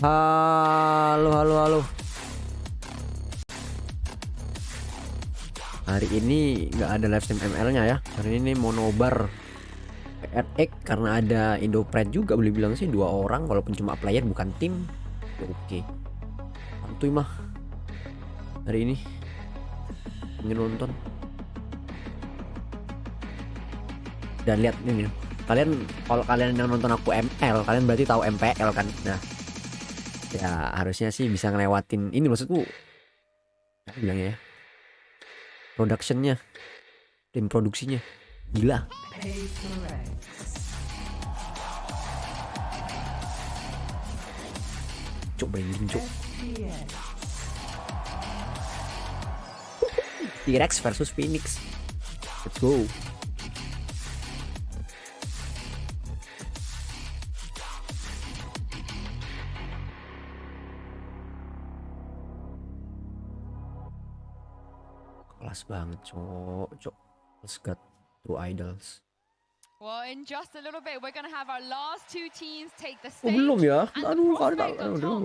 Halo, halo, halo. Hari ini nggak ada live stream ML-nya ya. Hari ini mau nobar RX karena ada Indo Pride juga, boleh bilang sih 2 orang walaupun cuma player bukan tim. Ya, oke. Santuy mah. Hari ini ingin nonton. Dan lihat ini. Kalau kalian yang nonton aku ML, kalian berarti tahu MPL kan. Nah, ya harusnya sih bisa ngelewatin ini, maksudku apa bilangnya ya, productionnya, tim produksinya gila. Cok branding cok. T-Rex versus Phoenix, let's go. Kelas banget cok. Let's get two idols. Well, in just a little bit, we're gonna have our last 2 teams take the stage. Belum ya? And the prospect on top,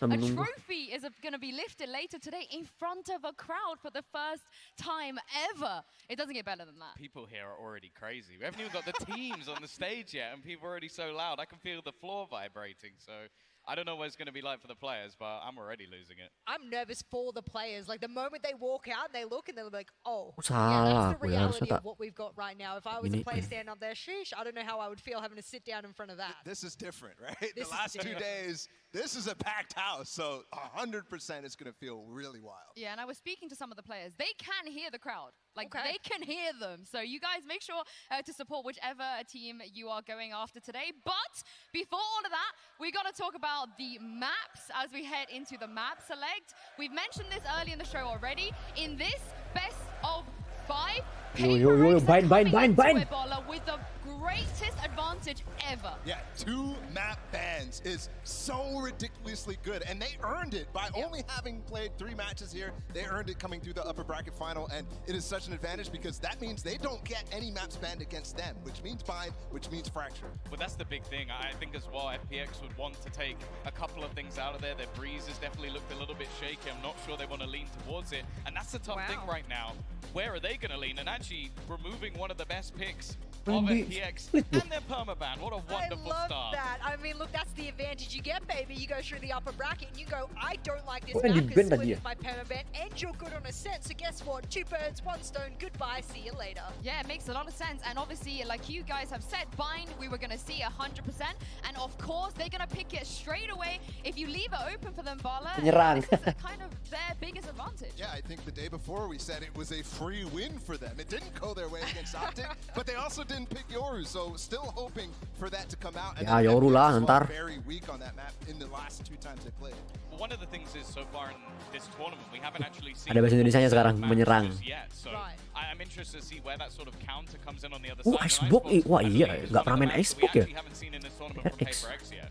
a trophy is gonna be lifted later today in front of a crowd for the first time ever. It doesn't get better than that. People here are already crazy. We haven't even got the teams on the stage yet, and people are already so loud. I can feel the floor vibrating. So I don't know what it's going to be like for the players, but I'm already losing it. I'm nervous for the players. Like the moment they walk out, they look and they're like, "Oh, salah, that's the reality of what we've got right now." If I was a player standing up there, sheesh, I don't know how I would feel having to sit down in front of that. This is different, right? The last 2 days, this is a packed house, so 100% it's going to feel really wild. Yeah, and I was speaking to some of the players. They can hear the crowd. Like, they can hear them. So you guys make sure to support whichever team you are going after today. But before all of that, we got to talk about the maps as we head into the map select. We've mentioned this early in the show already. In this best of 5, bind. With the greatest advantage ever. Yeah, 2 map bans is so ridiculously good, and they earned it by only having played 3 matches here. They earned it coming through the upper bracket final, and it is such an advantage because that means they don't get any maps banned against them, which means bind, which means fracture. Well, that's the big thing. I think as well, FPX would want to take a couple of things out of there. Their breeze has definitely looked a little bit shaky. I'm not sure they want to lean towards it, and that's the tough thing right now. Where are they going to lean? And actually removing one of the best picks of FPX and their permaban. What a wonderful start. I love that. I mean, look, that's the advantage you get, baby. You go through the upper bracket and you go, I don't like this map because split is my permaban, and you're good on a set. So guess what? 2 birds, 1 stone. Goodbye. See you later. Yeah, it makes a lot of sense. And obviously, like you guys have said, bind, we were going to see 100%. And of course, they're going to pick it straight away. If you leave it open for them, Bala, this is kind of their biggest advantage. Yeah, I think the day before we said it was a free win for them. It didn't go their way against Optic, but they also didn't pick Yoru, so still hoping for that to come out. And Yoru lah ntar. Very weak on that map in the last 2 times they played. Well, one of the things is so far in this tournament we haven't actually seen. Ada bahasa Indonesianya sekarang, menyerang. Yet, so I'm interested to see where that sort of counter comes in on the other side. Icebox, wah iya, nggak pernah main Icebox ya.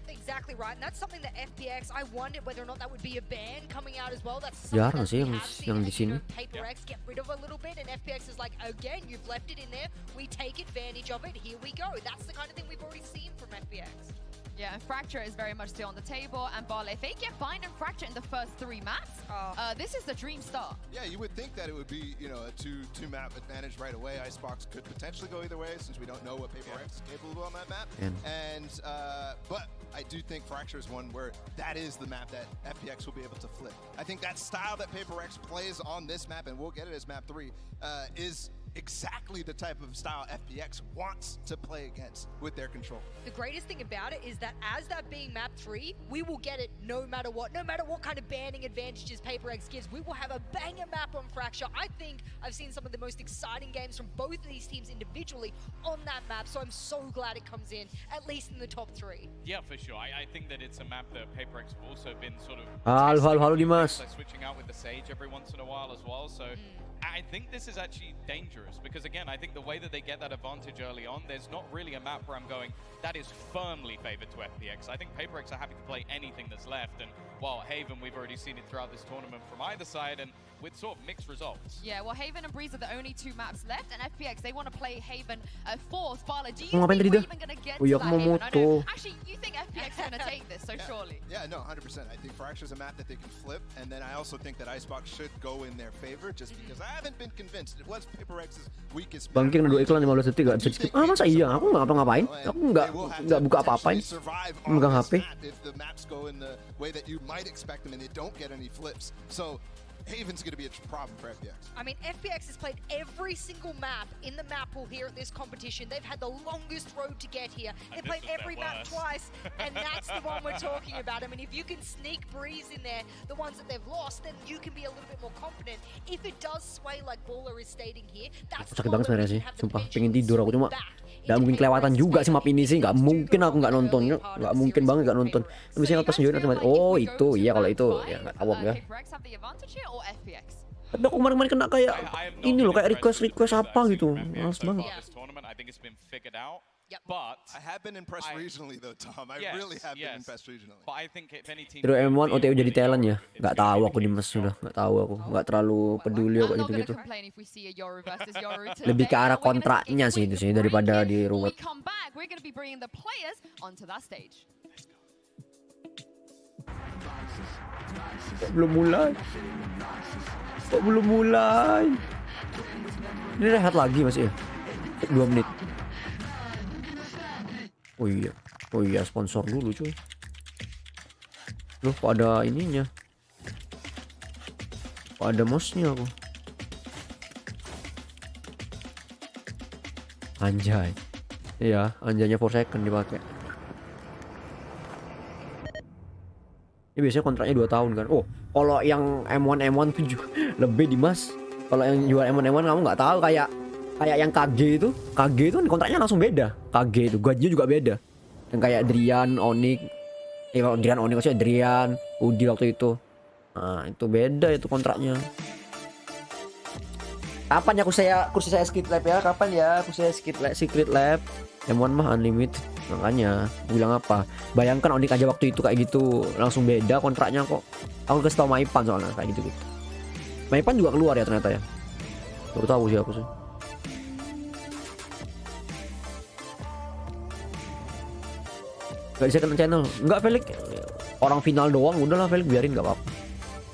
Exactly right, and that's something that FPX, I wondered whether or not that would be a ban coming out as well. That's jarang sih yang di sini. PaperX get rid of a little bit, and FPX is like, again, you've left it in there. We take advantage of it. Here we go. That's the kind of thing we've already seen from FPX. Yeah, and Fracture is very much still on the table. And Bale, if they get Bind and Fracture in the first 3 maps, this is the dream start. Yeah, you would think that it would be, you know, a two map advantage right away. Icebox could potentially go either way since we don't know what PaperX is capable of on that map. But I do think Fracture is one where that is the map that FPX will be able to flip. I think that style that PaperX plays on this map, and we'll get it as map 3, is exactly the type of style FPX wants to play against with their control. The greatest thing about it is that as that being map 3, we will get it no matter what kind of banning advantages PaperX gives. We will have a banger map on Fracture. I think I've seen some of the most exciting games from both of these teams individually on that map, so I'm so glad it comes in, at least in the top 3. Yeah, for sure. I think that it's a map that PaperX have also been sort of halo Dimas. like switching out with the Sage every once in a while as well, so I think this is actually dangerous because, again, I think the way that they get that advantage early on, there's not really a map where I'm going, that is firmly favored to FPX. I think PaperX are happy to play anything that's left. And while Haven, we've already seen it throughout this tournament from either side and with sort of mixed results. Yeah, well, Haven and Breeze are the only 2 maps left, and FPX, they want to play Haven fourth. Bala, do you think we're even going to get to that Haven? I know. Actually, you think FPX are going to take this, so surely. Yeah, no, 100%. I think Fracture's a map that they can flip, and then I also think that Icebox should go in their favor, just because I haven't been convinced. It was PaperX's weakest. Bangking 2 iklan 15 detik gak bisa skip. Ah, masa iya? Aku nggak ngapa-ngapain. Aku nggak buka apa-apain. Megang HP. If the maps go in the way that you might expect them and they don't get any flips. So Haven's going to be a problem for FPX. I mean, FPX has played every single map in the map pool here at this competition. They've had the longest road to get here. They played every map twice, and that's the one we're talking about. I mean, if you can sneak Breeze in there, the ones that they've lost, then you can be a little bit more confident. If it does sway like Baller is stating here, that's sakit banget sebenarnya sih. Sumpah, pengen tidur aku cuma nggak mungkin kelewatan juga sih map ini sih. Nggak mungkin aku nggak nonton. Nggak mungkin banget nggak nonton. Biasanya pas join otomatis. Oh itu, iya kalau itu ya nggak tahu ya. Tapi aku kemarin kena kayak ini loh, kayak request apa gitu. Males banget. But I have been impressed regionally though, Tom. I really have been impressed regionally. But I think if any team Terus M1 OTW jadi talent ya? Nggak tahu aku di mes sudah, nggak tahu aku. Nggak terlalu peduli kok gitu-gitu. Lebih ke arah kontraknya sih itu sih daripada di ruwet. Belum mulai. Kok belum mulai? Ini rehat lagi masih ya? 2 menit. Oh iya sponsor dulu cuy. Loh kok ada ininya? Kok ada mouse-nya aku? Anjay. Iya, anjaynya 4 second dipakai. Ini biasanya kontraknya 2 tahun kan. Oh, kalau yang M1 tuh lebih di mas. Kalau yang jual M1 kamu nggak tahu kayak yang KG itu kan kontraknya langsung beda. KG itu gajinya juga beda. Yang kayak Drian, Onyx, kalau Drian Onyx maksudnya Drian, Udi waktu itu. Nah, itu beda itu kontraknya. Kapan ya kursi saya skip lab ya? Kapan ya kursi saya secret lab? M1 mah unlimited. Makanya aku bilang apa? Bayangkan Onyx aja waktu itu kayak gitu, langsung beda kontraknya kok. Aku kasih tau Maipan soalnya kayak gitu. Maipan juga keluar ya ternyata ya. Baru tahu sih aku sih. Gak di second channel. Enggak Felix. Orang final doang udahlah Felix, biarin gak apa-apa.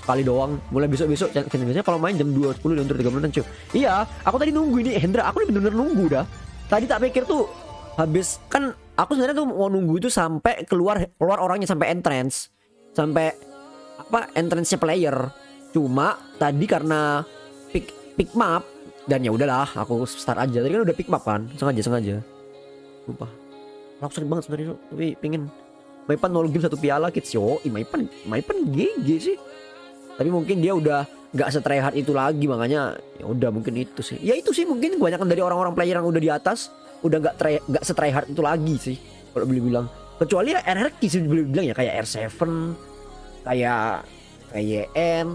Sekali doang. Mulai besok-besok biasanya kalau main jam 2.10 dan 3 menit cuy. Iya, aku tadi nunggu ini Hendra, aku bener-bener nunggu dah. Tadi tak pikir tuh habis kan aku sebenarnya tuh mau nunggu itu sampai keluar orangnya sampai entrance. Sampai entrance-nya player. Cuma tadi karena pick map dan ya udahlah aku start aja. Tadi kan udah pick map kan, sengaja. Lupa. Aku sakit banget sebenarnya, tapi pengen Maipan 0 game 1 piala kids. Yo, Maipan GG sih. Tapi mungkin dia udah nggak se-tryhard itu lagi, makanya ya udah mungkin itu sih. Ya itu sih mungkin kebanyakan dari orang-orang player yang udah di atas udah nggak se-tryhard itu lagi sih kalau boleh bilang. Kecuali ya RRQ sih boleh bilang ya, kayak R7, kayak YN,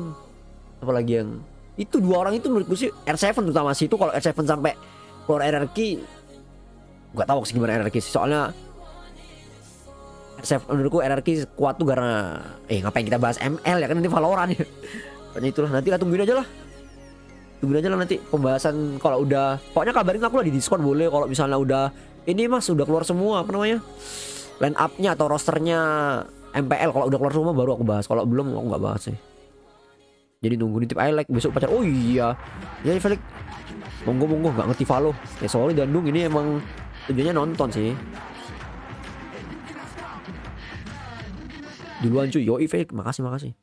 apalagi yang itu 2 orang itu menurutku sih R7 terutama sih itu. Kalau R7 sampai keluar RRQ gak tahu sih gimana RRQ sih, soalnya menurutku RRQ kuat tuh karena ngapain kita bahas ML ya kan, nanti Valorant ya. Makanya itulah, nanti lah tungguin aja lah nanti pembahasan kalau udah. Pokoknya kabarin aku lah di Discord boleh kalau misalnya udah ini mas udah keluar semua apa namanya line up-nya atau rosternya MPL. Kalau udah keluar semua baru aku bahas, kalau belum aku nggak bahas sih. Jadi nunggu nitip I like besok pacar. Oh iya ya Felix, monggo nggak ngerti Valo ya, sorry Dandung, ini emang tujuannya nonton sih. Duluan cuy, yoi Felix, makasih.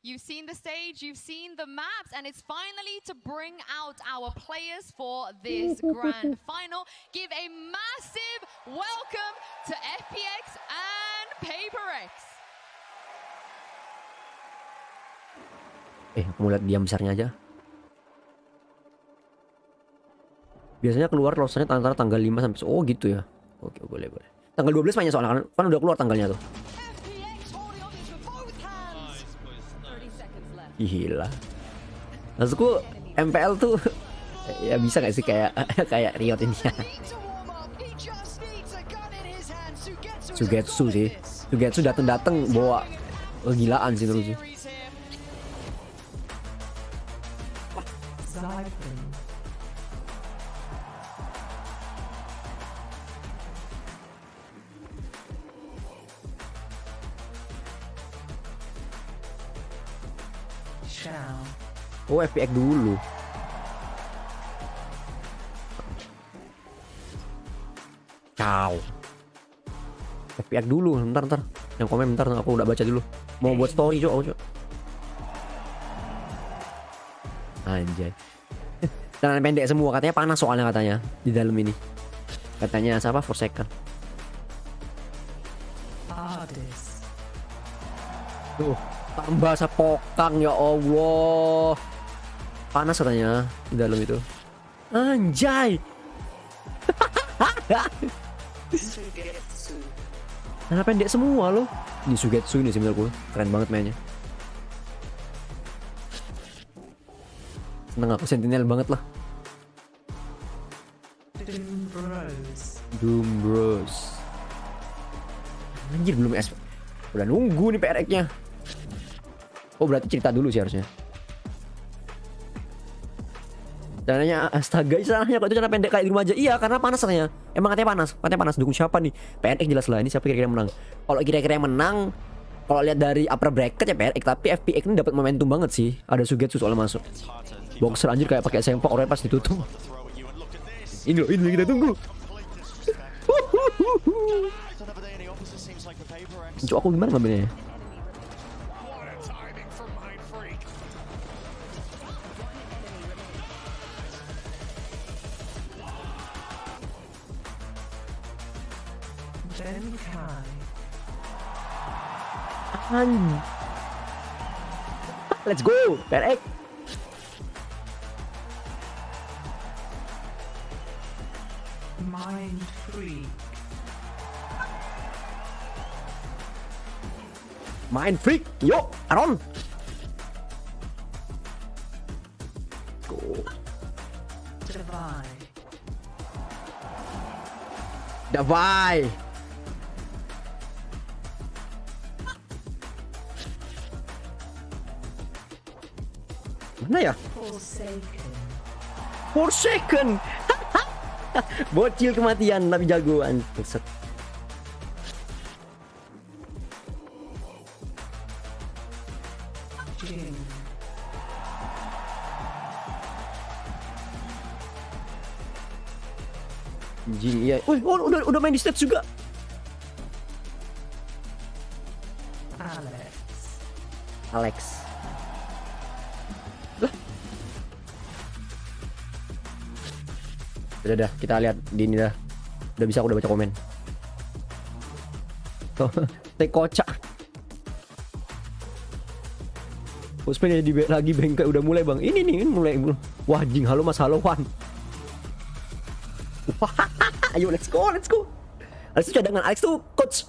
You've seen the stage, you've seen the maps, and it's finally to bring out our players for this grand final. Give a massive welcome to FPX and PaperX. Aku mau lihat diam besarnya aja. Biasanya keluar rosternya antara tanggal 5 sampai gitu ya. Oke, boleh. Tanggal 12 mainnya soalnya kan udah keluar tanggalnya tuh. Gila. Maksudku MPL tuh ya bisa gak sih kayak kayak Riot ini ya. Sugetsu sih. Sugetsu dateng bawa gilaan sih terus sih. Oh, FPX dulu. Ciao. FPX dulu, ntar. Yang komen bentar, aku udah baca dulu. Mau buat story, Cok. Anjay. Tangan pendek semua, katanya panas soalnya katanya di dalam ini. Katanya siapa? Forsaken. Tuh, tambah sepokang ya Allah. Panas katanya di dalam itu. Anjay. Tangan pendek semua loh. Ini Sugetsu ini sih menurutku keren banget mainnya. Seneng aku sentinel banget lah. Doom Bros. Anjir belum SP. Udah nunggu nih PRX-nya. Oh berarti cerita dulu sih harusnya. Caranya astaga istilahnya kok itu cara pendek kayak di rumah aja. Iya karena panas katanya. Emang katanya panas. Dukung siapa nih? PRX jelas lah. Ini siapa kira-kira menang? Kalau kira-kira yang menang, kalau lihat dari upper bracket ya PRX, tapi FPX ini dapat momentum banget sih. Ada Sugetsu soalnya masuk. Boxer anjir kayak pakai sempak orang pas ditutup. Ini loh kita tunggu. Cuk aku gimana ngambilnya? Let's go, PRX. Mind freak, yuk, Aaron. Go. Davai. Mana ya? Forsaken. Bocil kematian tapi jagoan. Set. Anjing iya. Udah main di stage juga. Alex. Lah. Udah kita lihat di ini dah. Udah bisa aku udah baca komen. Tuh, teh kocak. Puspenya di lagi bengkel udah mulai bang. Ini mulai. Wah jing halo mas halo Wan. Ayo let's go. Alex tuh cadangan, Alex tuh coach.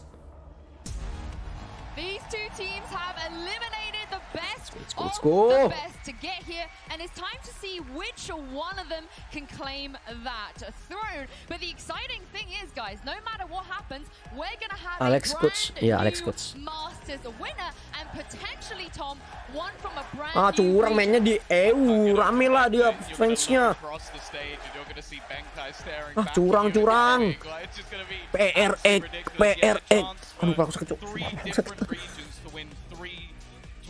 These two teams have eliminated the best Let's of go. the best to get here, and it's time to see which one of them can claim that throne. But the exciting thing is, guys, no matter what happens, we're gonna have Alex a coach. brand Iya, new Alex coach. Masters winner, and potentially Tom one from a brand Ah new curang mainnya di EU. Rame lah dia fansnya. Ah curang. PRX. Aduh aku sakit.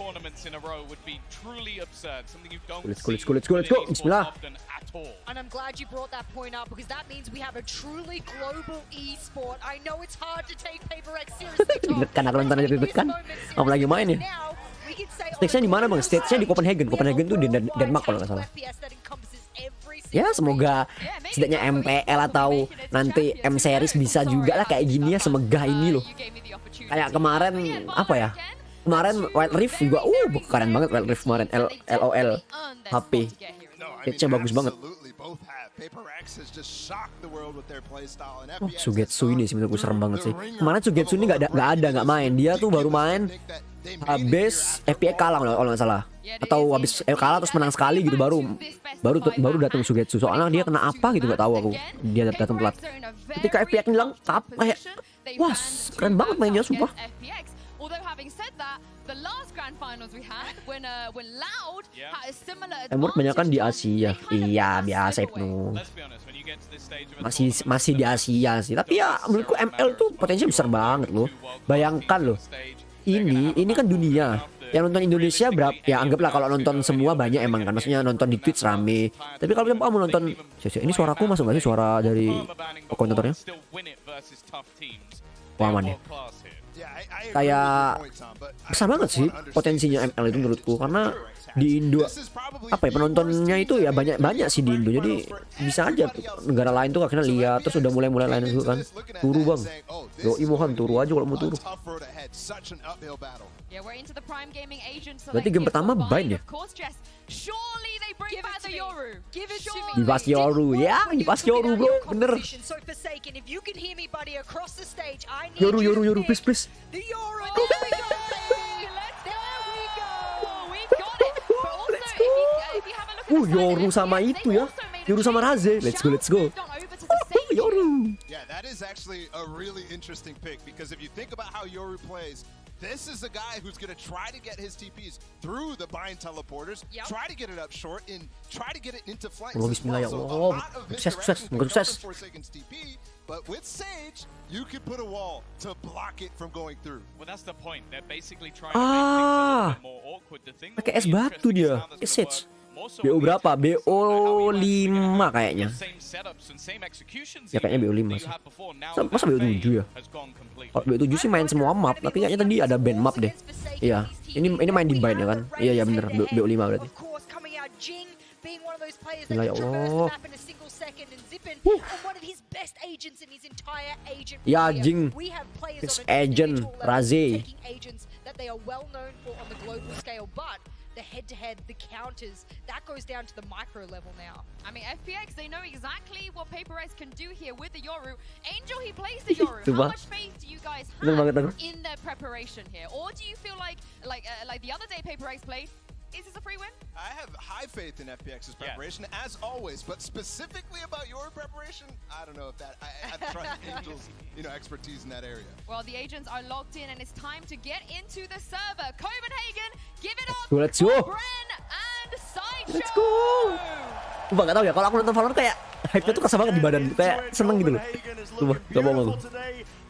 Tournaments in a row would be truly absurd. Something you don't Let's see go. Bismillah. often at all. And I'm glad you brought that point up because that means we have a truly global e-sport. I know it's hard to take Paper X seriously, Tom. Deg-degan aku nonton aja deg-degan. Aku lagi main ya. Stage-nya di mana bang? Stage-nya di Copenhagen. Copenhagen tuh di Denmark kalau nggak salah. Ya semoga setidaknya MPL atau nanti M series bisa juga lah kayak gini ya, semegah ini loh. Kayak kemarin apa ya? Kemarin Wild Rift juga, keren banget Wild Rift kemarin. LOL HP. Hitsnya bagus banget. Sugetsu ini sih menurutku serem banget sih. Kemarin Sugetsu ini nggak main. Dia tuh baru main habis FPX kalah kalau nggak salah. atau habis kalah terus menang sekali gitu baru datang Sugetsu. Soalnya dia kena apa gitu nggak tahu aku. Dia datang telat. Ketika FPX bilang kayak wah keren banget mainnya sumpah. Umur banyak kan di Asia. Iya biasa Ibnu. Masih di Asia sih. Tapi ya menurutku ML tuh potensinya besar banget loh. Bayangkan loh. Ini kan dunia. Yang nonton Indonesia berapa? Ya anggaplah kalau nonton semua banyak emang kan. Maksudnya nonton di Twitch rame. Tapi kalau kamu nonton, ini suaraku masuk nggak sih suara dari komentatornya? Wah aman ya. Kayak besar banget sih potensinya ML itu menurutku karena di Indo apa ya penontonnya itu ya banyak sih di Indo, jadi bisa aja negara lain tuh akhirnya lihat terus udah mulai lain juga kan turu bang. Yoi mohon turu aja kalau mau turu. Berarti game pertama bind ya? Di pas Yoru ya, di pas Yoru bro, bener. Yoru please. Yoru sama itu ya, Yoru sama Raze, let's go. Yoru. Yeah, that is actually a really interesting pick because if you think about how Yoru plays, this is a guy who's going to try to get his TPs through the bind teleporters, try to get it up short, and try to get it into flanks. Bismillah ya Allah. Sukses. But with Sage, you could put a wall to block it from going through. Well, that's the point. They're basically trying to make things a little bit more awkward. The thing pakai es batu dia. Sage. BO berapa? BO 5 kayaknya. Ya kayaknya BO 5 sih. Masa BO 7 ya? Kalau BO 7 sih main semua map, tapi kayaknya tadi ada band map deh. Iya, ini main di bind ya kan? Iya bener, BO 5 berarti. Gila ya Allah. Ya Jing, his agent Raze. The head-to-head, the counters, that goes down to the micro level now. I mean, FPX, they know exactly what Paper X can do here with the Yoru. Angel, he plays the Yoru. How much faith do you guys have in their preparation here? Or do you feel like the other day Paper X played, is this a free win? I have high faith in FPX's preparation, as always, but specifically about your preparation, I don't know if that, I've tried Angel's expertise in that area. Well, the agents are locked in and it's time to get into the server. Copenhagen, give it up let's go. for Bren and Iceo. Let's go. Gak tau ya, kalau aku nonton Valorant kayak hype-nya tuh kerasa banget di badan, kayak seneng gitu loh. Coba, gak bohong aku.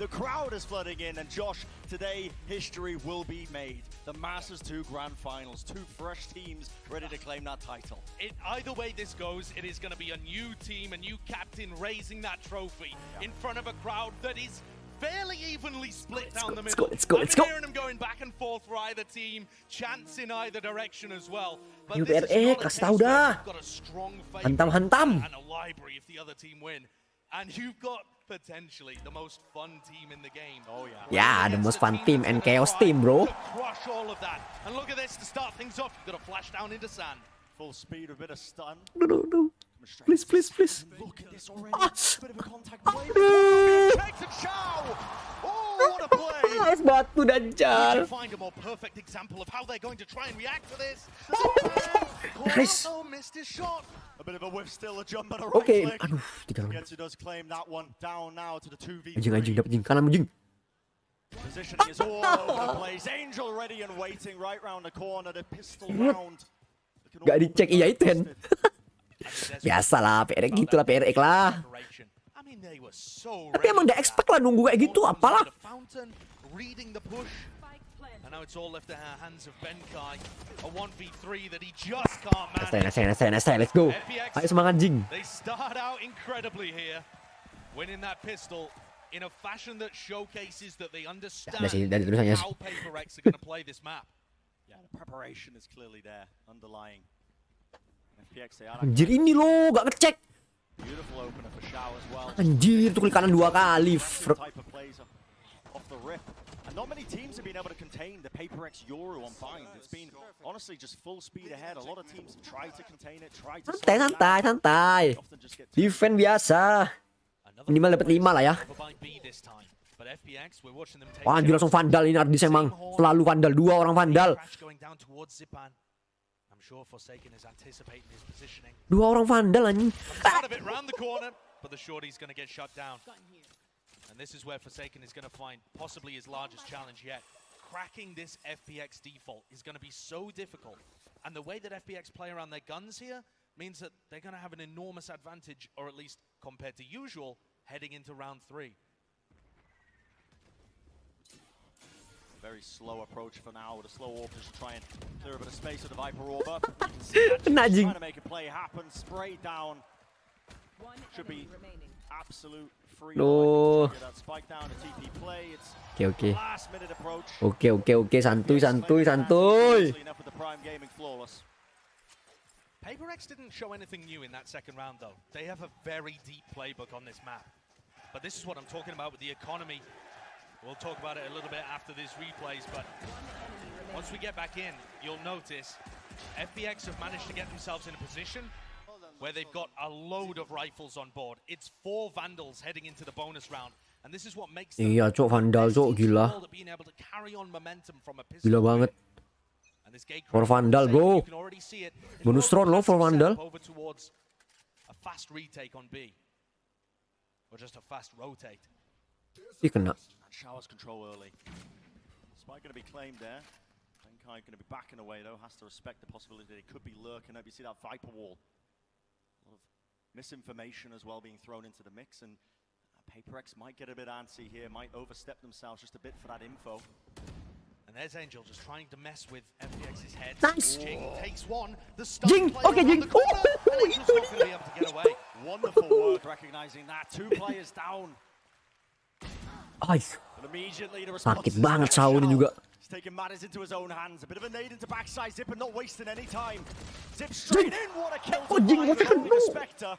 The crowd is flooding in, and Josh, today history will be made. The Masters 2 Grand Finals, two fresh teams ready to claim that title. Either way this goes, it is going to be a new team, a new captain raising that trophy in front of a crowd that is fairly evenly split down the middle. Let's go. Hearing them going back and forth for either team, chance in either direction as well. But this is kasih tahu dah. Hantam. And a library if the other team win. And you've got potentially the most fun team in the game. Oh yeah. Yeah, the most fun team and chaos team, bro. Crush all of that. And look at this to start things off. You've got to flash down into sand. Full speed, a bit of stun. No. Please. Look at this already. Bit of a contact play. Takes a chow. Oh, what a play. Es batu dan jar. Find a more perfect example of how they're going to try and react to this. Nice. Missed his shot. A bit of a whiff still, a jump and a right Okay, click. aduh, tiga lawan. Getsu does claim that one down now to the 2v3. Anjing dapat jing kanan jing. Positioning is all over the place. Angel ready and waiting right round the corner. The pistol round. Gak dicek, iya itu kan. Biasalah, PRX gitulah PRX lah. Tapi emang gak expect lah nunggu kayak gitu, apalah. And now it's all left in the hands of Benkai. A 1v3 that he just can't manage. Nice, let's go. Ayo semangat jing. They start out incredibly here, winning that pistol in a fashion that showcases that they understand how Paper X are going to play this map. Yeah, the preparation is clearly there, underlying. FPX, Anjir ini loh, gak ngecek. Beautiful opener for Shao as well. Anjir, tuh klik kanan 2 kali. Type of plays off the rip. And not many teams have been able to contain the Paper X Yoru on bind. It's been honestly just full speed ahead. A lot of teams have tried to contain it, tried to santai. Defend biasa. Minimal dapat 5 lah ya. Wah, anjir langsung vandal ini Ardis emang. Selalu vandal, 2 orang vandal. I'm sure Forsaken is anticipating his positioning. Dua orang vandal anjing. Out of it round the corner, but the shorty's going to get shut down. And this is where Forsaken is going to find possibly his largest challenge yet. Cracking this FPX default is going to be so difficult. And the way that FPX play around their guns here means that they're going to have an enormous advantage, or at least compared to usual, heading into round 3. Very slow approach for now with a slow orb just to try and clear a bit of space with the Viper Orb up. You can see that she's trying to make a play happen, spray down. Should be absolute free. Loh. That spike down, a TP play. It's Oke. last minute approach. Oke, santuy. Enough with the Prime Gaming flawless. PaperX didn't show anything new in that second round, though. They have a very deep playbook on this map. But this is what I'm talking about with the economy. We'll talk about it a little bit after these replays, but once we get back in, you'll notice FPX have managed to get themselves in a position where they've got a load of rifles on board. It's 4 Vandals heading into the bonus round, and this is what makes them Iya, cok, Vandal, cok, gila. being able to carry on momentum from a Gila banget. And this gate For Vandal, bro. you can already see it. Bonus round loh for Vandal. Over towards a fast retake on B, or just a fast rotate. Ih, kena. Showers control early. Spike going to be claimed there. Tenkai going to be backing away though. Has to respect the possibility that it could be lurking up. You see that Viper wall. A lot of misinformation as well being thrown into the mix, and PaperX might get a bit antsy here. Might overstep themselves just a bit for that info. And there's Angel just trying to mess with FPX's head. Nice. Jing takes one. The Jing, okay, Jing. And Angel's not going to be able to get away. Wonderful work recognizing that. 2 players down. Ay, But immediately the sakit response banget is Sao ini juga. He's taking matters into his own hands. A bit of a nade into backside Zip and not wasting any time. Zip straight in. What a kill to Jing, find what the Spectre.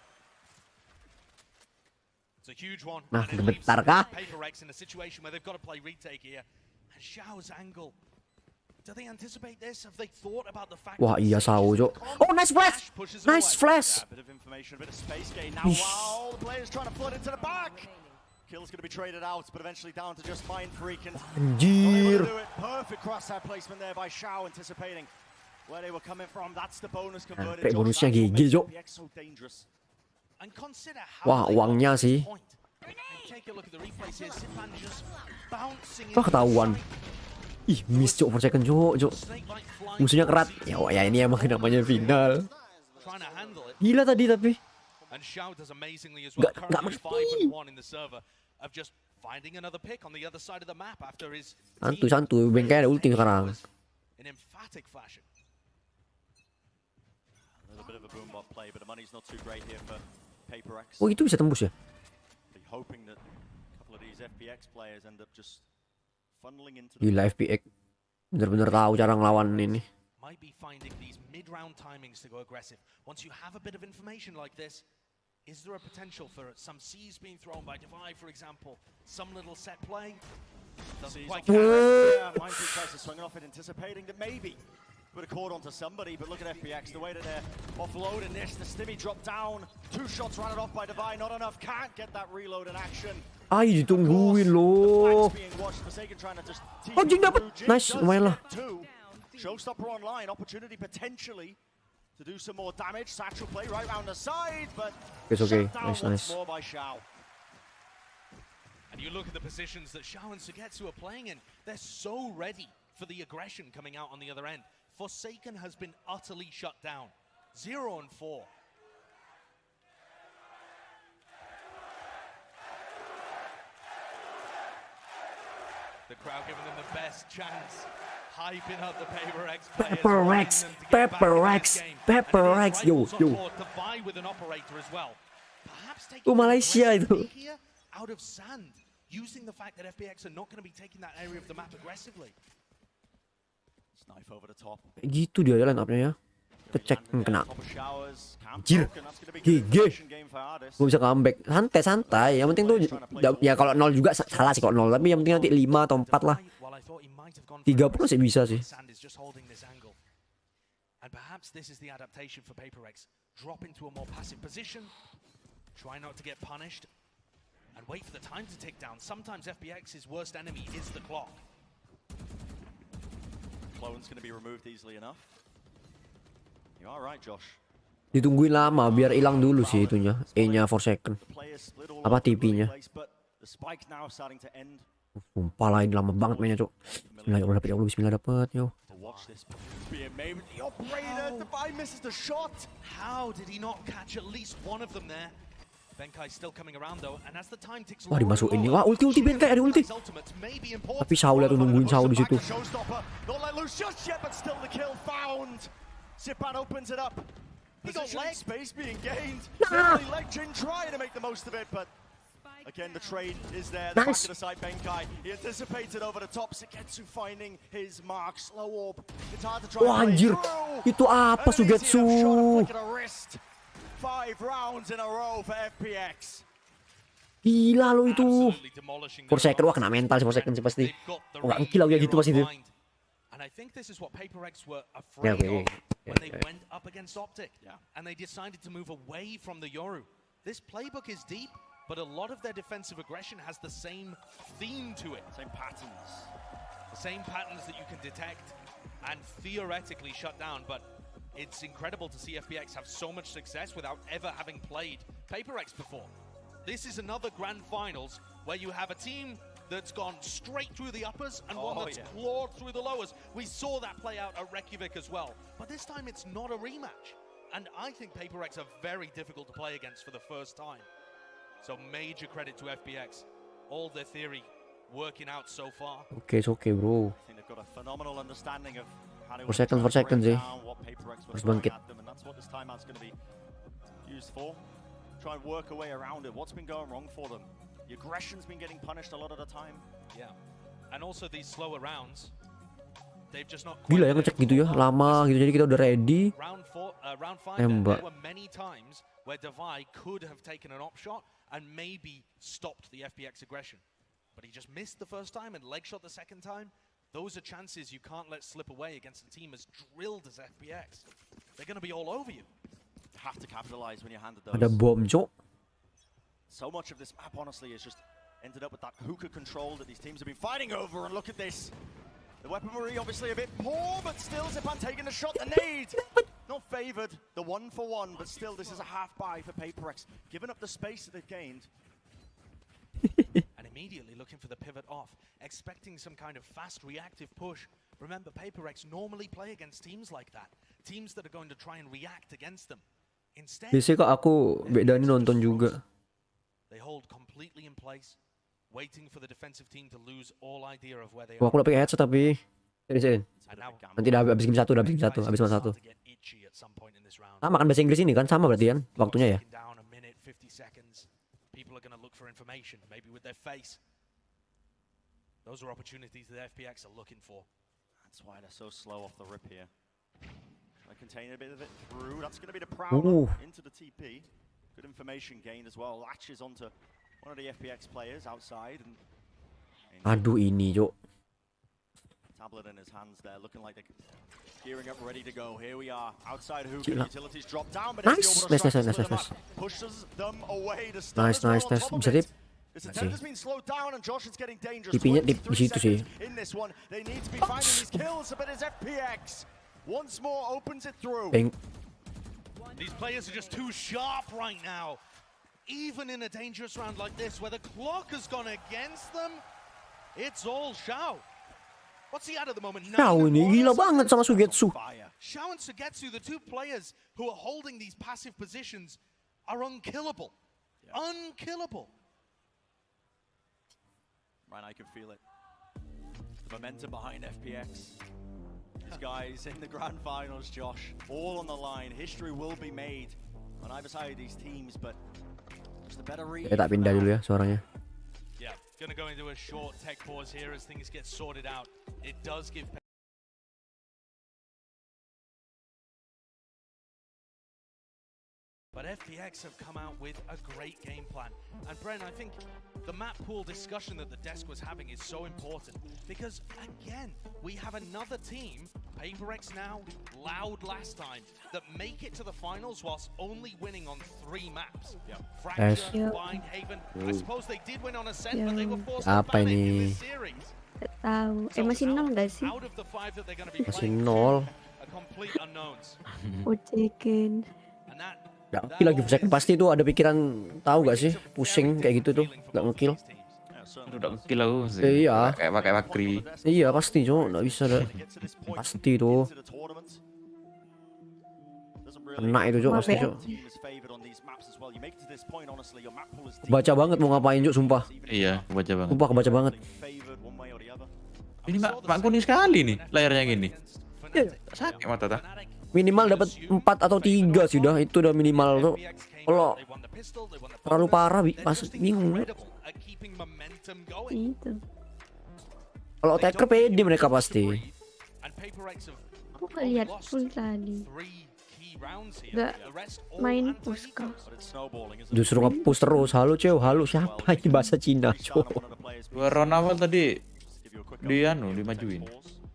It's a huge one. Nah, and it leaves bentar kah? PaperX in a situation where they've got to play retake here. And Xiao's angle. Do they anticipate this? Have they thought about the fact Wah, iya Sao, cok. Oh, nice flash. pushes Nice away? flash. Yeah, a bit of information, a bit of space gain. Now, wow, the player's trying to flood into the back. Kill's going to be traded out, but eventually down to just Mind Freak. And Anjir. do it. Perfect crosshair placement there by Xiao, anticipating where they were coming from. That's the bonus converted. Sampai bonusnya GG, Cok. So dangerous. And consider how Wah, they uangnya got to this sih. point. And take a look at the replays here. Zipan just bouncing Wah, ketahuan. Ih, miss cok per second cok. snake-like flying Musuhnya kerat. towards Ya, ya ini emang namanya final. trying to handle it. Gila tadi tapi. And Xiao does amazingly as well. Nggak Currently mati. 5-1 in the server of just finding another pick on the other side of the map after his Santuy, bengkai ada ulti sekarang. in emphatic fashion. A little bit of a boombot play, but the money's not too great here for PaperX. Oh, itu bisa tembus ya? Be hoping that a couple of these FPX players end up just funneling into the Gila FPX. Bener-bener tahu cara ngelawan ini. Might be finding these mid-round timings to go aggressive. Once you have a bit of information like this, is there a potential for some C's being thrown by Divide, for example? Some little set play? Doesn't quite count. Yeah, Mind Freak tries to swing it off it, anticipating that maybe would have caught onto somebody, but look at FPX, the way that they're offloading this. The Stimmy dropped down, 2 shots rounded off by Divine, not enough, can't get that reload in action. Ay, ditungguin loh. Oh, Jing dapat. Nice, lumayan lah. Showstopper online, opportunity potentially to do some more damage. Satchel play right round the side, but It's okay. shut down Nice, once nice. more by Xiao. And you look at the positions that Xiao and Sugetsu are playing in, they're so ready for the aggression coming out on the other end. Forsaken has been utterly shut down. 0-4. The crowd giving them the best chance, hyping up the PaperX players. PaperX, wanting them to get back into PaperX, this game. PaperX, And it is yo, rifles on yo. board to vie with an operator as well. Perhaps taking Oh, an Malaysia aggressive itu. pick here out of sand, using the fact that FPX are not going to be taking that area of the map aggressively. Knife over the top. Gitu dia line up-nya ya. Kita cek kena. Anjir. GG. Gue bisa comeback. Santai-santai. Yang penting tuh ya kalau 0 juga salah sih kalau 0, tapi yang penting nanti 5 atau 4 lah. 30 sih bisa sih. And perhaps this is the adaptation for PaperX. Drop into a more passive position. Try not to get punished. And wait for the time to tick down. Sometimes FPX's worst enemy is the clock. Clone's going to be removed easily enough. You are right, Josh. Ditungguin lama biar hilang dulu sih itunya. E-nya 4 second. Apa TP-nya? Sumpah lah ini lama banget mainnya, Cok. Bismillah, ya Allah dapat, ya Allah, bismillah dapat, yo. How did he not catch at least one of them there? Benkai still coming around though, and as the time ticks Wah, dimasukin nih. Wah, ulti Benkai, ada ulti. Tapi Saul tuh nungguin Saul di situ. Again, the trade is there. Nice. Back to the side, Benkai. He anticipated over the top. Sugetsu finding his mark. Slow orb. It's hard to try. Wah, anjir. Itu apa Sugetsu? 5 rounds in a row for FPX. Gila lo itu. 4 second, wah kena mental sih 4 second sih pasti. Oh, gak ngekill lagi gitu pasti itu. And I think this is what PaperX were Yeah, afraid okay. of when they went up against Optic. And they decided to move away from the Yoru. This playbook is deep, but a lot of their defensive aggression has the same theme to it. Same patterns. The same patterns that you can detect and theoretically shut down, but it's incredible to see FPX have so much success without ever having played PaperX before. This is another grand finals where you have a team that's gone straight through the uppers and one that's clawed through the lowers. We saw that play out at Reykjavik as well, but this time it's not a rematch. And I think PaperX are very difficult to play against for the first time. So major credit to FPX. All their theory working out so far. Oke, okay, bro. I think they've got a phenomenal understanding of how to 4 second sih. Harus bangkit. and that's what this timeout's going to be used for. Try and work a way around it. What's been going wrong for them? The aggression's been getting punished a lot of the time. Yeah. And also these slower rounds. They've just not Gila ya ngecek gitu ya, lama gitu, jadi kita udah ready. Round 5 Tembak. there were many times where Davai could have taken an op shot and maybe stopped the FPX aggression. But he just missed the first time and leg shot the second time. Those are chances you can't let slip away against a team as drilled as FPX. They're going to be all over you. Have to capitalize when you're handed those. Ada bom, Cok. So much of this map, honestly, is just ended up with that hookah control that these teams have been fighting over. And look at this. The weaponry obviously a bit poor, but still Zipan taking the shot. The nade. Not favored. The 1-for-1, but still this is a half buy for PaperX. Giving up the space that they've gained. And immediately looking for the pivot off, expecting some kind of fast reactive push. Remember, PaperX normally play against teams like that. Teams that are going to try and react against them. Instead, Biasanya kok aku beda nih nonton juga. they hold completely in place, waiting for the defensive team to lose all idea of where they Wah, are. aku udah pakai headset tapi seriusin. And now, Nanti udah habis game 1, udah habis game 1, habis game 1. to get itchy at some point in this round. Sama kan bahasa Inggris ini kan sama berarti kan waktunya ya. Down a minute, 50 seconds. People are going to look for information, maybe with their face. Those are opportunities that FPX are looking for. That's why they're so slow off the rip here. I contain a bit of it through. That's going to be the Prowler into the TP. Good information gained as well. Latches onto one of the FPX players outside. And Aduh ini, Cok. tablet in his hands there, looking like they're gearing up, ready to go. Here we are, outside hookah. Utilities drop down, but Nice. pushes them away to Nice. Bisa tip. This attempt has been slowed down and Josh is getting dangerous. TP-nya di 23 situ sih. seconds in this one. They need to be finding these kills, but it's FPX. Once more opens it through. Bang. These players are just too sharp right now. Even in a dangerous round like this, where the clock has gone against them, it's all Xiao. What's he at the moment? Xiao ini gila banget sama Sugetsu. Xiao and Sugetsu, the two players who are holding these passive positions, are unkillable. Yeah. Unkillable. Right, I can feel it. The momentum behind FPX. These guys in the grand finals, Josh, all on the line. History will be made on either side of these teams, but just a better read. Tak pindah dulu ya suaranya. Yeah, gonna go into a short tech pause here as things get sorted out. It does give but FPX have come out with a great game plan. And Bren, I think the map pool discussion that the desk was having is so important because, again, we have another team, PaperX now, Loud last time, that make it to the finals whilst only winning on 3 maps. Fracture, Bind, Haven. I suppose they did win on Ascent, but they were forced to panic in this series. Tahu. Masih 0 gak sih? Out of the 5 that they're going to be Masih playing, 0. a complete unknowns. Ocekin. And that Gak ngekill lagi second pasti tuh ada pikiran, tahu gak sih pusing kayak gitu tuh, gak ngekill. Aduh, udah ngekill aku sih. Iya. Kayak pakai makri. Iya pasti cok, gak bisa dah. Pasti tuh. Kena itu cok, pasti cok. Baca banget mau ngapain cok, sumpah. Iya, kebaca banget. Sumpah kebaca banget. Ini mak kuning sekali nih layarnya gini. Sakit mata tak? Minimal dapat 4 atau 3 sih udah, itu udah minimal tuh. Kalau terlalu parah pas bingung. Itu. Kalau attacker pede mereka pasti. Aku gak lihat full tadi. Gak main push kah? Justru nge-push terus. Halo Ceo, halo siapa ini bahasa Cina cok. Dua round awal tadi dia dimajuin.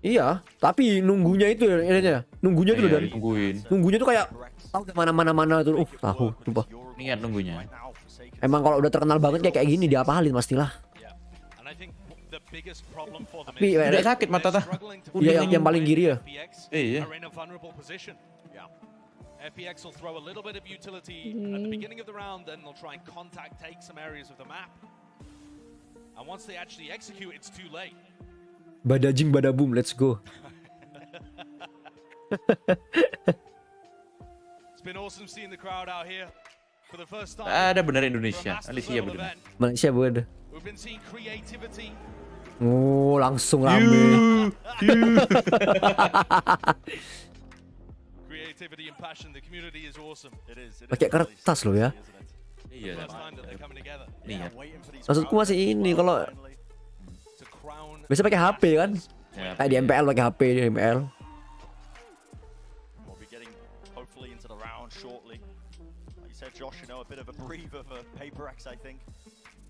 Iya, tapi nunggunya itu ya, nunggunya tuh Iya, dan ditungguin. nunggunya tuh kayak tahu mana tuh. Tahu, sumpah. Niat nunggunya. Emang kalau udah terkenal banget kayak gini diapalin pastilah. Tapi Tidak sakit mata tak? iya yang paling kiri ya. Iya. FPX will throw a little bit of utility at the beginning of the round, then they'll try and contact take some areas of the map. And once they actually execute, it's too late. Badajing badabum, let's go. It's been awesome seeing the crowd out here for the first time. Ada benar Indonesia. Alicia benar. Malaysia buat. We've been seeing creativity. Oh, langsung rame. Creativity and passion. The community is awesome. It is. Pakai kertas loh ya. Iya. First time that they're coming together. Niat. Maksudku masih ini kalau To crown biasa pakai HP kan. Ya, Kayak di MPL pakai HP di MPL. We'll be getting hopefully into the round shortly. Like you said, Josh, you know, a bit of a breather for Paper X, I think.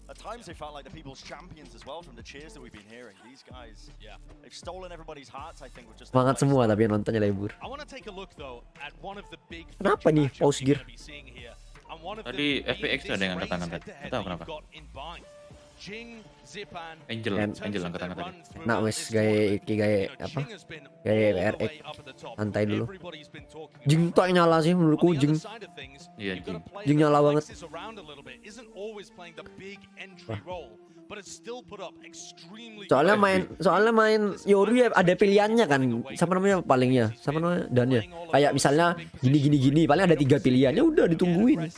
At times they felt like the people's champions as well from the cheers that we've been hearing. These guys, they've stolen everybody's hearts, I think, with just Semangat semua tapi yang nontonnya libur. I want to take a look though at one of the big Kenapa nih pause gear? Tadi FPX tuh ada yang angkat tangan tadi. Nggak tahu kenapa. Angel angkat tangan tadi. Nah wes gaya apa? Gaya PRX santai dulu. Jing tuh yang nyala sih menurutku Jing. Iya, Jing. Jing nyala banget. Soalnya main Yoru ya ada pilihannya kan. Siapa namanya palingnya? Siapa namanya Dannya? Kayak misalnya gini paling ada 3 pilihan ya udah ditungguin.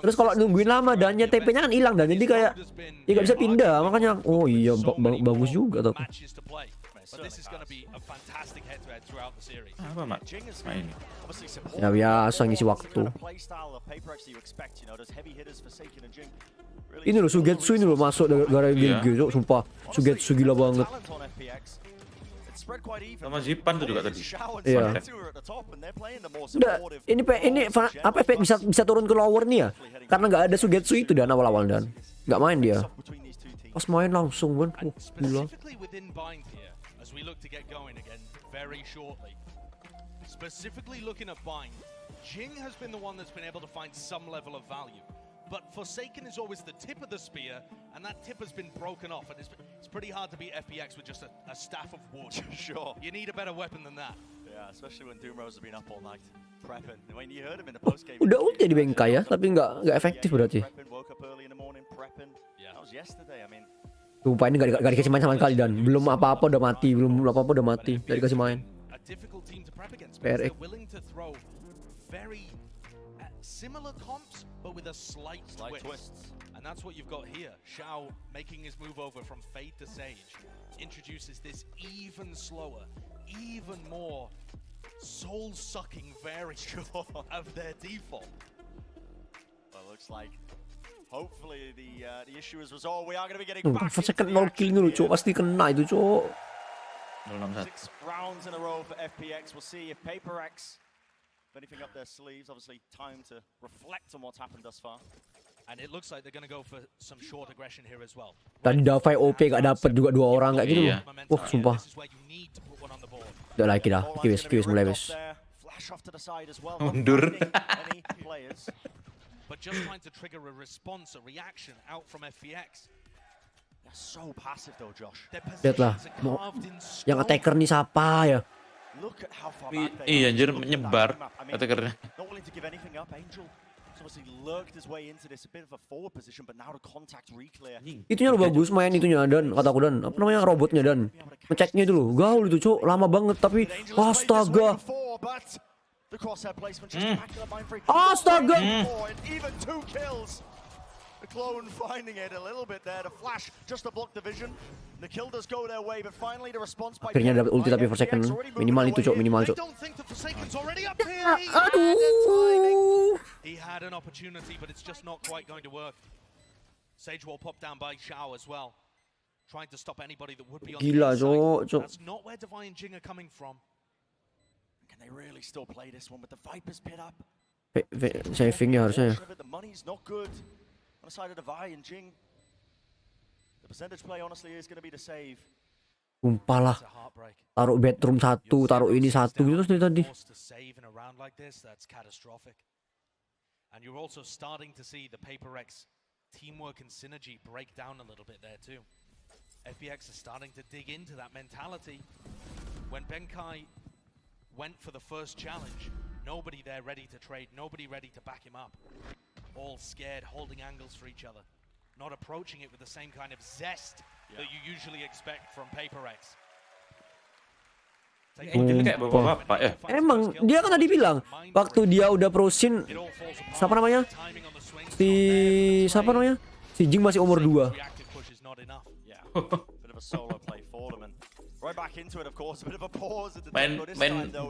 Terus kalau nungguin lama dannya TP-nya kan hilang dan jadi kayak ya nggak bisa pindah makanya oh iya bagus juga tuh. Apa mak? Main. Ya biasa ngisi waktu. Ini loh Sugetsu ini loh masuk gara-gara GG, sumpah Sugetsu gila banget. Sama Zipan tuh juga tadi. Iya. Udah, ini apa efek bisa turun ke lower nih ya? Karena nggak ada Sugetsu itu dan awal-awal dan nggak main dia. Pas main langsung kan, gila. Specifically looking at buying, Jing has been the one that's been able to find some level of value. But Forsaken is always the tip of the spear, and that tip has been broken off, and it's pretty hard to beat FPX with just a staff of wood. Sure. You need a better weapon than that. Yeah, especially when Doomrose has been up all night prepping. When you heard him in the post game. Udah ulti di bengkai ya, tapi nggak efektif berarti. Woke up early in the morning prepping. Yeah. That was yesterday. I mean. Sumpah ini nggak dikasih main sama sekali dan belum apa-apa udah mati, belum apa-apa udah mati, nggak dikasih main. A difficult team to prep against PRX. because they're willing to throw very similar comps, but with a slight twist. And that's what you've got here. Xiao making his move over from Fade to Sage introduces this even slower, even more soul-sucking variant of their default. Well, looks like hopefully the issue is resolved. We are going to be getting back. Second 0 kill ini loh, cok pasti kena itu, cok. 6 rounds in a row for FPX. We'll see if Paper X anything up their sleeves. Obviously, time to reflect on what's happened thus far. And it looks like they're going to go for some short aggression here as well. Tadi Davai OP gak dapet juga 2 orang kayak gitu loh. Wah, sumpah. Udah lagi dah. Kiwis mulai wis. Mundur. But just trying to trigger a response, a reaction out from FPX. So passive though, Josh. Lihatlah, yang attacker nih siapa ya? Look at how far back Iya anjir, menyebar attackernya. Not willing to give anything up, Angel. So obviously lurked his way into this, a bit of a forward position, but now to contact reclear. Itunya lo bagus main itunya dan kataku dan apa namanya robotnya dan ngeceknya itu lo gaul itu cok lama banget tapi astaga. Astaga. Even 2 kills. The clone finding it a little bit there to flash just to block the vision. The kill does go their way, but finally the response by akhirnya dapat ulti tapi Forsaken minimal itu cok minimal cok. Aduh. He had an opportunity, but it's just not quite going to work. Sage wall popped down by Iceo as well, trying to stop anybody that would be on the inside. That's not where Divine and Jing are coming from. Can they really still play this one with the Vipers pit up? Savingnya harusnya. The money's not good on the side of Divine and Jing. The percentage play honestly is going to be the save. Sumpah lah. Taruh bedroom satu, taruh ini satu gitu terus tadi. And you're also starting to see the PaperX teamwork and synergy break down a little bit there too. FPX is starting to dig into that mentality. When Benkai went for the first challenge, nobody there ready to trade, nobody ready to back him up. All scared, holding angles for each other. Not approaching it with the same kind of zest that you usually expect from PaperX. Kayak bapak-bapak ya. Emang dia kan tadi bilang waktu dia udah prosin siapa namanya? Siapa namanya? Si Jing masih umur 2. Main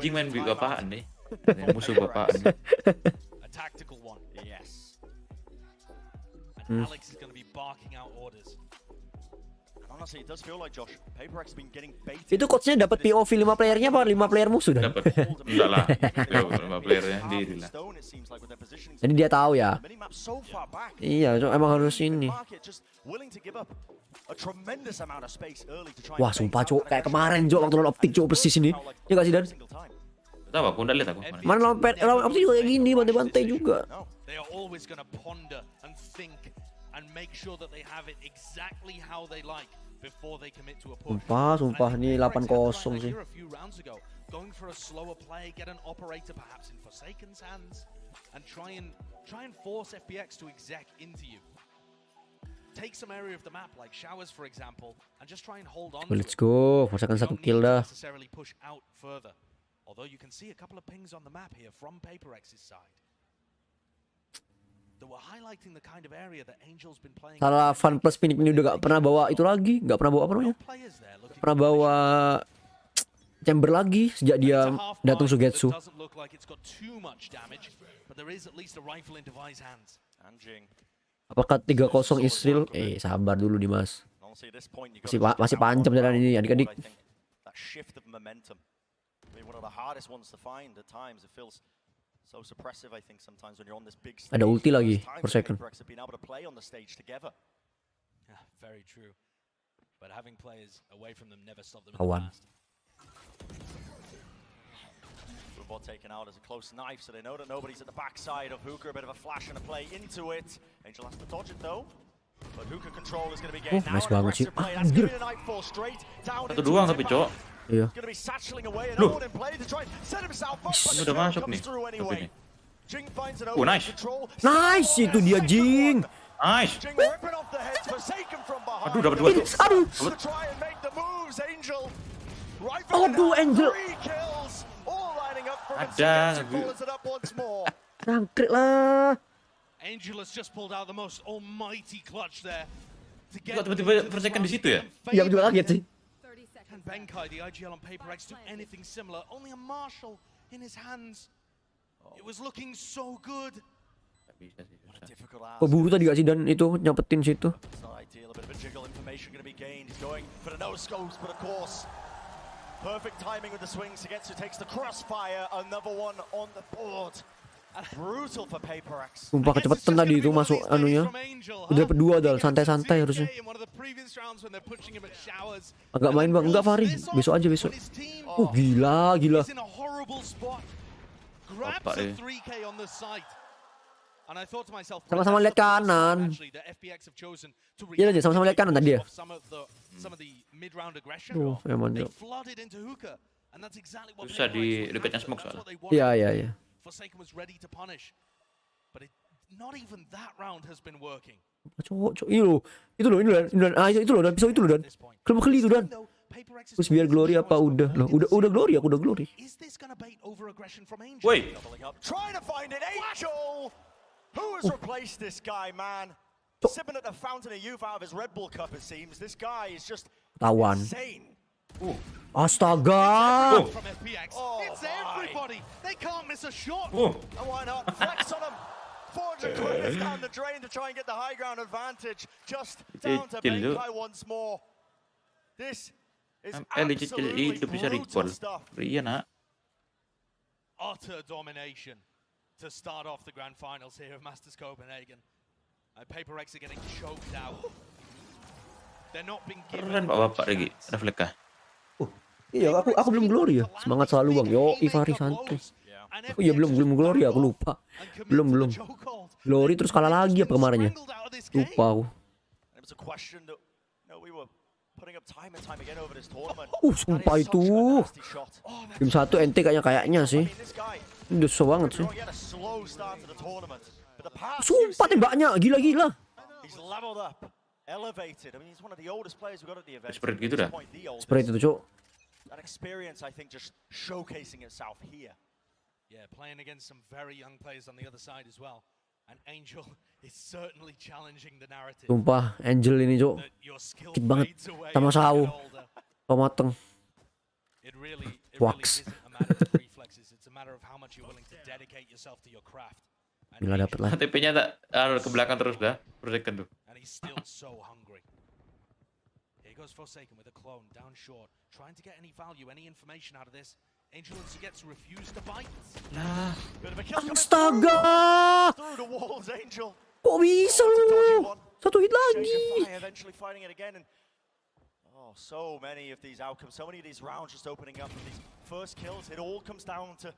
Jing main bapaan nih. Musuh bapaan. Alex is going to be barking out orders. Honestly, it does feel like Josh. PaperX has been getting baited. Itu coachnya dapat POV 5 playernya apa 5 player musuh dan? Dapat. Enggak lah. 5 playernya sendiri lah. Jadi dia tahu ya. Iya, so emang harus ini. Wah, sumpah cok, kayak kemarin cok waktu lawan optik cok persis ini. Ya enggak sih dan? Tahu aku udah lihat aku. Mana lawan optik juga kayak gini, bantai-bantai juga. They are always going to ponder and think and make sure that they have it exactly how they like before they commit to a push. Sumpah nih 8-0 sih. Going for a slower play, get an operator perhaps in Forsaken's hands and try and force FPX to exec into you. Take some area of the map like showers for example and just try and hold on. Let's go. Forsaken 1 kill dah. Necessarily push out further. Although you can see a couple of pings on the map here from PaperX's side. Salah Fun Plus Phoenix ini udah gak pernah bawa itu lagi, gak pernah bawa apa namanya? Pernah bawa chamber lagi sejak dia datang Sugetsu. Apakah 3-0 Israel? Sabar dulu Dimas. Masih panjang jalan ini adik-adik. So suppressive, I think sometimes when you're on this big stage. Ada ulti lagi per second. Yeah, very true. But having players away from them never stop them in the past. Buat taken out as a close knife, so they know that nobody's at the backside of Hookah. A bit of a flash and a play into it. Angel has to dodge it though. But Hookah control is going to be gained. Nice banget sih. Anjir. Satu doang tapi cowok. Iya. Loh. Ini udah masuk nih. Nice. Nice itu dia Jing. Nice. Aduh dapat 2 tuh. Aduh Angel. Ada. Rangkrik lah. Angel has just pulled out the most almighty clutch there. Kok tiba-tiba Forsaken di situ ya? Iya juga kaget sih. Can Benkai, the IGL on PaperX, do anything similar? Only a Marshall in his hands. It was looking so good. Keburu tadi gak sih dan itu nyampetin situ. Perfect timing with the swings. Sugetsu takes the crossfire. Another one on the board. Brutal for PaperX. Sumpah kecepetan tadi itu masuk anunya. Udah dapat 2 dal, santai-santai harusnya. Agak main bang, enggak Fahri. Besok aja besok. Gila. Bapak ya. And I thought to myself, Sama-sama lihat kanan. Iya aja sama-sama lihat kanan tadi ya. Emang tuh. Susah di dekatnya smoke soalnya. Iya. Cowok, itu loh, itu loh, dan pisau itu loh, dan kenapa keli itu, dan terus biar glory apa udah loh, udah glory, aku udah glory. Woi, Trying to find it, Angel! Who has replaced this guy, man? Sipping at the fountain of youth out of his Red Bull cup, it seems. This guy is just Tawan. insane. Astaga. It's everybody. They can't miss a shot. And why not? Flex on him. 400 quid is down the drain to try and get the high ground advantage. Just down to Benkai once more. This is absolutely brutal stuff. Iya nak. Utter domination to start off the grand finals here of Masters Copenhagen. Paper X are getting choked out. They're not being given. Keren bapak lagi, refleks kah? Iya, aku belum glory ya. Semangat selalu bang. Yo, Ivari santai. Oh iya belum glory, aku lupa. Belum. Glory terus kalah lagi apa kemarinnya? Lupa aku. Sumpah itu. Game 1 NT kayaknya sih. Udah susah banget sih. Sumpah tembaknya gila. Sprint gitu dah. Sprint itu, Cok. That experience, I think, just showcasing itself here. Yeah, playing against some very young players on the other side as well. And Angel is certainly challenging the narrative. Sumpah, Angel ini, Cok. Sakit banget. Sama Sau. Pemateng. It really Wax. is a matter of reflexes. It's a matter of how much you're willing to dedicate yourself to your craft. Bila dapet lah. TP-nya tak ke belakang terus dah. Protection tuh. And he's still so hungry. Here goes Forsaken with a clone down short, trying to get any value, any information out of this. Angel and gets refused to bite. Lah. Astaga! Through the walls, Angel. Kok bisa lu? Satu hit lagi. Eventually fighting it again, and so many of these outcomes, so many of these rounds just opening up, and these first kills, it all comes down to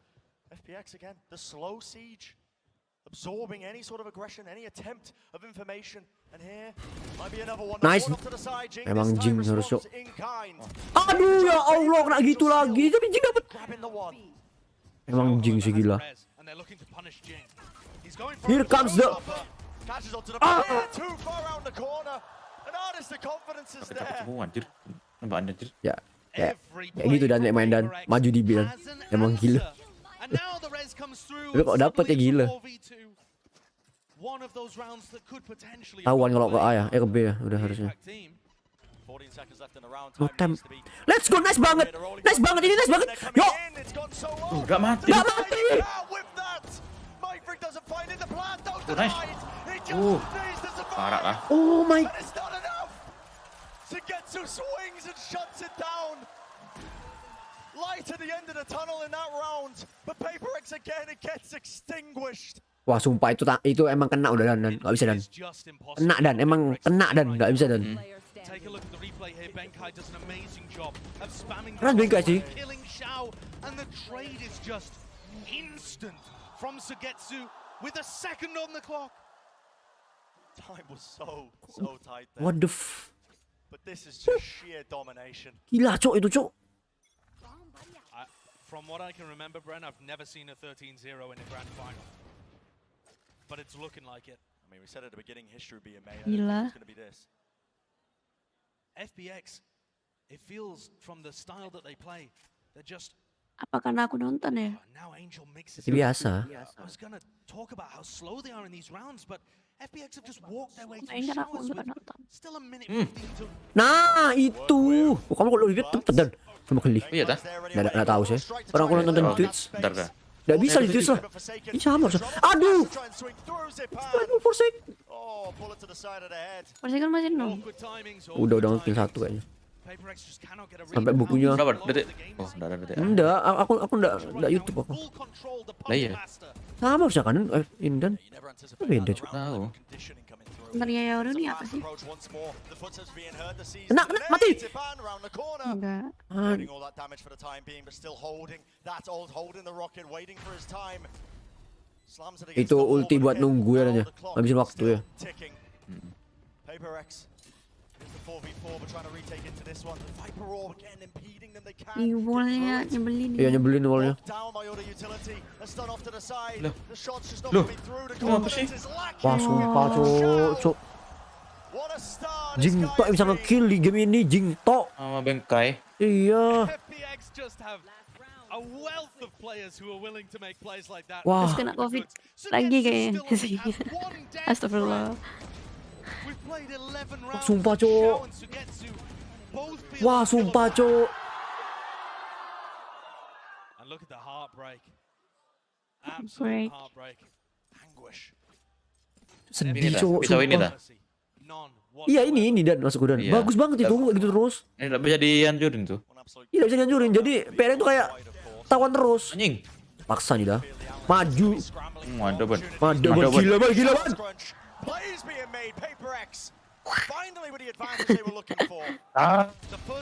FPX again. The slow siege, absorbing any sort of aggression, any attempt of information, and here might be another one. Nice. Emang Jing harus, Cok. Aduh ya Allah, kena gitu lagi. Tapi Jing dapet. Emang Jing sih gila. Here comes the. Anjir. Nembak anjir. Ya gitu dan main dan maju di bilan. Emang gila. Tapi kok dapet ya gila. Tawan kalau ke A ya, ke B ya, udah harusnya. Let's go, nice banget ini, nice banget. Yo. Enggak mati. Nice. Parah lah. Oh my. Light at the end of the tunnel in that round, but Paper X again, it gets extinguished. Wah sumpah itu emang kena udah dan nggak bisa dan kena dan emang kena dan nggak bisa dan. Keren Benkai sih. What the f? Gila Cok itu Cok. From what I can remember, Bren, I've never seen a 13-0 in a grand final. But it's looking like it. I mean, we said at the beginning history would be amazing. Gila. It's going to be this. FPX, it feels from the style that they play, they're just. Apa karena aku nonton ya? Now Angel mixes. Biasa. I was gonna talk about how slow they are in these rounds, but FPX have just walked their way through Main aku showers nggak with nonton. still a minute 15 to. Nah itu. Kamu kalau lihat tuh dan sama keli. Iya dah. Nggak tahu sih. Orang aku nonton di Twitch. Bentar dah. Nggak bisa di Twitch lah. Ini sama harusnya. Aduh. Forsaken. Forsaken masih 0. Udah ngekill 1 kayaknya. Sampai bukunya. Berapa detik? Oh, enggak ada detik. Enggak, aku enggak YouTube aku. Lah iya. Sama harusnya kan Indan. Beda juga. Tahu. Sebenarnya ya udah nih apa sih? Kena mati. Enggak. Itu ulti buat nunggu ya, ngabisin waktu ya. Ih, bolanya nyebelin. Iya nyebelin awalnya. Loh, apa sih? Wah sumpah cok. Jingto yang bisa nge-kill di game ini, Jingto. Sama bengkai. Iya. Wah. Terus kena covid lagi kayaknya. Astagfirullah. Sumpah cok. Wah sumpah cok. Break. Sedih cok. Pisau ini dah. Iya ini dan masuk udah. Iya. Bagus banget itu gitu terus. Ini nggak bisa dihancurin tuh. Iya bisa ngancurin. Jadi PR itu kayak tawan terus. Anjing. Paksa nih dah. Maju. Ada ban. Madu ban. Gila ban. Gila ban.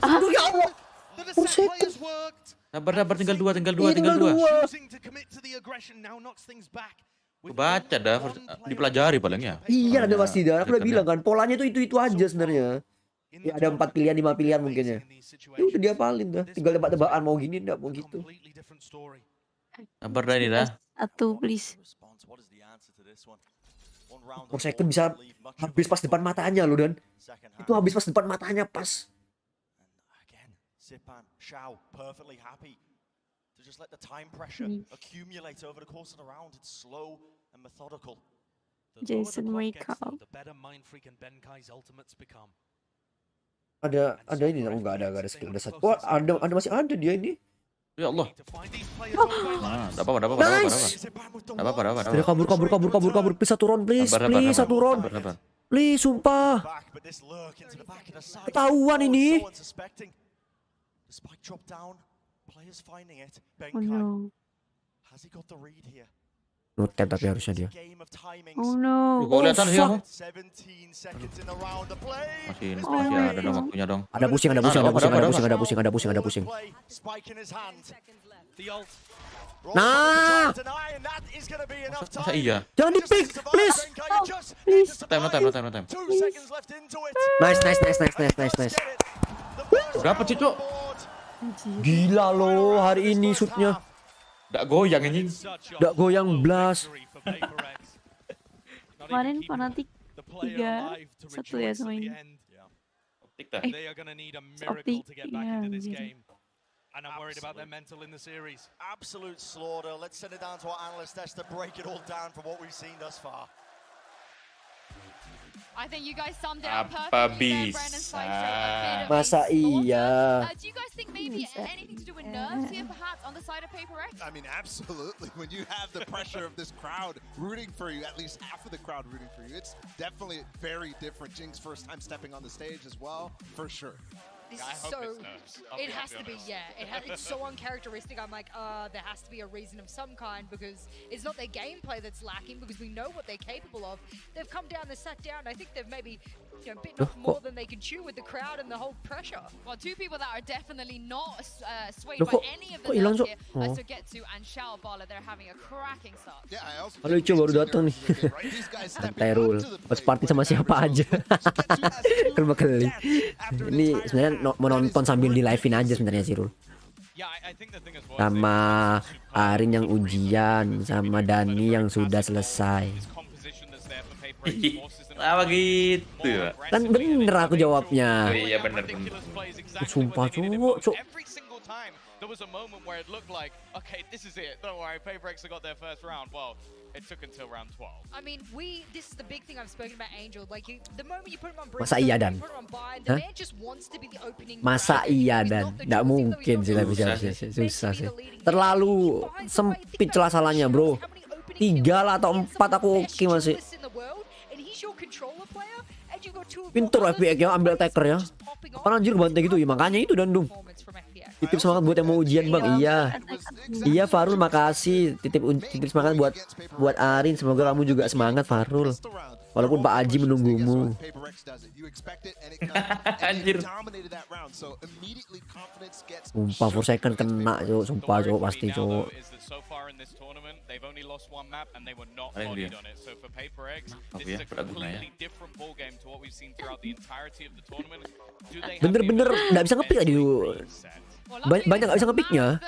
Aduh ya Allah. Sabar tinggal dua. Baca dah, harus dipelajari palingnya. Iya ada pasti dah. Aku udah bilang kan polanya itu aja sebenarnya. Ya ada 4 pilihan 5 pilihan mungkin ya. Ya udah dia paling dah. Tinggal tebak-tebakan mau gini enggak mau gitu. Sabar dah ini dah. Satu please. Per second bisa habis pas depan matanya loh dan. Itu habis pas depan matanya pas. Just let the time pressure accumulate over the course of the round. It's slow and methodical. Jason wake up. Ada ini enggak ada skill ada satu. Wah, ada masih ada dia ini. Ya Allah. Nah, enggak apa-apa. Nice. Enggak apa-apa. Sudah kabur. Please satu round please. Please satu round. Please sumpah. Ketahuan ini. Oh no. Notet tapi harusnya dia. Oh no. Kok kelihatan sih kamu? Masih ada dong waktunya dong. Ada pusing. Nah, Masa iya? jangan di pick, please. Please. No time. Nice. Berapa sih, Cok? Gila loh hari ini shootnya. Nggak goyang anjing. Nggak goyang blas. Kemarin fanatik 3-1 ya sama ini. Optik dah. Optik. Iya. And I'm worried about their mental in the series. Absolute slaughter. Let's send it down to our analyst desk to break it all down from what we've seen thus far. I think you guys summed it up Apa perfectly there, Brandon. bisa? Slice straight, a bit of Masa a slaughter. iya? Do you guys think maybe anything to do with nerves here, perhaps, on the side of Paper X? I mean, absolutely. When you have the pressure of this crowd rooting for you, at least half of the crowd rooting for you, it's definitely very different. Jing's first time stepping on the stage as well, for sure. It has to be, yeah. It's so uncharacteristic. I'm like, there has to be a reason of some kind because it's not their gameplay that's lacking because we know what they're capable of. They've come down, they sat down. I think they've maybe bitten off more than they can chew with the crowd and the whole pressure. Well, two people that are definitely not swayed by any of the nerves here. So get to and Shao Bala, they're having a cracking start. Yeah, I also Halo Iceo baru datang nih. Santai rule. Pas party sama siapa aja. Kelma keli. Ini sebenarnya mau nonton sambil di live-in aja sebenarnya sih Rul. Sama Arin yang ujian, sama Dani yang sudah selesai. Apa gitu ya? Kan bener aku jawabnya. Oh iya bener. Sumpah cowok. There was a moment where it looked like, okay, this is it. Don't worry, Paper X got their first round. Well, it took until round 12. I mean, this is the big thing I've spoken about Angel. Like, the moment you put him on Masa iya Dan? the man just wants to be the opening. Masa iya Dan? Nggak mungkin sih tapi susah sih. Terlalu sempit celah salahnya bro. 3 lah atau 4 aku oke masih. Pintar FPX ya ambil attacker ya. Kan anjir bantai gitu ya makanya itu Dandung. Titip semangat buat yang mau ujian bang. Iya Farul makasih. Titip semangat buat Arin. Semoga kamu juga semangat Farul. Walaupun Pak Haji menunggumu. Anjir. Sumpah 4 second kena cok, sumpah cok pasti cok. Bener-bener nggak bisa ngepick tadi. Banyak nggak bisa ngepicknya.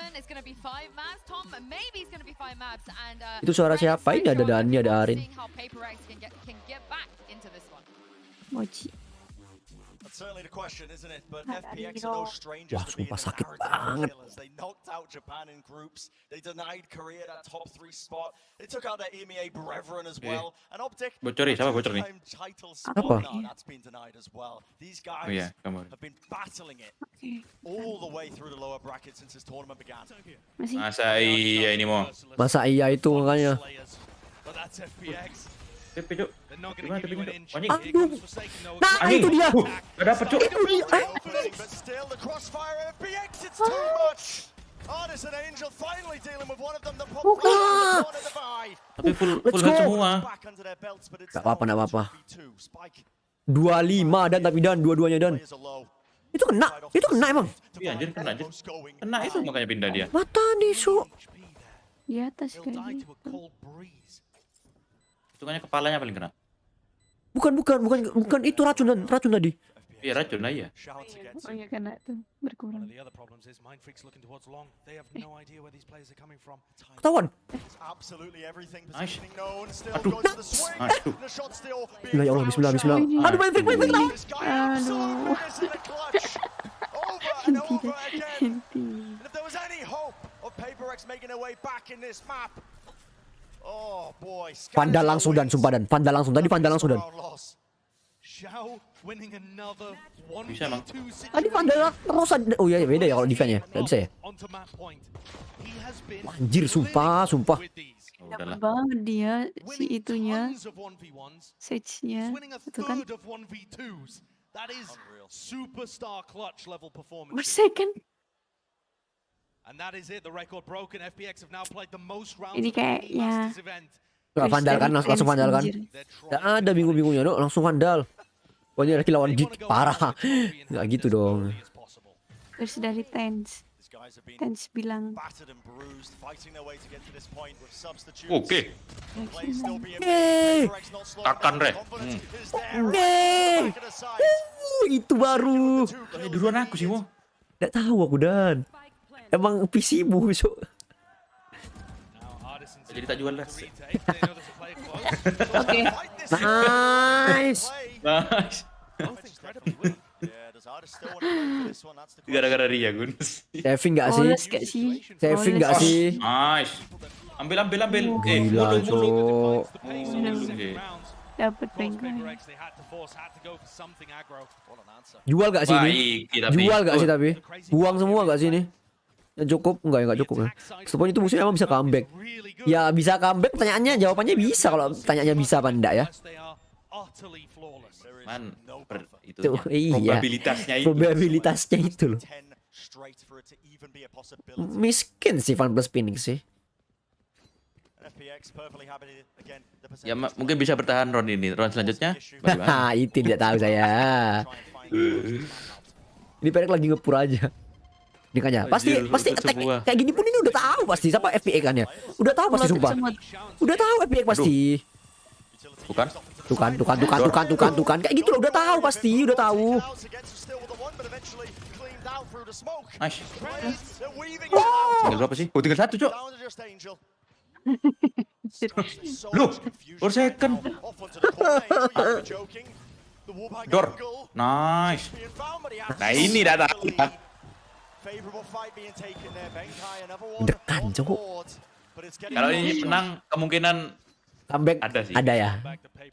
Itu suara siapa ini? Ada Dani, ada Arin. Mochi. Wah, sumpah sakit banget. Bocor siapa bocor nih? Apa? Oh iya, kamu. Masa iya ini mau? Masa iya itu makanya. TP cok. Gimana TP-nya cok? Anjing. Aduh. Nah Anjing. itu dia. Gak dapet cok. Itu dia. Tapi full Let's health go. semua. Gak apa-apa. 25 dan tapi dan dua-duanya dan. Itu kena emang. Iya anjir kena anjir. Kena itu makanya pindah dia. Mata nih so. Di atas kayak gitu. Hitungannya kepalanya paling kena. Bukan itu racun tadi. Iya racun lah ya. Oh iya kena tuh berkurang. Ketahuan. Nice. Aduh. Aduh. Ya Allah, bismillah. Aduh, main fake. Aduh. Pandal langsung dan sumpah dan. Pandal langsung dan. Bisa emang. Tadi pandal terus. Oh iya beda ya kalau defense-nya. Gak bisa ya. Anjir sumpah. Oh, udahlah. Dapat banget dia si itunya, sage-nya itu kan. Second. Ini kayaknya Gak pandal kan, langsung pandal kan. Gak ada bingung-bingungnya dong, langsung pandal. Wah ini lagi lawan gig parah. Gak gitu dong. terus dari Tens bilang Oke. Takan re. Itu baru. Ini duluan aku sih mau. Gak tahu aku dan. Emang PC-mu so. Jadi tak jual lah. oke. Nice. Gara-gara dia Gun. Saving gak sih? Oles gak sih? Saving Oles. gak sih? Nice. Ambil. Gila cok. Dapat bengkel. Jual gak sih ini? Baik, tapi. Jual gak sih tapi? Buang semua gak sih ini? Ya cukup? Enggak cukup ya. Setelah itu musuhnya emang bisa comeback. Ya bisa comeback, jawabannya bisa. Kalau tanyanya bisa apa enggak ya? Man, itu Tuh, iya. Probabilitasnya itu loh. Miskin sih Van Plus Phoenix sih. Ya mungkin bisa bertahan round ini. Round selanjutnya bagaimana? Itu tidak tahu saya. Ini Perek lagi ngepur aja. Ini kan ya. Pasti attack kayak gini pun ini udah tahu pasti siapa FPX kan ya. Udah tahu pasti sumpah. Udah tahu FPX pasti. Bukan? Tukan. Kayak gitu loh udah tahu pasti, udah tahu. Nice. Tinggal berapa sih? Oh, tinggal 1, Cok. Loh, for second. Door. Nice. Nah, ini datang. Dekan, Cok. Kalau ini menang kemungkinan Comeback ada ya.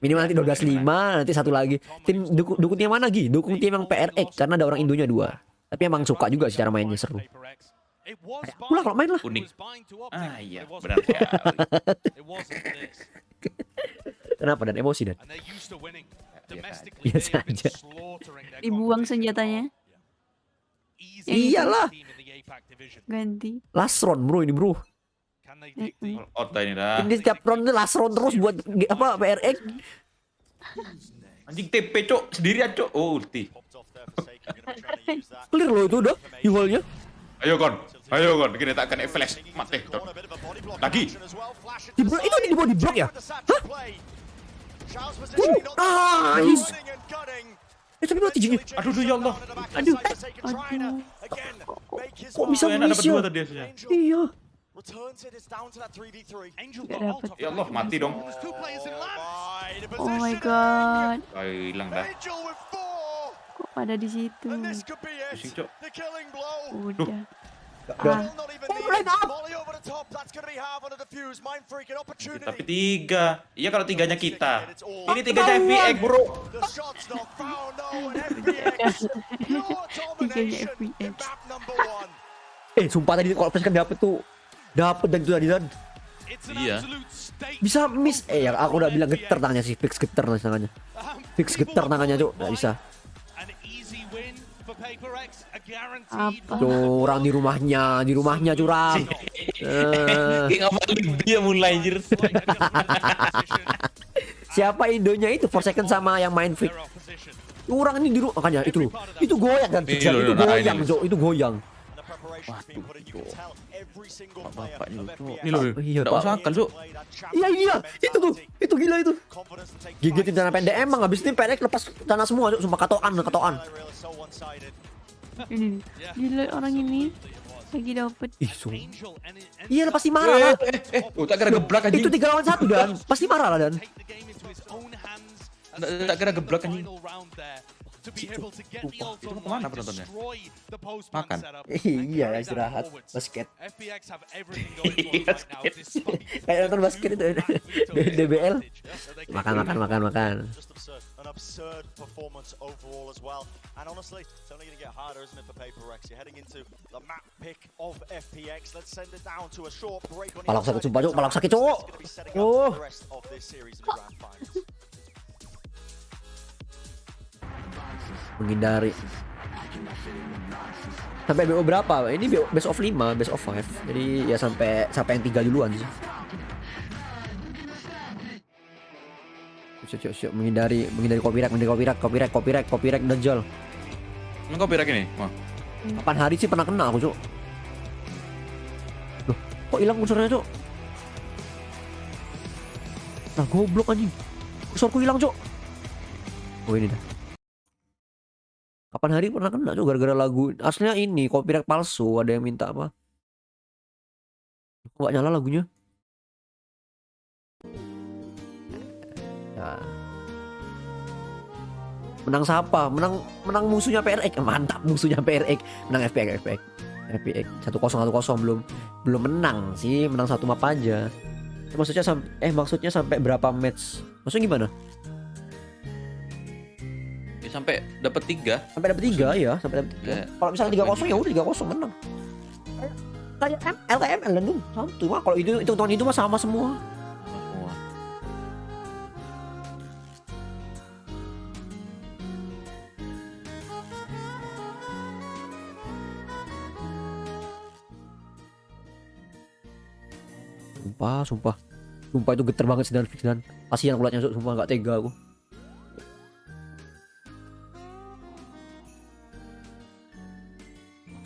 Minimal nanti 12-5, nanti satu lagi. Tim dukung tim mana lagi? Dukung tim yang PRX karena ada orang Indonya 2. Tapi emang suka juga sih cara mainnya seru. Aku lah kalau main lah. Unik. Ah iya, benar sekali. Kenapa dan emosi dan? Biasa aja. Dibuang senjatanya. Iyalah. Ganti. Last round bro ini bro. Otak ini dah. Ini setiap round last round terus buat apa PRX. Anjing TP, Cok. Sendirian, Cok. Oh, ulti. Clear loh itu udah Yuvalnya. Ayo, Kon. Ayo, Kon. Gini tak kena flash. Mati, Kon. Lagi. Itu di bawah di block ya? Hah? Nice. Tapi mati jingnya. Aduh, ya Allah. Aduh. Kok bisa Enak dapat miss ya? 2 tadi hasilnya. Iya. Gak dapet. Ya Allah, mati dong. Oh my god. Ayo, hilang dah. Kok pada di situ? Pusing, Cok. Udah. Tapi 3. Iya kalau 3-nya kita. Ini 3-nya FPX, bro. Tiganya FPX. Sumpah tadi kalau kan dapet tuh. Dapet dan itu tadi dan. Iya. Bisa miss. Ya aku udah bilang getar tangannya sih. Fix getar tangannya. Fix getar tangannya, Cuk. Enggak bisa. Apa? Curang di rumahnya curang. Ngapain dia mulai anjir. Siapa Indonya itu 4 second sama yang main freak. Curang ini di rumah makanya itu. Itu goyang kan itu goyang, Cok. Itu goyang. Bapak ini loh. Iya, Enggak masuk akal, Cok. Iya. Itu tuh. Itu gila itu. Gigitin tanah pendek emang habis ini pendek lepas tanah semua, Cok. Sumpah katoan. Ini gila orang ini lagi dapet. Iya, pasti marah lah. Tak kira geblak anjing. Itu 3 lawan 1 dan pasti marah lah dan. Tak kira geblak anjing. Itu mau kemana penontonnya? Makan. Iya, istirahat basket. Kayak nonton basket itu DBL. Makan. An absurd performance overall as well. And honestly, it's only going to get harder, isn't it, for PaperX? You're heading into the map pick of FPX. Let's send it down to a short break on the Palak sakit sumpah, Cok. Palak sakit, Cok. the rest of this series in the grand finals. Menghindari. Sampai BO berapa? Ini BO best of 5, best of 5. Jadi ya sampai yang 3 duluan sih. Siap, menghindari copyright Dajjal. Emang copyright ini? Wah. Kapan hari sih pernah kena aku, Cok? Loh, kok hilang kursornya, Cok? Nah, goblok anjing. Kursorku hilang, Cok. Oh, ini dah. Kapan hari pernah kena, Cok, gara-gara lagu. Aslinya ini copyright palsu, ada yang minta apa? Kok gak nyala lagunya? Nah. Menang siapa? Menang musuhnya PRX. Mantap, musuhnya PRX. Menang FPX. 1-0 belum menang sih, menang 1 map aja. Maksudnya sampai berapa match? Maksudnya gimana? Ya, sampai dapat 3. Sampai dapat 3 ya, sampai dapat 3. Kalau misalnya 3-0 ya udah 3-0 menang. Kayak LKML dan tuh satu mah kalau itu tahun itu mah sama semua. Sumpah itu geter banget sih dan fix dan kasihan aku liatnya, sumpah nggak tega aku.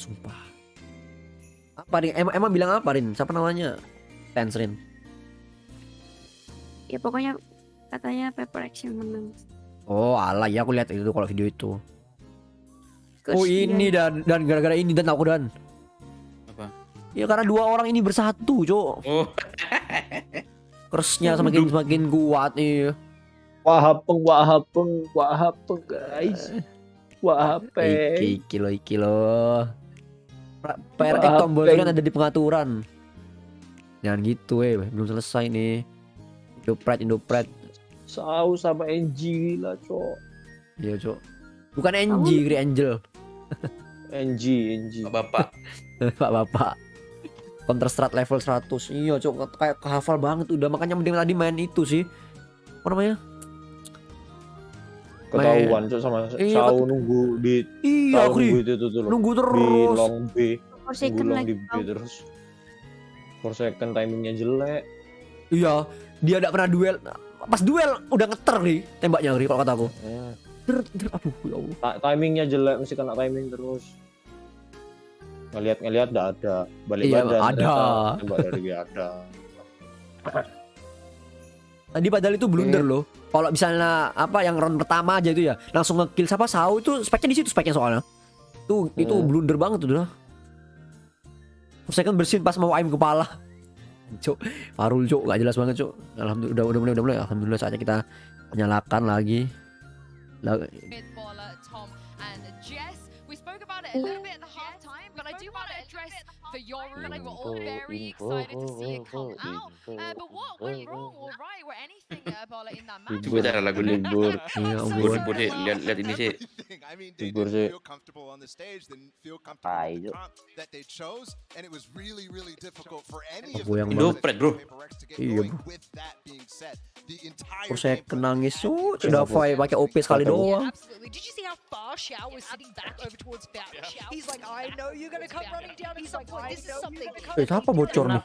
Sumpah. Apa Rin? Emang bilang apa Rin? Siapa namanya? Rin. Ya pokoknya katanya PaperX yang menang. Oh alah ya aku lihat itu kalau video itu. Oh Kasian. ini dan gara-gara ini dan aku dan. Apa? Ya karena 2 orang ini bersatu, Cok. Oh. Kersnya semakin kuat nih. Wahapeng guys. Iki lo. PRX tombol kan ada di pengaturan. Jangan gitu belum selesai nih. Indopret. Saus sama NG gila, Cok. Iya, Cok. Bukan NG, Gri Angel. NG. Bapak. Bapak. Counter Strike level 100. Iya, Cok, kayak kehafal banget udah. Makanya mending tadi main itu sih. Apa namanya? Ketahuan, Cok, sama Sau nunggu di nunggu itu tuh. Nunggu terus. Di long B. Second Long lagi. di B terus. 4 second timingnya jelek. Iya, dia enggak pernah duel. pas duel udah ngeter nih tembaknya ngeri kalau kataku. Aduh ya Allah. Timingnya jelek, mesti kena timing terus. Ngeliat enggak ada. Balik Iya, badan ada. Tembak dari dia ada. Tadi padahal itu blunder loh. Kalau misalnya apa yang round pertama aja itu ya langsung ngekill siapa Sau itu speknya di situ speknya soalnya. Itu blunder banget tuh dah. Saya kan bersin pas mau aim kepala. Cuk, Farul cuk, gak jelas banget cuk. Alhamdulillah udah mulai. Alhamdulillah saatnya kita menyalakan lagi. Tom and Jess. We spoke about it a little bit at the halftime, but I do want to address for your room. We were all very excited to see it come out. But what went wrong or right or anything about in that match? Gue cara lagu libur. Libur sih, lihat ini sih. Libur sih. Indopret bro. Iya bro. Terus saya nangis udah fight pakai OP sekali doang. Absolutely. Did you see how far Xiao was sitting back over towards Fout? He's like, I know you're gonna come running down. He's like, this is something. Apa bocor nih?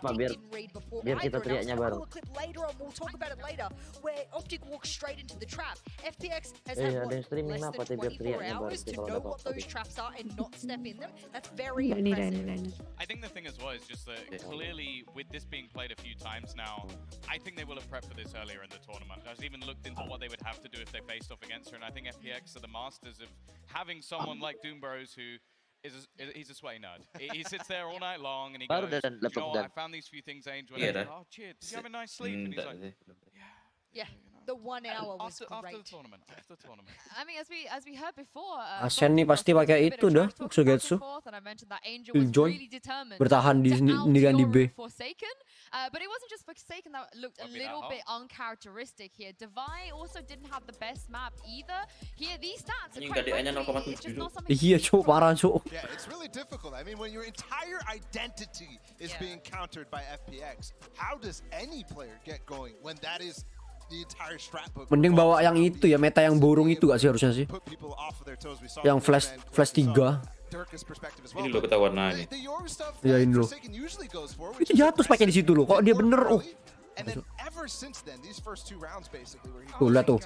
Biar kita teriaknya bareng. Later on, we'll talk about it later. Where Optic walks straight into the trap. FPX has had ada yang streaming less apa than biar 24 teriaknya bareng hours to kalau know ada what apa. those traps are and not step in them. That's very Ini. impressive. I think the thing as well is just that clearly with this being played a few times now, I think they will have prepped for this earlier in the tournament. I've even looked into what they would have to do if they faced off against her, and I think FPX are the masters of having someone like Doombros who he's a sweaty nerd. He sits there all night long and he goes, you know what, I found these few things, Angel. And oh, cheers, did you have a nice sleep? And he's like, Yeah. The 1 hour was after great. the tournament. I mean, as we heard before, Ashen nih pasti pakai itu dah, Sugetsu. Killjoy bertahan di sendirian di B. But it wasn't just Forsaken that looked a little bit uncharacteristic here. Divine also didn't have the best map either. Here, these stats are quite frankly, it's just not something. Iya cuk, parah cuk. Yeah, it's really difficult. I mean, when your entire identity is being countered by FPX, how does any player get going when that is the entire scrapbook? Mending bawa yang itu ya, meta yang burung itu gak sih harusnya sih? Yang flash 3. Ini lo ketahuan nanya. Ya ini loh. Itu jatuh speknya di situ loh. Kok dia bener Tuh lihat tuh.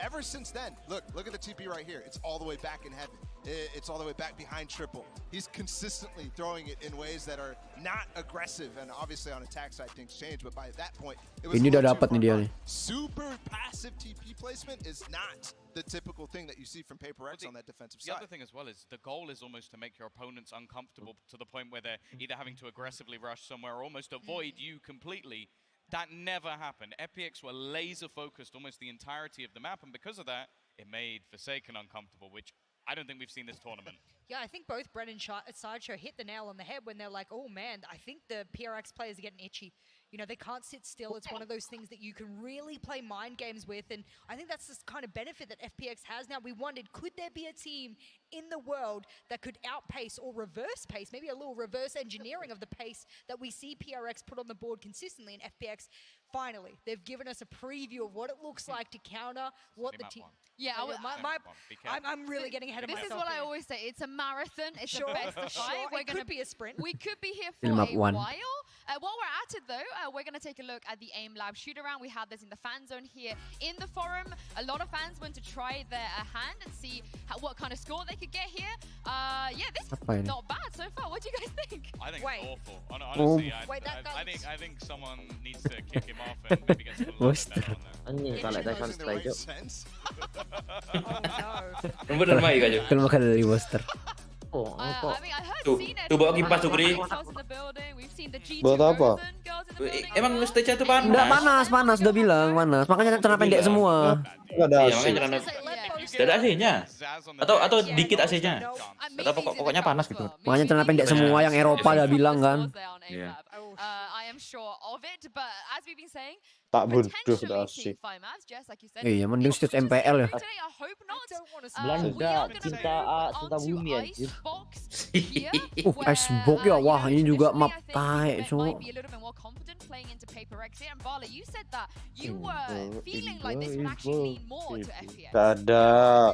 Ever since then, look at the TP right here. It's all the way back in heaven. It's all the way back behind triple. He's consistently throwing it in ways that are not aggressive, and obviously on attack side things change. But by that point, it was ini udah dapat nih dia nih. Super passive TP placement is not the typical thing that you see from Paper X on that defensive side. The other thing as well is the goal is almost to make your opponents uncomfortable to the point where they're either having to aggressively rush somewhere or almost avoid you completely. That never happened. FPX were laser focused almost the entirety of the map, and because of that, it made Forsaken uncomfortable, which I don't think we've seen this tournament. Yeah, I think both Brett and Sideshow hit the nail on the head when they're like, oh man, I think the PRX players are getting itchy. You know, they can't sit still. It's one of those things that you can really play mind games with. And I think that's the kind of benefit that FPX has now. We wondered, could there be a team in the world that could outpace or reverse pace, maybe a little reverse engineering of the pace that we see PRX put on the board consistently. And FPX, finally, they've given us a preview of what it looks like to counter what the team... Yeah, I'm really getting ahead of myself. This is what I always say. It's a marathon. It's the best of five. It could be a sprint. We could be here for a while. While we're at it, though, we're going to take a look at the AIM Lab shoot-around. We had this in the fan zone here in the forum. A lot of fans went to try their hand and see what kind of score they could get here. Yeah, this is not bad so far. What do you guys think? I think it's awful. Honestly, I think someone needs to kick him off and maybe get some better on there. Bener Mai kayo. Kalau makan dari Monster. Tuh bawa kipas tuh Kri. Buat apa? Emang stage tuh panas. Panas udah bilang panas. Makanya celana pendek semua. Enggak ada AC. Tidak ada AC-nya. Atau dikit AC-nya. Atau pokoknya panas gitu. Makanya celana pendek semua yang Eropa udah bilang kan. I am sure of it, but as we've been saying, tak bodoh dah sih. Iya, mending stage MPL ya. Belanda, cinta bumi anjir. Icebox ya, wah ini juga map taek cuk. PaperX here. And Bala, you said that you were feeling like this would actually lean more to FPX. I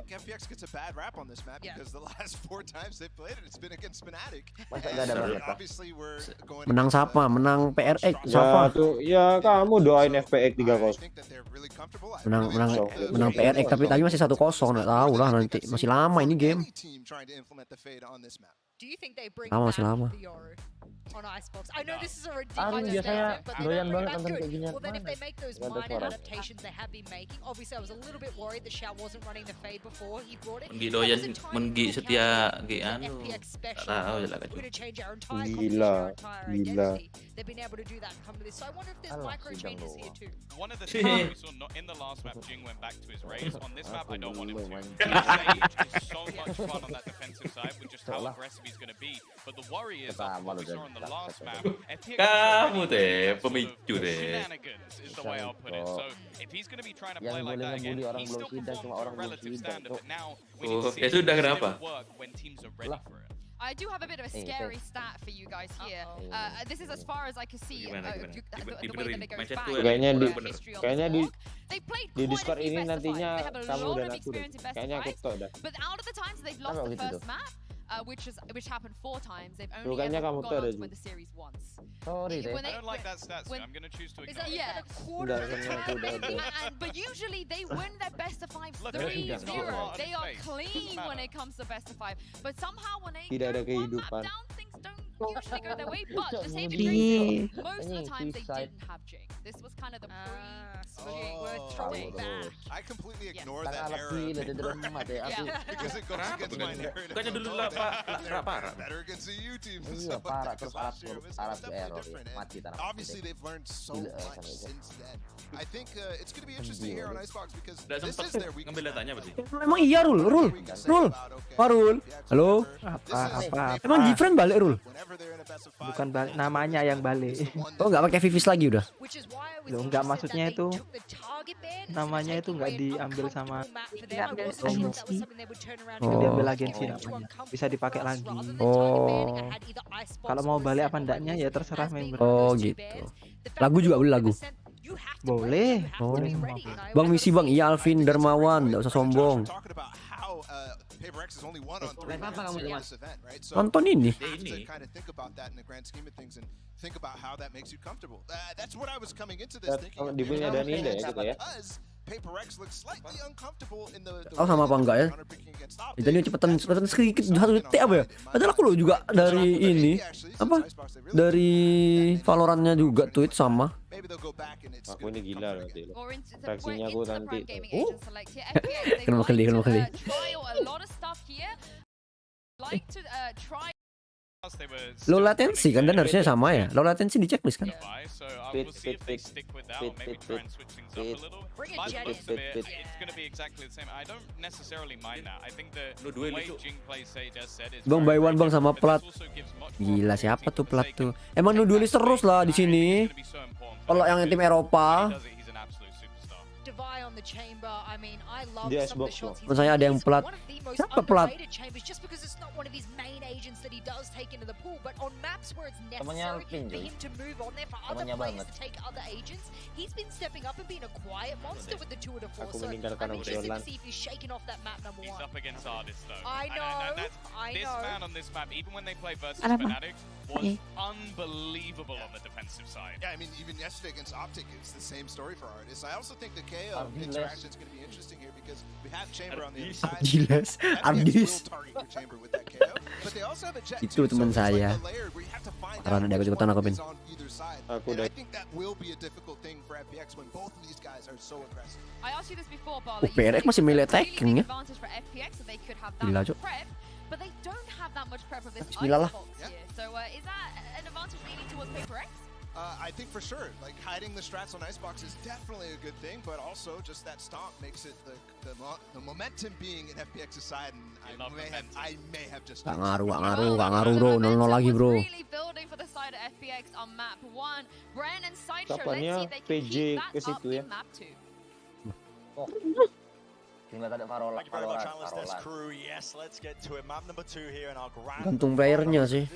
think FPX gets a bad rap on this map because the last 4 times they've played it, it's been against Fnatic. Obviously we're going Menang siapa? Menang PRX Ya siapa? tuh, ya kamu doain FPX 3-0. Menang PRX tapi tadi masih 1-0, nggak tahu lah nanti, masih lama ini game. Masih lama. On Icebox. I know this is a ridiculous biasanya but doyan they're banget that nonton good. kayak ginian. Well, then if they make those minor suara. adaptations they have been making, obviously I was a little bit worried the Shout wasn't running the fade before he brought it. Menggi doyan, menggi setia gian. Tahu je lah We're kacau. going to change our entire Gila, composition, gila. our entire identity. They've been able to do that and come to this. So I wonder if there's micro changes here too. One of the things we saw not in the last map, Jing went back to his raise. On this map, I don't want him to. Sage is so much fun on that defensive side with just how aggressive he's going to be. But the worry is, after what we saw on the last map, Kamu deh, pemicu deh. shenanigans is the way I'll put it. So if he's going to be trying to play like that again, he still performs to a relative standard. But now we need to see if sudah, it kenapa? work when teams are ready for it. I do have a bit of a scary stat for you guys here. This is as far as I can see the way that it goes back. Kayaknya They've played di quite a Discord few ini best of nantinya fives. They have a kamu lot dan of aku deh. experience in best of Kayaknya aku fives. tok dah. But out of the times they've lost the first map, which happened 4 times, they've only Bukannya ever kamu gone tuh on ada to win juga. the series once. Sorry deh. When I don't like that stat, so I'm going to choose to Is ignore that it. Yeah. a quarter of the time? But usually they win their best of 5 Look, 3-0. it's not hard They on are face. clean Doesn't when matter. it comes to best of 5. But somehow when they Tidak ada go one map kehidupan. down, things don't usually go their way. But the same Iya. degree, most of the time they didn't have Jing. This was kind of the pre-Jing. We're throwing back. I completely Yes. ignore that era because it goes against my narrative. Bukannya dulu lah Pak, parah. Better against the EU teams. Iya, parah. Terus Last year Arab was error, definitely different. And mati tanah. obviously they've learned so much since then. I think it's going to be interesting here on Icebox because Udah this is sempet their weakness. ngambil datanya berarti. Emang iya Rul. Pak Rul. Halo. Apa? Emang different balik Rul. Bukan namanya yang balik. Oh nggak pakai Vivis lagi udah. Loh, enggak, maksudnya itu namanya itu enggak diambil sama diambil agensi namanya. Bisa dipakai lagi. Oh. Kalau mau balik apa enggaknya ya terserah member. Oh gitu. Lagu juga boleh lagu. Boleh. Oh. Bang misi bang, iya Alvin Darmawan, nggak usah sombong. Nonton ini. Di punya Dani deh gitu ya. Tahu sama apa enggak ya? Jadi cepetan sedikit 1 detik apa ya? Padahal aku lo juga dari ini apa? Dari Valorantnya juga tweet sama. Aku ini gila loh nanti. Reaksinya aku nanti. Kenapa kali? Low latency kan dan harusnya sama ya. Low latency di checklist kan. Bang by one bang sama plat. Gila siapa tuh plat tuh? Emang nudulis terus lah di sini. Kalau yang tim Eropa. Di Xbox loh. Saya ada yang plat. Siapa plat? Temannya Alvin, temannya banget. Aku meninggalkan obrolan. Unbelievable on the defensive side. Yeah, I mean, even yesterday against Optic, it's the same story for Artis. I also think the KO interaction is going to be interesting here because we have Chamber on the other side. Ardiles, Ardis. Itu teman saya. Karena dia ikutan aku pin. Aku udah. PRX masih milih attacking ya. Gila cok. Bismillah lah. I think for sure, like hiding the strats on Icebox is definitely a good thing, but also just that stomp makes it the momentum being in FPX's side, and I may have just. Gak ngaruh bro, 0-0 lagi bro. Kapannya PJ ke situ ya? Gantung playernya sih.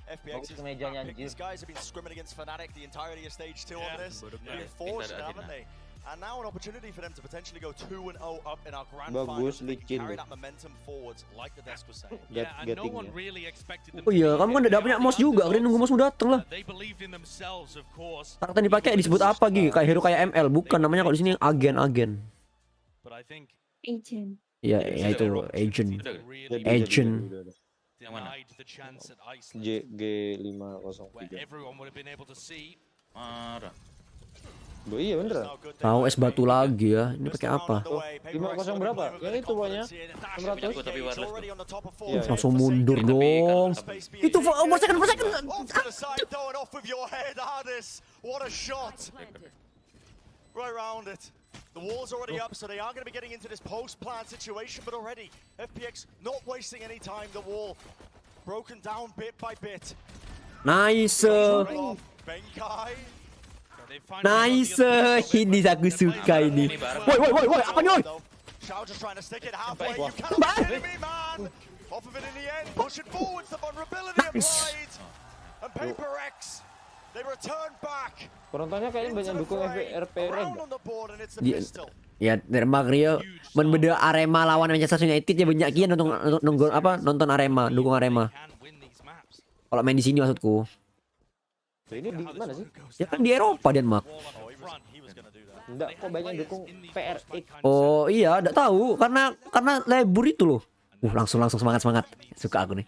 Fokus ke mejanya anjir. These guys have been scrimming against Fnatic the entirety of stage 2 on this. They've been forced, haven't they? And now an opportunity for them to potentially go 2-0 up in our grand final. They can carry that momentum forwards like the desk was saying. Yeah, and no one really expected them. Oh iya, kamu kan udah punya mouse juga, kalian nunggu mouse dateng lah. They believed in themselves, of course. Karakter yang dipakai disebut apa Gi? Kayak hero kayak ML, bukan namanya kalau di sini agen. But I think agent. Iya, ya itu agent. Agent. Yang mana? JG503. Marah. Loh iya bener. Tahu es batu lagi ya. Ini pakai apa? 50 berapa? Yang itu banyak. 600. Iya, langsung mundur dong. Itu per second. What a shot! Right around it. The wall's already up, so they are going to be getting into this post-plan situation, but already FPX not wasting any time. The wall broken down bit by bit. Nice. Nice. Ini aku suka ini. Woi, apa nih? Shao just trying to stick it halfway. You cannot get me, man. Off of it in the end. Push it forwards. The vulnerability applied. And Paper X. They return back. Penontonnya kayaknya banyak dukung RPR. Ya, Dermak Rio membeda Arema lawan Manchester United ya banyak kian nonton Arema, dukung Arema. Kalau main di sini maksudku. Ini di mana sih? Ya kan di Eropa Denmark. Enggak, kok banyak dukung PRX. Oh iya, enggak tahu karena libur itu loh. Langsung semangat. Suka aku nih.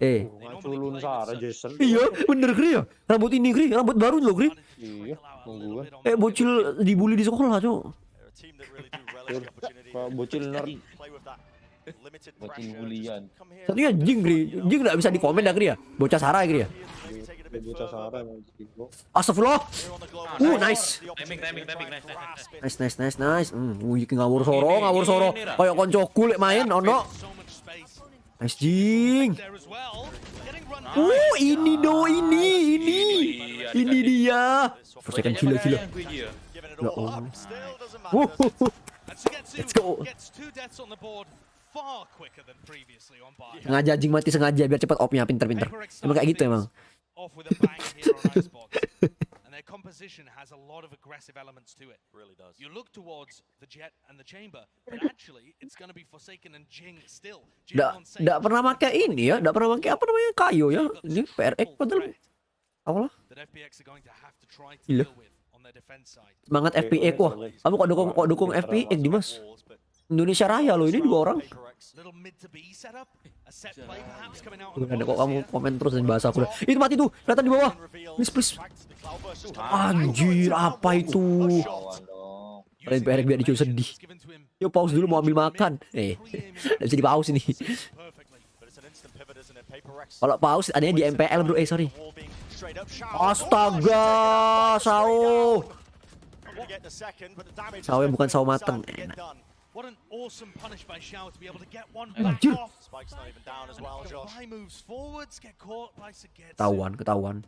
Ngaculun Sarah Jason. Iya, bener Gri ya. Rambut ini Gri, rambut baru loh Gri. Iya, nunggu. Bocil dibully di sekolah, Cok. Bocil nerd. Bocil bulian. Satunya Jing Gri. Jing enggak bisa dikomen dah Gri ya. Bocah Sarah Gri ya. Bocah Sarah emang gitu. Astagfirullah. Nice. Timing, Nice. Ngawur soro. Kayak koncoku lek main ono. Nice Jing. Ini dia. Persekan gila. Ya Allah. Let's go. Sengaja Jing mati sengaja biar cepat opnya pinter. Emang kayak gitu emang. Their composition has a lot of aggressive elements to it. Really does. You look towards the jet and the chamber, but actually it's going to be Forsaken and Jing still. Nggak pernah pakai ini ya, nggak pernah pakai apa namanya kayu ya. Ini PRX padahal awal. Gila. Semangat FPX wah. Kamu kok dukung FPX Dimas? Indonesia Raya loh ini 2 orang. Ada kok kamu komen terus dan bahasa aku. Itu mati tuh, kelihatan di bawah. Please. Anjir, apa itu? Kalian PRX biar dicuci sedih. Yo pause dulu mau ambil makan. Nggak bisa di pause ini. Kalau pause adanya di MPL bro. Sorry. Astaga, Sao. Sao yang bukan Sao mateng. What an awesome punish by Xiao to be able to get one back off. Spike's not even down as well, Josh. Fly moves forwards, get caught by Sagetsu. Ketahuan.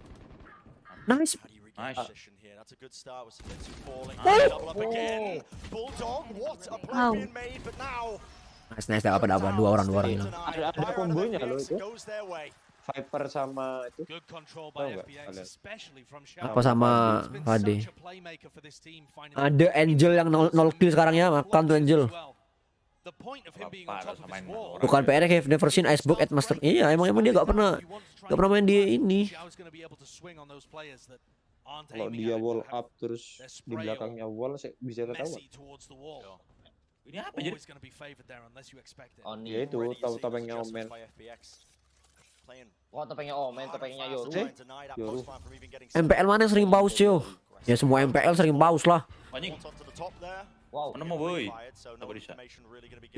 Nice. That's a good start with Sagetsu falling. Double up again. Bulldog, what a play being made, but now. Nice, dapat 2 orang. Ada kombonya kalau itu. Viper sama itu. Apa sama HD? Ada Angel yang 0 kill sekarang ya, makan tuh Angel. Bukan PRX have never seen Icebox at Master. Iya, emang dia nggak pernah main di ini. Kalau dia wall up terus di belakangnya wall bisa ketahuan. Ini apa jadi? Ya itu topengnya Omen. Topengnya Omen, topengnya Yoru. MPL mana yang sering pause Cio? Ya semua MPL sering pause lah. Wow. Mana mau boy?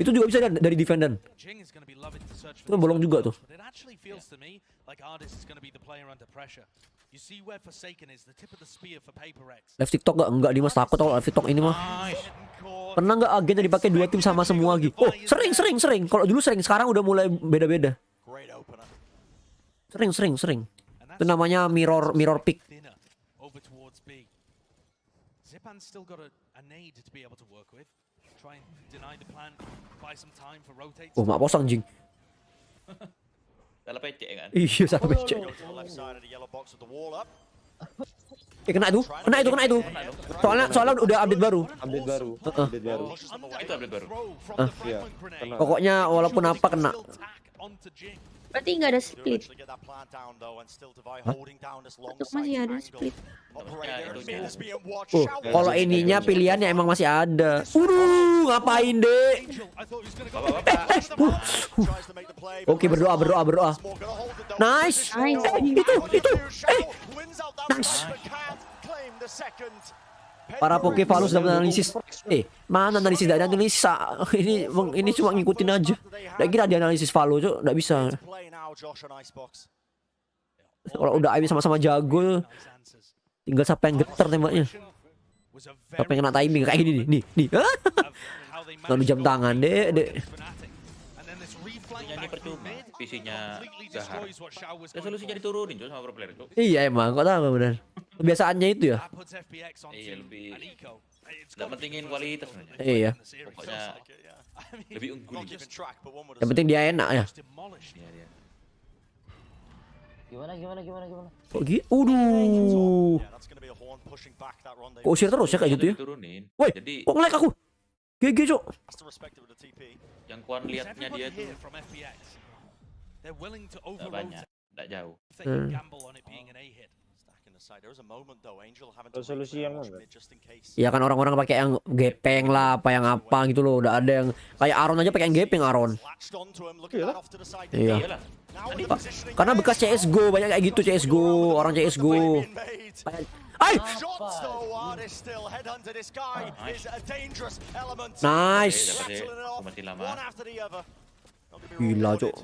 Itu juga bisa dari defender. Itu kan bolong juga tuh. Live TikTok enggak Dimas takut kalau live TikTok ini mah. Pernah nggak agen yang dipakai 2 tim sama semua gitu? Oh sering. Kalau dulu sering, sekarang udah mulai beda-beda. Sering. Itu namanya mirror pick. Oh mak posang Jing. Salah PC kan? Iya, salah PC. Kena itu. Soalnya udah update baru. Itu update baru. Iya. Pokoknya walaupun apa kena. Berarti nggak ada split. Untuk masih ada split. Kalau ininya pilihannya emang masih ada. Ngapain deh? Oke, berdoa. Nice. Itu. Nice. Para Pokevalus dapat analisis. Mana analisis? Tidak ada analisis. Ini cuma ngikutin aja. Nggak kira ada analisis Valo, Cok. Nggak bisa. Kalau udah AB sama-sama jago, tinggal siapa yang getar tembaknya. Siapa yang kena timing kayak gini nih. Lalu jam tangan, dek. Ini percuma. PC-nya gahar. Resolusinya diturunin Cok sama pro player Cok. Iya emang, kok tahu benar. Kebiasaannya itu ya. Iya, lebih nggak pentingin kualitas sebenarnya. Iya. Pokoknya lebih unggul. Yang penting dia enak ya. Iya. Gimana? Kok gitu? Kok usir terus ya kayak gitu ya? Woi, kok nge-lag aku? GG, Cok. Yang kuan liatnya dia tuh nggak banyak, nggak jauh. Resolusi yang mana? Ya kan orang-orang pakai yang gepeng lah, apa gitu loh. Udah ada yang kayak Aron aja pakai yang gepeng Aron. Iya. Karena bekas CS:GO banyak kayak gitu CS:GO, orang CS:GO. Nice. Masih lama. Gila, Cok.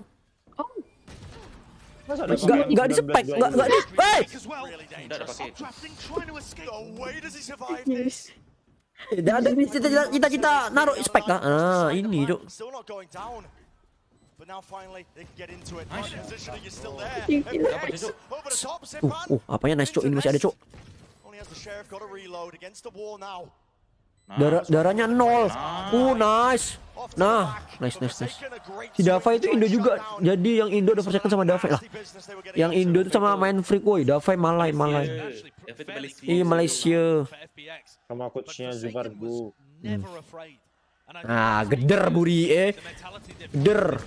Enggak di-spek, enggak di. Udah ada pakai. Ada cita-cita naruh spek kah? Ini, Cok. Apanya nice, Cok. Ini masih ada, Cok. Darahnya 0. Nice. Nah, nice. Si Davai itu Indo juga. Jadi yang Indo ada second sama Davai lah. Yang Indo itu sama main free koi. Davai Malai. Iya, Malaysia. Sama coachnya Zubargo. Nah, geder Buri geder.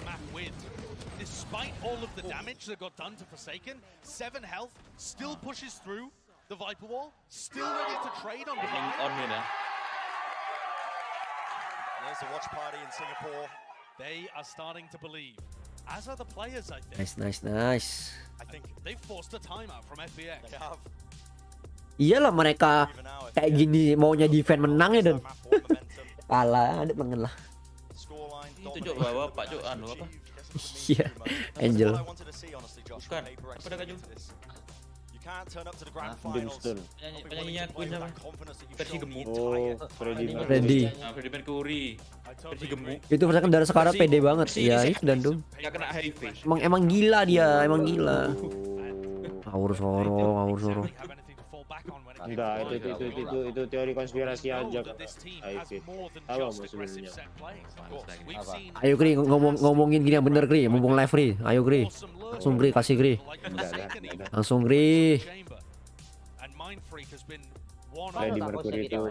Despite all of the damage that got done to Forsaken, 7 health, still pushes through the Viper Wall, still ready to trade on the There's a watch party in Singapore. They are starting to believe, as are the players, I think. Nice. I think they've forced a timeout from FPX. Iyalah mereka kayak gini maunya defense menang ya dan kalah, ada menang lah. Itu Cok bawa Pak Cok anu apa? Iya, Angel. Bukan, apa dah Kajul? Penyanyinya Queen apa? Versi gemuk. Freddie Mercury. Versi gemuk. Itu misalkan darah sekarang pede banget. Ya itu dan tuh. Gak kena HIV. Emang gila dia, emang gila. Ngawur soro. Enggak, itu teori konspirasi aja. Tahu maksudnya. Ayo Kri, ngomongin gini yang bener Kri, mumpung live Kri. Ayo Kri. Langsung Kri, kasih Kri. Langsung Kri. Freddie Mercury itu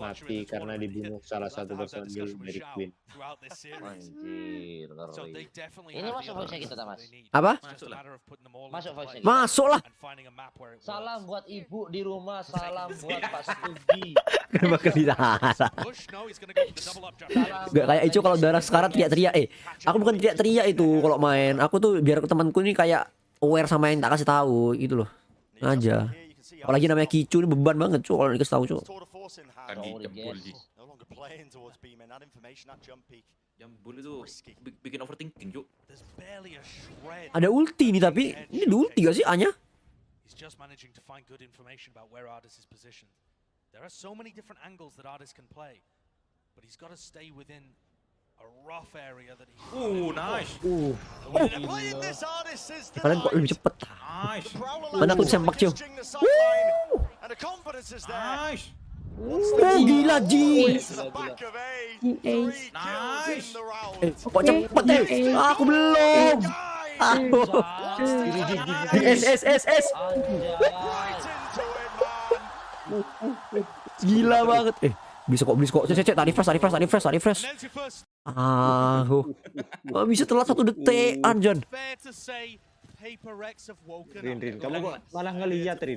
mati karena dibunuh salah satu personil dari Queen. Anjir, ngeri. Ini masuk voice kita, Mas. Apa? Masuk voice. Masuk lah. Salam buat ibu di rumah, salam buat Pak Setugi. Kenapa Kri salah? Gak kayak Iceo kalau darah sekarang teriak-teriak. Aku bukan teriak-teriak itu kalau main. Aku tuh biar temanku ini kayak aware sama yang tak kasih tahu gitu loh. Aja. Apalagi namanya Kicu ini beban banget Cuk kalau dikasih tahu Cuk. Jambul itu bikin overthinking Cuk. Ada ulti nih tapi ini di ulti gak sih A-nya? Nice. Kalian kok lebih cepet. Nice. Mana aku sempak Cio. Nice. Gila Ji. Nice. Kok cepet Aku belum. S. Gila banget. Bisa kok. Cek. Tadi fresh. Nggak bisa telat 1 detik, Anjan. Rin, kamu kok malah ngeliat, Rin?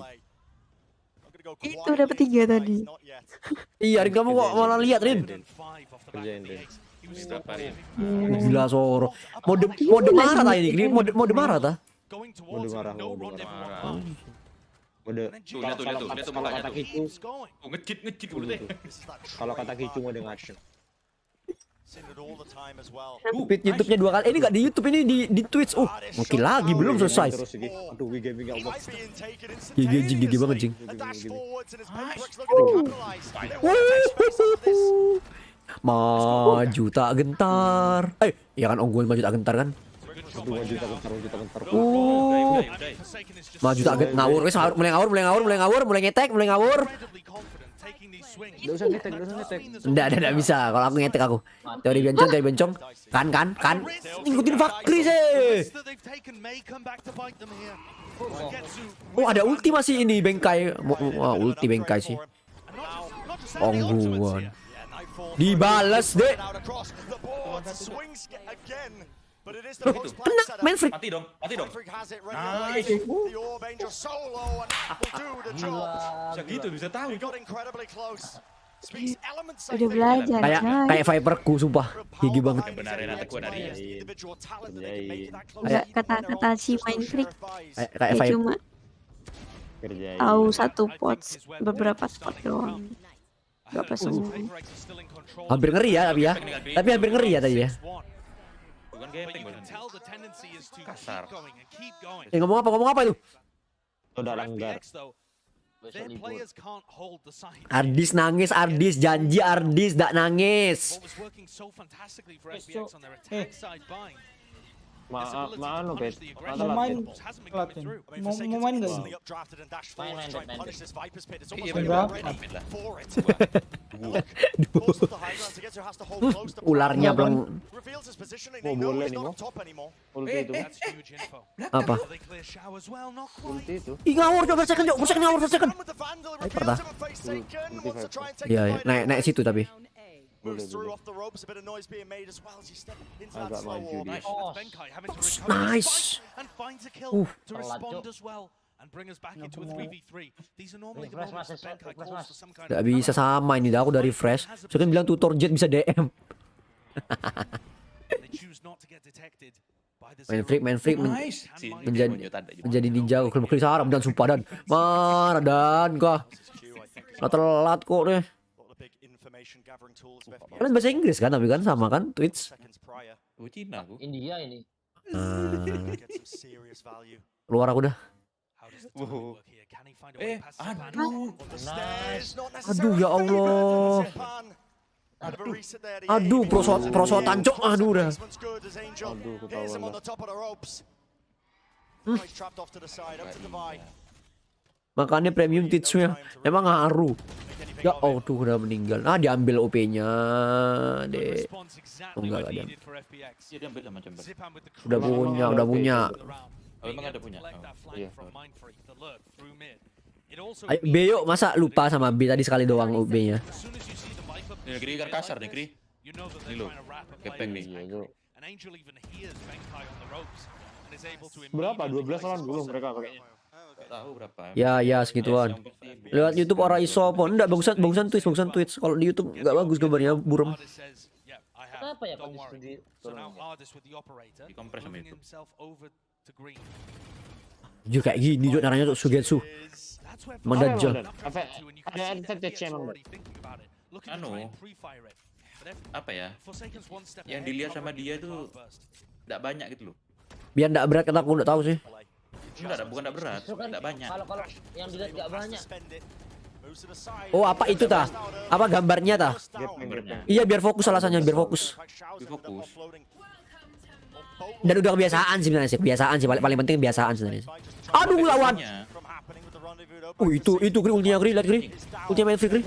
Itu dapat 3 tadi. Iya, Rin, kamu kok malah lihat, Rin. Kerjain, Rin. Gila Soro. Mode marah tadi ini. Mode marah ta? Mode marah. Kalau kata Kicu, ngecit dulu deh. kalau kata Kicu mode ngaco. Feed YouTube-nya 2 kali. Ini nggak di YouTube, ini di Twitch. Mungkin lagi belum selesai. Aduh, gaming gak ubah. Gigi banget, Jing. Maju tak gentar. Ya kan ongguan maju tak gentar kan? Aduh, maju tak gentar. Maju tak gentar. Ngawur, mulai ngetek, mulai ngawur. Gak usah ngetek. Nggak bisa. Kalau aku ngetek aku. Teori bencong. Kan. Ngikutin Fakri sih. Ada ulti masih ini bengkai. Ulti bengkai sih. Ongguan. Dibales deh. Kena main free. Mati dong. Bisa gitu, bisa tahu. Udah belajar. Kayak Viperku sumpah. Gigi banget. Benerin aku dari Kata si main freak. Kayak Viper. Cuma tahu 1 pot, beberapa spot doang. Gak apa semua. Hampir ngeri ya tapi ya. Tapi hampir ngeri ya tadi ya. Bukan gepeng, kasar. Ngomong apa itu? Udah langgar. Ardis nangis, janji Ardis dak nangis. Mana Bet? Mau main Klaten. Mau main enggak? Ularnya belum. Mau boleh nih mau. Ulti itu. Apa? Ulti itu. Ngawur coba second. Pernah. Iya, naik situ tapi. Agak maju dia. Nice. Gak bisa sama ini dah aku dari fresh. Saya kan bilang tutor jet bisa DM. main freak menjadi ninja klik sarap dan sumpah dan marah dan kah. Telat kok deh. Kalian bahasa Inggris kan tapi kan sama kan Twitch? Cina aku. India ini. Keluar aku dah. Aduh ya Allah. Aduh prosotan cok. Aduh dah. Aduh ketahuan dah. Makanya premium Twitch-nya emang ngaruh. Ya tuh udah meninggal. Diambil OP-nya deh. Enggak ada. Udah punya. Emang ada punya. Iya. Ayo B yuk, masa lupa sama B tadi sekali doang B-nya. Negeri kan kasar negeri. Ini lo. Gepeng nih. Berapa? 12 lawan 10 mereka pakainya. Tahu berapa? Ya segituan. Lewat YouTube orang Iceo pun enggak bagusan Twitch. Kalau di YouTube enggak bagus gambarnya, buram. Kenapa ya kok di Dikompres sama YouTube. Juga kayak gini juga caranya untuk Sugetsu. Mendaja. Ada efek TC emang. Apa ya? Yang dilihat sama dia tuh enggak banyak gitu loh. Biar enggak berat kata aku enggak tahu sih. Bukan enggak berat, enggak banyak. Kalau yang dilihat enggak banyak. Oh, apa itu tah? Apa gambarnya tah? Iya, biar fokus alasannya, biar fokus. Dan udah kebiasaan sih sebenarnya sih, kebiasaan sih paling penting kebiasaan sebenarnya. Aduh lawan. Itu ultinya lihat ultinya main free.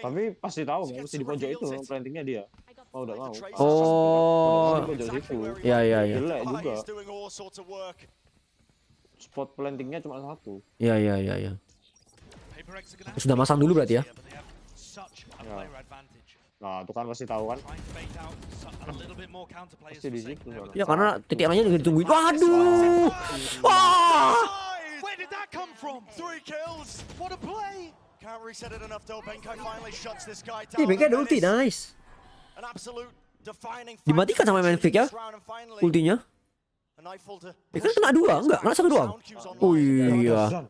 Tapi pasti tahu mesti di pojok itu plantingnya dia. Oh, udah mau. Oh. Iya. Jelek juga. Spot plantingnya cuma 1. Iya. Sudah masang dulu berarti ya? Nah, itu kan pasti tahu kan. Pasti di situ. Ya karena titik A-nya juga ditungguin. Waduh. Wah. Where did that come from? 3 kills. What a play. Can't reset it enough though. Benkai finally shuts this guy down. Benkai ada ulti, nice. An absolute defining Dimatikan sama main Vic ya? Ultinya. Kan kena 2, enggak? Kena 1 doang. Oh iya.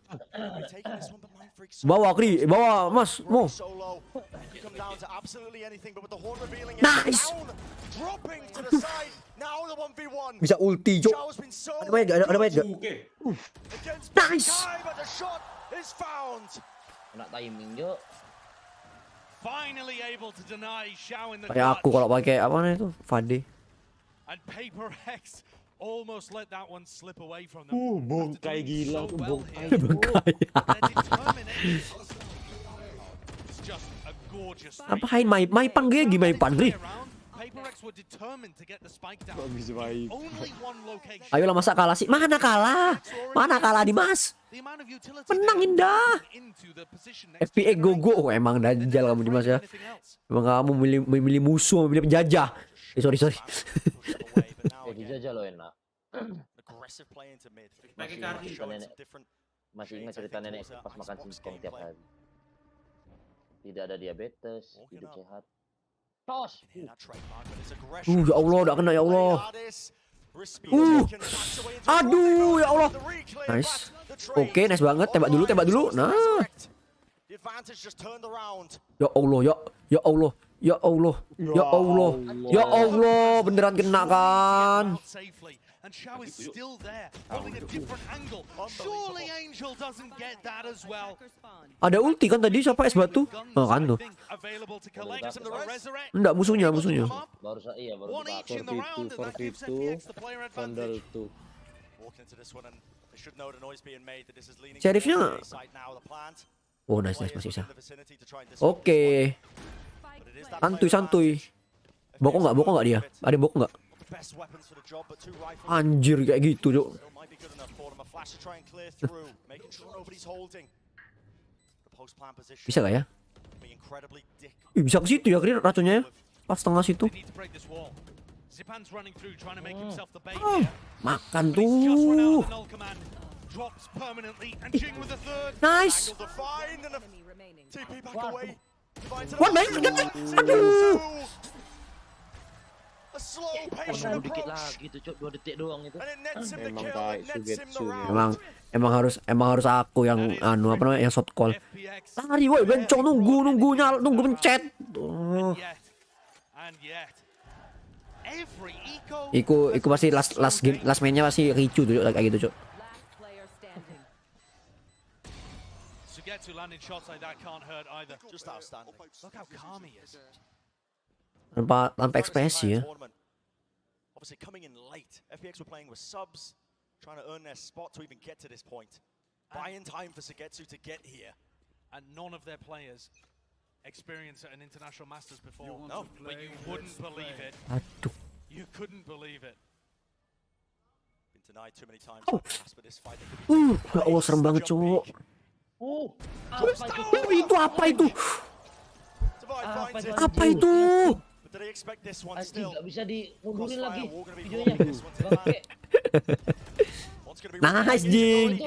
Bawa Kri, bawa Mas, mau. Nice. Bisa ulti, Cok. Ada banyak gak? Nice. Kena timing, Jo. Kayak aku kalau pakai apa namanya itu? Fade. Bongkai gila tuh, bongkai. Apa Maipan gue gimana Maipan Gri? Ayolah masa kalah sih? Mana kalah? Mana kalah Dimas? Menang indah. FPA go. Oh, emang dajjal kamu Dimas ya. Emang kamu memilih musuh, memilih penjajah. Sorry. Dijajah lo enak. Masih ingat cerita nenek pas makan singkong tiap hari. Tidak ada diabetes, hidup sehat. Tos. Ya Allah, udah kena ya Allah. Aduh, ya Allah. Nice. Oke, nice banget. Tembak dulu. Nah. Ya Allah, beneran kena kan? Ada ulti kan tadi siapa es batu? Oh kan tuh. Enggak musuhnya. Baru Vandal tuh. Sheriffnya. Oh nice masih bisa. Oke. Santuy. Bokong nggak dia? Ada bokong nggak? Anjir kayak gitu, Cok. Bisa gak ya? Bisa ke situ ya, Kri, racunnya ya? Pas tengah situ. Makan tuh. Nice. What baik? Aduh. dikit lagi tuh, Cok. 2 detik doang itu. Emang kayak Sugetsu. Emang harus aku yang apa namanya yang shot call. Lari woi bencong nunggu pencet. Iku pasti last mainnya pasti ricu tuh kayak gitu, Cok. Tanpa ekspresi ya. Obviously coming in late. FPX were playing with subs, trying to earn their spot to even get to this point. Buying time for Sugetsu to get here. And none of their players experienced an international masters before. No, but you wouldn't believe it. Aduh. You couldn't believe it. Been denied too many times. But this fight ya Allah serem banget, Cok. Itu apa itu? Apa itu? Nggak bisa dimundurin lagi videonya. Nice, Jing,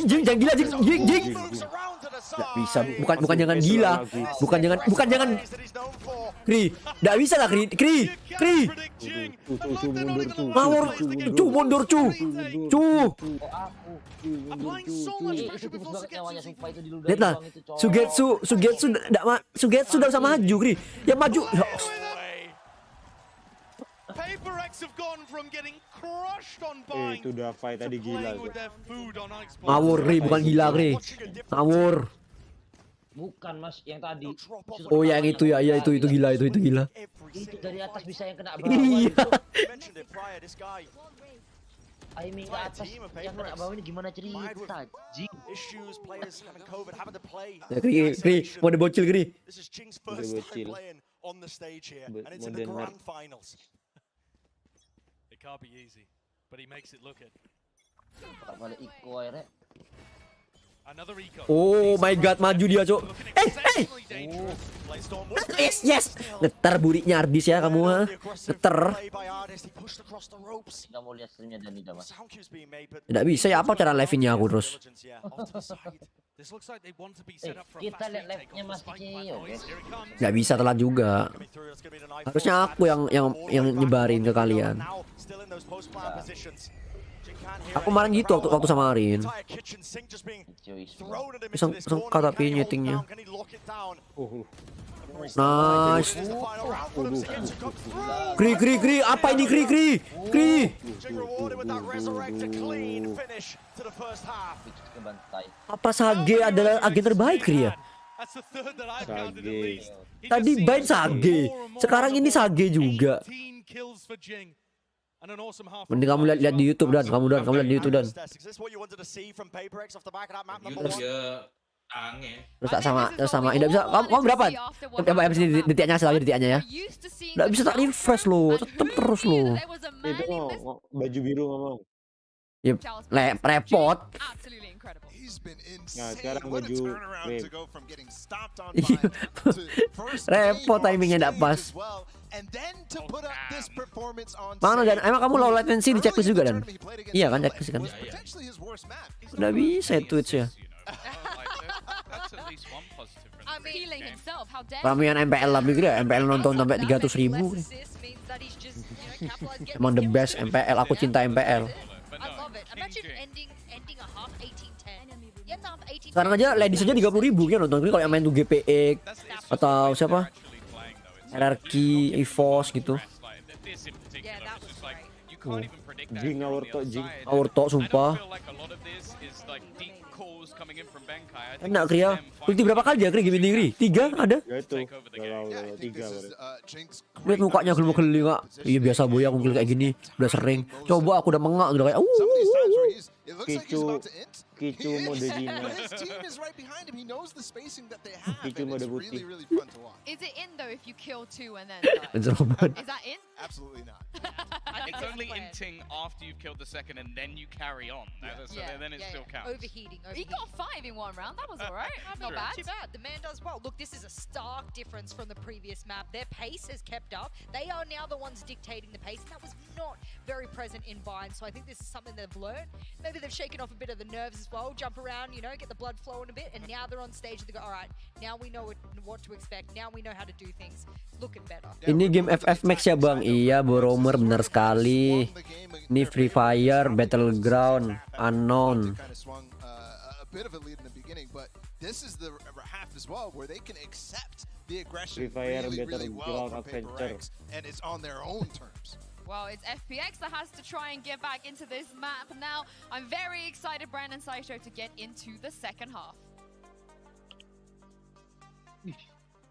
jangan gila, Jing. Nggak bisa, bukan jangan gila, bukan jangan. Kri, nggak bisa lah, Kri. Ngawur, mundur, cu. Lihat lah, Sugetsu udah bisa maju, Kri. Yang maju. Itu udah fight tadi gila tuh. Ngawur, Kri, bukan gila, Kri. Ngawur. Bukan, Mas, yang tadi. Oh, yang itu ya, itu gila. Itu dari atas bisa yang kena bawah. Iya. Aiming ke atas yang kena bawah ini gimana cerita, Jing? Ya, Kri, mode bocil, Kri. Mode bocil. on the stage here, and it's in the grand finals. It can't be easy, but he makes it look it. Balik Iceo akhirnya. Another eco. Oh my god, maju dia, Cok. Yes, yes. Getar burinya Ardis ya kamu, ha. Getar. Nggak mau lihat streamnya dan tidak mas. Tidak bisa ya, apa cara live-nya aku terus? Kita lihat live-nya Mas Iceo, guys. Nggak bisa, telat juga. Harusnya aku yang nyebarin ke kalian. Aku kemarin gitu waktu sama Arin. Sengkat tapi nyetingnya. Nice. Kri. Apa ini kri? Apa Sage adalah agen terbaik Kri ya? Tadi Bain Sage. Sekarang ini Sage juga. Mending kamu lihat di YouTube dan kamu lihat di YouTube dan. Terus sama. Tidak bisa. Kamu berapa? Coba MC detiknya ya. Tidak bisa tak refresh lo, tetap terus lo. Itu mau baju biru ngomong. Ya, repot. Nah, sekarang baju repot timingnya tidak pas. Mana dan emang kamu low latency di checklist juga dan? Iya kan checklist kan? Udah bisa Twitch ya. Ramian MPL lah mikir ya, MPL nonton sampai 300.000. Emang the best MPL, aku cinta MPL. Sekarang aja ladies aja 30.000 ya nonton. Kalau yang main tuh GPX atau siapa? RRQ, EVOS gitu. Jing Aurto sumpah. Enak Kri ya. Ulti berapa kali dia Kri game ini Kri? 3 ada? Ya itu. Kalau 3 baru. Lihat mukanya geli nggak? Iya biasa boy aku kill kayak gini. Udah sering. Coba aku udah mengak udah kayak Kicu mode Jina. Kicu mode putih. Is it in though if you kill 2 and then Is that in? Absolutely not. It's only inting after you've killed the second and then you carry on. So then it still counts. Overheating. He got 5 in 1 round. That was alright. Not bad. Too bad. The man does well. Look, this is a stark difference from the previous map. Their pace has kept up. They are now the ones dictating the pace, and that was not very present in Bind. So I think this is something they've learned. Maybe they've shaken off a bit of the nerves as well. Jump around, you know, get the blood flowing a bit, and now they're on stage. They go, all right, now we know what to expect. Now we know how to do things. Looking better. Ini game FF Max ya bang? Iya Boromer benar sekali. Ini Free Fire, Battleground, Unknown. Free Fire, Battleground, Adventure. Well, it's FPX that has to try and get back into this map. Now, I'm very excited, Brandon Iceo, to get into the second half.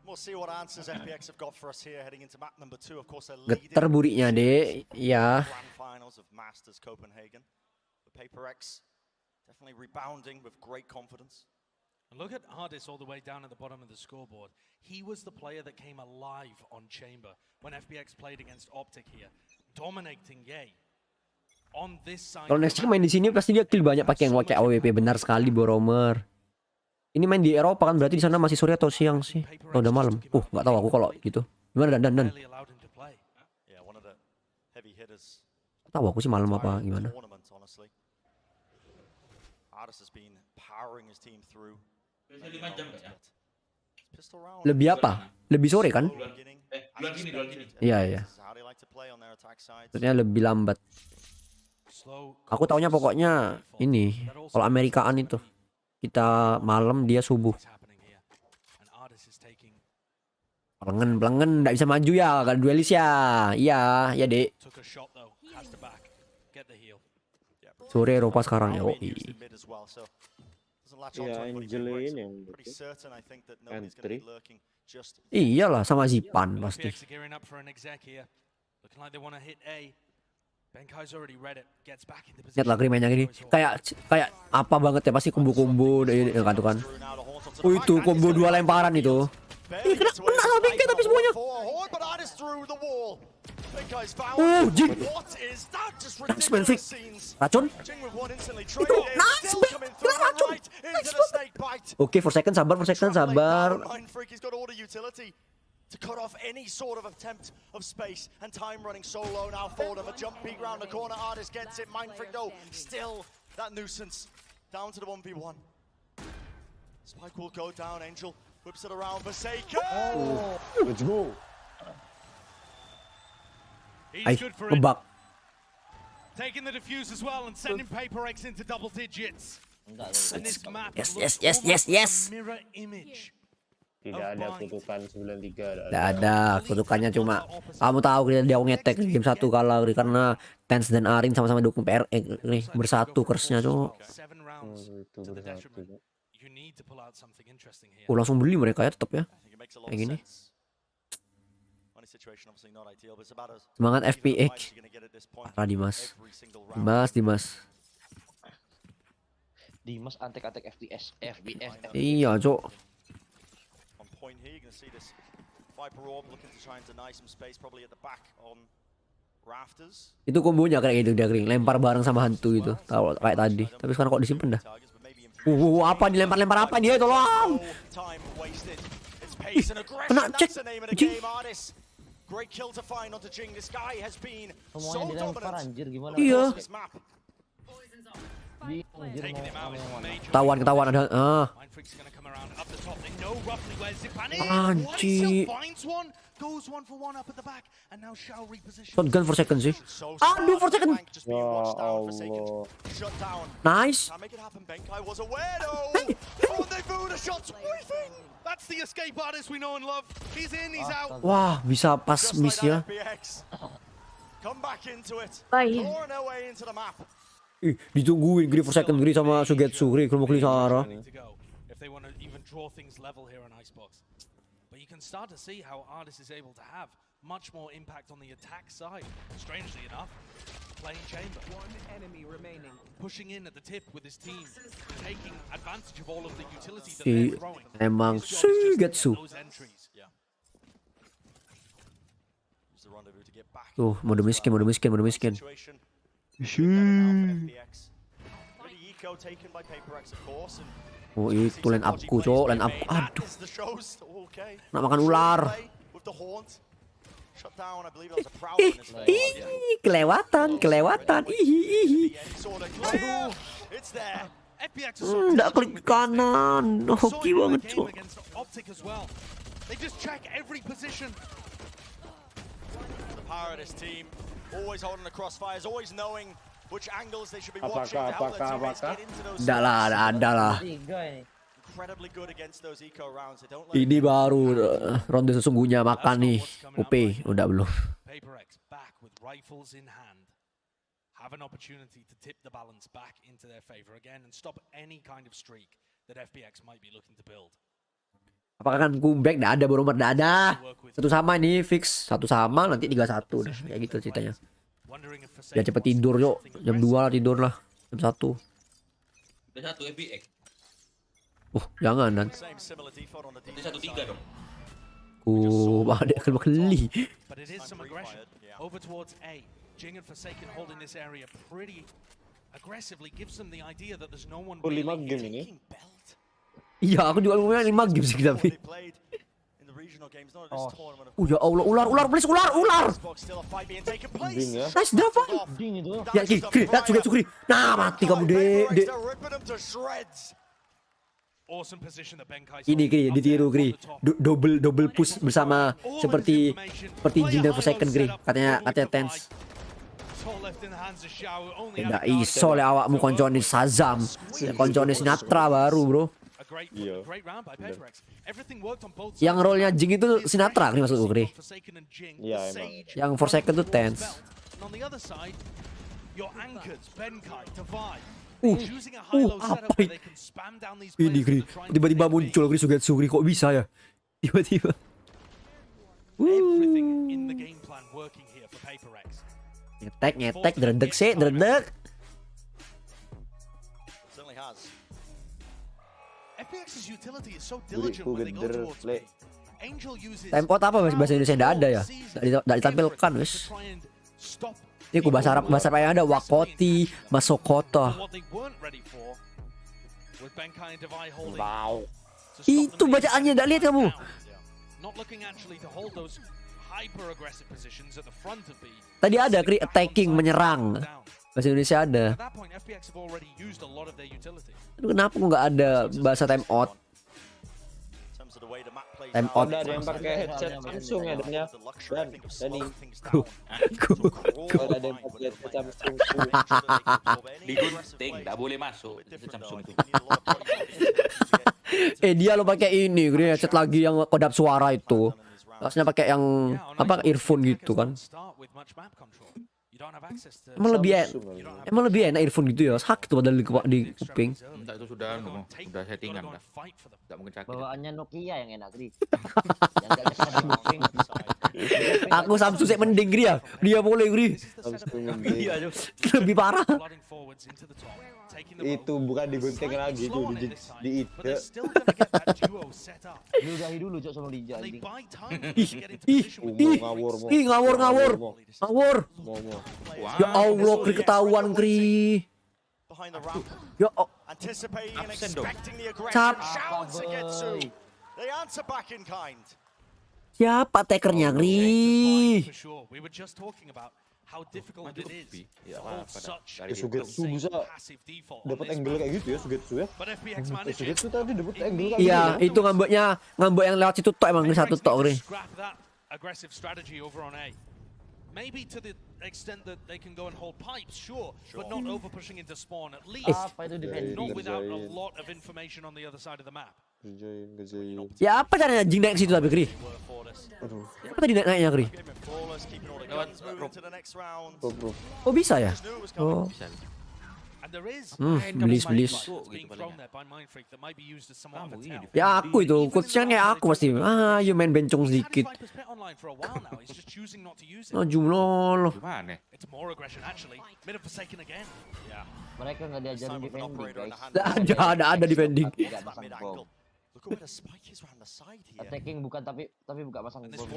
We'll see what answers FPX have got for us here heading into map number 2. Of course, they're leading Getar burinya deh, ya. grand finals of Masters Copenhagen. The PaperX definitely rebounding with great confidence. And look at Ardis all the way down at the bottom of the scoreboard. He was the player that came alive on Chamber when FPX played against Optic here, dominating Yay. On this side. Kalau next main di sini pasti dia kill banyak pakai yang kayak AWP, benar sekali Boromer. Ini main di Eropa kan, berarti di sana masih sore atau siang sih? Atau udah malam? Nggak tahu aku kalau gitu. Gimana dan? Tahu aku sih malam apa gimana? Lebih apa? Lebih sore kan? Iya. Maksudnya lebih lambat. Aku taunya pokoknya ini, kalau Amerikaan itu. Kita malam, dia subuh. Pelengen, nggak bisa maju ya, gak duelis ya. Iya, ya dek. Sore Eropa sekarang ya. Iya, Angelin yang entry. Iyalah, sama Zipan pasti. Lihat lah mainnya gini, kayak apa banget ya, pasti kumbu-kumbu kan tuh kan. Oh itu combo 2 lemparan itu. Kena sama Bengkai tapi semuanya. Jing. Nice man, Fik. Racun. Itu nice man. Kena racun. Nice banget. Oke, 4 second sabar, 4 second sabar. To cut off any sort of attempt of space and time running so low now for them. A jump peek round the corner, Artist gets it. Mindfreak though, still that nuisance. Down to the 1v1. Spike will go down, Angel whips it around, Forsaken! Oh, let's go. He's good for it. Kebak. Taking the defuse as well and sending Paper X into double digits. And this map Yes. mirror image. Tidak ada kutukan 93. Tidak ada, kutukannya cuma kamu tahu dia ngetek di game 1 kalah karena Tens dan Arin sama-sama dukung PRX nih bersatu kersnya cok. Itu bersatu. Langsung beli mereka ya tetap ya. Kayak gini. Semangat FPX. Parah Dimas. Dimas antek-antek FPS. Iya cok. Point here, you're going to see this Viper Orb looking to try and deny some space, probably at the back on rafters. Itu kombonya kayak gitu dia kering, lempar bareng sama hantu itu, tahu kayak tadi. Tapi sekarang kok disimpan dah. Apa dilempar-lempar apa dia tolong? Kena cek. Great kill to find onto Jing. This guy has been so dominant. Iya. Ketahuan ada. Anjir. Shotgun 4 second sih. Aduh 4 second. Ya Allah. Nice. Wah bisa pas miss ya. Ditungguin Gri 4 second Gri sama Sugetsu Gri kalau mau kali Sara. But you can start to see how Artist is able to have much more impact on the attack side. Strangely enough, playing chamber. One enemy remaining. Pushing in at the tip with his team, taking advantage of all of the utility that they're throwing. Emang Sugetsu. Tuh, mode miskin. Oh itu line upku cok, line up. Aduh. Nak makan ular. Kelewatan. Nggak klik kanan. Hoki banget cok. Apakah? Ada lah. Ini baru ronde sesungguhnya makan nih. UP udah belum. Apakah kan comeback? Nggak ada Boromer, nggak ada. Satu sama nih fix, satu sama nanti 3-1 kayak gitu ceritanya. Ya cepet tidur yuk, jam 2 lah tidur lah, jam 1. Udah 1 FBX. Jangan dan. 1-3 dong. Ada keli. Oh 5 game ini. Iya aku juga ngomongnya 5 game sih tapi. Ya Allah, ular please, ular. Nice Dava. Ya lihat Sugri. Nah mati kamu dek. Ini Gri, ditiru Gri. Double push bersama seperti Jin dan Forsaken Gri. Katanya Tens. Tidak iso le awakmu koncone Shazam. Koncone Sinatra baru bro. Iya. Yang role-nya Jing itu Sinatra nih maksudku Gri. Iya emang. Yang Forsaken itu Tens. Apa ini Gri? Tiba-tiba muncul Gri Sugetsu Gri, kok bisa ya? Tiba-tiba. Ngetek, dredeg. FPX's utility is so diligent when they go towards me. Time out apa bahasa Indonesia enggak ada ya? Enggak ditampilkan, wis. Ini ku bahasa Arab yang ada wakoti, masokoto. Wow. Itu bacaannya enggak lihat kamu. Tadi ada attacking, menyerang. Bahasa Indonesia ada. Aduh, kenapa nggak ada bahasa time out? Time out. Ada yang pakai headset Samsung ya dan Dani. Ada yang pakai headset Samsung. Digunting, nggak boleh masuk Samsung itu. Dia lo pakai ini, headset lagi yang kodap suara itu. Harusnya pakai yang apa earphone gitu kan. Emang lebih enak earphone gitu ya. Sakit tuh padahal di kuping. Enggak, itu sudah settingan dah. Enggak mungkin sakit. Bawaannya Nokia yang enak, Gri. Aku Samsung sih mending Gri ya. Dia boleh Gri. Lebih parah. Itu bukan digunting lagi itu di ide. Diudahi dulu Cok sama Lija anjing. Ngawur. Ya Allah, Kri ketahuan Kri. Ya Allah. Siapa takernya Kri? Sugetsu bisa dapat angle kayak gitu ya, Sugetsu ya. Sugetsu tadi dapat angle kayak iya, gitu. itu ngambek yang lewat situ tok emang satu tok Kri. Maybe to the extent that they can go and hold pipes, sure, but not over pushing into spawn at least. Not without a lot of information on the other side of the map. Ya apa caranya anjing naik situ tapi Kri? Apa tadi naiknya Kri? Oh bisa ya? Oh. Belis. Ya aku itu, coachnya kayak aku pasti. You main bencong sedikit. Jumlah. Mereka nggak diajarin defending, guys. Ada defending. Attacking bukan tapi bukan pasang bom.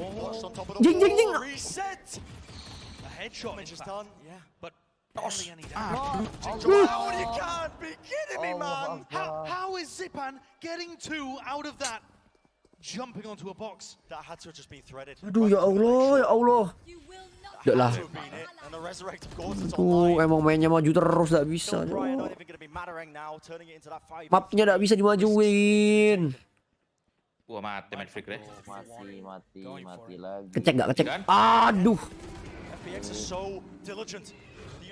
Jing. You can't be kidding me, man! How is Zipan getting 2 out of that? Jumping onto a box. That had to have just been threaded. Aduh ya Allah. Udah lah. Emang mainnya maju terus gak bisa. Mapnya gak bisa dimajuin. Wah mati main freak deh. Mati lagi. Kecek. Aduh. FPX is so diligent.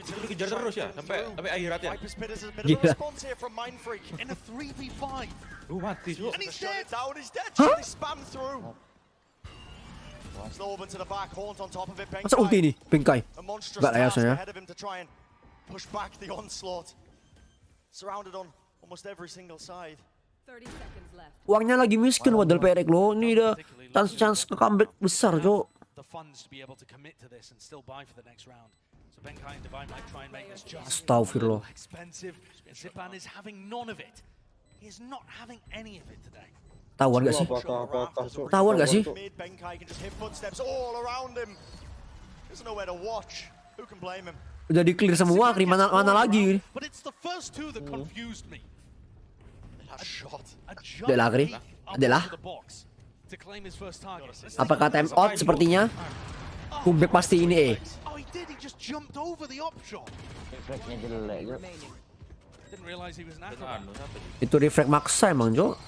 Dikejar terus ya sampai akhiratnya. Gila. In a 3v5. Mati. And he's dead. They spam through. Slow to the back, Horns on top of it. Masa ulti ini? Bengkai. Enggak lah ya soalnya. Push back the onslaught. Surrounded on almost every single side. Uangnya lagi miskin padahal perek lo. Ini udah chance ke comeback besar, Cok. Astagfirullah. Tahuan gak sih? Tahuan gak sih? Udah di clear semua, mana lagi? Adalah. Apakah time out sepertinya? Comeback pasti ini Itu reflect maksa emang Jo.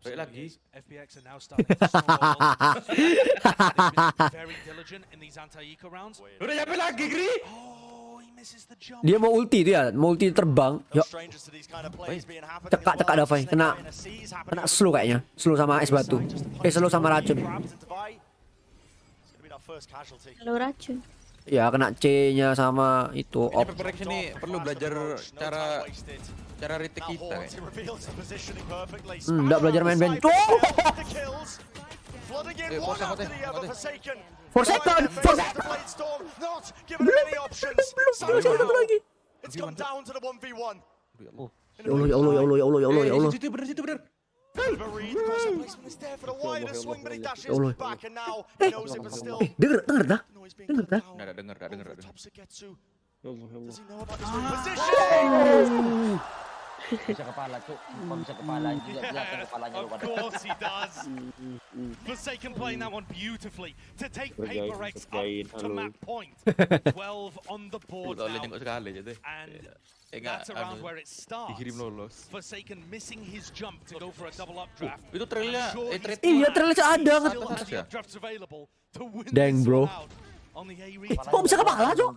Baik lagi. Udah nyampe lagi Gri. Dia mau ulti itu ya, mau ulti terbang. Yuk. Cekak Davai, kena slow kayaknya. Slow sama es batu. Slow sama racun. Slow racun. Ya kena C-nya sama itu. Peperex ini perlu belajar cara retake kita kayaknya. Enggak belajar main bench. For second. Belum lagi. It's come down to the 1v1. Ya Allah, ya Allah, ya Allah, ya Allah, ya Allah, ya Allah. Situ bener, situ bener. Denger dah. Denger dah. Enggak denger. Bisa kepala tuh, bisa kepala juga kelihatan kepalanya lu pada. Of course he does. Forsaken playing that one beautifully to take Paper X up to map point. 12 on the board now. And that's around where it starts. Forsaken missing his jump to go for a double updraft. Itu trailnya, Iya, trailnya ada. Dang, bro. Kok bisa kepala, Cok?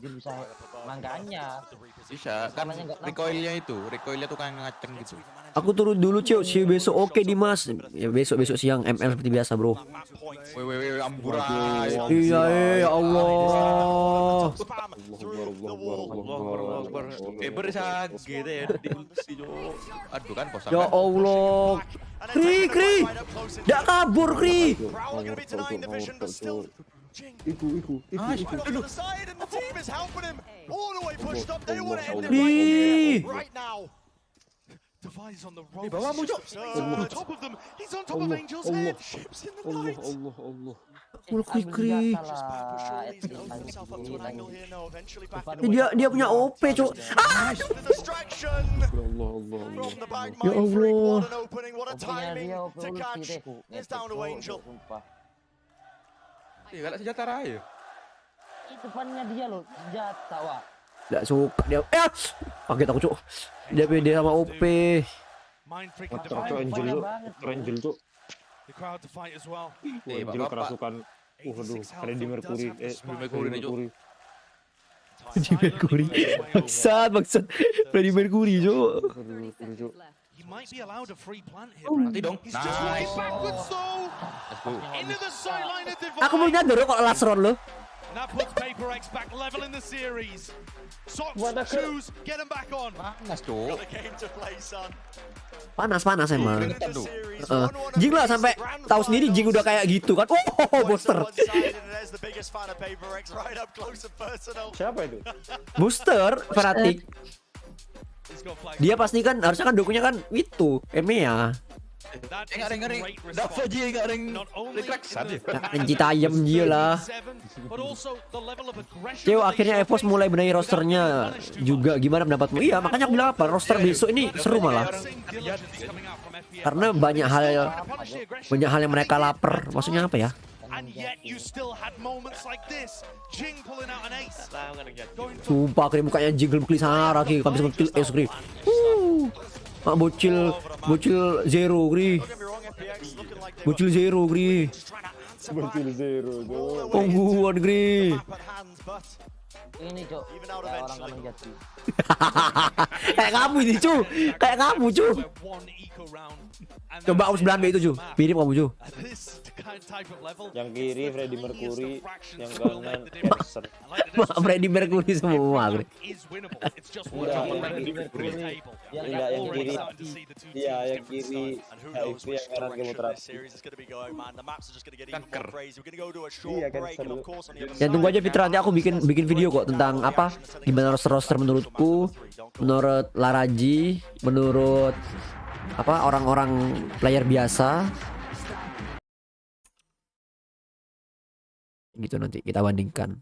Makanya. Bisa, kan recoilnya tuh kan ngaceng gitu. Aku turun dulu, Cok. Si besok oke Dimas. Ya besok siang ML seperti biasa, bro. Weh, ampura. Iya, ya Allah. Bersage deh. Aduh kan kosan. Ya Allah. Kri. Nggak kabur, Kri. Iku. Device on the rope. On top of them. He's on top of Angel's head. Ships in the night. Allah. Kri. Dia punya OP, Cok. Ya Allah. Galak senjata raya. Depannya dia loh, senjata, Wak. Nggak suka dia. Kaget aku, Cok. Dia pede sama OP. Angel tuh. The crowd to fight as well. Angel kerasukan. Waduh, Freddie Mercury. Maksud Freddie Mercury, Cok. He might be allowed a free plant here. Mati dong. He's just running backwards though. Into the sideline of Divine. Aku mau nyadar kok last round lo. That puts Paper X back level in the series. Socks, shoes, get him back on. Panas, Cok. Panas emang. Jing lah sampai tahu sendiri Jing udah kayak gitu kan. Oh, booster. Siapa itu? Booster fanatik. Dia pasti kan harusnya kan dokunya kan itu EMEA. Anjir tayem dia lah. Ceo akhirnya EVOS mulai benahi rosternya juga. Gimana pendapatmu? Iya makanya aku bilang apa, roster besok ini seru malah. Karena banyak hal yang mereka lapar. Maksudnya apa ya? Sumpah Kri mukanya jiggle Klisara Kri, habis ngekill Kri. Mak bocil zero Kri. Bocil zero Kri. Tungguan Kri. Ini, Cok. Orang kanan jati. Kayak kamu ini, Cu. Kayak kamu, Cu. Coba aku sebelah itu, Cu. Mirip kamu, Cu. Yang kiri Freddie Mercury, yang kanan Cancer. Freddie Mercury semua, Kri. Enggak, yang kiri. Iya, yang kiri. Itu yang kanan kemoterapi. Kanker. Iya, Cancer. Ya tunggu aja Fitra, nanti aku bikin video kok tentang apa, gimana roster menurutku, menurut Laraji, menurut apa orang-orang player biasa. Gitu nanti kita bandingkan.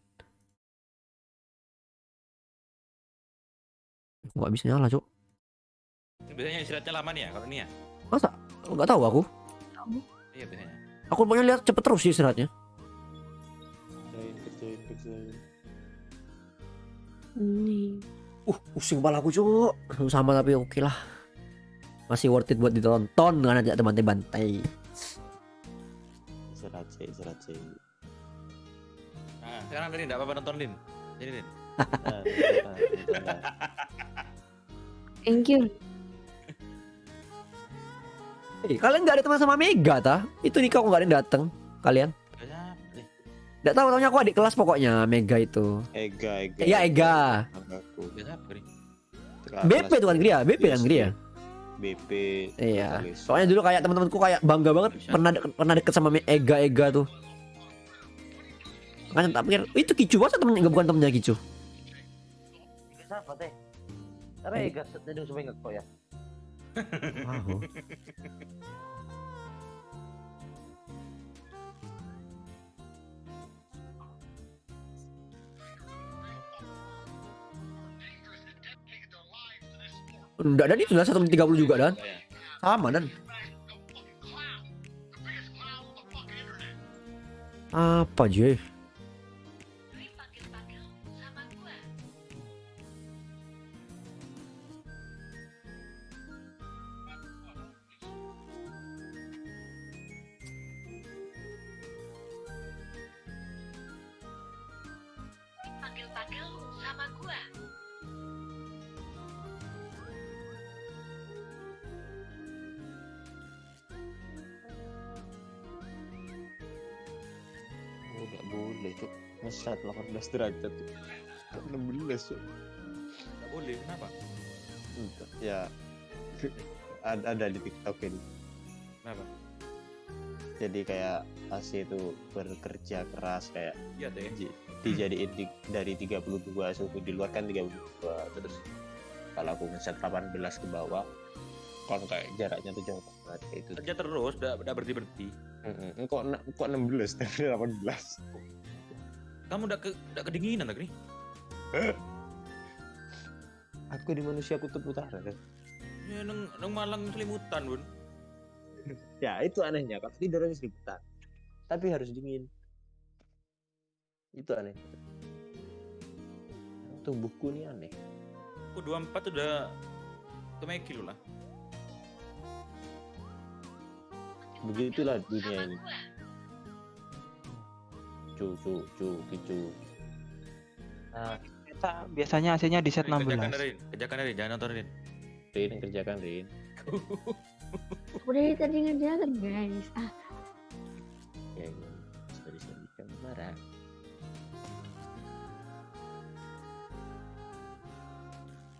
Aku nggak bisa nyala, Cok. Biasanya istirahatnya lama nih ya kalau ini ya? Masa? Nggak tahu aku. Iya biasanya. Aku pokoknya lihat cepet terus sih istirahatnya. Pusing kepala aku, Cuk. Sama tapi oke lah. Masih worth it buat ditonton karena tidak teman-teman. Istirahat sih. Nah, sekarang Lin, enggak apa-apa nonton Lin. Jadi Lin. Thank you. Kalian nggak ada teman sama Mega tah? Itu nikah kok nggak ada yang datang kalian? Nggak tahu, taunya aku adik kelas pokoknya Mega itu. Ega. Iya Ega. BP tuh kan Gria, BP kan Gria. BP. Iya. Soalnya dulu kayak teman-temanku kayak bangga banget pernah deket sama Ega tuh. Makanya tak pikir itu Kicu masa temennya, bukan temennya Kicu. Siapa teh? Rega setidung sampai nggak kok ya. Wow. Enggak, dan itu lah 1:30 juga dan sama dan apa je? Panggil-panggil sama gua. Oh, nggak boleh cuk, ngesat 18 derajat cuk. 16 cuk. Nggak boleh, kenapa? Entah, ya ada di TikTok ini. Kenapa? Jadi kayak AC itu bekerja keras kayak Iya deh. dijadiin dari 32 suhu di luar kan 32, terus kalau aku ngeset 18 ke bawah kan kayak jaraknya tuh jauh banget kayak itu. Kerja terus, udah berhenti. Kok 16 dari 18. Kamu udah kedinginan lagi nih. Aku di manusia kutub utara kan. Ya nang Malang selimutan, Bun. Ya itu anehnya, kalau tidurnya selimutan tapi harus dingin. Itu aneh. Tubuhku ini aneh. Aku 24 udah kemeki lu lah. Begitulah dunia ini. Cu. Nah, kita biasanya AC-nya di set 16. Kerjakan Rin, jangan nonton Rin. Rin, kerjakan Rin. Udah tadi ngerjakan guys. Ya, sorry kamu marah.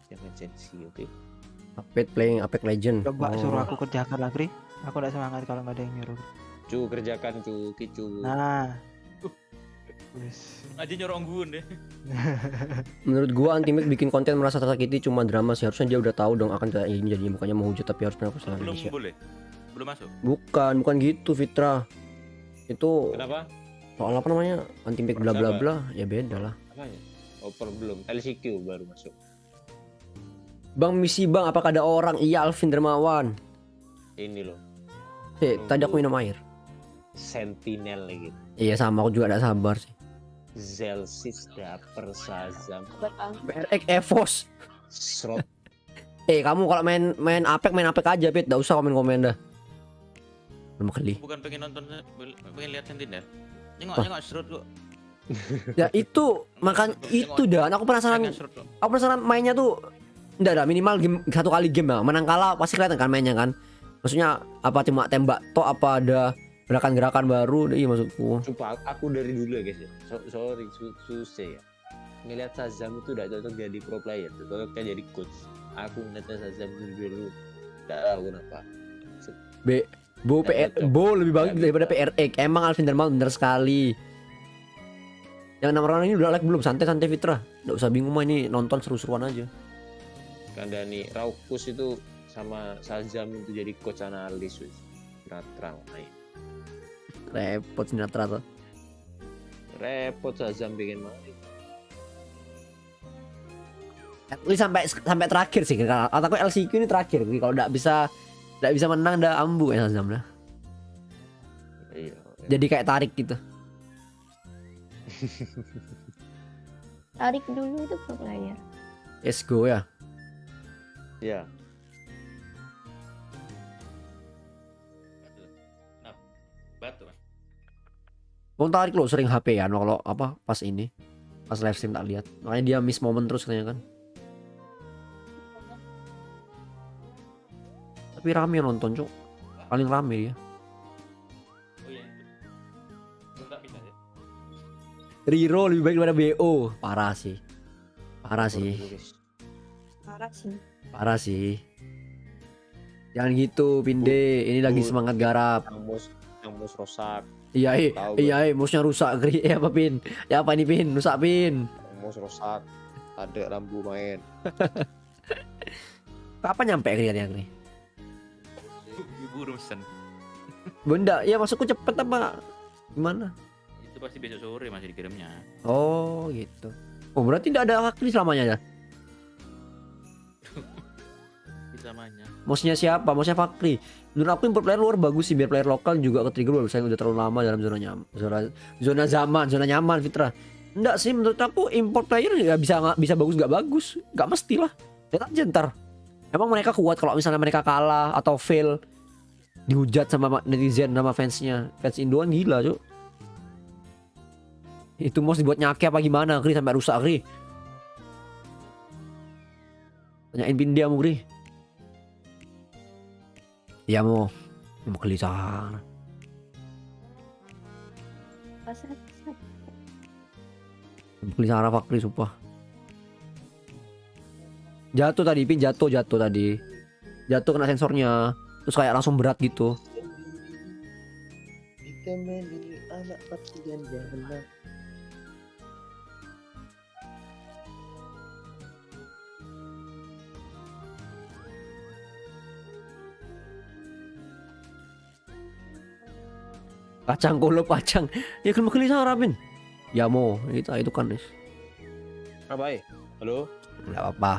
Jangan sensi, oke? Apet playing Apex Legend. Coba suruh aku kerjakan lah, Kri. Aku udah semangat kalau nggak ada yang nyuruh. Cu, kerjakan cu, kicu. Nah. Yes. Aja nyorong gue deh. Menurut gua Ultimate bikin konten merasa tersakiti cuma drama sih. Harusnya dia udah tahu dong akan kayak ini jadinya, bukannya menghujat tapi harus menghapus Belum Indonesia. boleh. Belum masuk. Bukan gitu Fitra. Itu Kenapa? soal apa namanya? Ultimate bla bla bla, ya beda lah. Apanya? Oper belum, LCQ baru masuk. Bang misi bang, apakah ada orang? Iya Alvin Dermawan. Ini loh. Tadi aku minum air. Sentinel gitu. Iya sama, aku juga gak sabar sih. Zelsis Dapper Shazam PRX Evos. Slot. Kamu kalau main Apex aja Pit, gak usah komen dah. Belum kali. Bukan pengen nonton, pengen lihat Sentinel. Nyengok serut kok. Ya itu makan itu dan aku penasaran mainnya tuh. Enggak ada minimal game, satu kali game ya. Menang kalah pasti kelihatan kan mainnya kan. Maksudnya apa cuma tembak toh apa ada gerakan-gerakan baru? Iya maksudku. Sumpah aku dari dulu ya guys ya. Sorry susah ya. Ngelihat Shazam itu udah cocok jadi pro player, cocoknya jadi coach. Aku ngeliatnya Shazam dulu. Enggak tahu kenapa. Bo lebih bagus daripada PRX. Emang Alvin Dermawan bener sekali. Yang 6 orang ini udah like belum? Santai-santai Fitra. Enggak usah bingung mah, ini nonton seru-seruan aja. Kandani Raukus itu sama Shazam itu jadi coach analis wis. Sinatra main. Repot Sinatra tuh. Repot Shazam bikin main. Ini sampai terakhir sih. Kataku LCQ ini terakhir. Kalau enggak bisa menang dah ambu ya Shazam dah. Iya. Jadi kayak tarik gitu. Tarik dulu itu pro player. Let's go ya. Ya. Nah, batu kan. Bang tarik lo sering HP ya kalau apa pas ini. Pas live stream tak lihat. Makanya dia miss momen terus katanya kan. Tapi rame yang nonton, Cuk. Paling rame ya. Oh iya. Enggak bisa ya. Riro lebih baik daripada BO. Parah sih. Parah sih. Jangan gitu, Pinde. Ini lagi semangat garap. Yang mus rusak. Iya, musnya rusak. Apa Pin? Ya apa ini Pin? Rusak Pin. Mus rusak. Ada rambu main. Kapan nyampe akhirnya Kri? Buru mesen. Benda, ya maksudku cepet apa gimana? Itu pasti besok sore masih dikirimnya. Oh gitu. Oh berarti tidak ada Kri selamanya ya? Selamanya. Maksudnya siapa? Maksudnya Fakri. Menurut aku import player luar bagus sih biar player lokal juga ke trigger saya udah terlalu lama dalam zona nyaman Fitra. Enggak sih menurut aku import player nggak bisa bagus nggak bagus, nggak mesti lah. Lihat aja ntar. Emang mereka kuat kalau misalnya mereka kalah atau fail dihujat sama netizen sama fansnya. Fans Indoan gila cuk. Itu mau dibuat nyake apa gimana Kri sampai rusak Kri. Tanyain Pindia mu Kri. Ya mau gelisah. Gelisah Fakri sumpah. Jatuh tadi Pin, jatuh tadi. Jatuh kena sensornya. Terus kayak langsung berat gitu. Ditemani anak partian jalan. Kacang kolo kacang. Ya kan gelisah Pin. Ya mau itu kan Nis. Apa ya? Halo? Enggak apa-apa.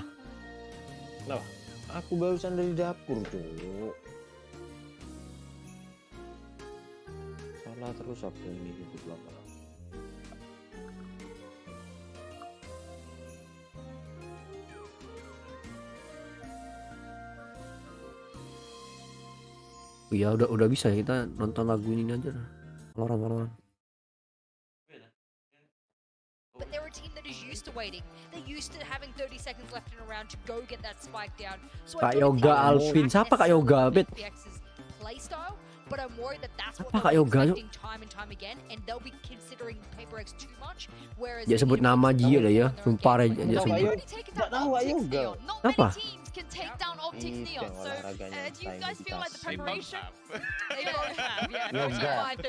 Kenapa? Aku barusan dari dapur tuh. Salah terus aku ini hidup lama-lama. Ya udah bisa ya kita nonton lagu ini aja. Valoran. But they're a team that is used to waiting. They're used to having 30 seconds left in a round to go get that spike down. So Kak Yoga Alvin, siapa Kak Yoga Bet? Play style, but I'm worried that that's what Apa Kak Yoga? time and time again, and they'll be considering Paper X too much. Whereas Ya sebut nama dia lah ya, sumpah aja sebut. Enggak tahu Yoga. Apa? Can take down Optics Neon. So, do you guys feel like the preparation? They both have, yeah. Does that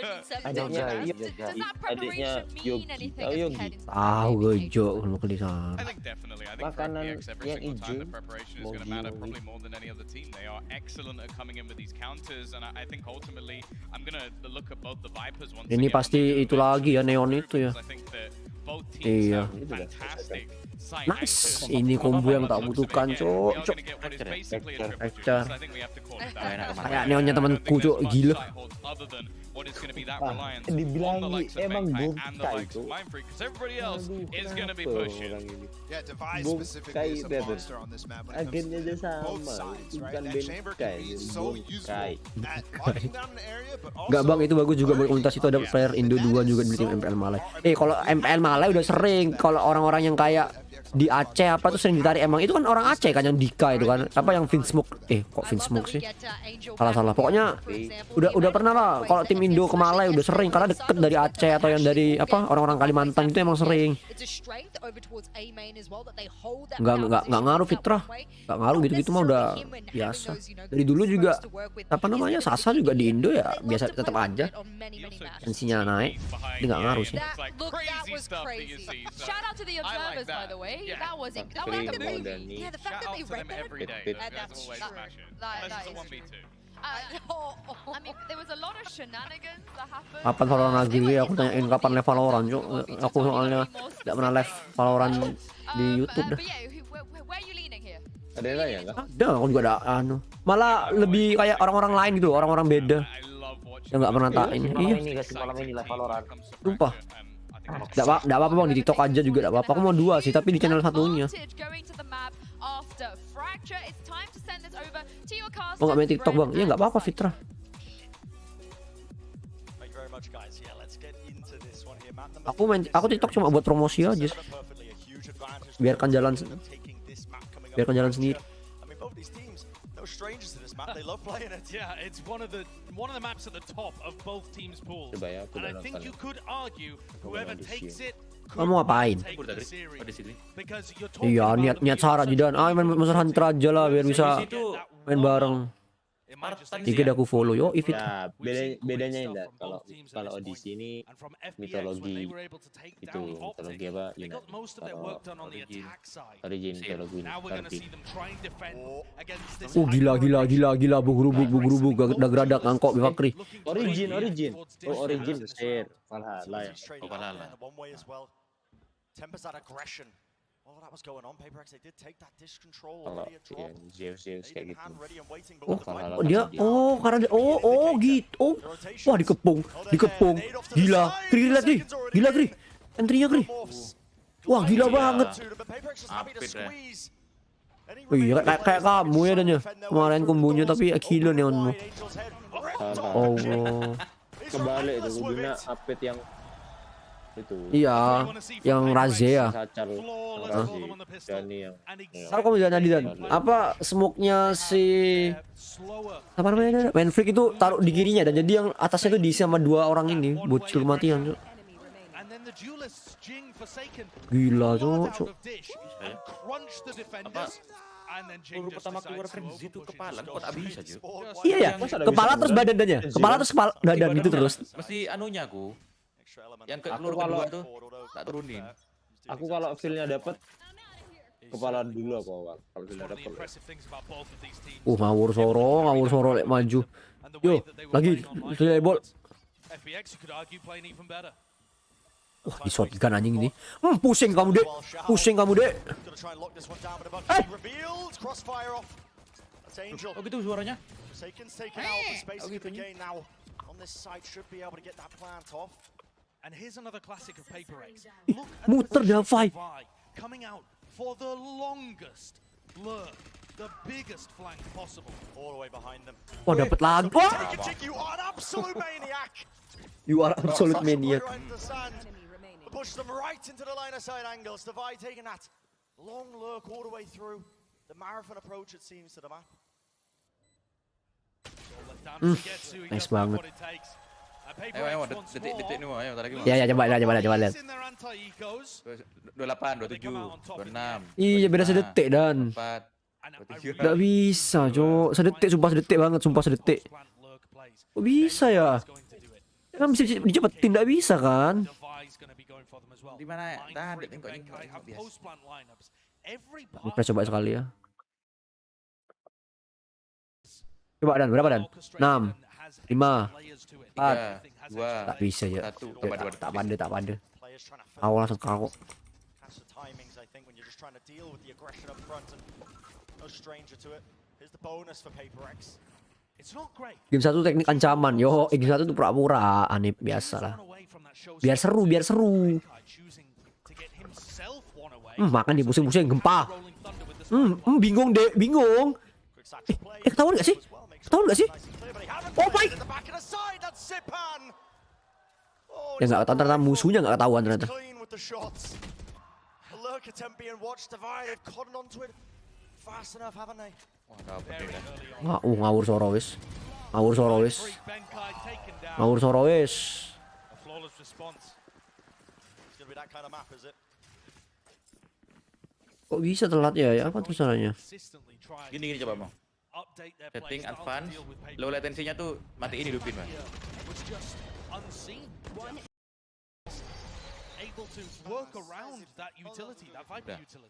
preparation mean anything as we head into Tahu gejo kalau gelisah. I think definitely. I think Makanan for FPX every yang single time hijau, the preparation is going to matter probably more than any other team. They are excellent at coming in with these counters, and I think ultimately I'm going to look at both the Vipers once Ini pasti itu lagi ya neon itu ya. I think that both teams Iya. have fantastic side Nice. actors. Ini combo yang tak butuhkan We are cok. going to get what is basically a triple Extra. juice. I think we have to call it that. Kayak neonnya temanku cok gila. Other than what is going to be that reliance on the Dibilangi likes of emang Bangkai and the bongkai likes of itu. Mindfreak, because everybody else is going to be Kenapa pushing. orang ini? Yeah, Device Bongkai specifically is a bebek. monster on this map when it comes Agennya aja to both sama, sides, right? bukan That chamber can bengkai, be so useful bongkai. at locking down an area, but also Enggak bang, itu bagus juga buat komunitas itu ada player Indo 2 juga di tim MPL Malai. Kalau MPL Malai udah sering kalau orang-orang yang kayak di Aceh apa tuh sering ditarik, emang itu kan orang Aceh kan yang Dika itu kan, apa yang Vinsmoke, kok Vinsmoke sih, salah pokoknya udah pernah lah kalau tim Indo ke Malai udah sering karena deket dari Aceh atau yang dari apa orang-orang Kalimantan itu emang sering. Nggak ngaruh Fitrah, nggak ngaruh gitu mah udah biasa dari dulu juga. Apa namanya, Sasa juga di Indo ya biasa, tetap aja tensinya naik, ini nggak ngaruh sih. Look, that was crazy. Shout out to the observers, by the way. That was amazing. Yeah, the fact that they read that. Every day. That's Always true. smash it. That Unless is it's a 1v2. I mean, there was a lot of shenanigans that happened. Kapan Valorant lagi? Aku tanyain kapan live Valorant, cuk. Aku soalnya nggak pernah live Valorant di YouTube dah. But yeah, where are you leaning here? Ada yang lain enggak? Ada, aku juga ada anu. Malah lebih kayak orang-orang lain gitu, orang-orang beda. Yang nggak pernah tak ini. Iya. Ini guys, malam ini live Valorant. Sumpah. Nggak apa-apa bang, di TikTok aja juga nggak apa-apa. Aku mau 2 sih, tapi di channel satunya. Oh nggak main TikTok bang? Iya nggak apa-apa Fitra. Aku TikTok cuma buat promosi aja. Biarkan jalan sendiri. Strangers to this map, they love playing it. Yeah, it's one of the maps at the top of both teams' pools. And I think you could argue whoever takes it. Kamu ngapain? Because you're talking Iya, niat Sarah Jidan. Main Monster Hunter aja lah biar bisa main bareng. Jika aku follow yo, if it Ya, bedanya indah kalau audisi ini mitologi itu mitologi apa? Origin mitologi. Oh gila bugrubuk geradak ngangkok Bifakri. Origin. Oh, origin share. Valhalla ya. Valhalla. Kalau yang Zeus kayak gitu. Oh dia, karena dia, gitu. Wah dikepung. Gila, Kri. Entry-nya Kri. Wah gila banget. Apit ya. Oh iya, kayak kamu ya dan ya. Kemarin kombonya tapi gila nih onmu. Oh. Kebalik itu guna apit yang itu. Iya, yang Raze ya. Kalau kamu jangan tadi dan apa smoke-nya si apa namanya? Manfreak itu taruh di kirinya dan jadi yang atasnya itu diisi sama 2 orang ini bocil matian. Gila cok. Apa? Peluru pertama keluar frenzy itu kepala, kok tak bisa cuy? Iya ya, kepala terus badannya. Kepala terus kepala badan gitu terus. Mesti anunya aku. Yang peluru kedua tuh tak turunin. Aku kalau feel-nya dapet kepala dulu aku awal. Kalau feel-nya dapet. Ngawur soro lek maju. Yo, lagi ball. Wah, di shotgun anjing ini. Pusing kamu, Dek. Oh gitu suaranya. Oh gitu nya. And here's another classic of Paper X. Muter dah fight. Coming out for the longest lurk, the biggest flank possible. All the way behind them. Wah, dapat lagi. You are an absolute maniac. You are absolute maniac. Push them right into the line of sight angles. Divide taking that long lurk all the way through. The marathon approach it seems to the map. Nice banget. Ayo, detik nih, ayo lagi. Ya, coba lihat. 28, 27, 26. Iya, beda sedetik dan. 4. Nggak bisa, Cok. Sedetik banget, sumpah sedetik. Kok bisa ya? Kan bisa dicepetin, nggak bisa kan? Di mana? Tadi tengok ini biasa. Kita coba sekali ya. Coba dan berapa dan? 6, 5, 4, 2. Tak bisa ya. 1. Tak pandai. Awal langsung kau. Game 1 teknik ancaman. Yo, game 1 tuh pura-pura. Aneh biasa lah. Biar seru. Makan dipusing-pusing gempa. Bingung. Ketahuan gak sih? Oh baik. Ya nggak ketahuan ternyata musuhnya nggak ketahuan ternyata. Ngawur soro wis. Kok bisa telat ya? Apa tuh caranya? Gini coba mau. Setting advance, low latency-nya tuh matiin hidupin, Mas.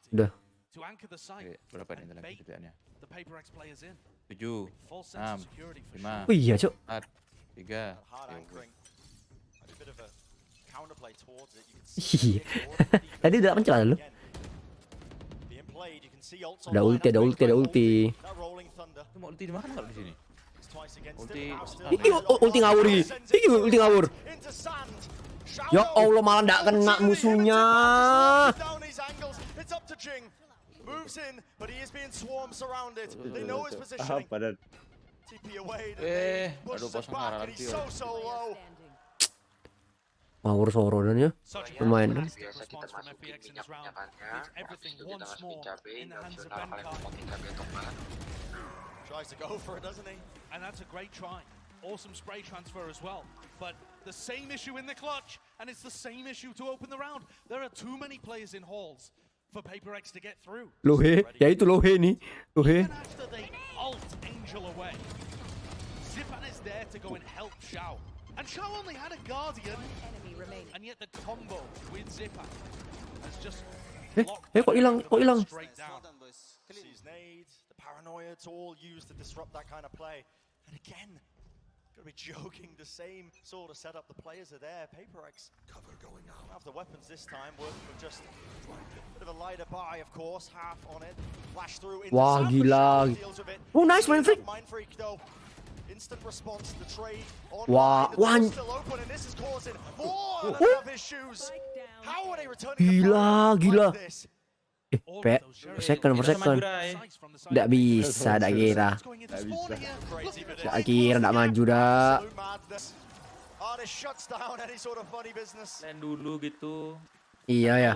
Udah. Berapa nih lagi kerjaannya? 7, 6, 5. Oh iya, Cok. 4, 3. Iya. Tadi udah pencet lu. Ada ulti. Mau ulti di mana kalau di sini? Ulti ngawur ini. Ulti ngawur. Ya Allah, malah nggak kena musuhnya. Apa dan? Aduh pasang harapan sih. Ngawur soro dan ya. Lumayan. Biasa kita masukin minyak-minyakannya, habis itu kita masukin cabai, opsional kalian mau pakai cabai atau enggak. Tries to go for it, doesn't he? And that's a great try. Awesome spray transfer as well. But the same issue in the clutch, and it's the same issue to open the round. There are too many players in halls for Paper X to get through. Lohe, ya itu Lohe nih. Lohe. Even after they ult Angel away, Zipan is there to go and help Xiao. And Xiao only had a Guardian, and yet the combo with Zipan has just kok hilang? straight down. Sees nades, the paranoia, it's all used to disrupt that kind of play. And again, gonna be joking, the same sort of setup. The players are there. PaperX cover going out. Have the weapons this time, working with just a bit of a lighter buy, of course, half on it. Flash through into Wah, gila. Oh, nice Mind Freak. Mind Freak though. Instant response, the trade on Wah, still open, and this is causing more than enough issues. How are they returning Gila. Second for second. Nggak bisa, nggak kira. Nggak kira, nggak maju dah. Lain dulu gitu. Iya ya.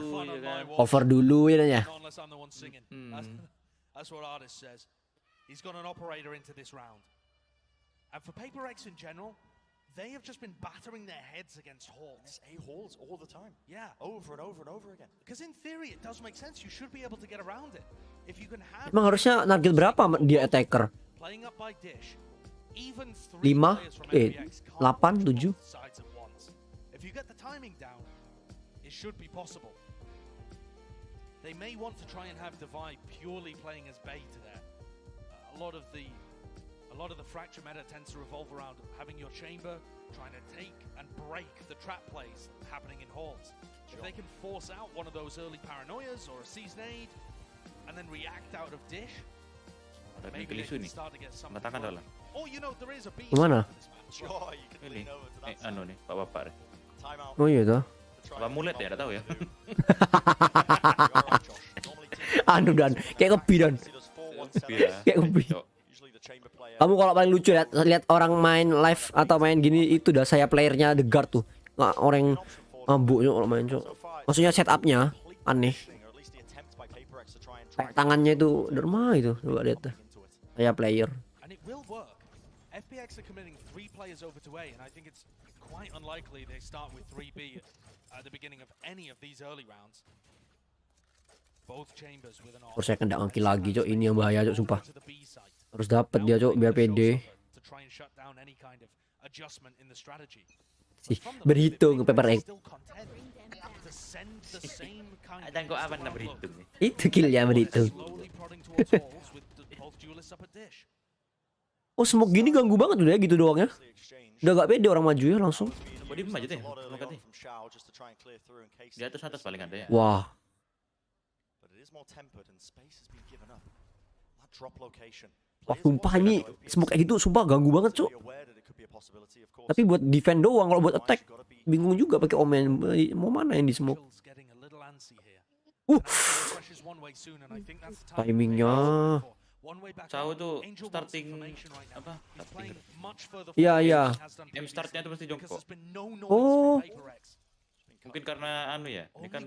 Over dulu ya nanya. That's what Artist says. He's got an operator into this round. And for PaperX in general, they have just been battering their heads against halls. Halls all the time. Yeah. Over and over and over again. Because in theory it does make sense. You should be able to get around it. If you can have Emang harusnya target berapa dia attacker? playing up by Dish, even 5, 8, 7. sides at once. If you get the timing down, it should be possible. They may want to try and have Divide purely playing as bait there. A lot of the fracture meta tends to revolve around having your chamber, trying to take and break the trap plays happening in halls. If they can force out one of those early paranoias or a seize nade, and then react out of Dish, maybe they can start to get some. Oh, you know there is a beast. Kemana? Ini, anu nih, bapak-bapak. Oh iya tuh. Bapak mulet ya, nggak tahu ya. Anu dan, kayak kebi dan. Kayak kebi. Kamu kalau paling lucu lihat orang main live atau main gini itu dah saya playernya The Guard tuh. Nggak orang mabuknya kalau main cok. Maksudnya setupnya aneh. Kayak tangannya itu derma itu. Coba lihat dah. Saya player. And it will work. FPX are committing 3 players over to A, and I think it's quite unlikely they start with 3B at the beginning of any of these early rounds. Both chambers with an For second nggak ngaki lagi cok. Ini yang bahaya cok sumpah. Harus dapat dia cok biar pede. Sih berhitung PaperX. Ada kok apa nak berhitung? Itu killnya berhitung. Oh smoke gini ganggu banget udah ya gitu doang ya. Udah gak pede orang maju ya langsung. Oh dia maju deh, di atas paling ada ya. Wah. Wah sumpah ini smoke kayak gitu sumpah ganggu banget cok. Tapi buat defend doang, kalau buat attack bingung juga pakai omen. Mau mana yang di smoke? Timingnya. Tahu tuh starting apa? Iya. Startnya tuh pasti jongkok. Oh. Mungkin karena anu ya, ini kan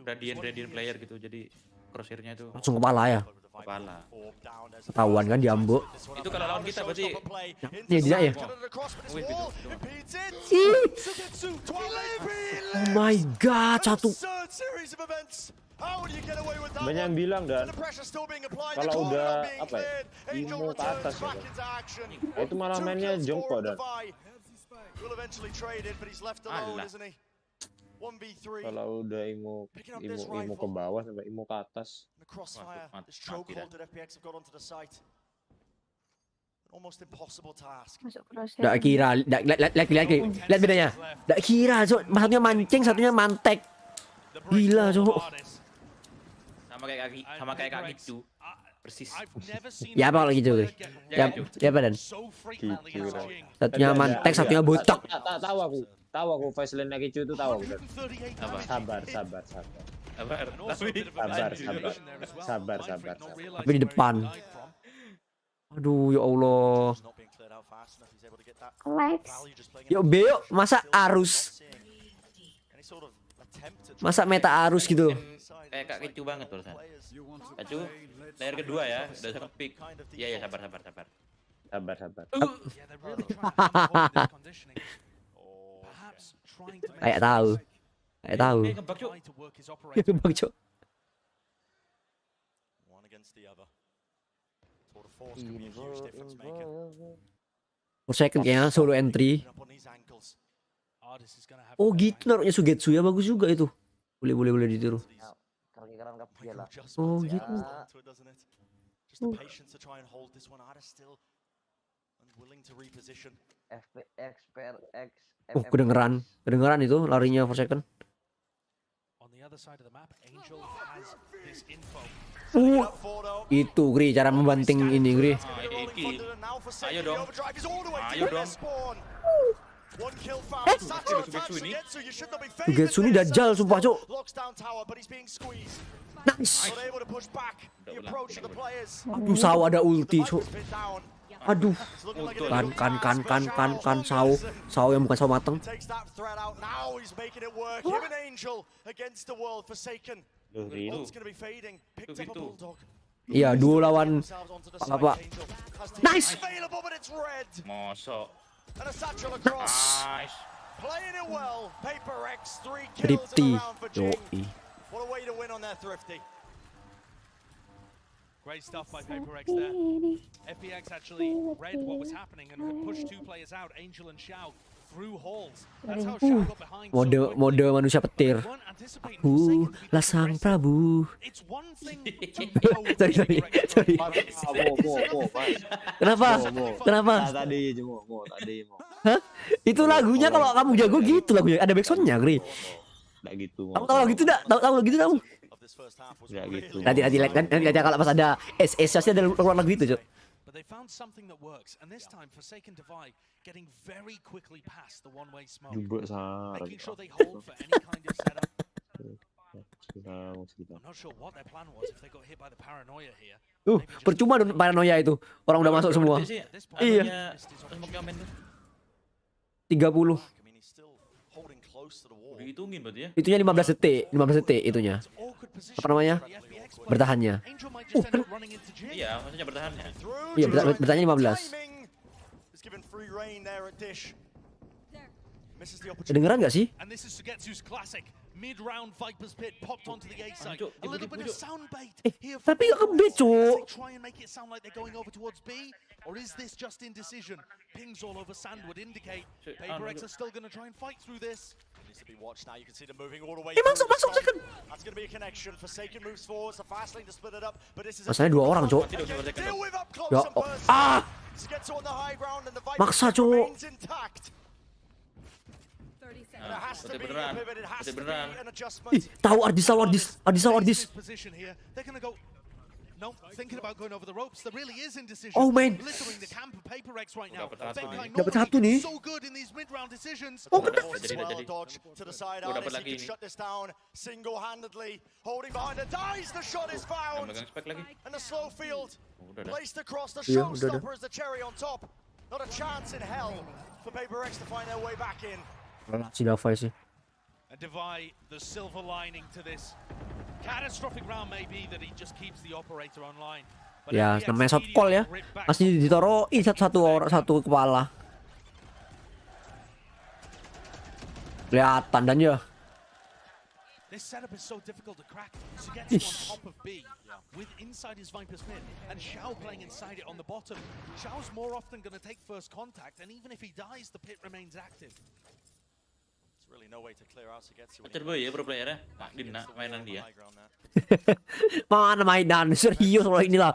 radiant player gitu, jadi crosshairnya itu langsung kepala ya. Kepala. Ketahuan kan diambuk. Itu kalau lawan kita berarti ya tidak ya. Oh my god, satu. Banyak yang bilang dan kalau udah apa ya, Imo ke atas ya, nah, itu malah mainnya jongkok dan. Kalau udah Imo ke bawah sampai Imo ke atas. Nggak kira, lihat bedanya. Nggak kira, satunya mancing, satunya mantek. Gila, cok. Sama kayak kaki itu. Persis. Ya apa lagi tuh? Ya apa dan? Satunya mantek, satunya bocok. Tahu aku Faisal Iceo itu tahu aku. Sabar. Tapi di depan. Aduh ya Allah. Yuk Beo, masa arus? Masa meta arus gitu? Kayak Kak Iceo banget barusan. Iceo, layer kedua ya, udah sampai pick. Iya sabar. Kayak tahu. Ngebak cok. For second kayaknya solo entry. Oh gitu naruhnya Sugetsu ya, bagus juga itu. Boleh ditiru. Keren dia lah. Oh gitu. Just the patience to try and hold this one. Ada still unwilling to reposition. Kedengeran itu larinya for second. On the other side of the map, Angel has this info. Itu Gri cara membanting ini Gri. Ayo dong. Ayo dong. Sugetsu ini dajal sumpah, Cuk. Nice. Aduh, Sao ada ulti, Cuk. Aduh. Kan Sao yang bukan Sao mateng. Iya, duo lawan apa? Nice. Mosok. Nice. Playing it well. Paper X 3 kills Thrifty. in a round for Jing. Yoi. What a way to win on that Thrifty. Great stuff by Paper X there. FPX actually read what was happening and pushed two players out, Angel and Xiao, through halls. That's how Xiao got behind. Mode manusia petir. Aku lah sang Prabu. It's one thing to Sorry. Kenapa? Tadi. Hah? Itu lagunya kalau kamu jago gitu lagunya. Ada backsoundnya, Gri. Nggak gitu. Kamu tahu lagu itu enggak? Tahu lagu itu kamu? Nggak gitu. Nanti aja kalau pas ada SS ada keluar lagu itu, Cuk. But they found something that works, and this time Forsaken Divide getting very quickly past the one-way smoke, making sure they hold for any kind of setup. I'm not sure what their plan was if they got hit by the paranoia here. Percuma dong paranoia itu. Orang udah masuk semua. Iya. 30. Dihitungin berarti ya. Itunya 15 detik itunya. Apa namanya? Bertahannya. Iya, maksudnya bertahannya. Iya, bertahannya 15. Kedengeran nggak sih? And this is Sugetsu's classic mid-round Viper's Pit popped onto the A side. A little bit of sound bait here. Tapi nggak kebet, Cuk. Try and make it sound like they're going over towards B, or is this just indecision? Pings all over sand would indicate Paper X are still going to try and fight through this. Needs to be watched now. You can see them moving all the way. Masuk. That's going to be a connection. Forsaken moves forward. The fast lane to split it up, but this is Masalahnya 2 orang, Cuk. deal with up close Ya, and personal. Gets on the high ground and the Viper Maksa, Cuk. remains intact. There has to be a pivot. It has to be an adjustment. Tahu Ardis. Position here. They're going to go. No, thinking about going over the ropes. There really is indecision. Oh, man. Littering the camp of Paper X right now. Dapat satu nih. So good in these mid-round decisions. Oh, Well, dodge to the side. Artis, he can shut this down single-handedly. Holding behind it, dies. The shot is found. And the slow field placed across the showstopper as the cherry on top. Not a chance in hell for Paper X to find their way back in. Si Davai sih. And Divide, the silver lining to this catastrophic round may be that he just keeps the operator online. Ya, namanya shot call ya. Masih ditoroin satu kepala. Kelihatan dan ya. This setup is so difficult to crack. Sugetsu on top of B, with inside his Viper's Pit, and Xiao playing inside it on the bottom. Xiao's more often going to take first contact, and even if he dies, the pit remains active. Really no way to clear out Sugetsu. Terbaik ya pro player-nya. Pak Dina mainan dia. Mana mainan serius kalau inilah.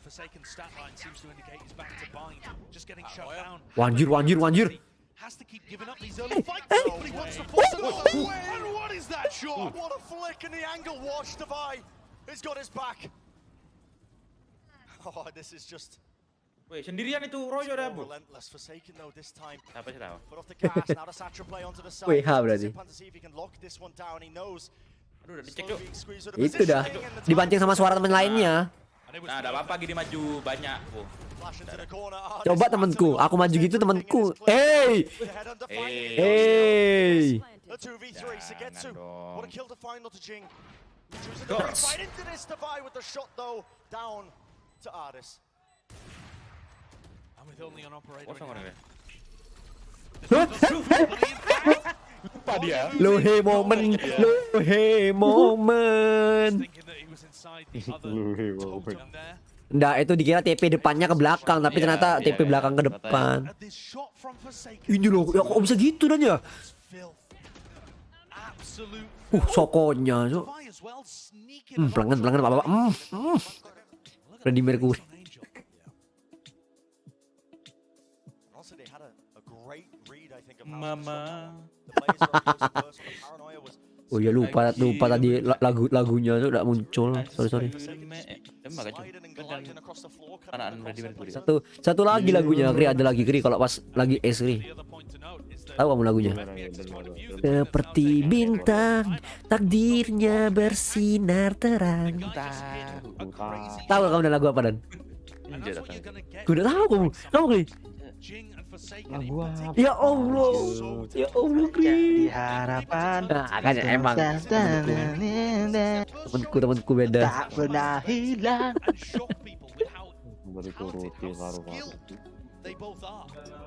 Forsaken stat line seems to indicate he's back to bind, just getting shut down. Wanjir. Has to keep giving up these early fights, but he wants to force it. And what is that shot? What a flick in the angle. Watch Divide. He's got his back. Oh, this is just. Woi, sendirian itu Royo dah, Bu. Relentless. Forsaken though this time. Apa sih tahu? Put off the gas. Now the Satra play onto the side. WH berarti. To see if he can lock this one down. He knows. Aduh, udah dicek, Cuk. Itu dah dipancing sama suara temen lainnya. Nah, ada apa gini maju banyak, Bu. Coba temanku, aku maju gitu temanku. Hey. The 2v3 Sugetsu. What a kill to final to Jing. Choosing to fight into this Divide with the shot though down to Ardis. And with only an operator. Lupa dia. Lohe moment. Nggak, itu dikira TP depannya ke belakang, tapi ternyata TP belakang ke depan. Ini loh, ya kok bisa gitu dan ya? Sokonya, so. Pelangan apa-apa. Freddie Mercury. Mama. Oh ya lupa tadi lagunya tuh udah muncul. Sorry. Satu lagi lagunya, Kri, ada lagi Kri kalau pas lagi Kri. Tahu kamu lagunya? Seperti bintang, takdirnya bersinar terang. Tahu kamu ada lagu apa dan? Gue udah tahu kamu Kri. Lagu apa? Ya Allah, Kri. Di harapan. Nah, kan emang temanku beda. Tak pernah hilang.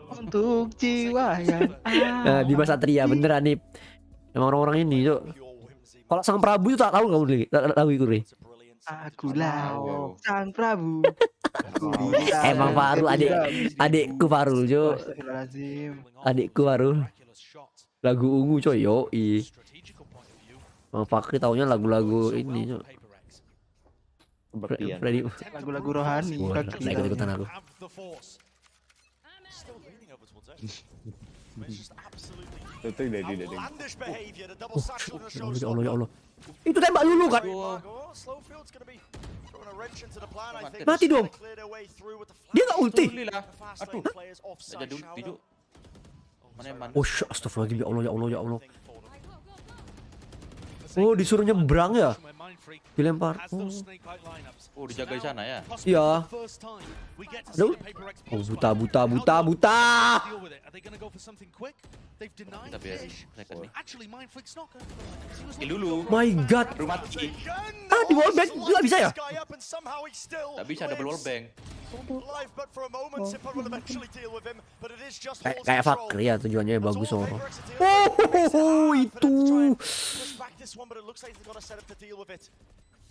Untuk jiwa yang Nah, Bima Satria beneran nih. Emang orang-orang ini, Cuk. Kalau Sang Prabu itu tak tahu kamu lagu itu, Kri. Akulah Sang Prabu. Emang Farul adikku Farul, Cuk. Adikku Farul. Lagu ungu coy, yoi. Bang Fakri taunya lagu-lagu ini, Cuk. Lagu-lagu rohani. Nah, ikut-ikutan aku. Ya Allah. Itu tembak dulu kan? Mati dong. Dia nggak ulti. Aduh. Jadi ulti, Cuk. Mana yang Oh, astagfirullahaladzim, ya Allah. Oh, disuruh nyebrang ya? Dilempar. Oh, dijaga di sana ya? Iya. Aduh. Oh, buta. Tapi ya, mereka nih. Kill dulu. My God. Baru mati. Di wallbang nggak bisa ya? Nggak bisa double wallbang. Kayak Fakri ya, tujuannya bagus orang. Oh, itu.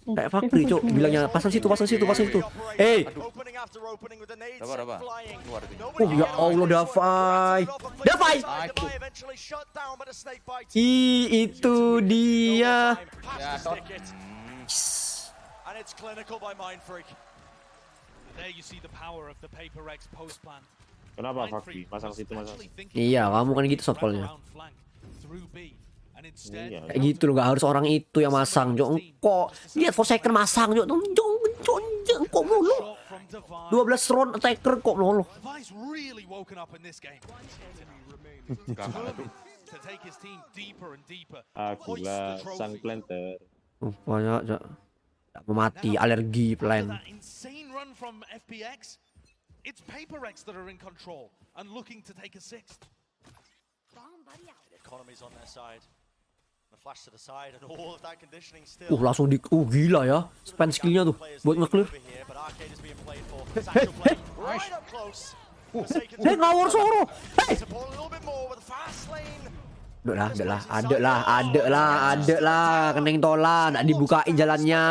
Kayak Fakri, Cok. Bilangnya pasang situ. Hey. Apa? Keluar ini. Oh, ya Allah, Davai. Itu dia. Ya, tot. Kenapa Fakri? Masang situ. Iya, kamu kan gitu shotcallnya. Kayak gitu loh, gak harus orang itu yang masang, Jok. Kok lihat 4 second masang, Jok. Kok melulu 12 round attacker kok melulu. Akulah sang planter. Banyak, Jok. Mati, alergi plan. It's PaperX that are in control and looking to take a sixth. The economy's on their side. The flash to the side and all of that conditioning still. Langsung gila ya. Spend skillnya tuh buat nge-clear. Hey, ngawur Soro. Hey. Ada lah. Keneng tola, nggak dibukain jalannya.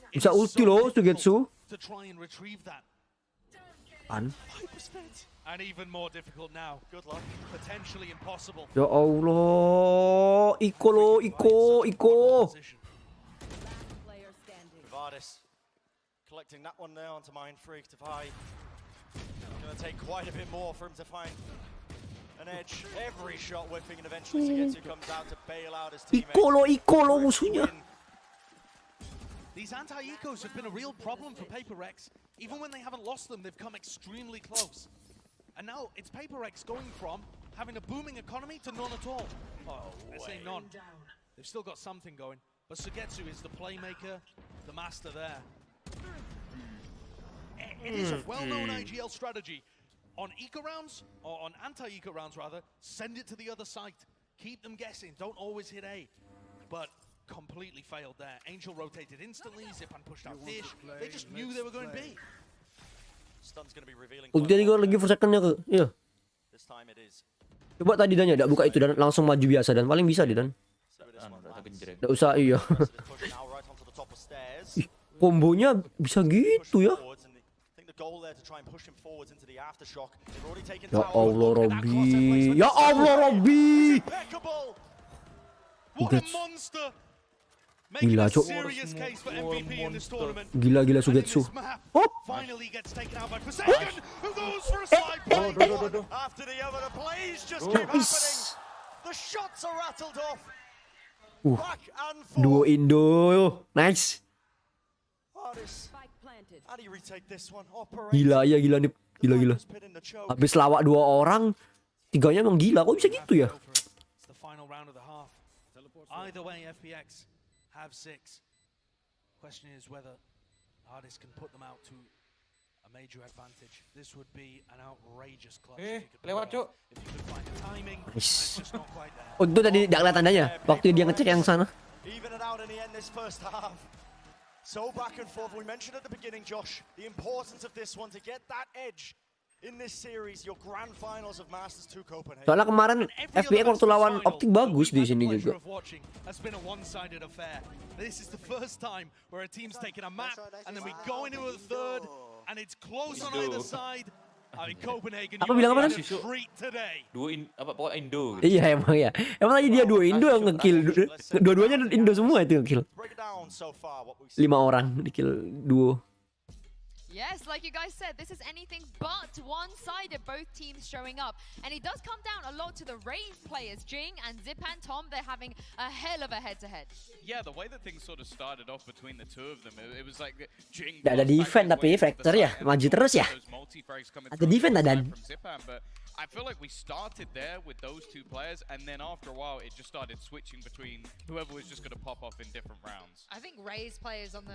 Bisa ulti loh Sugetsu. Ya Allah, Iko. Collecting that one there onto Mind Freak. Tavai gonna take quite a bit more for him to find an edge. Every shot whipping and eventually Sugetsu comes out to bail out his teammate. Iko lo musuhnya. These anti-ecos have been a real problem for PaperX. Even when they haven't lost them, they've come extremely close. And now it's PaperX going from having a booming economy to none at all. Oh, I say none. They've still got something going. But Sugetsu is the playmaker, the master there. It is a well-known IGL strategy. On eco rounds, or on anti-eco rounds rather, send it to the other site. Keep them guessing, don't always hit A. But completely failed there. Angel rotated instantly, Zipan pushed out Dish. They just knew they were going B. Stun's going to be revealing. Ulti tadi gue lagi 4 secondnya ke. Iya. This time it is Coba tadi Dan ya, nggak buka itu dan langsung maju biasa dan paling bisa deh Dan. Nggak usah iya. Ih, kombonya bisa gitu ya. Ya Allah Robby. Ya Allah Robby. Gila cok. Gila Sugetsu. Oh. Duo Indo. Nice. Gila ya, gila nih. Gila. Habis lawak 2 orang, 3-nya emang gila. Kok bisa gitu ya? Either way, FPX have 6. Question is whether Hardis can put them out to a major advantage. This would be an outrageous clutch. Lewat cok. Nice. Oh itu tadi tidak kelihatan tandanya waktu dia ngecek yang sana. Even it out in the end this first half. So back and forth. We mentioned at the beginning, Josh, the importance of this one to get that edge in this series, your grand finals of Masters 2 Copenhagen. Soalnya kemarin FPX waktu lawan Optik bagus di sini juga. This is the first time where a team's taken a map and then we go into a third and it's close on either side. I mean Copenhagen. Apa bilang apa? Duo apa pokoknya Indo. Iya emang ya. Emang tadi dia 2 Indo yang ngekill. Dua-duanya Indo semua itu ngekill. 5 orang di-kill duo. Yes, like you guys said, this is anything but one-sided, both teams showing up. And it does come down a lot to the Rave players. Jing and Zip and Tom, they're having a hell of a head-to-head. Yeah, the way that things sort of started off between the two of them, it was like Jing... Nggak ada defense tapi Fracture ya, maju terus ya. Ada defense Dan. I feel like we started there with those 2 players, and then after a while, it just started switching between whoever was just going to pop off in different rounds. I think Ray's players on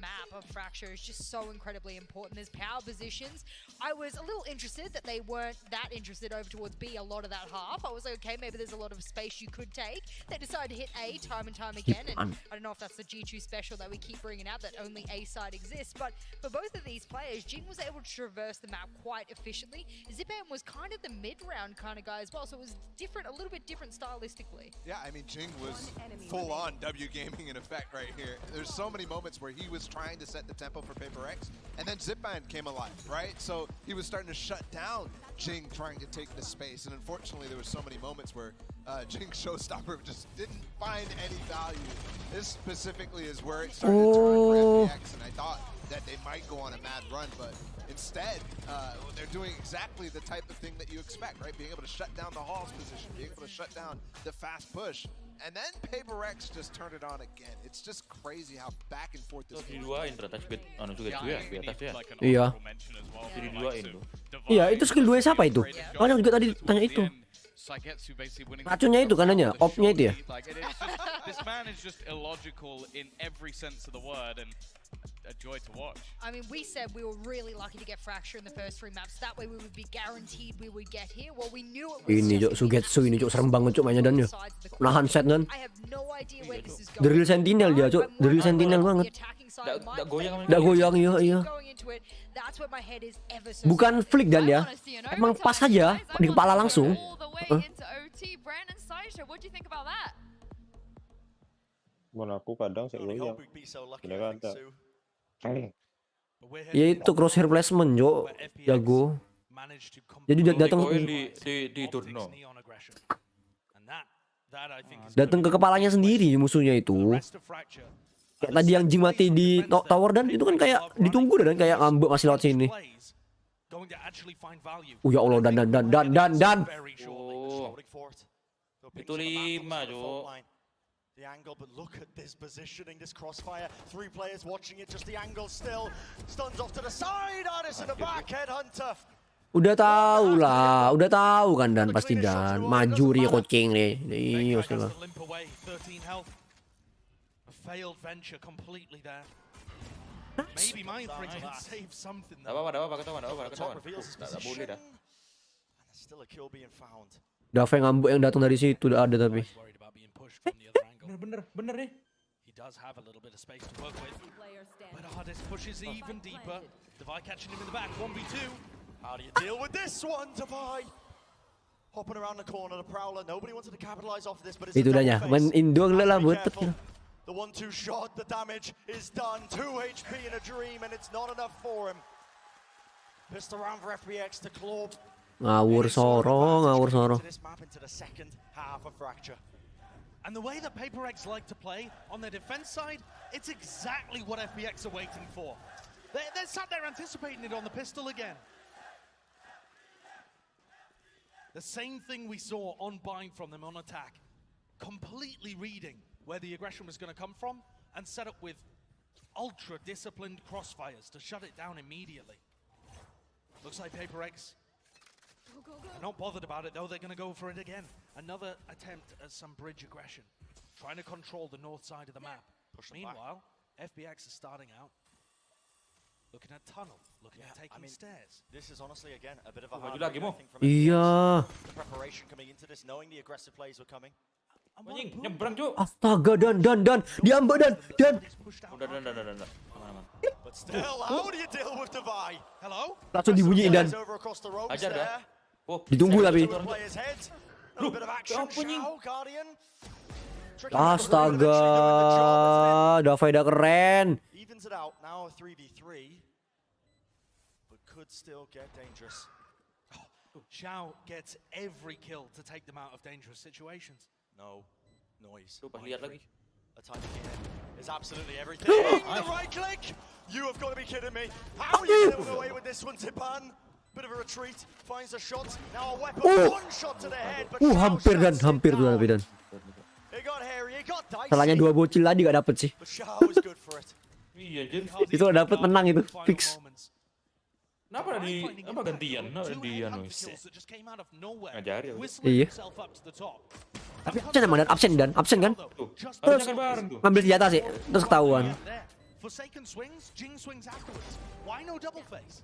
map of Fracture is just so incredibly important. There's power positions. I was a little interested that they weren't that interested over towards B a lot of that half. I was like, okay, maybe there's a lot of space you could take. They decided to hit A time and time again, and I don't know if that's the G2 special that we keep bringing out, that only A side exists, but for both of these players, Jing was able to traverse the map quite efficiently. Zipan was kind of the mid-round kind of guy as well, so it was different, a little bit different stylistically. Yeah, I mean, Jing was full-on W gaming in effect right here. There's so many moments where he was trying to set the tempo for Paper X, and then Zipman came alive, right? So he was starting to shut down Jing trying to take the space, and unfortunately there were so many moments where Jing's showstopper just didn't find any value. This specifically is where it started to turn for FPX, and I thought that they might go on a mad run, but instead, they're doing exactly the type of thing that you expect, right? Being able to shut down the Hall's position, being able to shut down the fast push, and then Paper X just turned it on again. It's just crazy how back and forth this game is. Iya. Iya, itu skill 2 siapa itu? Mana juga tadi tanya itu. Racunnya itu kanannya, opnya itu ya. This man is just illogical in every sense of the word and a joy to watch. I mean, we said we were really lucky to get Fracture in the first 3 maps. That way we would be guaranteed we would get here. Well, we knew it was ini Jok, Sugetsu ini Jok, serem banget Jok mainnya Dan ya. Nahan set Dan. I have no idea where this is going. Drill Sentinel dia Jok, drill Sentinel banget. Nggak goyang iya. Bukan flick Dan ya. Emang pas aja di kepala langsung. Mana aku kadang saya goyang. Beneran tak. Ya itu crosshair placement Jo, jago. Jadi datang di turno. Datang ke kepalanya sendiri musuhnya itu. Kayak tadi yang Jing mati di tower Dan itu kan kayak ditunggu Dan kayak ngambek masih lewat sini. Ya Allah Dan. Oh. Itu 5 Jo. The angle, but look at this positioning, this crossfire. 3 players watching it, just the angle still. Stuns off to the side, Artist in the back, Headhunter. Udah tahu kan Dan pasti Dan. Maju Rio King nih. Iya segala. Failed venture completely there. Maybe Mindfreak can save something. Ada apa ketahuan. Enggak boleh dah. Still a kill being found. Dave ngambek yang datang dari situ udah ada tapi. Bener nih. He does have a little bit of space to work with. But Hardis pushes even deeper. Devi catching him in the back, 1v2. How do you deal with this one, Devi? Hopping around the corner, the Prowler. Nobody wanted to capitalize off this, but it's Itu udahnya, main Indo lah buat. The 1-2 shot, the damage is done. 2 HP in a dream, and it's not enough for him. Pissed around for FPX to claw. Ngawur soro. This map into the second half of Fracture. And the way that PaperX like to play on their defense side, it's exactly what FPX are waiting for. They're sat there anticipating it on the pistol again. The same thing we saw on bind from them on attack. Completely reading where the aggression was going to come from and set up with ultra disciplined crossfires to shut it down immediately. Looks like PaperX are not bothered about it though, they're going to go for it again. Another attempt at some bridge aggression. Trying to control the north side of the map. Meanwhile, FPX is starting out looking at tunnel, looking at taking stairs. This is honestly again a bit of a hard lagi mo. Iya. The preparation coming into this, knowing the aggressive plays were coming. Anjing, nyebrang, Cuk. Astaga, dan. Diambek dan. Udah. Aman. But still, how do you deal with Divide? Hello? Langsung dibunyiin dan. Ajar dah. Oh, ditunggu tapi. Astaga, Davai dah keren. Evens it out now, 3v3, but could still get dangerous. Xiao gets every kill to take them out of dangerous situations. No noise. Lihat lagi. A timing here is absolutely everything. The right click! You have got to be kidding me. How are you getting away with this one, Tipan? Bit of a retreat, finds a shot. Now a weapon, one shot to the head, but hampir tuh tapi dan. It got hairy, it got dicey. Salahnya 2 bocil tadi gak dapet sih. But Xiao is good for it. Iya, Jin. Itu dapet menang itu, fix. Kenapa gantian? Ngajari ya. Iya. Tapi absen kan? Terus ngambil senjata sih, terus ketahuan.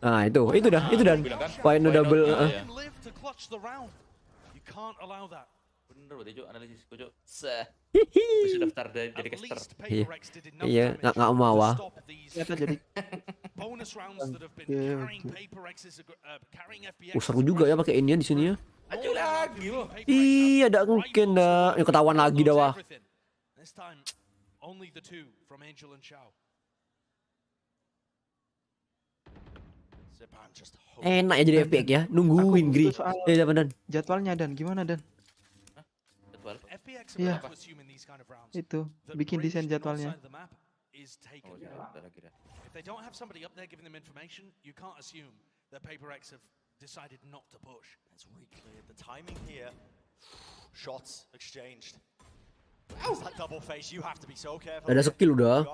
Nah itu dan. Why no double? Bener berarti, Cuk, analisis Cuk. Bisa daftar jadi caster. Iya, nggak mau ah. Seru juga ya pakai ini di sini ya. Ayo lagi, loh. Iya, ada mungkin dah. Ketahuan lagi dah wah. Enak ya jadi FPX ya, nungguin Gri. Dan. Jadwalnya dan gimana dan? Iya. Itu bikin desain jadwalnya. If they don't have somebody up there giving them information, you can't assume that PaperX have decided not to push. That's very clear. The timing here. Shots exchanged. That double face, you have to be so careful. Ada skill udah.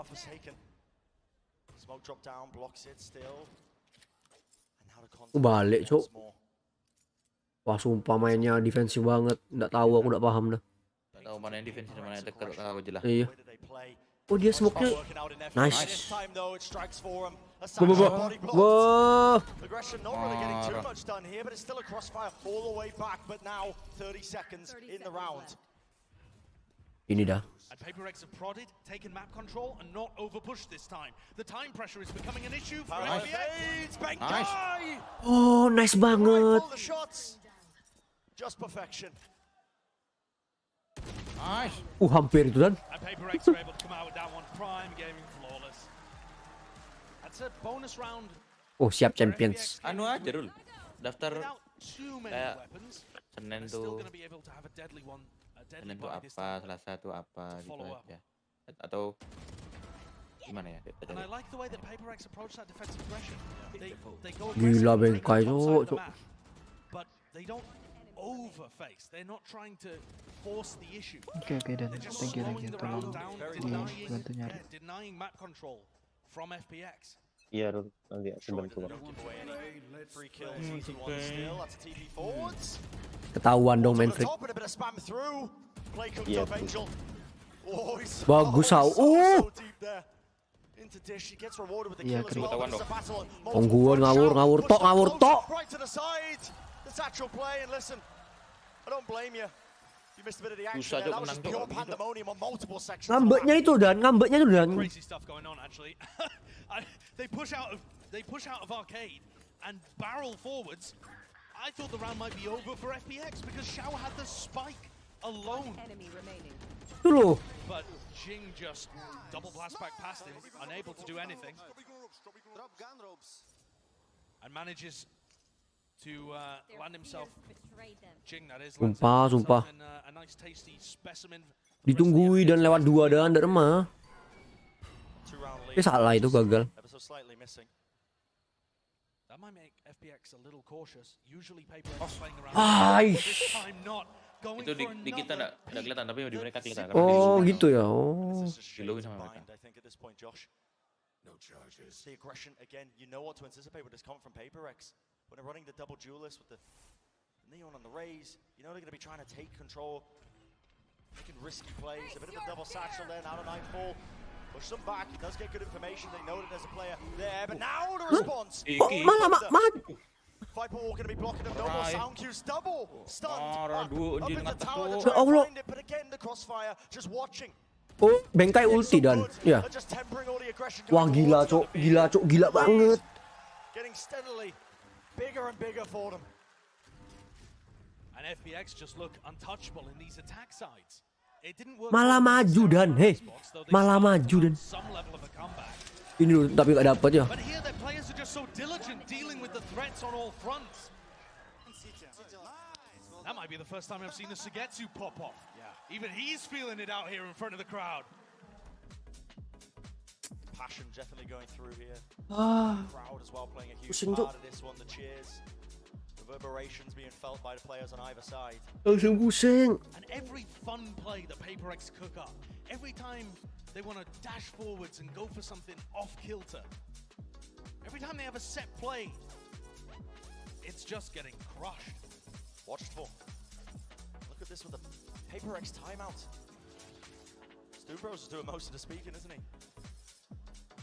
Smoke drop down, blocks it still. Balik, Cuk. Wah, sumpah mainnya defensif banget. Nggak tahu, aku nggak paham dah. Nggak tahu mana yang defensif mana yang attacker, kalau aku jelas. Iya. Oh, dia smoke-nya. Nice. Wah. Aggression not really getting too much done here, but it's still a crossfire all the way back. But now 30 seconds in the round. Ini dah. And PaperX have prodded, taken map control, and not overpushed this time. The time pressure is becoming an issue for FPX. Nice. Oh, nice banget. The shots. Just perfection. Nice. Hampir itu dan. And PaperX are able to come out with that one. Prime gaming flawless. That's a bonus round. Oh, siap champions. Anu aja dulu. Daftar kayak Senin tuh. Senin tuh apa, Selasa tuh apa gitu aja. Atau gimana ya? Gila bengkai Cuk. Oke dan thank you tolong dibantu nyari. Iya, Ron, nanti sebentar. Ketahuan dong main freak. Iya. Bagus Sau. Iya, keren. Ongguan ngawur tok. Susah aja menang tuh. Ngambeknya itu dan. They push out of arcade and barrel forwards. I thought the round might be over for FPX because Xiao had the spike alone. Itu loh. But Jing just double blast back past him, unable to do anything. And manages to land himself. Jing, that is, Sumpah. a nice tasty specimen. Ditungguin dan lewat 2 dan remah. Salah itu gagal. That might make FPX a little cautious. Usually PaperX playing around. This time not. Itu di kita enggak kelihatan, tapi di mereka kelihatan. Oh gitu ya. Oh. Diluin sama mereka. No charges. The aggression again. You know what to anticipate with this comment from PaperX. When they're running the double duelist with the neon on the raise, you know they're going to be trying to take control, making risky plays. A bit of a double satchel there. Now to Nightfall. Push them back. He does get good information. They know that there's a player there, but now the response. Viper Wall going to be blocking them. No more sound cues. Double stunned. Up in the tower. They're trying to find it, but again the crossfire just watching. Oh, bengkai ulti dan ya. Wah gila cok, gila banget. Getting steadily bigger and bigger for them. And FPX just look untouchable in these attack sides. It didn't work. Malah maju dan, malah maju dan. Ini loh, tapi gak dapet ya. But here their players are just so diligent dealing with the threats on all fronts. That might be the first time I've seen a Sugetsu pop off. Even he's feeling it out here in front of the crowd. Passion definitely going through here. Crowd as well playing a huge part of this one. The cheers, reverberations being felt by the players on either side. Pusing. And every fun play that PaperX cook up, every time they want to dash forwards and go for something off kilter, every time they have a set play, it's just getting crushed. Watched for. Look at this with the PaperX timeout. Stubros is doing most of the speaking, isn't he?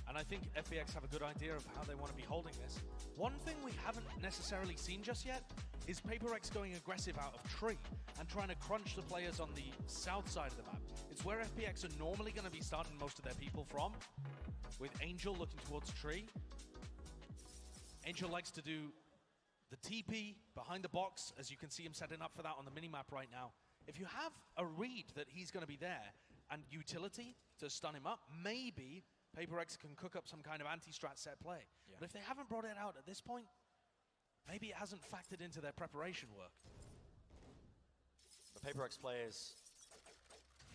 And I think FPX have a good idea of how they want to be holding this. One thing we haven't necessarily seen just yet is PaperX going aggressive out of tree and trying to crunch the players on the south side of the map. It's where FPX are normally going to be starting most of their people from, with Angel looking towards tree. Angel likes to do the TP behind the box, as you can see him setting up for that on the minimap right now. If you have a read that he's going to be there and utility to stun him up, maybe PaperX can cook up some kind of anti-strat set play. But if they haven't brought it out at this point, maybe it hasn't factored into their preparation work. The PaperX players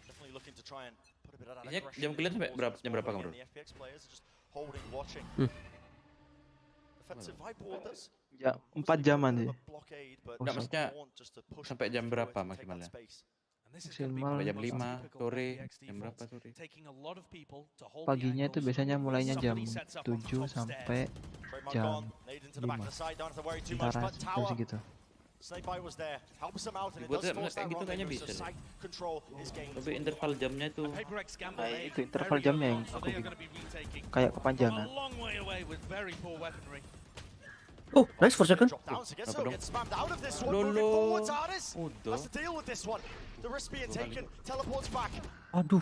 definitely looking to try and put a bit of that aggression. Jam kalian sampai berapa kamu? The FPX players are just holding, watching. Defensive Viper Wall does. Ya, 4 jaman sih. Enggak, maksudnya sampai jam berapa maksimalnya? Maksimal jam 5 sore, jam berapa sore? Paginya itu biasanya mulainya jam 7 sampai jam 5. Antara jam segitu. Buat kayak gitu kayaknya bisa. Tapi interval jamnya itu. Nah, itu interval jamnya yang aku bikin. Kayak kepanjangan. Oh, nice for second. Lolo. Aduh.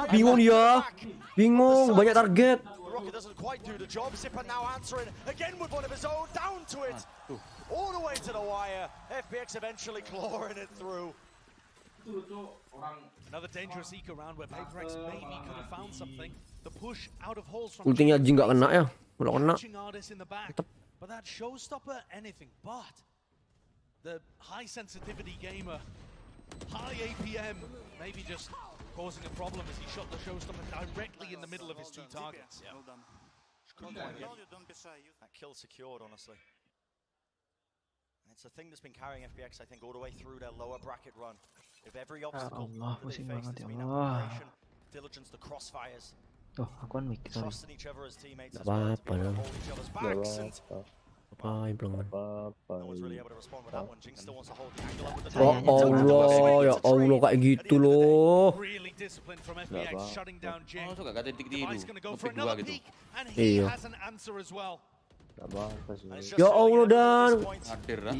Bingung dia. Bingung, banyak target. Another dangerous eco round where PaperX maybe could have found something. The push out of holes from Ultinya Jing nggak kena ya. Udah kena. But that showstopper anything but the high sensitivity gamer, high APM, maybe just causing a problem as he shot the showstopper directly in the middle of his two targets. That kill secured, honestly. It's a thing that's been carrying FPX, I think, all the way through their lower bracket run. If every obstacle that they face has been application, diligence, the crossfires, trusting each other as teammates as well, to be able to hold each other's backs, and no one's really able to respond with that one. Jing still wants to hold the angle up with the Allah, ya Allah kayak gitu loh. Really disciplined from FPX shutting down Jing. Oh, gak titik di itu. Going to go for another peek, and he has an answer as well. Ya Allah dan. Hadir lah.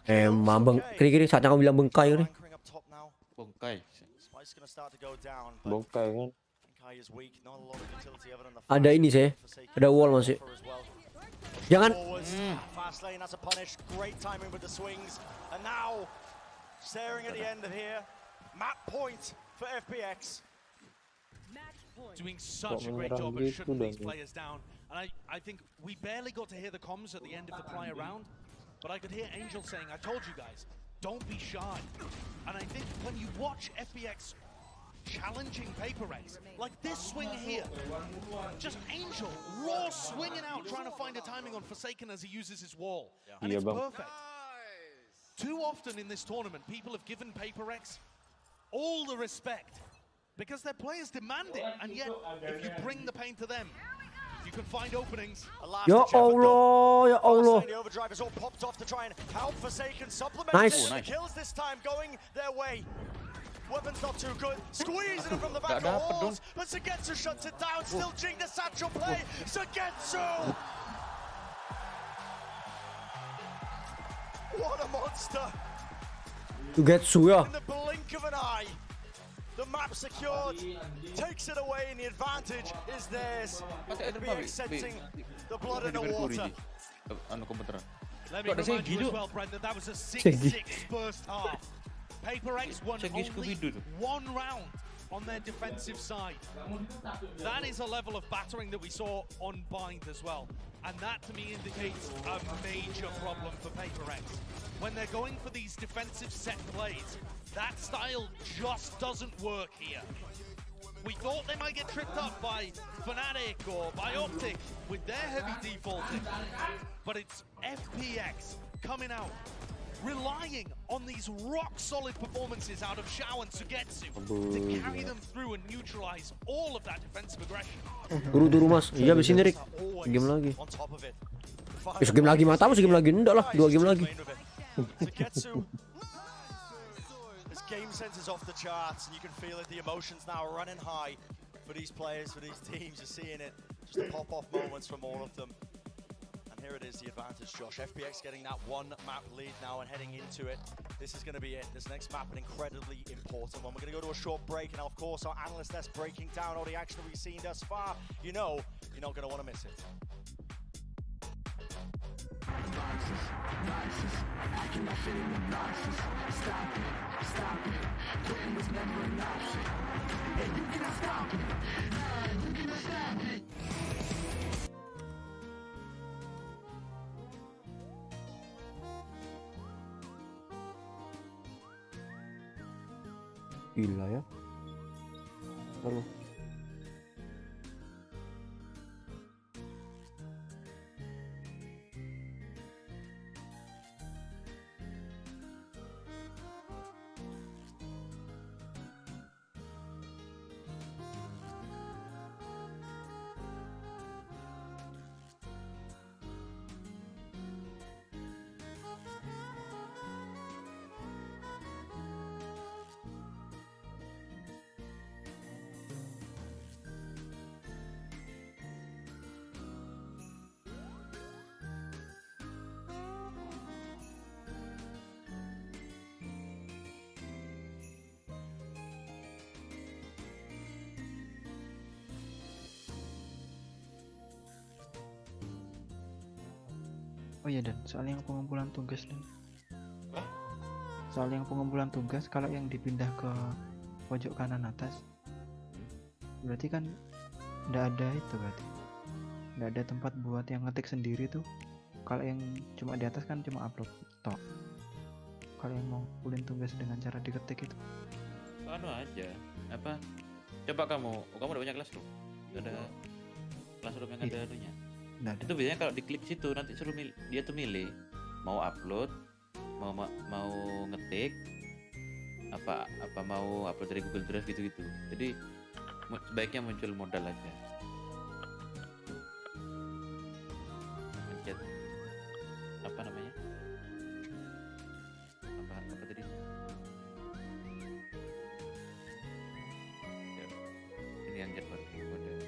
Emang kiri-kiri saatnya kamu bilang bengkai nih. Bongkai. Spice gonna start to go down, but Bongkai kan. Kai is weak. Not a lot of utility other than the Ada ini sih. Ada wall masih. Jangan. Fast lane has a punish. Great timing with the swings. And now staring at the end of here. Map point for FPX. Doing such a great job of shutting these players down. And I think we barely got to hear the comms at the end of the prior round, but I could hear Angel saying, I told you guys, don't be shy. And I think when you watch FPX challenging PaperX, like this swing here, just Angel raw swinging out, trying to find a timing on Forsaken as he uses his wall. And it's perfect. Too often in this tournament, people have given PaperX all the respect because their players demand it, and yet if you bring the pain to them, you can find openings. Ya Allah, ya Allah. The overdrive is all popped off to try and help Forsaken supplement Nice. kills this time going their way. Weapon's not too good. Squeezing it from the back of the walls. But Sugetsu shuts it down. Still Jing the satchel play. Sugetsu! What a monster! Sugetsu ya. In the blink of an eye. The map secured. Takes it away and the advantage is theirs. FPX sensing the blood in the water. Let me remind you as well, Brendan, that was a 6-6 first half. PaperX won only one round on their defensive side. That is a level of battering that we saw on Bind as well. And that to me indicates a major problem for PaperX. When they're going for these defensive set plays, that style just doesn't work here. We thought they might get tripped up by Fnatic or by Optic with their heavy defaulting. But it's FPX coming out, relying on these rock-solid performances out of Xiao and Sugetsu to carry them through and neutralize all of that defensive aggression. Turu mas, iya abis ini Rick. Game lagi. Game lagi matamu, game lagi enggak lah, 2 game lagi. This game sense is off the charts and you can feel it, the emotions now are running high for these players, for these teams. You're seeing it, just the pop-off moments from all of them. Here it is, the advantage, Josh. FPX getting that one map lead now and heading into it. This is going to be it. This next map, an incredibly important one. We're going to go to a short break, and of course, our analyst that's breaking down all the action that we've seen thus far. You know, you're not going to want to miss it. Gila ya. Halo. Oh iya, dan soal yang pengumpulan tugas dan soal yang pengumpulan tugas, kalau yang dipindah ke pojok kanan atas berarti kan nggak ada itu, berarti nggak ada tempat buat yang ngetik sendiri tuh. Kalau yang cuma di atas kan cuma upload tok. Kalau yang mau ngumpulin tugas dengan cara diketik itu anu aja apa, coba kamu udah punya classroom, ada classroom yang ada anunya. Nah, itu biasanya kalau diklik situ nanti suruh dia tuh milih mau upload, mau ngetik, apa mau upload dari Google Drive gitu-gitu. Jadi sebaiknya muncul modal aja. Pencet apa namanya? Apa tadi? Ya, ini yang jadwal modal.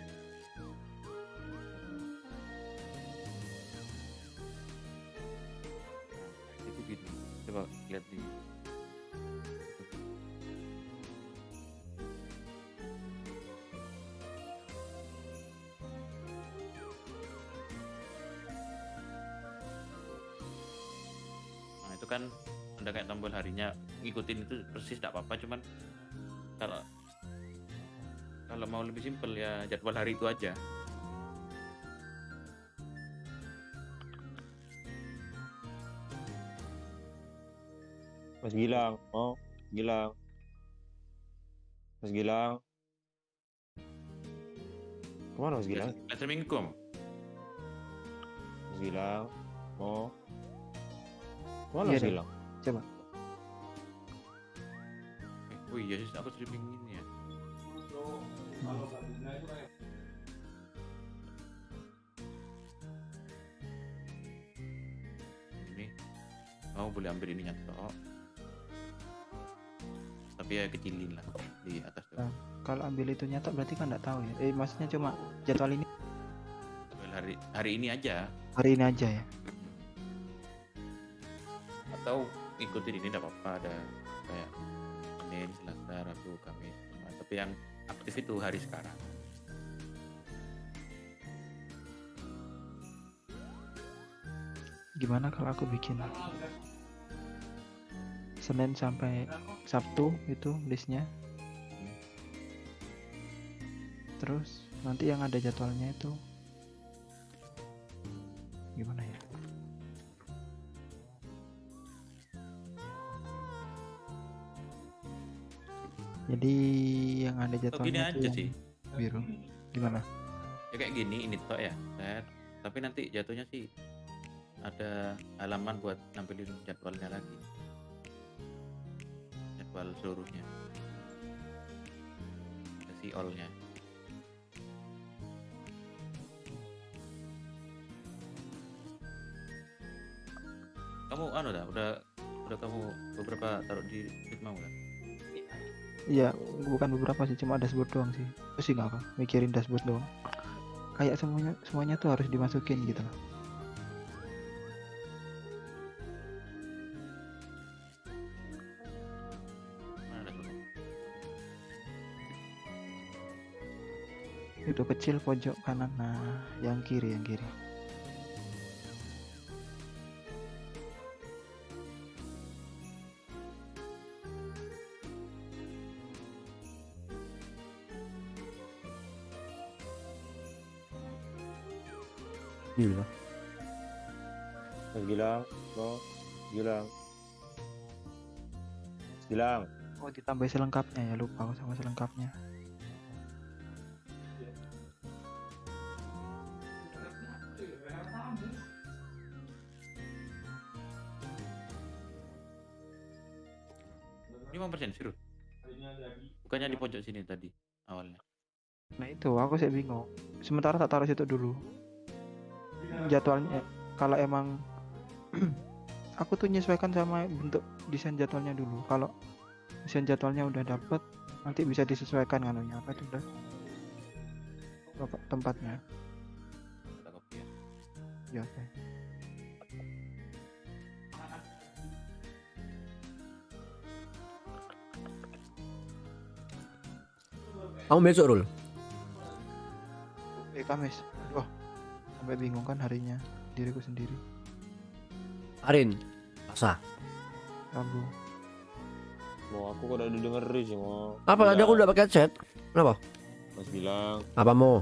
Coba lihat di kan ada kayak tombol harinya, ngikutin itu persis tidak apa-apa, cuman kalau mau lebih simpel ya jadwal hari itu aja. Mas Gilang, Gilang. Mas Gilang. Kemana Mas Gilang? Streaming kom. Mas Gilang, Kemana Mas Gilang? Coba. Oh iya sih, aku streaming ini ya. Ini mau boleh ambil ininya toh. Tapi ya kecilin lah di atas tuh. Nah, kalau ambil itu nyata berarti kan nggak tahu ya. Maksudnya cuma jadwal ini. Hari ini aja. Hari ini aja ya. Atau ikutin ini tidak apa-apa, ada kayak Senin, Selasa, Rabu, Kamis. Tapi yang aktif itu hari sekarang. Gimana kalau aku bikin Senin sampai Sabtu itu listnya, terus nanti yang ada jadwalnya itu gimana ya? Jadi yang ada jadwalnya gini aja sih biru gimana ya, kayak gini ini toh ya set. Tapi nanti jatuhnya sih ada halaman buat nampilin jadwalnya lagi, jadwal seluruhnya, sesi all-nya. Kamu udah kamu beberapa taruh di Figma udah? Iya, bukan beberapa sih, cuma dashboard doang sih. Terus sih nggak apa, mikirin dashboard doang. Kayak semuanya tuh harus dimasukin gitu loh. Itu kecil pojok kanan, nah yang kiri. Gila. Mas Gilang, Gilang. Gilang. Oh, ditambah selengkapnya ya, lupa aku sama selengkapnya. Ini 5% sih, bukannya di pojok sini tadi awalnya. Nah itu aku sih bingung. Sementara tak taruh situ dulu jadwalnya. Kalau emang aku tuh menyesuaikan sama bentuk desain jadwalnya dulu. Kalau desain jadwalnya udah dapet, nanti bisa disesuaikan anunya apa itu udah tempatnya. Ya oke. Kamu besok Rul? Kamis. Wah, sampai bingung kan harinya diriku sendiri. Arin, Selasa, Rabu. Mau aku kok udah dengerin sih mau. Apa tadi aku udah pakai headset? Kenapa? Mas Gilang. Apa mau?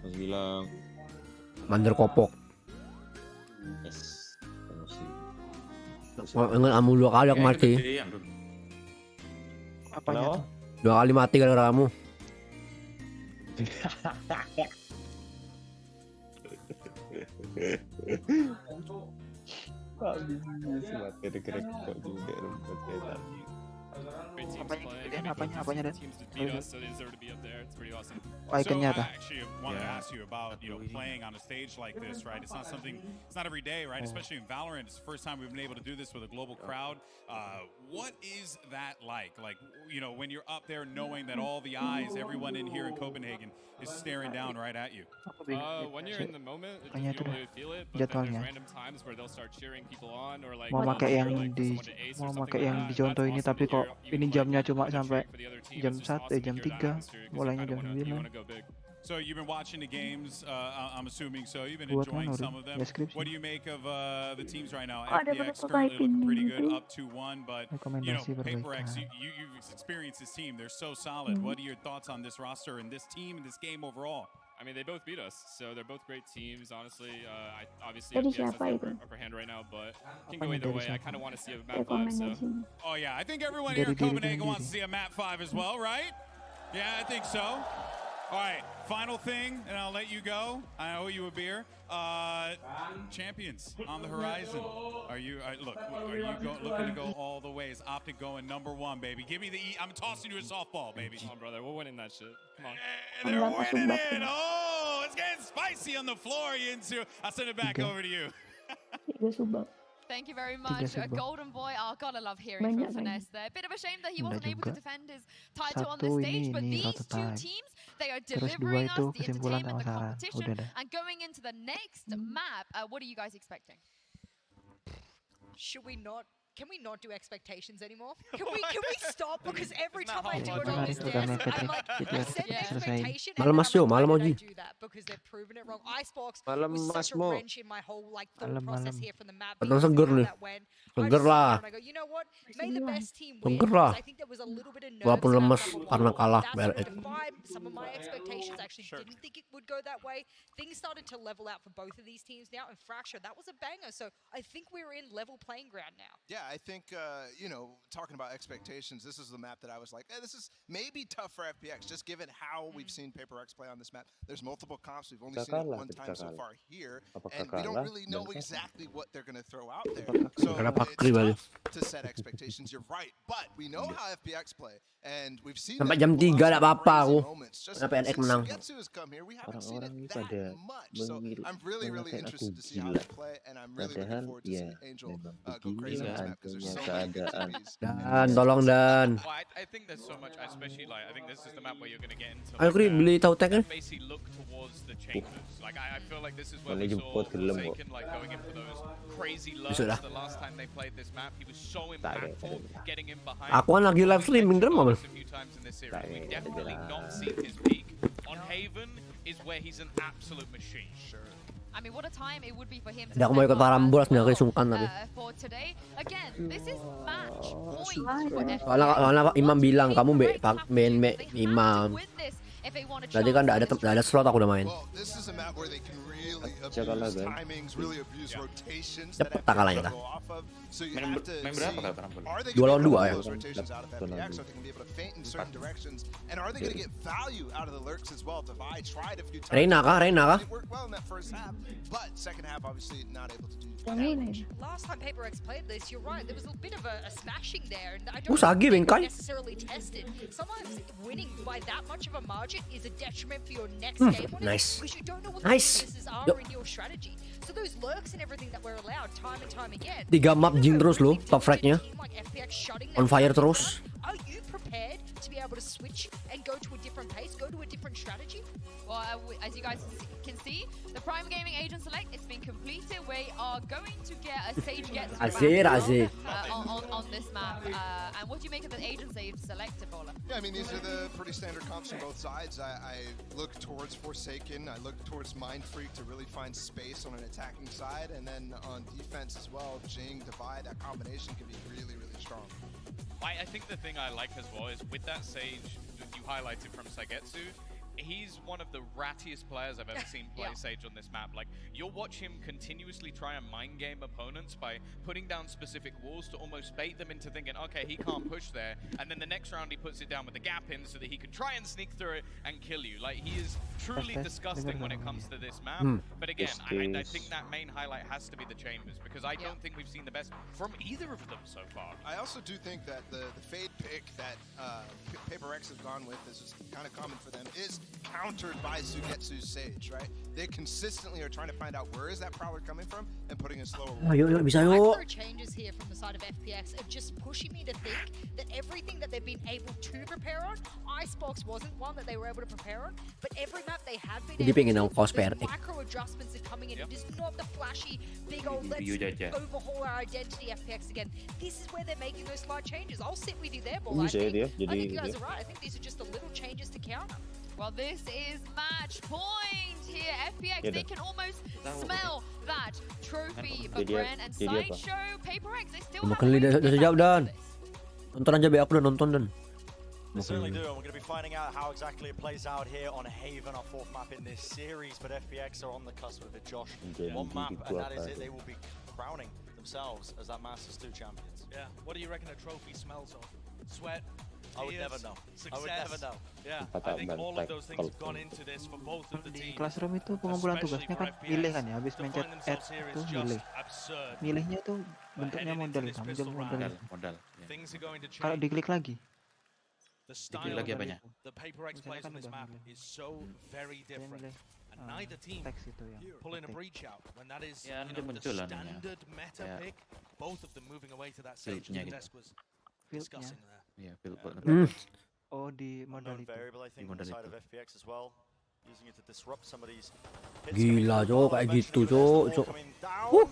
Mas Gilang. Mandor kopok. Yes. Ingat kamu 2 kali aku mati. Apanya tuh? 2 kali mati gara-gara kamu. Apanya Iconnya I actually wanted to ask you about, playing on a stage like this, right? It's not every day, right? Especially in Valorant, it's the first time we've been able to do this with a global crowd. What is that like? Like, when you're up there knowing that all the eyes, everyone in here in Copenhagen is staring down right at you? When you're in the moment, you don't really feel it, but then there's random times where they'll start cheering people on or like mau pakai yang dicontoh ini, tapi kok ini jamnya cuma sampai jam 1 jam 3, mulainya jam 9. So you've been watching the games, I'm assuming so. You've been enjoying some of them. What do you make of the teams right now? FPX currently looking pretty good, up 2-1, but you know, PaperX, you've experienced this team. They're so solid. What are your thoughts on this roster and this team and this game overall? I mean, they both beat us, so they're both great teams. Honestly, obviously FPX has the upper hand right now, but can go either way. I kind of want to see a map 5. So. Oh yeah, I think everyone here in Copenhagen wants to see a map 5 as well, right? Yeah, I think so. All right, final thing, and I'll let you go. I owe you a beer. Champions on the horizon. Are you looking to go all the way? Is Optic going #1, baby? Give me the I'm tossing you a softball, baby. Come on, brother. We're winning that shit. Come on. And they're winning it. Oh, it's getting spicy on the floor, Yinsu. I'll send it back over to you. Thank you very much. A golden boy. Oh, gotta love hearing from Finesse there. Bit of a shame that he wasn't able to defend his title on the stage, but these two teams, they are delivering us the entertainment, the competition, and going into the next map. What are you guys expecting? Should we not? Can we not do expectations anymore? Can we stop? Because every time I do it on this desk, I'm like, I set an expectation and I'm like, why did I do that? Because they've proven it wrong. Icebox was such a wrench in my whole like thought process here from the map. Seger lah. I go, you know what? May the best team win. I think there was a little bit of nerves. Walaupun lemes karena kalah. Some of my expectations actually didn't think it would go that way. Things started to level out for both of these teams now. And Fracture, that was a banger. So I think we're in level playing ground now. Yeah. I think, you know, talking about expectations, this is the map that I was like, this is maybe tough for FPX, just given how we've seen PaperX play on this map. There's multiple comps. We've only seen it one time so far here, and we don't really know exactly what they're going to throw out there. So it's tough to set expectations, you're right. But we know how FPX play, and we've seen sampai jam 3 gak apa-apa aku. Sampai NX menang. I'm really interested to see how they play, and I'm really looking forward to seeing Angel go crazy on this map. Dan, tolong Dan. I think there's so much, especially like I think this is the map where you're going to get into. Ayo Kri, beli tahu tek kan? Basically look towards the chambers. Like I feel like this is where we saw Forsaken like going in for those crazy lurks. The last time they played this map, he was so impactful, getting in behind. Aku kan lagi live streaming deh, Mama. A few times in this series, we've definitely not seen his peak. On Haven is where he's an absolute machine. Sure. I mean, what a time it would be for him to Aku mau ikut parambol sebenarnya sungkan tapi. For today. Again, this is match point for FPX. Soalnya Imam bilang kamu main Imam. Tadi kan ada slot aku udah main. Cepet tak kalahnya tak. Main berapa kali parambol? 2 lawan 2 ya. Reina kah? Last time PaperX played this, you're right. There was a bit of a smashing there, and I don't think it's necessarily tested. Sometimes winning by that much of a margin is a detriment for your next game on it, because you don't know what the weaknesses are in your strategy. So those lurks and everything that we're allowed time and time again. 3 map jing terus loh, top fragnya. On fire terus. Are you prepared to be able to switch and go to a different pace, go to a different strategy? Well, as you guys can see, the Prime Gaming Agent Select has been completed. We are going to get a Sage Gets on this map. And what do you make of the Agent Sage Select, Ebola? Yeah, I mean, these are the pretty standard comps from both sides. I look towards Forsaken, I look towards Mind Freak to really find space on an attacking side, and then on defense as well, Jing, Divide, that combination can be really strong. I think the thing I like as well is with that Sage that you highlighted from Sagetsu, he's one of the rattiest players I've ever seen play Sage on this map. Like, you'll watch him continuously try and mind game opponents by putting down specific walls to almost bait them into thinking, okay, he can't push there, and then the next round he puts it down with the gap in so that he can try and sneak through it and kill you. Like, he is truly disgusting when it comes to this map. But again, I think that main highlight has to be the Chambers, because I don't think we've seen the best from either of them so far. I also do think that the Fade pick that PaperX has gone with, this is kind of common for them, is countered by Sugetsu's Sage, right? They consistently are trying to find out where is that Prowler coming from and putting a slower Micro changes here from the side of FPX are just pushing me to think that everything that they've been able to prepare on, Icebox wasn't one that they were able to prepare on, but every map they have been able to, micro adjustments are coming in. It is not the flashy, big old, let's overhaul our identity FPX again. This is where they're making those slight changes. I'll sit with you there, Ball. I think you guys are right. I think these are just the little changes to counter. Well, this is match point here. FPX, they can almost smell that trophy. But Brand and Sideshow, PaperX, they still have udah sejauh dan nonton aja be, aku udah nonton dan. They certainly do, and we're going to be finding out how exactly it plays out here on Haven, our 4th map in this series. But FPX are on the cusp of it, Josh. One map, and that is it. They will be crowning themselves as that Masters 2 champions. Yeah. What do you reckon a trophy smells of? Sweat? I would never know. Success. I would never know. Yeah, I think all of those things have gone into this for both of the Di teams. classroom itu pengumpulan tugasnya kan milih kan ya, habis mencet add itu milih. Milihnya tuh bentuknya modal, tampil modal. Kalau diklik lagi. The style lagi apanya? the PaperX plays on this map is so very different. And neither team pulling a breach out when that is the standard meta pick. Both of them moving away to that stage. Desk was discussing there. Yeah, Oh, di modal itu. Variable, I think, on the side of FPX as well. Using it to disrupt some of these. Gila, Cok, kayak gitu, Cok.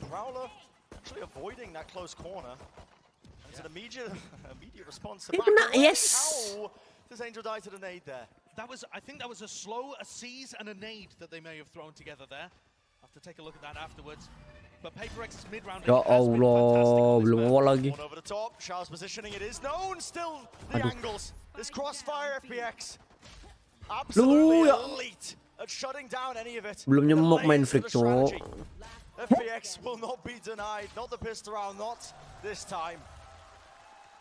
Prowler actually avoiding that close corner. It's an immediate response to yes. How does Angel die to the nade there? I think that was a seize and a nade that they may have thrown together there. I'll have to take a look at that afterwards. But PaperX's mid-round Ya Allah, belum awal lagi. One over the top, Shaw's positioning, it is known still the angles. This crossfire FPX. Absolutely elite at shutting down any of it. Belum nyemok main freak, Cok. FPX will not be denied, not the pistol round, not this time.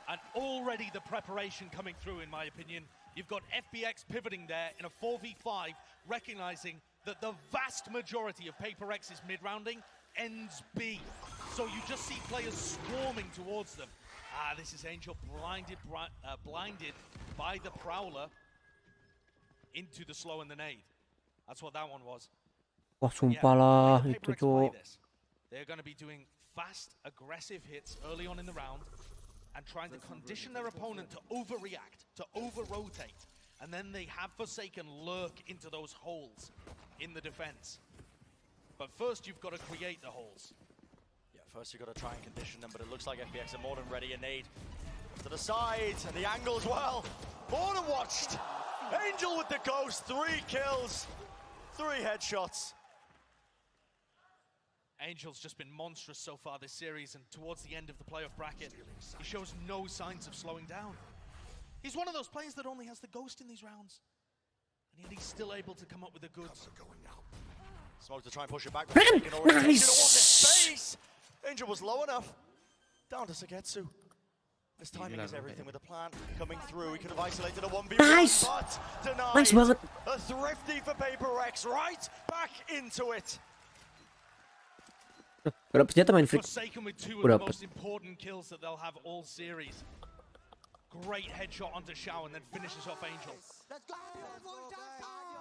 And already the preparation coming through, in my opinion. You've got FPX pivoting there in a 4v5, recognizing that the vast majority of PaperX's mid-rounding ends B. So you just see players swarming towards them. This is Angel blinded by the Prowler into the slow and the nade. That's what that one was. Wah, sumpah lah itu, Cok. They're going to be doing fast, aggressive hits early on in the round and trying to condition their opponent to overreact, to over-rotate. And then they have Forsaken lurk into those holes in the defense. But first, you've got to create the holes. Yeah, first you've got to try and condition them, but it looks like FPX are more than ready. A nade to the side, and the angle as well. More than watched. Angel with the ghost, 3 kills, 3 headshots. Angel's just been monstrous so far this series, and towards the end of the playoff bracket, he shows no signs of slowing down. He's one of those players that only has the ghost in these rounds, and yet he's still able to come up with the goods. Smoke to try and push it back. Nice! Angel was low enough. Down to Sagetsu. This timing is everything with the plan coming through. He could have isolated a 1v1, Nice! but denied. Nice banget. A thrifty for PaperX, right back into it. Udah senjata main freak. Forsaken with 2 of the most important kills that they'll have all series. Great headshot onto Shao and then finishes off Angel.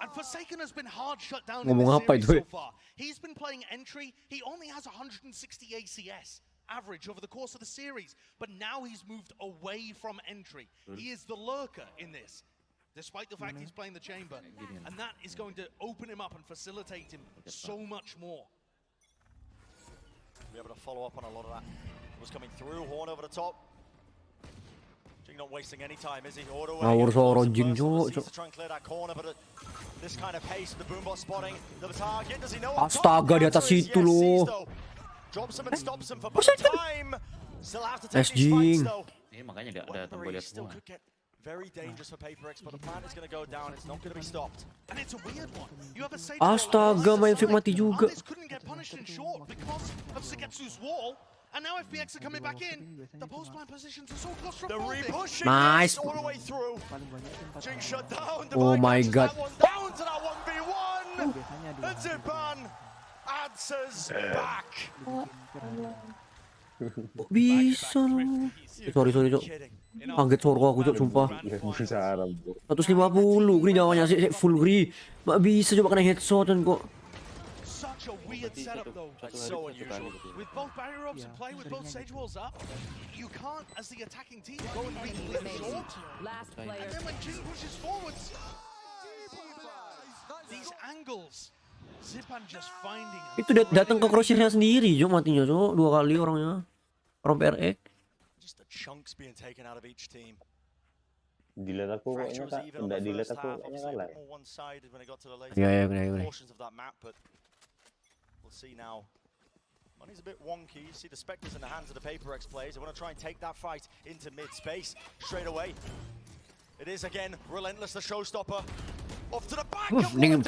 And Forsaken has been hard shut down in this series so far. He's been playing entry. He only has 160 ACS average over the course of the series. But now he's moved away from entry. He is the lurker in this, despite the fact he's playing the chamber. And that is going to open him up and facilitate him so much more. Be able to follow up on a lot of that. Was coming through, Horn over the top. Jing not wasting any time, is he? Ngawur seorang Jing, Cok. To try and clear that corner, but at this kind of pace, the boombox spotting the target. Does he know? Astaga, di atas situ loh. Drops him and stops him for both time. Still have to take these fights though. Ini makanya nggak ada tombol lihat semua. Very dangerous for PaperX, but the plan is going to go down. It's not going to be stopped. And it's a weird one. You have a Sage Astaga, main freak mati juga. This couldn't get punished in short because of Sagetsu's wall. And now FPX are coming back in. The post-blind positions are so close from the repushing nice. all the way through. Jing shut down. Oh my god. Down to that 1v1. And Zipan answers back. Kok bisa loh? Sorry, Cok. Kaget sorgo aku, Cok, sumpah. 150, Gri nyawanya sih full Gri. Mbak bisa coba kena headshot dan kok. Such a weird setup though. So unusual. With both barrier ops in play, with both Sage walls up, you can't, as the attacking team, go and re-clear short. And then when Jing pushes forwards, these angles, Zipan just finding. Itu datang ke crosshair-nya sendiri, Cok, matinya, Cok. 2 kali orangnya. Orang PRX. Just the chunks being taken out of each team. Dilihat aku kayaknya kak, enggak dilihat aku kayaknya kalah ya. Iya. Portions of that map, but we'll see now. Money's a bit wonky. You see the Spectres in the hands of the Paper X players. They want to try and take that fight into mid-space straight away. It is again relentless, the showstopper. Off to the back of one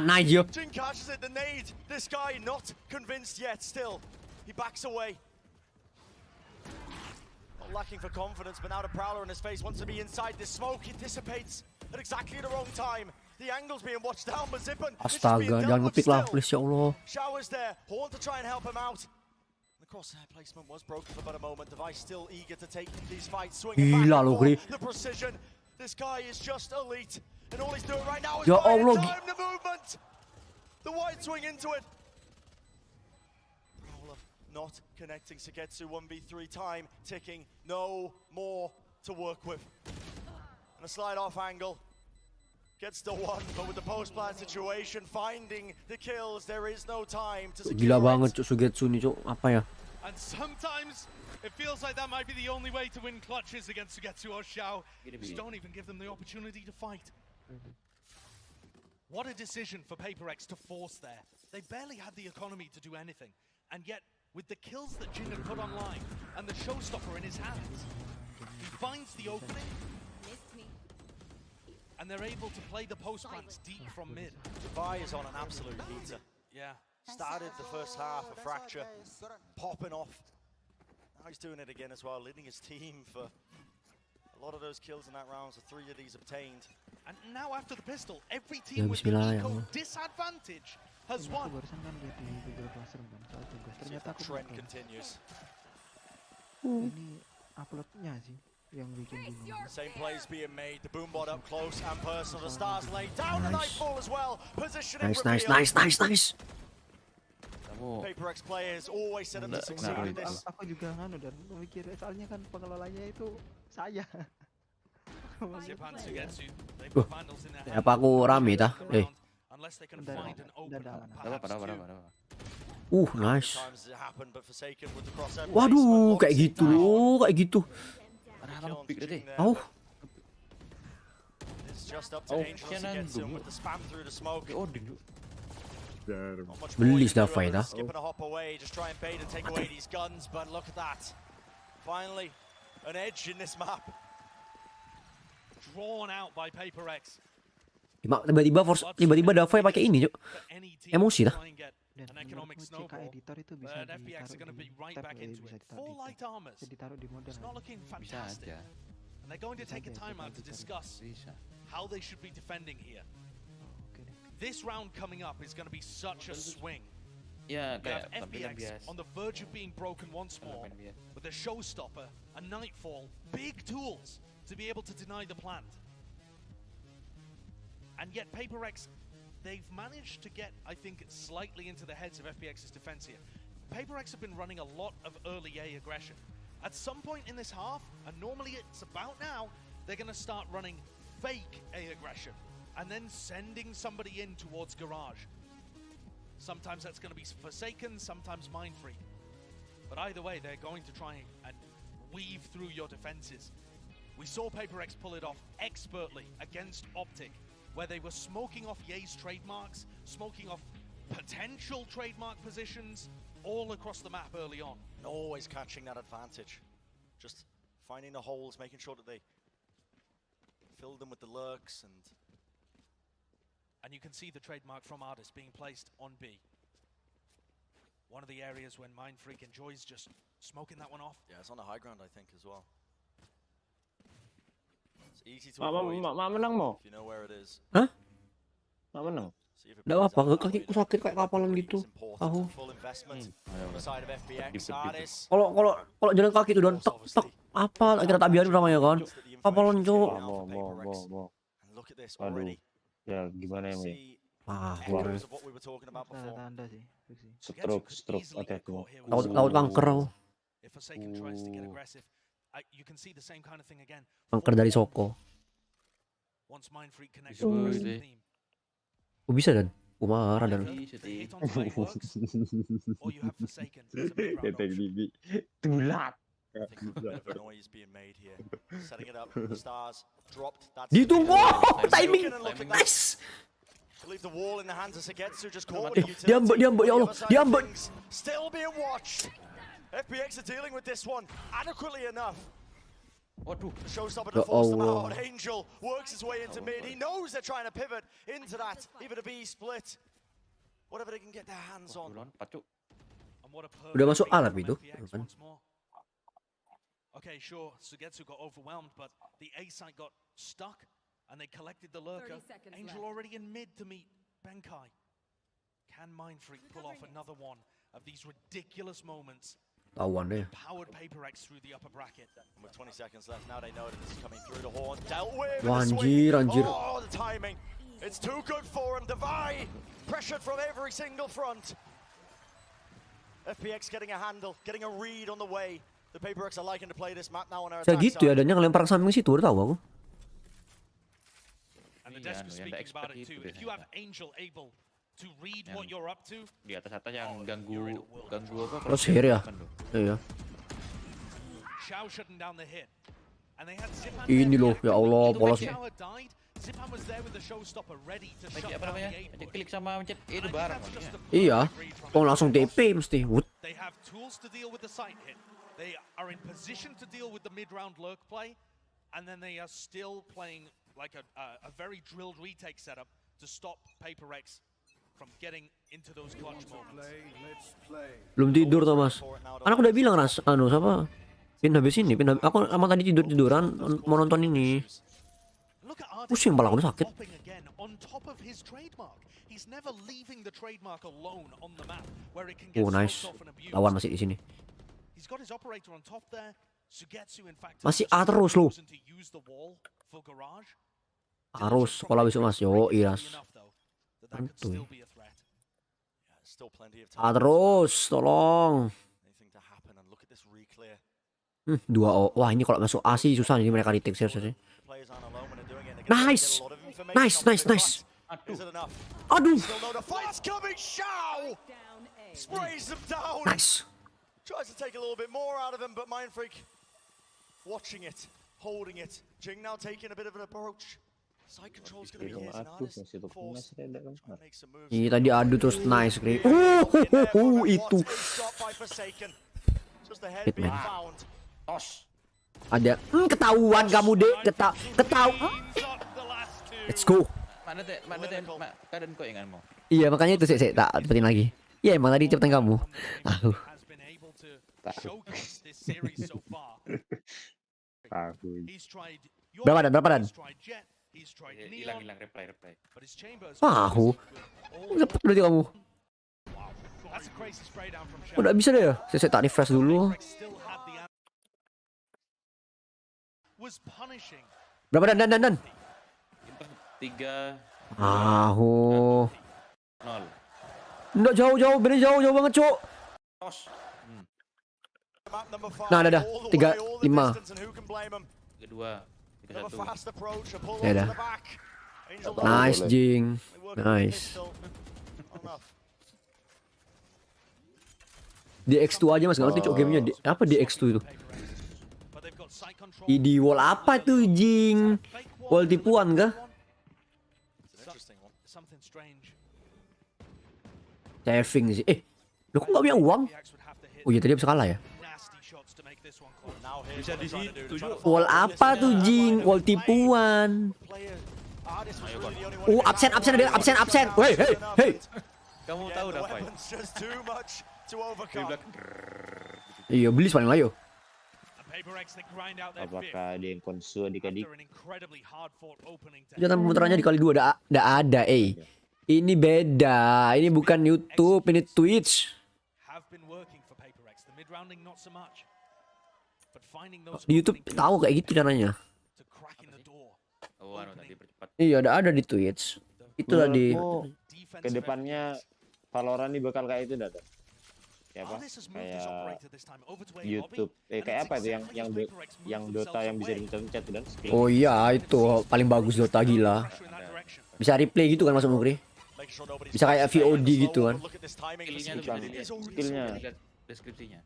direct. Jin catches it, the nade. This guy not convinced yet. Still, he backs away. Not lacking for confidence, but now the Prowler in his face wants to be inside this smoke. He dissipates at exactly the wrong time. The angle's being watched down, but Zippen. Astaga, jangan ngepick lah, please ya Allah. Showers there, Horn to try and help him out. The crosshair placement was broken for about a moment. Device still eager to take these fights, swinging back and forth. The precision. This guy is just elite, and all he's doing right now is time the movement. The wide swing into it. Prowler not connecting. Sugetsu 1v3 time ticking. No more to work with. And a slide off angle. Gets the one, but with the post-plant situation, finding the kills, there is no time to secure it. Gila banget Cuk Sugetsu nih Cuk, apa ya? And sometimes it feels like that might be the only way to win clutches against Sugetsu or Xiao. Just don't even give them the opportunity to fight. What a decision for Paper X to force there. They barely had the economy to do anything, and yet with the kills that Jin had put online and the showstopper in his hands, he finds the opening. And they're able to play the post plants deep from mid. Dubai is on an absolute heater. Yeah. Started the first half, a fracture, popping off. Now he's doing it again as well, leading his team for a lot of those kills in that round, so 3 of these obtained. And now after the pistol, every team with the eco disadvantage has won. See if that trend continues. Ini uploadnya sih yang bikin bingung. Same plays being made, the boombot up close and personal. The stars laid down, the nightfall as well. Positioning Nice. Paper X players always set up to succeed in this. Aku juga nganu dan mikir soalnya kan pengelolanya itu saya. Apa aku rame tah? Nice. Waduh, kayak gitu loh, kayak gitu. Beli Dafa ya. Finally, an edge in this map. Drawn out by Paper X. Tiba-tiba Dafa pakai ini, Cuk. Emosi dah. Dan menurutku jika editor itu bisa ditaruh di tab ya, bisa ditaruh di modern. Bisa aja. And they're going to take a time out to discuss how they should be defending here. This round coming up is going to be such a swing. Yeah, we have FPX on the verge of being broken once more, with a showstopper, a nightfall, big tools to be able to deny the plant. And yet Paper X, they've managed to get, I think, slightly into the heads of FPX's defense here. Paper X have been running a lot of early A aggression. At some point in this half, and normally it's about now, they're going to start running fake A aggression and then sending somebody in towards Garage. Sometimes that's going to be Forsaken, sometimes Mindfree. But either way, they're going to try and weave through your defenses. We saw Paper X pull it off expertly against Optic, where they were smoking off Ye's trademarks, smoking off potential trademark positions all across the map early on. And always catching that advantage. Just finding the holes, making sure that they fill them with the lurks. And you can see the trademark from Artist being placed on B. One of the areas when Mindfreak enjoys just smoking that one off. Yeah, it's on the high ground, I think, as well. It's easy to avoid menang mo? if you know where it is. Hah? Menang. Nggak apa, kakiku sakit kayak kapalan gitu. Tahu. Kalau jalan kaki itu dan tek apa kita tak biarin namanya kan. Kapalan Cuk. Aduh. Ya gimana ya, Mi? Tanda sih. Stroke hati-hati. Takut kanker aku. Kanker dari Soko. Oh, bisa dan? Marah dan. Tulat. Noise being made here. Setting it up. Stars dropped. That's Ditunggu. Timing. Nice. Leave the wall in the hands of Sugetsu, just caught Diambek, ya Allah. Diambek. Still being watched. FPX are dealing with this one adequately enough. Waduh. Showstopper to force them out. Angel works his way into mid. He knows they're trying to pivot into that. Even a B split. Whatever they can get their hands on. Udah masuk alarm itu. Okay, sure, Sugetsu got overwhelmed, but the A side got stuck, and they collected the lurker. Angel already in mid to meet Benkai. Can Mindfreak pull off another one of these ridiculous moments? Tawan deh. Powered PaperX through the upper bracket. With 20 seconds left, now they know that this is coming through the horn. Dealt with. Anjir, anjir. Oh, the timing. It's too good for him. Divide. Pressured from every single front. FPX getting a handle, getting a read on the way. The PaperX are liking to play this map now on our attack Saya gitu ya, adanya ngelempar ke samping situ, udah tahu aku. And the desk was speaking about it too. If you have Angel able to read what you're up to, di atas yang ganggu apa? Crosshair ya. Iya. Xiao shutting down the hit. And they had Zipan. Ini loh, ya Allah, polos. Zipan was there with the showstopper ready to shut apa namanya? Klik sama mencet E itu bareng. Iya. Oh, langsung TP mesti. Wood. They have tools to deal with the side hit. They are in position to deal with the mid-round lurk play, and then they are still playing like a very drilled retake setup to stop PaperX from getting into those clutch moments. Belum tidur tuh, Mas. Anak udah bilang Ras, siapa? Pindah habis ini, pindah. Aku emang tadi tiduran mau nonton ini. Pusing kepala aku sakit. Oh, nice. Lawan masih di sini. Masih A terus loh. Harus kalau besok Mas. Yo, Iras. Santuy. A terus, tolong. 2-0. Wah, ini kalau masuk A sih susah nih mereka retake serius. Nice. Nice. Aduh. Nice. Tries to take a little bit more out of him, but Mindfreak watching it, holding it. Jing now taking a bit of an approach. Side control's going to be his and Force trying to make some moves. Ini tadi adu terus nice, Kri. Itu. Hitman. Ada ketahuan kamu deh, ketahuan. Let's go. Mana keadaan kau ingatmu? Iya, makanya itu saya tak cepetin lagi. Iya, emang tadi cepetin kamu. Berapa dan? Hilang reply. Tahu. Cepet berarti kamu. Udah bisa deh ya. Saya tak refresh dulu. Berapa dan? 3. Tahu. 0. Nggak jauh, bener jauh banget, Cok. Nah, ada 3-5. 2-1. Ya dah. Nice, Jing. Nice. Di X2 aja Mas, nggak ngerti Cok gamenya. Apa di X2 itu? Di wall apa tuh, Jing? Wall tipuan kah? Saving sih. Lo kok nggak punya uang? Oh iya, tadi bisa kalah ya? Bisa di situ juga. Wall apa tuh, Jing? Wall tipuan. Absen. Hey. Kamu tahu dah, Pak. Iya, beli paling ayo. Apakah ada yang konsul adik-adik? Jangan pemutarannya dikali 2 udah ada, Ini beda, ini bukan YouTube, ini Twitch. Di YouTube tahu kayak gitu caranya. Iya, ada di Twitch. Itu tadi. Kedepannya Valorant ini bakal kayak itu, Dada. Kayak apa? Kayak YouTube. Kayak apa itu yang Dota yang bisa dipencet dan. Oh iya, itu paling bagus Dota, gila. Bisa replay gitu kan Mas Mukri? Bisa kayak VOD gitu kan. Skillnya. Deskripsinya.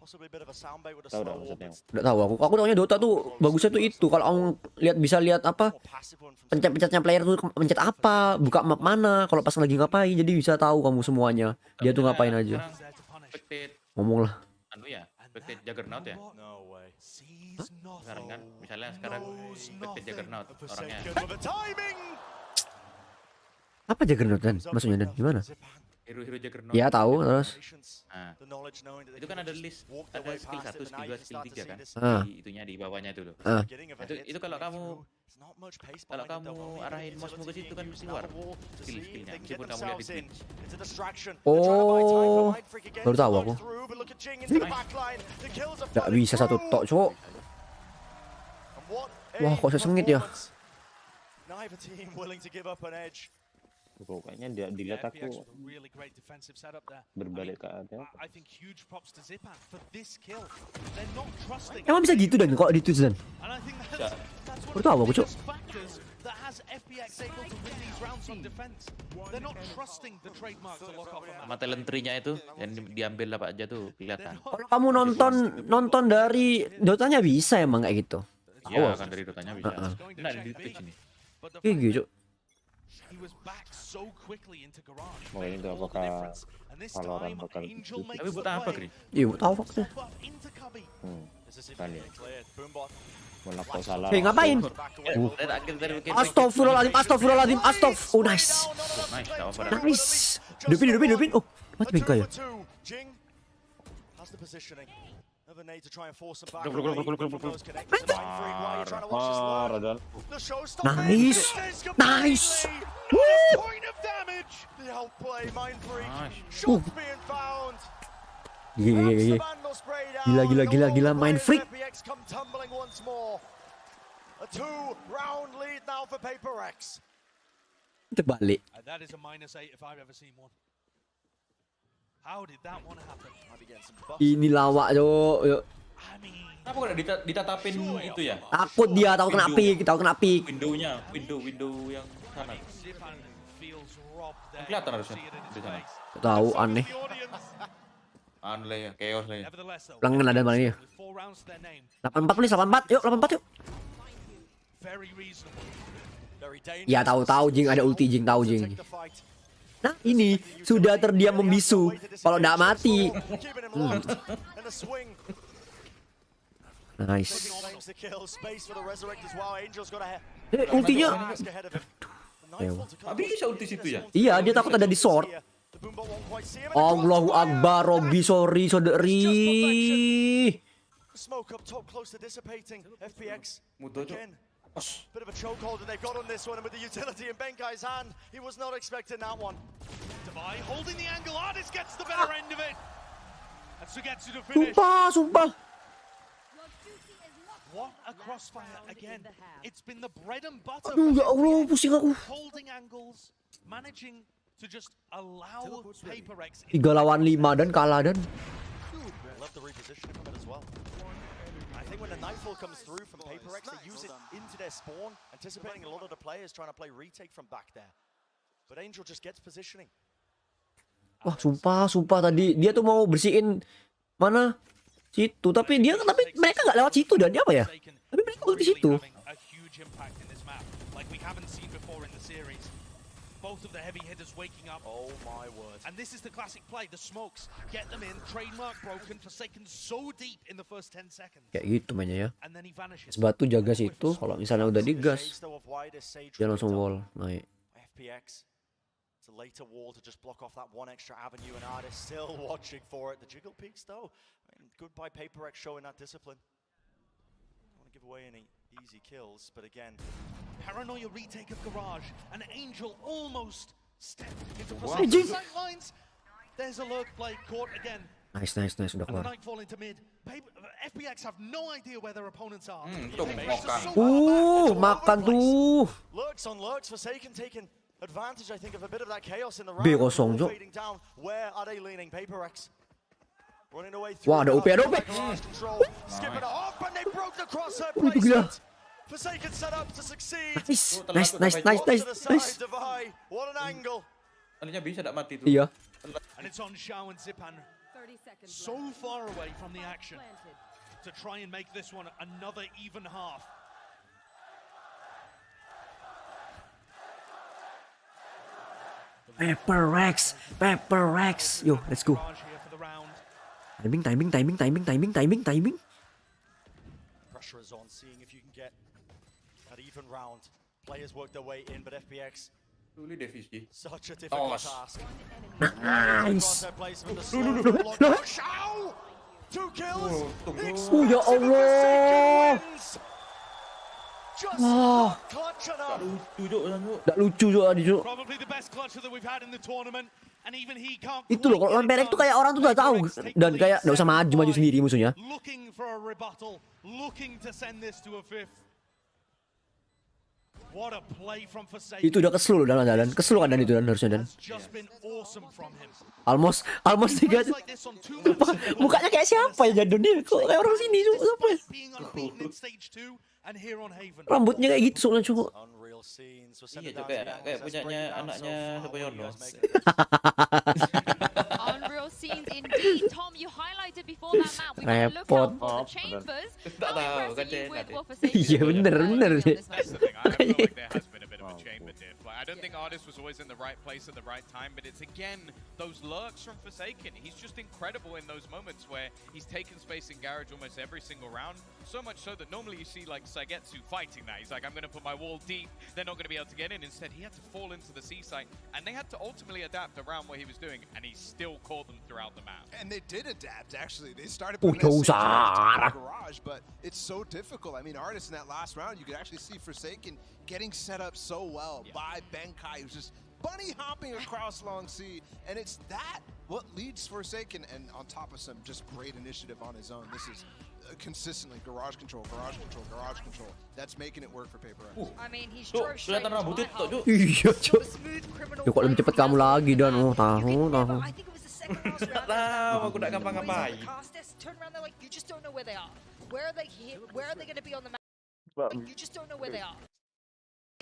Tahu dah maksudnya. Nggak tahu aku taunya Dota tuh bagusnya tuh itu kalau kamu bisa lihat apa pencet-pencetnya player tuh pencet apa, buka map mana, kalau pas lagi ngapain, jadi bisa tahu kamu semuanya dia tuh ngapain aja. Ngomong lah. Anu ya, Spectate Juggernaut ya? Sekarang kan, misalnya sekarang Spectate Juggernaut orangnya. Apa Juggernaut dan maksudnya dan gimana? Hero Juggernaut. Ya tahu terus. Nah, itu kan ada list, ada skill 1, skill 2, skill 3 kan? Di itunya di bawahnya itu loh. Itu kalau kamu arahin mouse-mu ke situ kan keluar skill-skillnya meskipun kamu lihat di Twitch. Oh, baru tahu aku. Nggak bisa satu tok, cowok. Wah, kok sesengit ya? Pokoknya dia dilihat aku berbalik ke ada. Emang bisa gitu dan kok di Twitch dan? Baru tahu aku, cok. Sama talent tree-nya itu yang diambil apa aja tuh kelihatan. Kalau kamu nonton dari Dotanya bisa emang kayak gitu? Iya, kan dari Dotanya bisa. Nah, di Twitch ini. Kayak gitu. Mau ini tuh apakah Valorant bakal tapi buat apa, Kri? Iya, buat tahu fakta. Kan ya. Melakukan salah. Hei, ngapain? Astagfirullahaladzim. Oh, nice. Nice. Dupin. Oh, mati bengkai ya. Nice. Gila main freak. Terbalik. Ini lawak yo. Kenapa kok ditatapin itu ya? Takut dia, tahu kena pick. Window yang sana. Kelihatan harusnya di sana. Tahu aneh. Aneh ya, chaos lah ya. Pelanggan ada mana ya? 84 please, 84 yuk. Ya tahu Jing ada ulti Jing tahu Jing. Nah ini sudah terdiam membisu kalau nggak mati. Nice. Ultinya. Bisa ulti situ ya? Iya dia takut ada di sword. Allahu Akbar, Robby sorry saudari. Mudah cok. Bit of a chokehold and they've got on this one, and with the utility in Benkai's hand, he was not expecting that one. Davai holding the angle, Ardis gets the better end of it. And Sugetsu to finish. Sumpah. What a crossfire again. It's been the bread and butter. Aduh ya Allah, pusing aku. Holding angles, managing to just allow PaperX 3 lawan 5 dan kalah dan. Love the repositioning from it as well. I think when the Nightfall comes through from PaperX, they use it into their spawn, anticipating a lot of the players trying to play retake from back there. But Angel just gets positioning. Wah, sumpah tadi dia tuh mau bersihin mana situ, tapi mereka nggak lewat situ dan apa ya? Tapi mereka di situ. Both of the heavy hitters waking up. Oh my word. And this is the classic play. The smokes get them in. Trademark broken. Forsaken so deep in the first 10 seconds. Kayak gitu mainnya ya. Sebatu jaga situ. Kalau misalnya udah digas, dia langsung wall naik. FPX. It's a later wall to just block off that one extra avenue, and Ardis still watching for it. The jiggle peaks though. I mean, good by PaperX showing that discipline. Don't want to give away any easy kills, but again, paranoia retake of Garage, and Angel almost stepped into sight lines. There's a lurk play caught again. Nice, udah keluar. Nightfall into mid. FPX have no idea where their opponents are. Makan tuh. Lurks on lurks, Forsaken taking advantage, I think, of a bit of that chaos in the round. B kosong, Cok. Where are they leaning? PaperX. Wah, ada OP. Skipping it off, and they broke the crosshair placement. Forsaken set up to succeed. Nice. What an angle. Tadinya bisa tak mati tuh. Iya. And it's on Xiao and Zipan. so far away from the action to try and make this one another even half. Paper Rex. Yo, let's go. Timing. Pressure is on, seeing if you can get that even round. Players work their way in, but FPX such a difficult task. Nice. Ow! 2 kills. Ya Allah. Clutch enough. Nggak lucu juga nih, Cuk. Probably the best clutcher that we've had in the tournament, and even he can't. Itu loh, kalau lawan tuh kayak orang tuh udah tahu dan kayak nggak usah maju sendiri musuhnya. Looking for a rebuttal, looking to send this to a fifth. What a play from Forsaken. Itu udah kesel loh dan kesel kan dan itu dan harusnya dan. Almost 3. Mukanya kayak siapa ya Jadon dia? Kok kayak orang sini Cuk? Siapa ya? Rambutnya kayak gitu soalnya Cuk. Iya Cuk, kayak punyanya anaknya Supoyono. Unreal scenes indeed. Tom, you highlighted before that map. We gotta look out for the chambers. Tak tahu kan dia. Iya bener. That's the thing. I feel like there has been a bit of a chamber diff. Like, I don't think Artist was always in the right place at the right time, but it's again those lurks from Forsaken. He's just incredible in those moments where he's taken space in Garage almost every single round. So much so that normally you see like Saigetsu fighting that. He's like, I'm going to put my wall deep. They're not going to be able to get in. Instead, he had to fall into the seaside, and they had to ultimately adapt around what he was doing, and he still caught them throughout the map. And they did adapt, actually. They started putting that same Garage, but it's so difficult. I mean, Artist in that last round, you could actually see Forsaken getting set up so well by Benkai, who's just bunny hopping across Long Sea, and it's that what leads Forsaken, and on top of some just great initiative on his own. This is consistently garage control. That's making it work for Paper X. I mean, he's drove straight into my house. Iya Cuk. Smooth criminal. Ya kok lebih cepat kamu lagi dan tahu. I think it was the second last round. Tahu aku nak ngapa-ngapain. Turn around, they're like, you just don't know where they are. Where are they hit? Where are they going to be on the map? You just don't know where they are.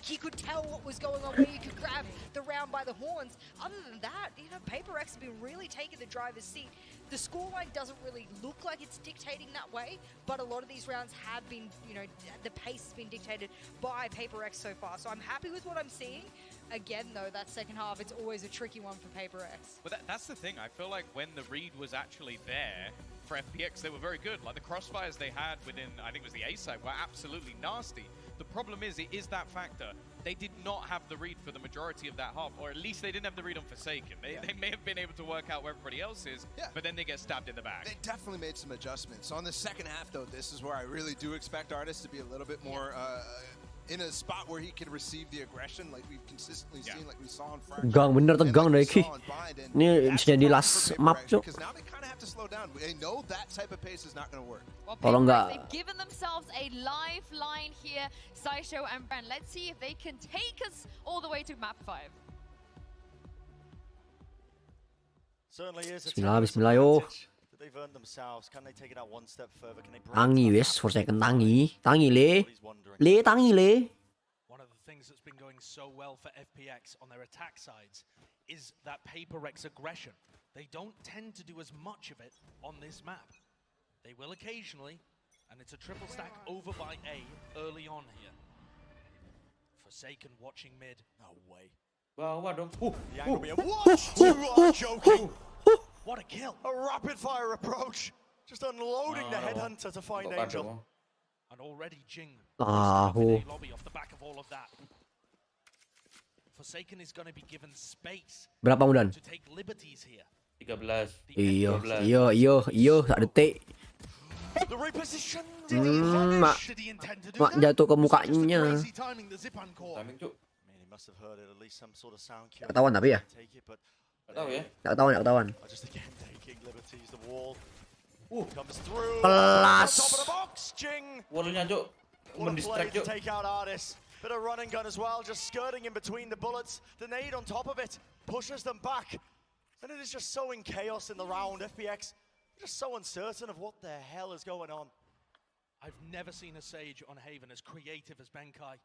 He could tell what was going on, where you could grab the round by the horns. Other than that, you know, Paper X has been really taking the driver's seat. The scoreline doesn't really look like it's dictating that way, but a lot of these rounds have been, you know, the pace has been dictated by Paper X so far. So I'm happy with what I'm seeing. Again, though, that second half, it's always a tricky one for Paper X. But that's the thing. I feel like when the read was actually there for FPX, they were very good. Like the crossfires they had within, I think it was the A side, were absolutely nasty. The problem is, it is that factor. They did not have the read for the majority of that half, or at least they didn't have the read on Forsaken. They may have been able to work out where everybody else is, but then they get stabbed in the back. They definitely made some adjustments. On the second half, though, this is where I really do expect Artist to be a little bit more in a spot where he can receive the aggression, like we've consistently seen, like we saw in Fracture. Tegang bener tegang deh Ki. Ini bisa jadi last map Cuk. Because now they kind of have to slow down. They know that type of pace is not going to work. Kalau nggak, they've given themselves a lifeline here, Iceo and Brent. Let's see if they can take us all the way to map 5. Certainly is. Bismillah yo. They've earned themselves. Can they take it out one step further? Can they Tangi wes, Forsaken tangi le. One of the things that's been going so well for FPX on their attack sides is that Paper X aggression. They don't tend to do as much of it on this map. They will occasionally, and it's a triple stack over by A early on here. Forsaken watching mid. No way. Wow, dong. The angle being, what? You are joking. What a kill. A rapid fire approach. Just unloading the headhunter to find Angel. And already Jing lobby off the back of all of that. Forsaken is going to be given space. Berapa Mudan? To take liberties here. 13. Iyo, tak detik. Mak jatuh ke mukanya. Ketahuan tapi ya? Ketahuan. Pelas. Wallnya Cuk. Mendistract Cuk. Take out Artist. Bit of run and gun as well, just skirting in between the bullets. The nade on top of it pushes them back. And it is just so in chaos in the round. FPX just so uncertain of what the hell is going on. I've never seen a Sage on Haven as creative as Benkai.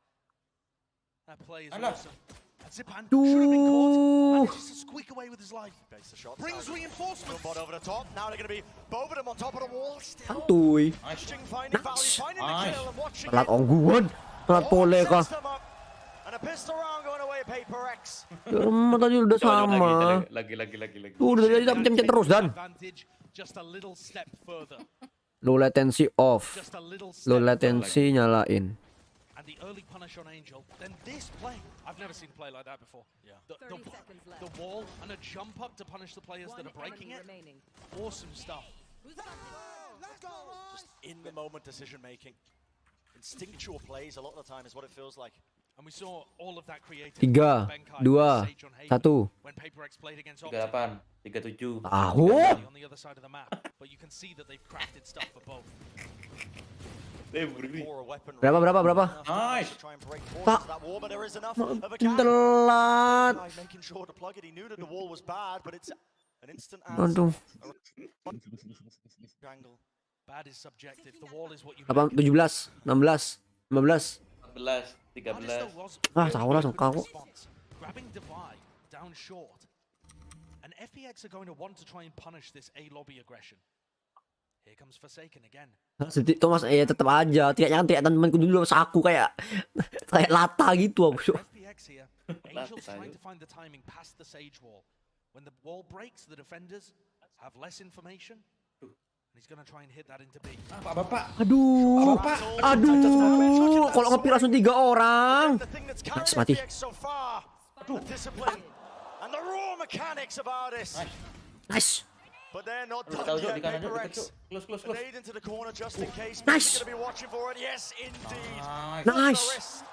That play is awesome. And Zipan should have been caught. And Aduh. Santuy. Telat ongguan. Telat pole kah? Ya, tadi udah sama. Lagi. Tuh udah tadi pencet terus dan. Low latency off. Low latency nyalain. And the early punish on Angel, then this play, I've never seen a play like that before. Yeah. The wall and a jump up to punish the players that are breaking it. Awesome stuff. Just in the moment decision making. Instinctual plays a lot of the time is what it feels like. And we saw all of that creativity. 3, 2, 1. 38, 37. Tahu. On the other side of the map, but you can see that they've crafted stuff for both. Berapa? Nice. Pak. Telat. Aduh. Bad is subjective. The wall is what you 17, 16, 15. 13. Ah, tahu langsung kau. Grabbing divide down short. And FPX are going to want to try and punish this A lobby aggression. Here comes Forsaken again. Sedih Thomas, tetap aja. Teriaknya kan teriak temanku dulu sama aku kayak lata gitu aku. FPX here. Angel's trying to find the timing past the sage wall. When the wall breaks, the defenders have less information. And he's gonna try and hit that into B. Aduh. Kalau ngepi langsung 3 orang. Nice, mati. Nice. But they're not done yet. PaperX. Grenade into the corner just in case. Nice. Going to be watching for it. Yes, indeed. Nice.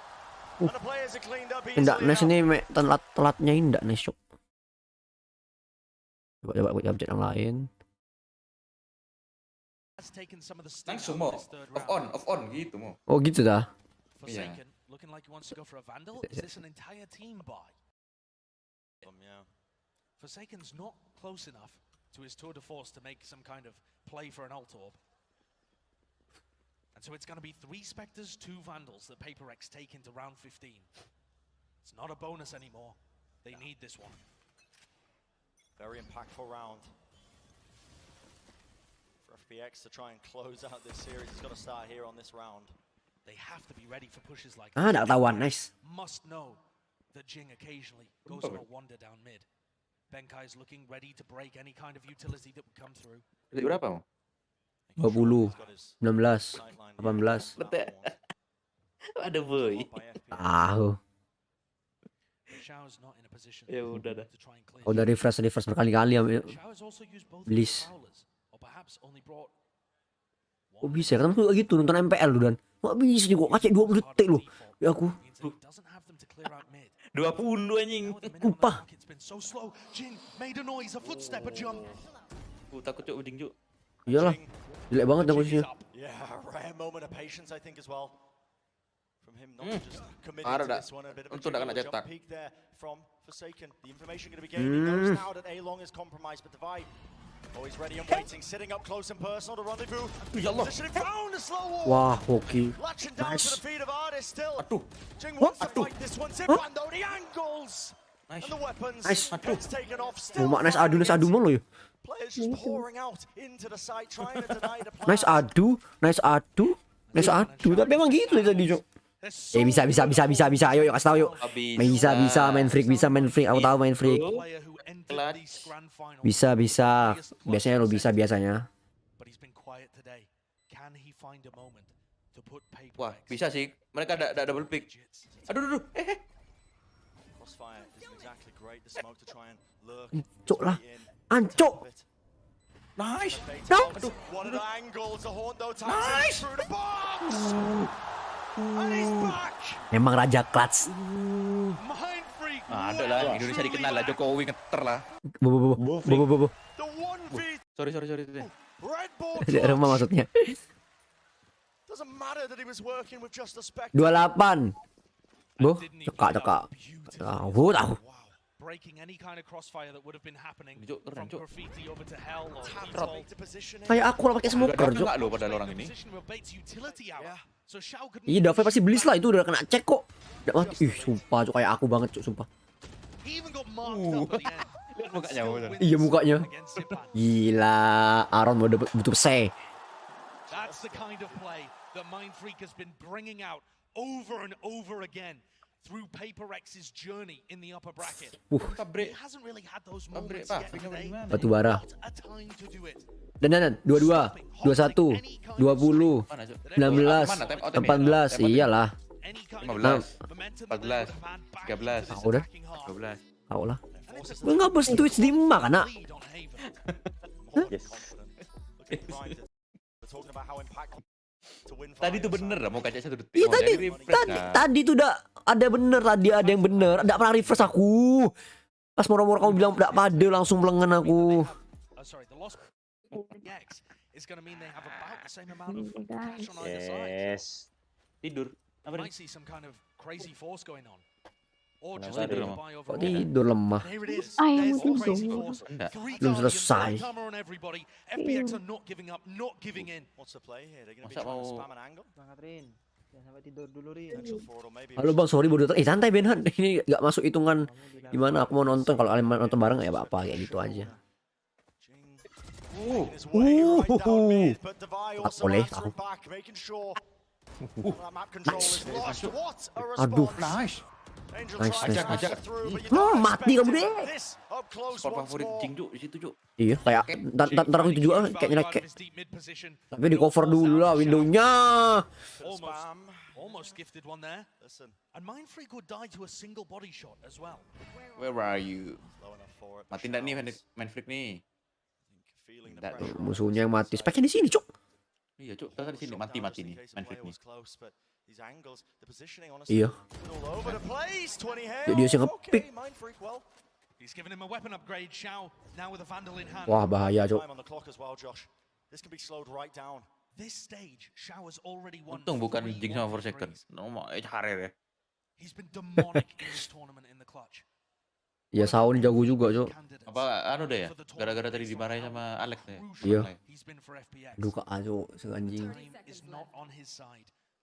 And the players are cleaned up Indah, nice easily ini telatnya indah, nice shock. Coba update yang lain. Langsung mau off on gitu mau. Oh gitu dah. Forsaken looking like he wants to go for a vandal. Is this an entire team buy? Yeah. Forsaken's not close enough to his tour de force to make some kind of play for an ult orb. And so it's going to be 3 Spectres, 2 Vandals that PaperX take into round 15. It's not a bonus anymore. They need this one. Very impactful round. For FPX to try and close out this series, it's got to start here on this round. They have to be ready for pushes like this. Dah ketahuan, nice. Must know that Jing occasionally goes on a wander down mid. Benkai's looking ready to break any kind of utility that would come through. Berapa mau? 20, 16, 18. Ada boy. Tahu. Ya udah dah. Oh, udah refresh berkali-kali ya. Please. Oh bisa kan tuh gitu nonton MPL lu dan. Nggak bisa nih kok ngacek 20 detik lu. Ya aku. 20 anjing. Upah. Takut cuk uding cuk. Iyalah. Jelek banget dah posisinya. Parah dah. Untuk nggak kena cetak. Oh, he's ready and waiting, sitting up close and personal to rendezvous. Wah, hoki. Nice. Aduh. Nice. Mau nice adu mulu ya. Nice adu. Tapi memang gitu tadi, Cok. Bisa. Ayo kasih tahu yuk. Bisa main freak. Aku tahu main freak. Bisa. Biasanya lo bisa biasanya. Wah, bisa sih. Mereka ada double pick. Aduh. Ancok lah. Ancok. Nice. Aduh. Nice. Memang raja clutch. Ada lah, Indonesia dikenal lah, Jokowi ngeter lah. Bo. Sorry. Di rumah maksudnya. 28. Bo, cekak. Tahu. Breaking any kind of crossfire that would have been happening from graffiti over to hell or kayak aku lah pakai smoker, Jok. Enggak lo pada orang ini. Iya, Dave pasti beli lah itu udah kena cek kok. Udah mati. Sumpah, Cok, kayak aku banget, Cok, sumpah. Lihat mukanya. Iya mukanya. Gila, Aaron butuh say. That's the kind of play that Mindfreak has been bringing out over and over again through PaperX's journey in the upper bracket. He hasn't really had those moments yet today. Batu bara. What a time to do it. Dan 22, 21, 20, 19, 18, iyalah. 15, 14, 13, udah. 12. Tahu lah. Gue nggak bos Twitch di emak kan? Tadi tuh bener mau kaca 1 detik. Iya tadi tuh udah ada bener, tadi ada yang bener. Nggak pernah reverse aku. Pas moro-moro kamu bilang nggak pade langsung belengan aku. Yes. Tidur. Apa nih? Kok tidur lemah? Yang tidur. Enggak. Belum selesai. Masa mau Jangan sampai tidur dulu, Rin. Halo Bang, sorry bodoh. Santai Benhan. Ini nggak masuk hitungan gimana aku mau nonton. Kalau kalian nonton bareng ya apa kayak gitu aja. Boleh aku. Aduh. Nice. Mati kamu deh. Spot favorit Jing Cuk di situ Cuk. Iya, kayak ntar aku itu juga kayak nyelek. Tapi di cover dulu lah windownya. Almost gifted one there. And Mindfreak would die to a single body shot as well. Where are you? Mati enggak nih Mindfreak nih? Musuhnya yang mati. Speknya di sini, Cuk. Iya, Cuk. Terus di sini mati nih Mindfreak nih. Iya. Dia sih ngepick. Wah, bahaya, Cuk. Untung bukan Jing sama 4 second. Nomor Harer ya. Ya Saun jago juga, Cuk. Apa anu deh ya? Gara-gara tadi dimarahin sama Alex ya. Iya. Duka aja seganjing.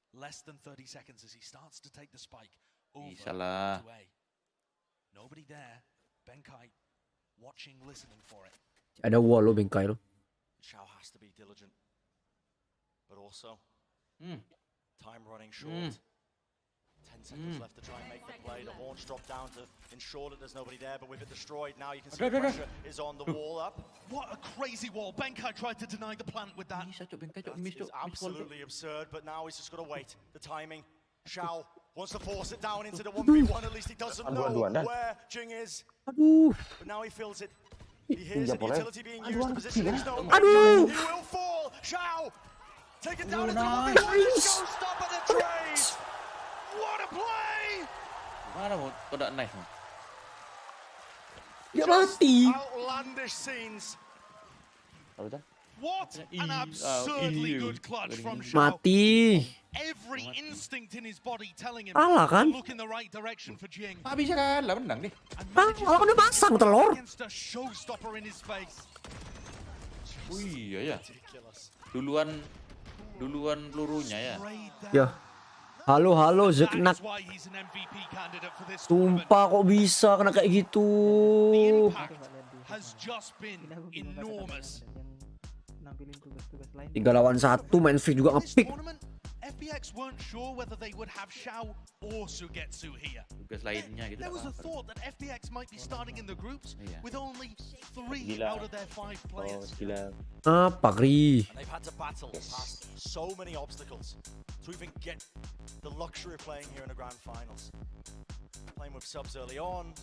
Less than 30 seconds as he starts to take the spike over Salah. to A. Nobody there. Benkai watching, listening for it. Ada wall lo Benkai lo. Xiao has to be diligent. But also time running short. 10 seconds left to try and make the play. The horns drop down to ensure that there's nobody there, but with it destroyed, now you can see the pressure is on the wall up. What a crazy wall. Benkai tried to deny the plant with that. It's absolutely absurd, but now he's just got to wait. The timing. Xiao wants to force it down into the 1v1. At least he doesn't know where Jing is. But now he feels it. He hears the utility being used. The positioning is no. He will fall. Xiao! Take it down into the 1v1. Showstopper the trade! What a play! Mana mau kodak knife mau? Dia mati. Outlandish scenes. What an absurdly good clutch from Xiao. Mati. Every instinct in his body telling him Kalah kan? to look in the right direction for Jing. Ah bisa kalah menang nih. Kalah kan udah pasang telur. Against a showstopper in his face. Iya ya. Duluan pelurunya ya. Ya. Halo Zeknak. Sumpah kok bisa kena kayak gitu. Has just been enormous. 3 lawan 1 Mindfreak juga ngepick. FPX weren't sure whether they would have Xiao or Sugetsu here. Tugas lainnya gitu. There was a thought that FPX might be starting in the groups with only 3 out of their 5 players. Apa Kri? They've had to battle past so many obstacles to even get the luxury of playing here in the grand finals. Playing with subs early on,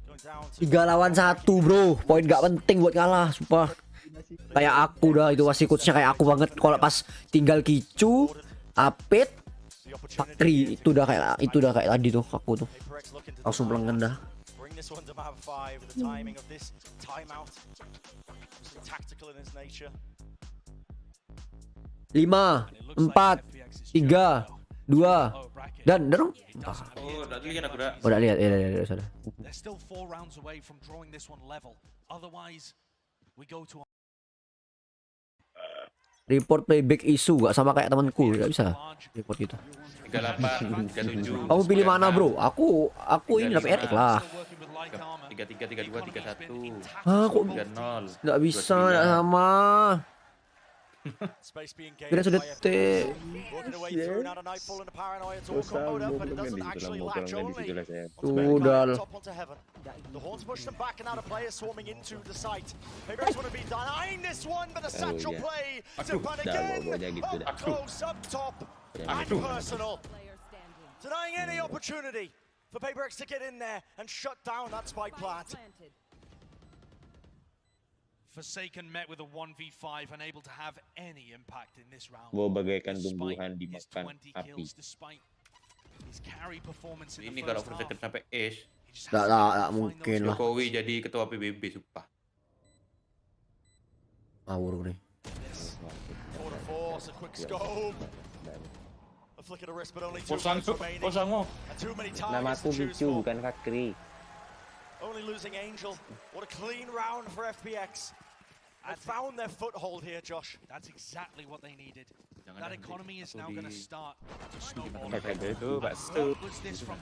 going down to 3 lawan 1 bro. Poin gak penting buat kalah, sumpah. Kayak aku dah, itu pasti coachnya kayak aku banget. Kalau pas tinggal Kicu, Apit, Pakri, itu udah kayak tadi tuh aku tuh. Langsung belengan dah. 5, 4, 3, 2 dan dorong. Udah lihat aku dah. Udah lihat, ya sudah. They're still 4 rounds away from drawing this one level. Otherwise, we go to Report playback isu gak sama kayak temanku, gak bisa report gitu. 38, 37. Kamu pilih mana bro? Aku ini dapat RX lah. 3-3, 3-2, 3-1. Ah, kok 3-0. nggak bisa, nggak sama. Kira sudah T. Sudah. Denying any opportunity for PaperX to get in there and shut down that spike plant. Forsaken met with a 1v5, unable to have any impact in this round. Wow, bagaikan tumbuhan dimakan api. Ini kalau Forsaken sampai ace, nggak mungkin lah. Jokowi jadi ketua PBB, sumpah. Ngawur nih. Namaku Bicu, bukan Fakri. Only losing Angel. What a clean round for FPX. They found their foothold here, Josh. That's exactly what they needed. That economy is now going to start to snowball.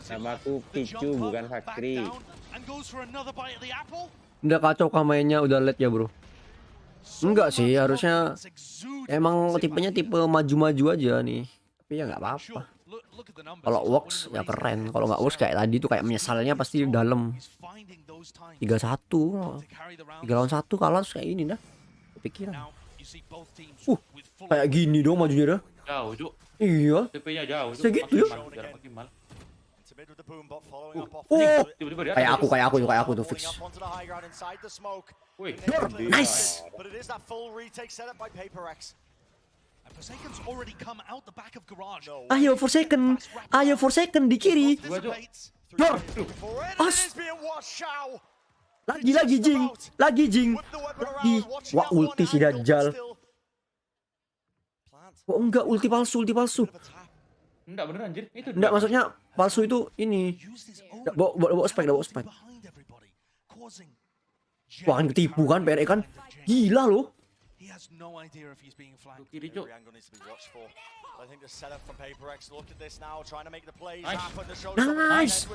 Namaku Bicu, bukan Fakri. And goes for another bite of the apple. Udah kacau mainnya, udah late ya bro. Enggak sih, harusnya emang tipenya tipe maju-maju aja nih. Tapi ya nggak apa-apa. Kalau works ya keren. Kalau nggak works kayak tadi tuh kayak menyesalnya pasti di dalam. 3-1, 3 lawan 1 kalah kayak ini dah. Kepikiran. Kayak gini dong majunya dah. Jauh, Cuk. Iya. TP-nya jauh, Cuk. Segitu ya. Kayak aku tuh fix. Wih, nice. Ayo for second di kiri. Dor. As. Lagi jing. Lagi. Wah, ulti si Dajjal. Kok enggak ulti palsu. Enggak bener anjir. Itu enggak, maksudnya palsu itu ini. Bawa spek. Wah, kan ketipu kan PRE kan. Gila loh. Kiri, Cuk. Nice.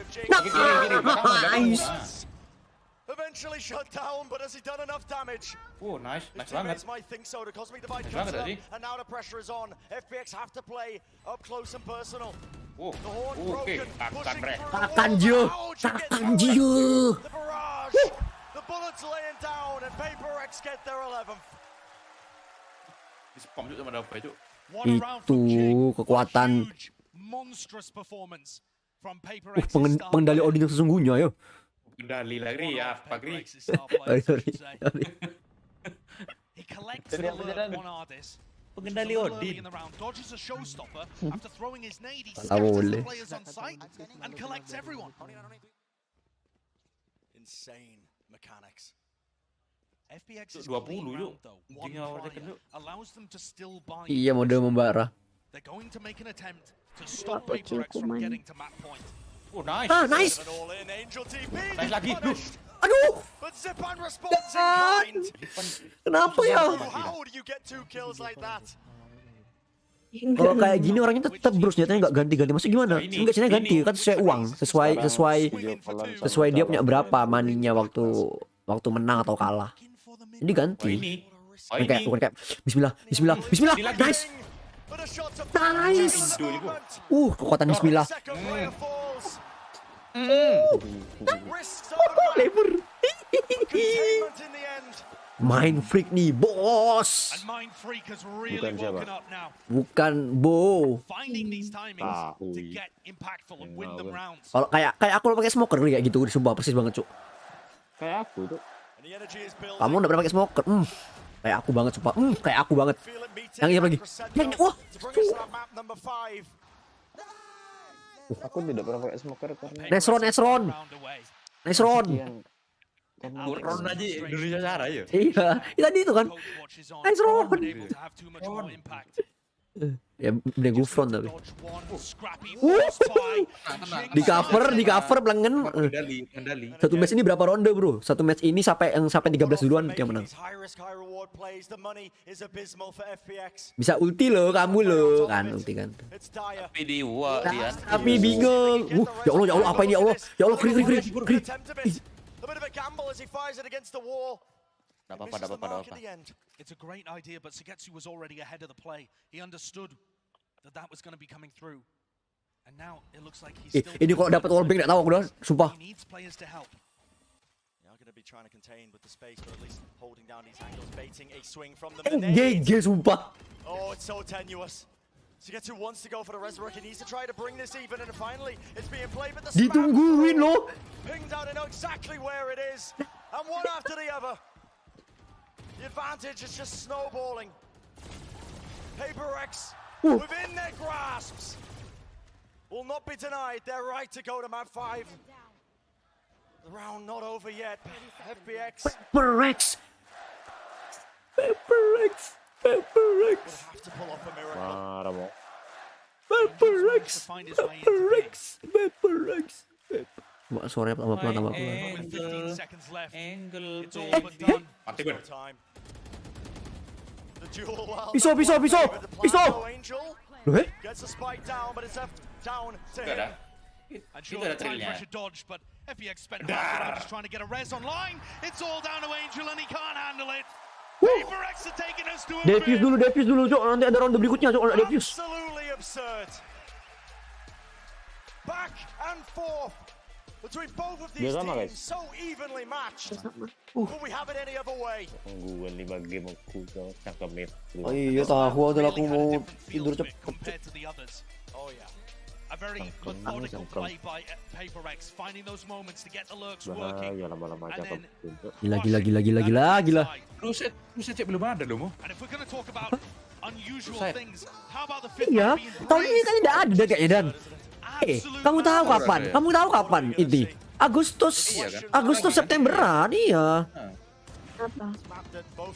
Eventually shut down, but has he done enough damage? Oh, nice banget. Might think so. The cosmic divide Nice comes banget up, and now the pressure is on. FPX have to play up close and personal. Oh, the horn okay. broken, Takan Jio. The barrage. The bullets laying down, and PaperX get their 11th. Dispam juga sama Dapai, Cuk. Itu kekuatan. Pengendali Odin yang sesungguhnya, ayo. Pengendali lagi ya, Pak Gri. Sorry. Pengendali Odin. Boleh. Insane mechanics. FPX 20 yuk. Iya, mode membara. Oh, nice. Ah, nice. Nice lagi. Aduh. Kenapa ya? Kalau kayak gini orangnya tetap bro, senjatanya nggak ganti-ganti. Maksudnya gimana? Enggak, senjatanya ganti kan sesuai uang, sesuai dia punya berapa maninya waktu menang atau kalah. Jadi ganti. Kayak Bismillah. Nice. Kekuatan Bismillah. Lebar. Mind freak nih, bos. Bukan siapa? Bukan Bo. Kalau kayak aku pakai smoker kayak gitu, sumpah persis banget, Cuk. Kayak aku tuh. Kamu udah pernah pakai smoker? Kayak aku banget, sumpah. Kayak aku banget. Yang ini lagi. Wah. Aku tidak pernah pakai smoker karena Nesron. Ron aja Indonesia cara ya. Iya, tadi itu kan. Nesron. Ya bener gue front tapi. Di cover belengen. Medali. Satu match ini berapa ronde, Bro? Satu match ini sampai 13 duluan yang menang. Bisa ulti loh kamu loh, kan ulti kan. Tapi di wall dia. Tapi bingung. Ya Allah apa ini ya Allah? Ya Allah krik. Enggak apa-apa. It's a great idea, but Sugetsu was already ahead of the play. He understood that was going to be coming through. And now it looks like he's still ini kalau dapat wallbang enggak tahu aku dah, sumpah. He needs players to help. Now going to be trying to contain with the space, but at least holding down these angles, baiting a swing from the GG sumpah. Oh, it's so tenuous. Sugetsu wants to go for the resurrect. He needs to try to bring this even, and finally it's being played, but the ditungguin loh. Pinged out and know exactly where it is, and one after the other. The advantage is just snowballing. Paper X within their grasps will not be denied their right to go to map 5. The round not over yet. FPX. Paper X. Will have to pull off a miracle. Paper X. Suaranya tambah pelan. Pisau. Loh, Gets the spike down, but it's down to him. And sure, the time pressure dodge, but FPX spent half an hour just trying to get a res online. It's all down to Angel, and he can't handle it. Paper X are taking us to a Defuse dulu, Cok. Nanti ada ronde berikutnya, Cok. Defuse. Absolutely absurd. Back and forth between both of these teams, so evenly matched. Will we have it any other way? Tungguan 5 game aku cangkem. Oh iya tahu adalah aku mau tidur cepet. Oh yeah. A very methodical play by Paper X, finding those moments to get the lurks working. Gila. Ruset cek belum ada loh, Mo. And if we're going to talk about unusual things, how about the fifth Iya, tahun ini kan tidak ada kayaknya Dan. Kamu tahu kapan ini? Agustus Septemberan, iya.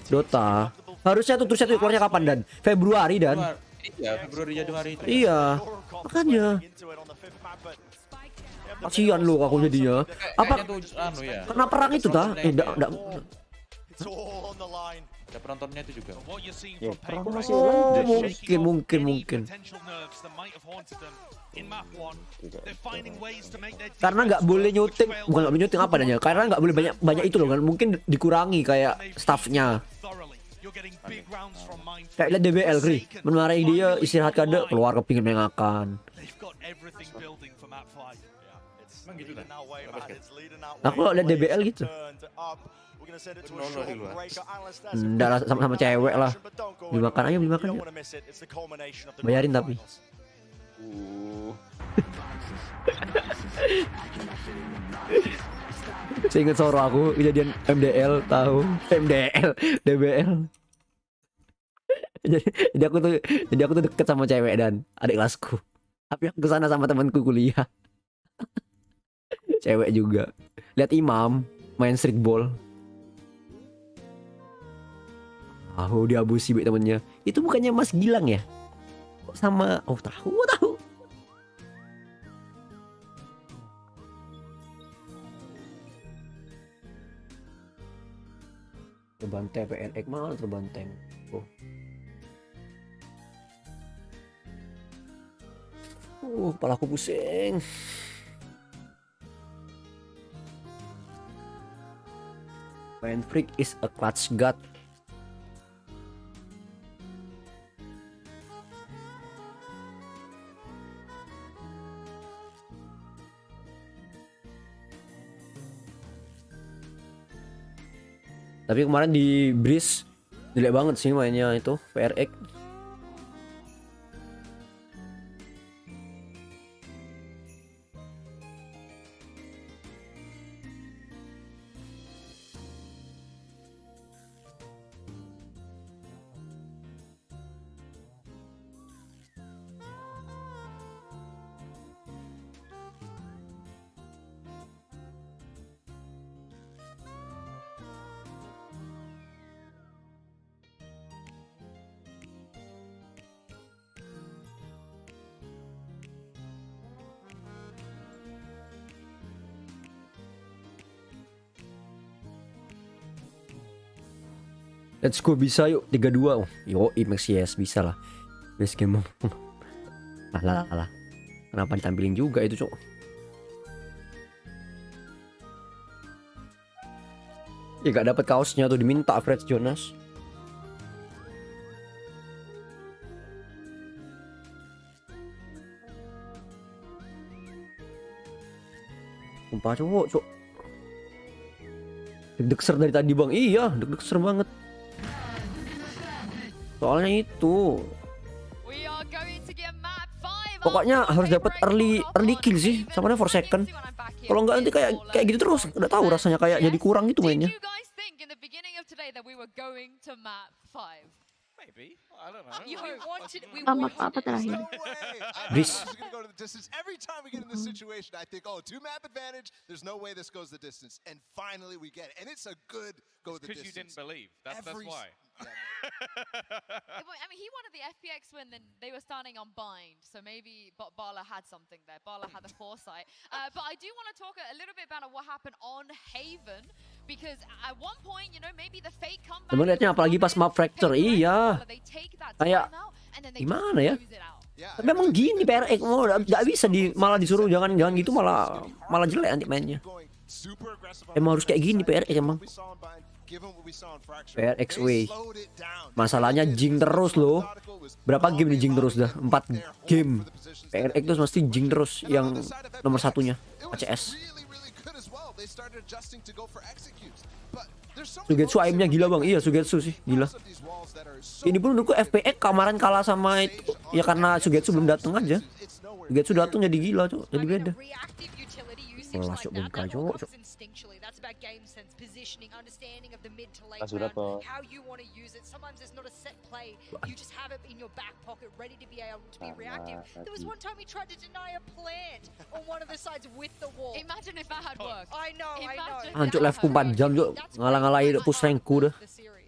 Dota. Harusnya tuh terusnya keluarnya kapan Dan? Februari Dan. Iya, Februari Januari itu. Iya. Makanya. Kasihan lu aku jadinya. Apa? Karena perang itu dah. Enggak. Ada penontonnya itu juga. Mungkin. Karena nggak boleh nyuting, bukan nggak boleh nyuting apa adanya. Karena nggak boleh banyak itu loh kan. Mungkin dikurangi kayak staffnya. Kayak lihat DBL Kri, menmarahi dia istirahat kade keluar kepingin mengakan. Emang gitu dah. Aku lihat DBL gitu. Nggak lah, sama cewek lah. Dimakan aja, ya. Bayarin tapi. Saya ingat soro aku kejadian MDL tahu DBL. jadi aku tuh deket sama cewek dan adik kelasku. Tapi aku kesana sama temanku kuliah. Cewek juga. Lihat Imam main streetball. Diabusi baik temennya. Itu bukannya Mas Gilang ya? Kok sama? Tahu. Terbanteng PRX malah terbanteng. Kepalaku pusing. Man Freak is a clutch god. Tapi kemarin di Breeze jelek banget sih mainnya itu PRX. Let's go, bisa yuk 3-2. Oh, yo, Max yes bisa lah. Best game. Alah. Kenapa ditampilin juga itu, Cok? Ya gak dapat kaosnya tuh, diminta Fred Jonas. Sumpah, Cok. Deg-degser dari tadi, Bang. Iya, deg-degser banget. Soalnya itu. Pokoknya harus dapat early kill sih, sama 4 second. Kalau enggak nanti kayak gitu terus, udah tahu rasanya kayak jadi kurang gitu mainnya. Apa terakhir? Bis. Every time we get in this situation, I think, oh, 2 map advantage. There's no way this goes the distance, and finally we get it, and it's a good go the distance. Because you didn't believe. That's why. I mean, he wanted the FPX when they were starting on bind, so maybe Bala had something there. Bala had the foresight. But I do want to talk a little bit about what happened on Haven, because at one point, you know, maybe the fake comeback. Temen liatnya apalagi pas map fracture, iya. Kayak gimana ya? Tapi emang gini PRX, nggak bisa malah disuruh jangan gitu, malah jelek nanti mainnya. Emang harus kayak gini PRX emang. PRX way. Masalahnya jing terus loh. Berapa game nih jing terus dah? 4 game. PRX tuh mesti jing terus yang nomor satunya ACS. Sugetsu aimnya gila bang. Iya Sugetsu sih gila. Ini pun menurutku FPX kemarin kalah sama itu ya karena Sugetsu belum datang aja. Sugetsu datang jadi gila cok. Jadi beda. Masuk bengkak cok. Masuk apa? Hancur liveku 4 jam cok. Ngalah-ngalahin push rankku dah.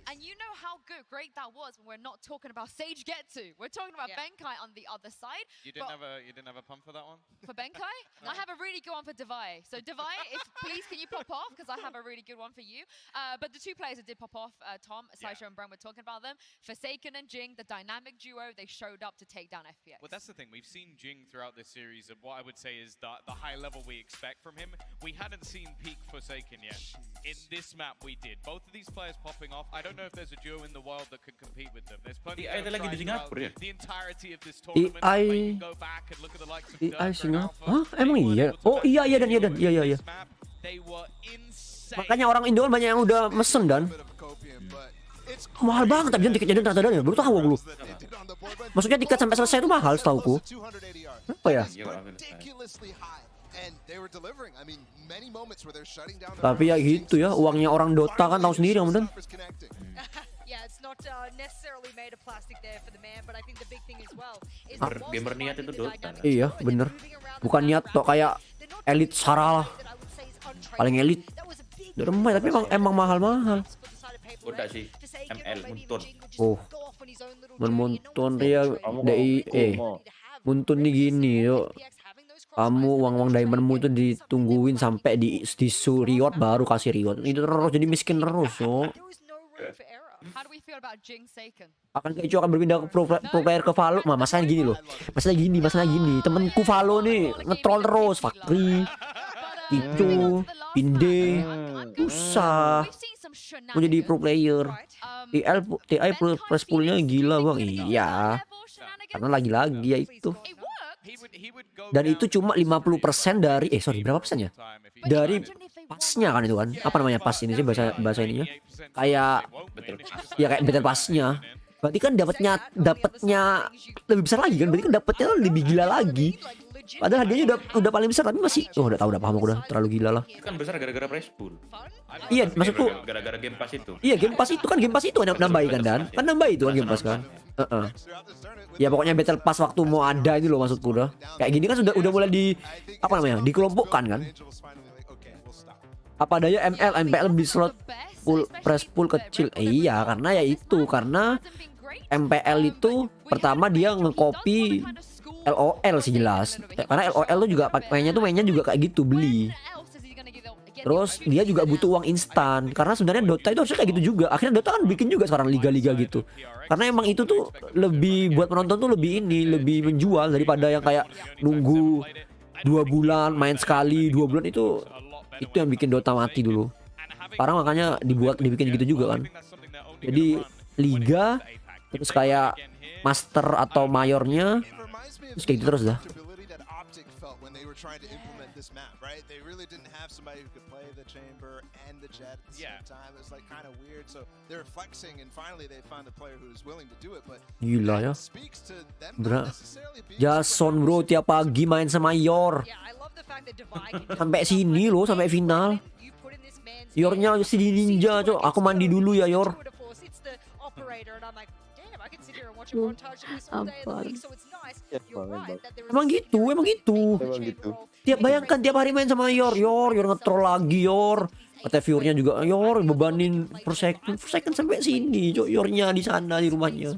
And you know how great that was when we're not talking about Sage Getsu. We're talking about Benkai on the other side. You didn't have a pump for that one? For Benkai? No. I have a really good one for Devai. So Devai, please can you pop off? Because I have a really good one for you. But the 2 players that did pop off, Tom, Saisho and Bren, were talking about them. Forsaken and Jing, the dynamic duo, they showed up to take down FPX. Well, that's the thing. We've seen Jing throughout this series of what I would say is the high level we expect from him. We hadn't seen peak Forsaken yet. In this map we did. Both of these players popping off. I don't know if there's a duo in the world that could compete with them. There's plenty of lagi di Singapura ya? The entirety of this tournament. You go back and look at the likes of Singapura. Hah? Emang iya? Oh iya. They were insane. Makanya orang Indo banyak yang udah mesen dan mahal banget tapi tiketnya dan ternyata ya. Baru tahu aku. Maksudnya tiket sampai selesai itu mahal setauku. Apa ya? Tapi ya gitu ya, uangnya orang Dota kan tahu sendiri Om Dan. Gamer niat itu Dota. Iya bener. Bukan niat tok kayak elit Sarah lah. Paling elit. Remai tapi emang mahal-mahal. Udah sih ML Muntun. Oh. Muntun dia DI Muntun nih gini yuk. Kamu uang diamondmu itu ditungguin sampai di reward baru kasih reward. Itu terus jadi miskin terus yo. Akan ke Iceo akan berpindah ke pro player ke Valo. Masalahnya gini loh. Masalah gini. Temenku Valo nih nge-troll terus Fakri, Iceo, Inde, susah. Mau jadi pro player. TI press poolnya gila bang. Iya. Karena lagi-lagi ya itu. Dan itu cuma 50% dari berapa persennya? Dari pasnya kan itu kan. Apa namanya pas ini sih bahasa ininya? Kayak better pasnya. Berarti kan dapatnya lebih besar lagi kan? Berarti kan dapatnya lebih gila lagi. Padahal hadiahnya udah paling besar tapi masih udah paham aku udah terlalu gila lah. Kan besar gara-gara prize pool. Iya, maksudku gara-gara game pass itu. Iya, game pass itu kan nambahin kan Dan. Kan nambah itu kan game pass kan. Ya pokoknya battle pass waktu mau ada ini loh maksudku udah. Kayak gini kan udah mulai dikelompokkan kan. Apa daya MPL di slot press pool kecil. Iya, karena ya itu karena MPL itu pertama dia nge-copy LOL sih jelas. Karena LOL tuh juga mainnya juga kayak gitu beli. Terus dia juga butuh uang instan karena sebenarnya Dota itu harusnya kayak gitu juga. Akhirnya Dota kan bikin juga sekarang liga-liga gitu. Karena emang itu tuh lebih buat penonton tuh lebih lebih menjual daripada yang kayak nunggu 2 bulan main sekali 2 bulan itu yang bikin Dota mati dulu. Sekarang makanya dibikin gitu juga kan. Jadi liga terus kayak master atau mayornya terus kayak gitu terus dah. Gila ya. Jason bro tiap pagi main sama Yor. Sampai sini loh, sampai final. Yornya si ninja, cok. Aku mandi dulu ya, Yor. Emang gitu. Tiap bayangkan tiap hari main sama Yor nge-troll lagi Yor. Kata viewernya juga Yor bebanin per second sampai sini, cok. Yornya di sana di rumahnya.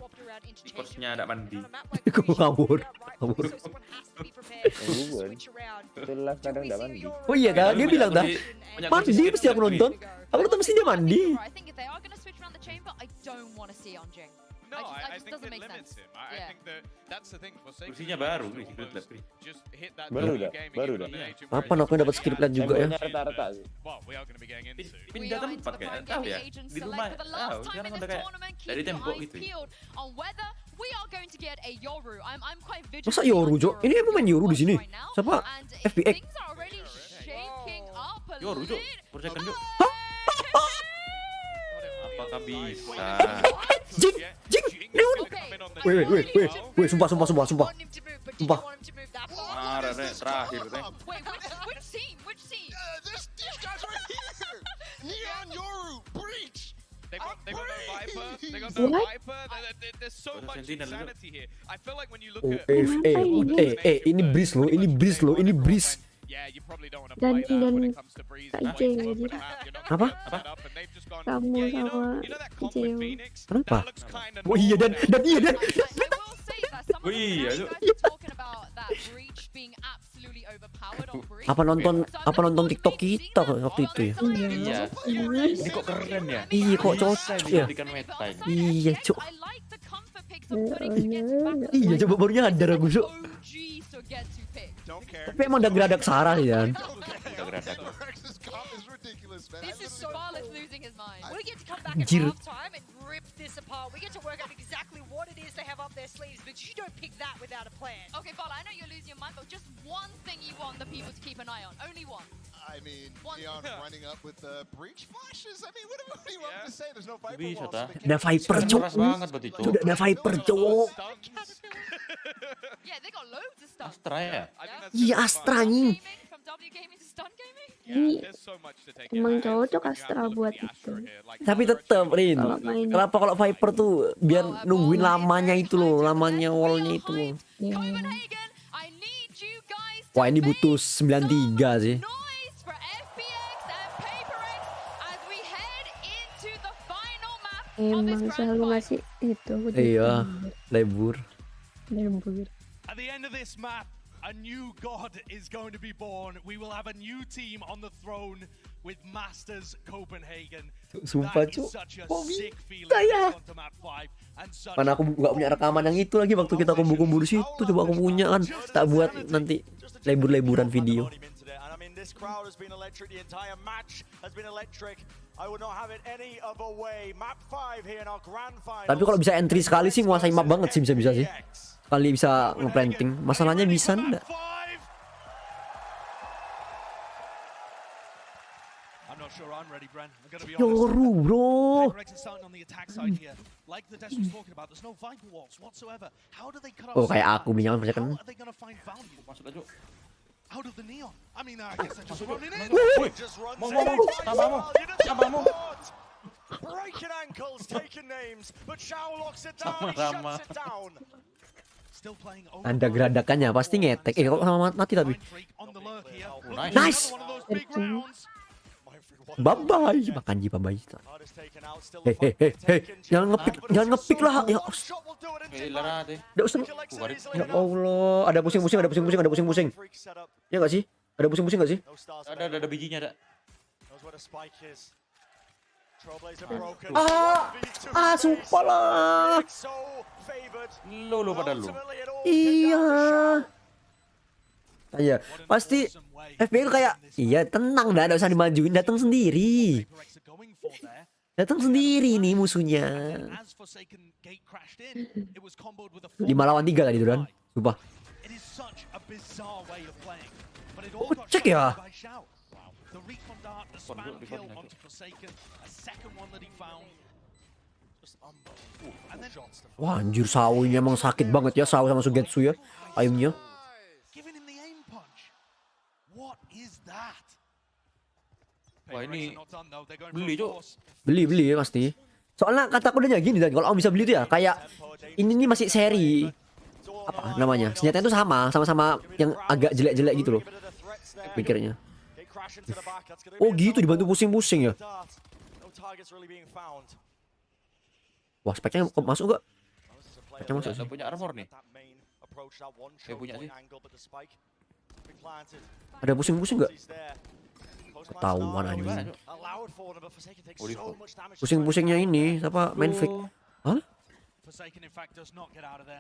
Coachnya ada mandi. Kabur. Kadang enggak mandi. Oh iya kan, dia bilang dah mandi pasti aku nonton. Aku nonton mesti dia mandi. No, I think it limits him. I think that's the thing. Kursinya baru nih, baru dah. Apa aku dapat script lab juga ya? Rata-rata sih. Pindah tempat kayak tahu ya. Di rumah tahu sekarang udah kayak dari tembok gitu. Masa Yoru, Cok? Ini emang main Yoru di sini. Siapa? FPX. Yoru, Cok. Percayakan, Cok. Apakah bisa? Jing, Leon. Weh, sumpah. Marah, terakhir, teh. Neon Yoru, breach. They got the Viper. They got the Viper. There's so much insanity here. I feel like when you look at ini breeze loh. yeah, you probably don't want to Dan play that when it comes to breeze. Kak Iceo aja. Apa? Kamu sama Iceo. Kenapa? Oh iya dan iya. Oh iya, Cok. Apa nonton TikTok kita waktu itu ya? Iya. Ini kok keren ya? Iya kok cocok ya? Iya, Cok. Iya, coba baru nyadar aku, Cok. Tapi emang udah geradak Sarah sih kan? This is so Barlett's losing his mind. We get to come back at Anjir. halftime and rip this apart. We get to work out exactly what it is they have up their sleeves, but you don't pick that without a plan. Okay, Barlett, I know you're losing your mind, but just one thing you want the people to keep an eye on. Only one. I mean, Neon running up with the breach flashes. I mean, what do you want me to say? There's no Viper Bisa wall. ta? Ada Viper, Cok. Sudah ada Viper, Cok. Yeah, they got loads of stuff. Astra ya? Iya, Astra nih. From W Gaming to Stun Gaming. Ini emang cocok Astra buat itu. Tapi tetep Rin, Kalau main- kenapa kalau Viper tuh biar nungguin lamanya itu loh, lamanya wallnya itu loh. Copenhagen, I need you guys to Wah ini butuh 93 sih. noise for FPX and PaperX as we head into the final map of this Emang grand selalu final. ngasih itu. Iya, lebur. At the end of this map, a new god is going to be born. We will have a new team on the throne with Masters Copenhagen. Sumpah, That is Cuk. such a Kok sick bisa feeling ya? to map 5 and such Mana aku nggak punya rekaman yang itu lagi waktu kita kumpul-kumpul di situ. Coba aku punya kan, tak buat nanti lebur-leburan video. And I mean, this crowd has been electric. The entire match has been electric. I would not have it any other way. Map 5 here in our grand final. Tapi kalau bisa entry sekali sih nguasain map banget sih, bisa sih. Kali bisa ngeplanting. Masalahnya bisa enggak? I'm not sure I'm ready, Bren. I'm going to be Yoru, bro. PaperX is starting on the attack side here. Like the Desh was talking about, there's no Viper walls whatsoever. How do they cut off? Oh kayak aku beli percaya kan. How are they going to find value? Masuk aja. Out of the neon. I mean, I guess they're just running in. Just runs Mau, in. Tabamu. Breaking ankles, taking names, but Shao locks it down. He Sama-sama. shuts it down. Still playing over. Ada geradakannya pasti ngetek. Kok sama mati tapi. On the lurk here. Nice. One of those big rounds. Bye bye. Makan ji bye bye. Hei, jangan ngepik lah. Ya, Lara deh. nggak usah. Ya Allah, ada pusing-pusing. Ya nggak sih? Ada pusing-pusing nggak sih? Ada bijinya ada. Sumpah lah. Lu pada lu. Iya. Iya, pasti FBX itu kayak, iya tenang dah, enggak usah dimajuin, datang sendiri. Datang sendiri nih musuhnya. 5 lawan 3 tadi tuh kan. Sumpah. Oh, cek ya. Wah anjir, Sawinya emang sakit banget ya, Sawi sama Sugetsu ya. Ayumnya. Wah ini beli cok. Beli ya pasti. Soalnya kataku udah gini, dan kalau kamu bisa beli itu ya kayak ini nih masih seri apa namanya, senjatanya itu sama-sama yang agak jelek-jelek gitu loh pikirnya. Oh gitu, dibantu pusing-pusing ya. Wah speknya masuk gak? Speknya masuk sih. Punya armor nih. Saya punya sih. Ada pusing-pusing gak? Ketahuan anjing. Pusing-pusingnya ini apa, main flick. Hah?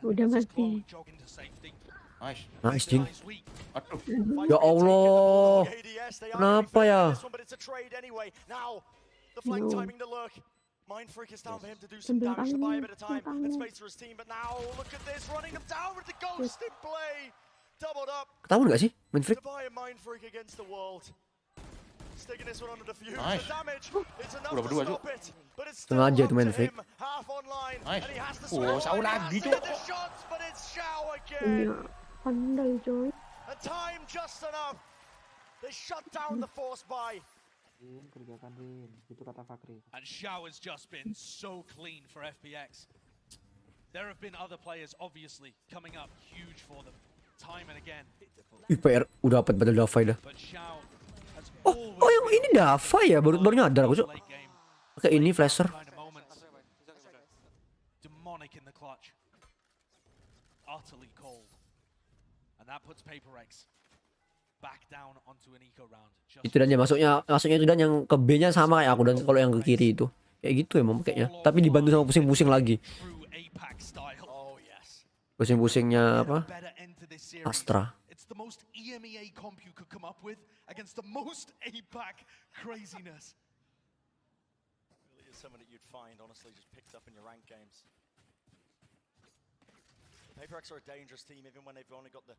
Udah mati. Nice jing. Ya Allah. Kenapa ya? Sambil panggil. Ketahuan gak sih main flick? Nice. Udah berdua cok. Sengaja itu main flick. Nice. Oh, Sao lagi cok. Iya, pandai coy. Kerjakan Rin, itu kata Fakri. And Xiao has just been so clean for FPX. There have been other players obviously coming up huge for them time and again. IPR udah dapat badal Davai dah. Oh yang ini Davai ya, baru nyadar aku cok. Oke ini flasher. Demonic in the clutch. Utterly cold. And that puts PaperX back down onto an eco round. Itu dan ya masuknya itu dan yang ke B-nya sama kayak aku, dan kalau yang ke kiri itu kayak gitu emang kayaknya, tapi dibantu sama pusing-pusing lagi. Pusing-pusingnya apa? Astra. It's the most EMEA comp you could come up with against the most APAC craziness. Really is something that you'd find honestly just picked up in your ranked games. PaperX are a dangerous team even when they've only got the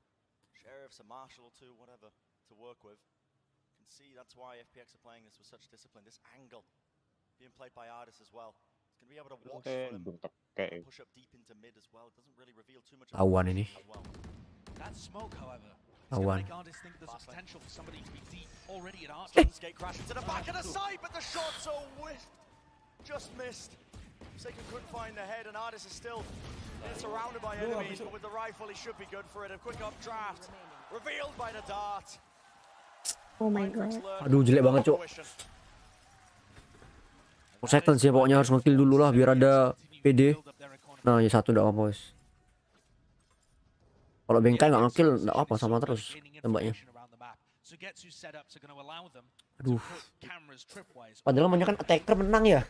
sheriffs, a marshal or two, whatever, to work with. You can see that's why FPX are playing this with such discipline. This angle being played by Ardis as well. It's going to be able to watch for them. Push up deep into mid as well. It doesn't really reveal too much. Awan ini. That smoke, however, Awan. make Ardis think there's a potential for somebody to be deep already at Ardis. Skate crash into the back of the side, but the shot's so just missed. Forsaken couldn't find the head, and Ardis is still surrounded by enemies, but with the rifle he should be good for it. A quick updraft, revealed by the dart. Oh my god. Aduh jelek banget cok. Second sih pokoknya harus ngekill dulu lah biar ada PD. Nah ya satu udah apa guys. Kalau bengkai nggak ngekill nggak apa, sama terus tembaknya. Aduh. Padahal banyak kan attacker menang ya.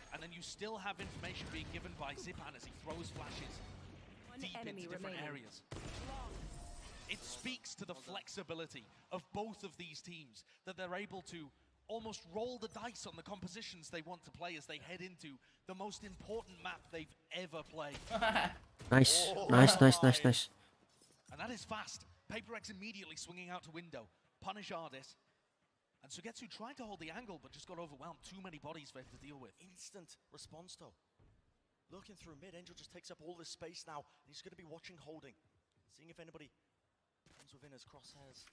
It speaks to the flexibility of both of these teams that they're able to almost roll the dice on the compositions they want to play as they head into the most important map they've ever played. Nice. And that is fast. PaperX immediately swinging out to window, punish Ardis. And Sugetsu tried to hold the angle, but just got overwhelmed. Too many bodies for him to deal with. Instant response though. Looking through mid, Angel just takes up all this space now. He's going to be watching, holding, seeing if anybody comes within his crosshairs.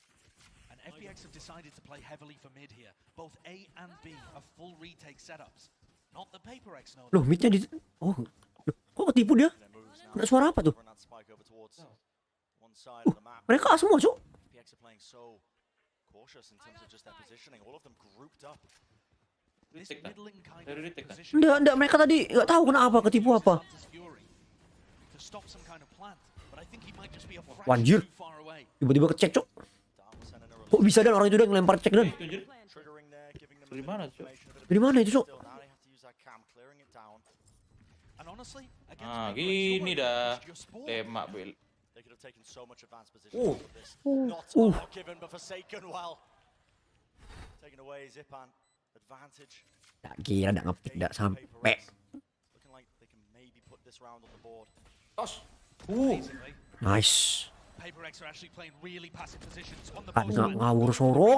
And FPX have decided to play heavily for mid here. Both A and B are full retake setups. Not the PaperX know. Loh, midnya di... Oh, loh, kok ketipu dia? Ada suara apa tuh? Mereka semua cok. FPX are playing so cautious in terms of just their positioning. All of them grouped up. Enggak, mereka tadi nggak tahu kenapa ketipu apa. Wanjir, tiba-tiba kecek cok. Kok bisa dan orang itu udah ngelempar cek dan? Dari mana, Cok? Dari mana itu, Cok? Ah, gini dah. Lemak, Bel. Tak kira dak ngepick dak sampai. Nice. Kan ngawur soro.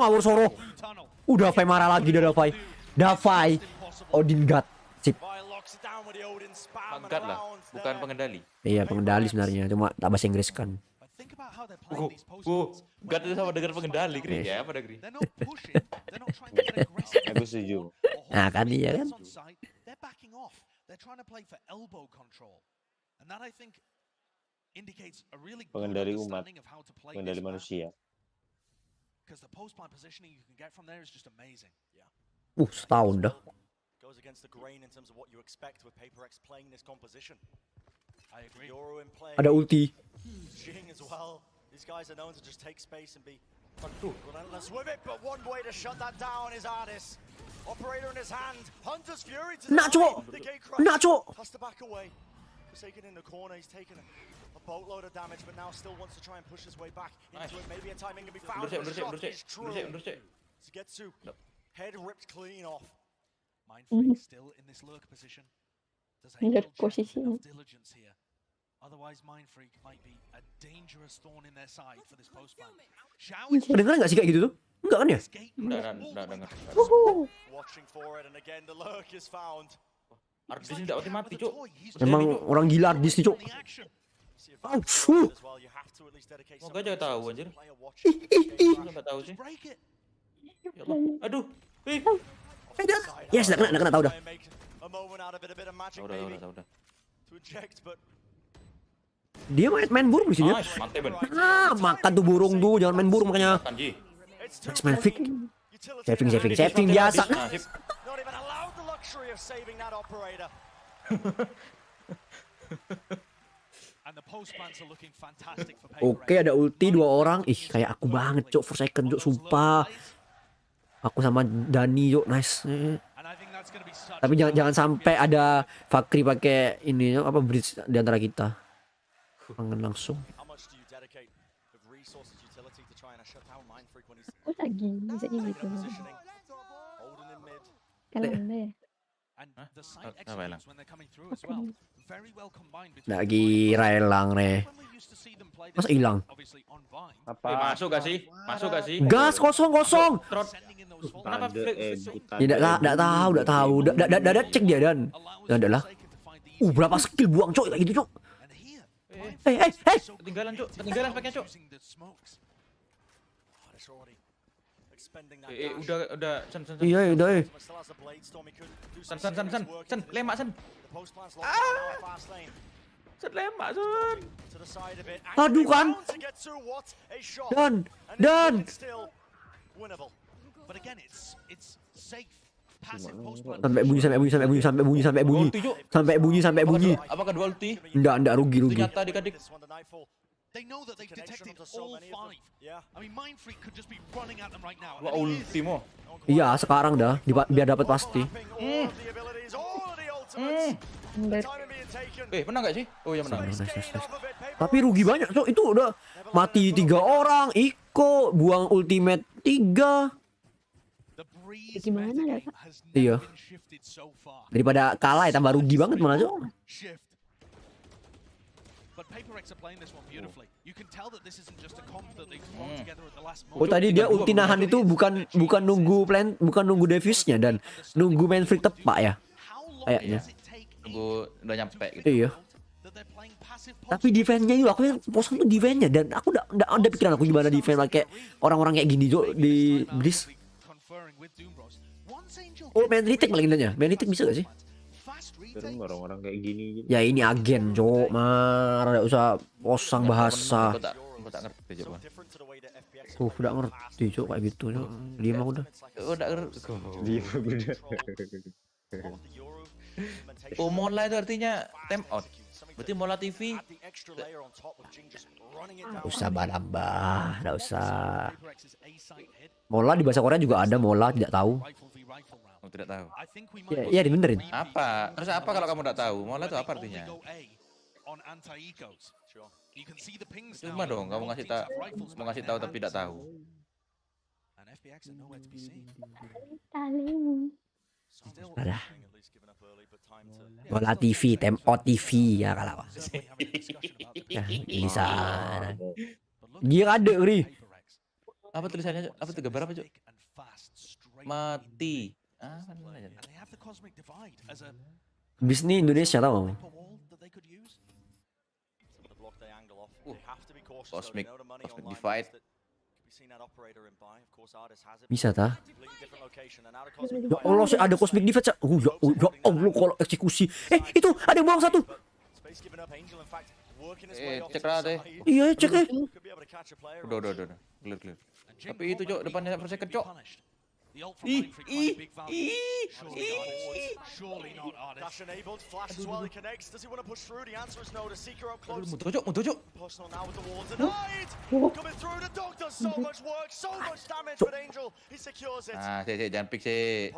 Udah Davai marah lagi dah Davai. Davai. Odin God. Sip. God lah, bukan pengendali. Iya, pengendali sebenarnya, cuma tak bahasa Inggris kan. God itu sama dengan pengendali, Gri. Ya, pada Gri. Aku setuju. Nah, kan iya kan. Pengendali umat, pengendali manusia. Setahun dah. Goes against the grain in terms of what you expect with PaperX playing this composition. I agree. Ada ulti. Jing as well. These guys are known to just take space and be relentless with it, but one way to shut that down is Ardis. Operator in his hand. Hunter's Fury to the gate crush. Has to back away. Forsaken in the corner, he's taken a boatload of damage, but now still wants to try and push his way back into it. Maybe a timing can be found. Sugetsu, head ripped clean off. Mindfreak still in this lurk position. Does Angel have enough diligence here? Otherwise, Mindfreak might be a dangerous thorn in their side for this post plan. Kedengeran nggak sih kayak gitu tuh? Enggak kan ya? Enggak dengar. Watching for it, and again the lurk is found. Ardis ini enggak mati, Cuk. Emang orang gila Ardis nih, Cuk. Moga aja tahu anjir. Enggak tahu sih. Ya Allah. Aduh. Yes, udah kena tahu dah. Udah. Dia main burung di sini. Mantep, Ben. Makan tuh burung tuh, jangan main burung makanya. Next man fix. Saving biasa. Oke, ada ulti 2 orang. Ih, kayak aku banget, Cok. For second, Cok, sumpah. Aku sama Dani, Cok, nice. Tapi jangan sampai ada Fakri pakai ini apa bridge di antara kita. Kangen langsung. Aku lagi bisanya gitu. Kalau anda ya. Apa hilang? Lagi relang re. Masa hilang? Masuk gak sih? Gas kosong. Kenapa Tidak tahu. Udah cek dia dan. Adalah. Berapa skill buang, Cok, kayak gitu, Cok. Ketinggalan speknya, Cok. Udah, Sen. Iya, udah. Sen, lemak, Sen. Sen lemak, Sen. Aduh kan. Dan. Sampai bunyi. Apakah dua ulti? Enggak rugi. Ternyata adik-adik. Wah, ulti mo. Iya, sekarang dah biar dapat pasti. Menang gak sih? Oh ya menang. Nice. Tapi rugi banyak, Cok. Itu udah mati 3 orang. Iceo buang ultimate 3. Gimana ya, Kak? Iya. Daripada kalah ya tambah rugi banget malah, Cok. Oh, tadi dia ulti nahan itu bukan nunggu defuse-nya dan nunggu main freak tepak ya. Kayaknya. Nunggu udah nyampe gitu. Iya. Tapi defense-nya itu aku yang posong tuh defense-nya dan aku enggak ada pikiran aku gimana defense pakai orang-orang kayak gini, Cok, di Breeze. Oh, main retake malah indahnya. Main retake bisa gak sih? Terus orang-orang kayak gini. Ya ini agen, Cok. Marah, usah posang bahasa. Aku tak ngerti, Cok. Udah ngerti, Cok, kayak gitu, Cok. Dia mah udah. Udah ngerti. Dia udah. Oh, Mola itu artinya time out. Berarti Mola TV. Usah balambah, enggak usah. Mola di bahasa Korea juga ada Mola, tidak tahu. Kamu tidak tahu. Iya dibenerin. Apa? Terus apa kalau kamu tidak tahu? Mola itu apa artinya? Cuma dong, kamu mau ngasih tahu tapi tidak tahu. Ada. Bola TV, tempo TV ya kalau. Ya, bisa. Dia ada ri. Apa tulisannya? Apa tuh gambar apa, Cuk? Mati. Bisnis Indonesia tau. Cosmic divide. Bisa tah? Ya Allah, sih ada cosmic divide. Ya Allah kalau eksekusi. Itu ada yang bawang satu. Cek lah deh. Iya, cek deh. Udah. Clear. Tapi itu, Cok, depannya per second, Cok. Mutu, Cok. Nah, jangan pick sih.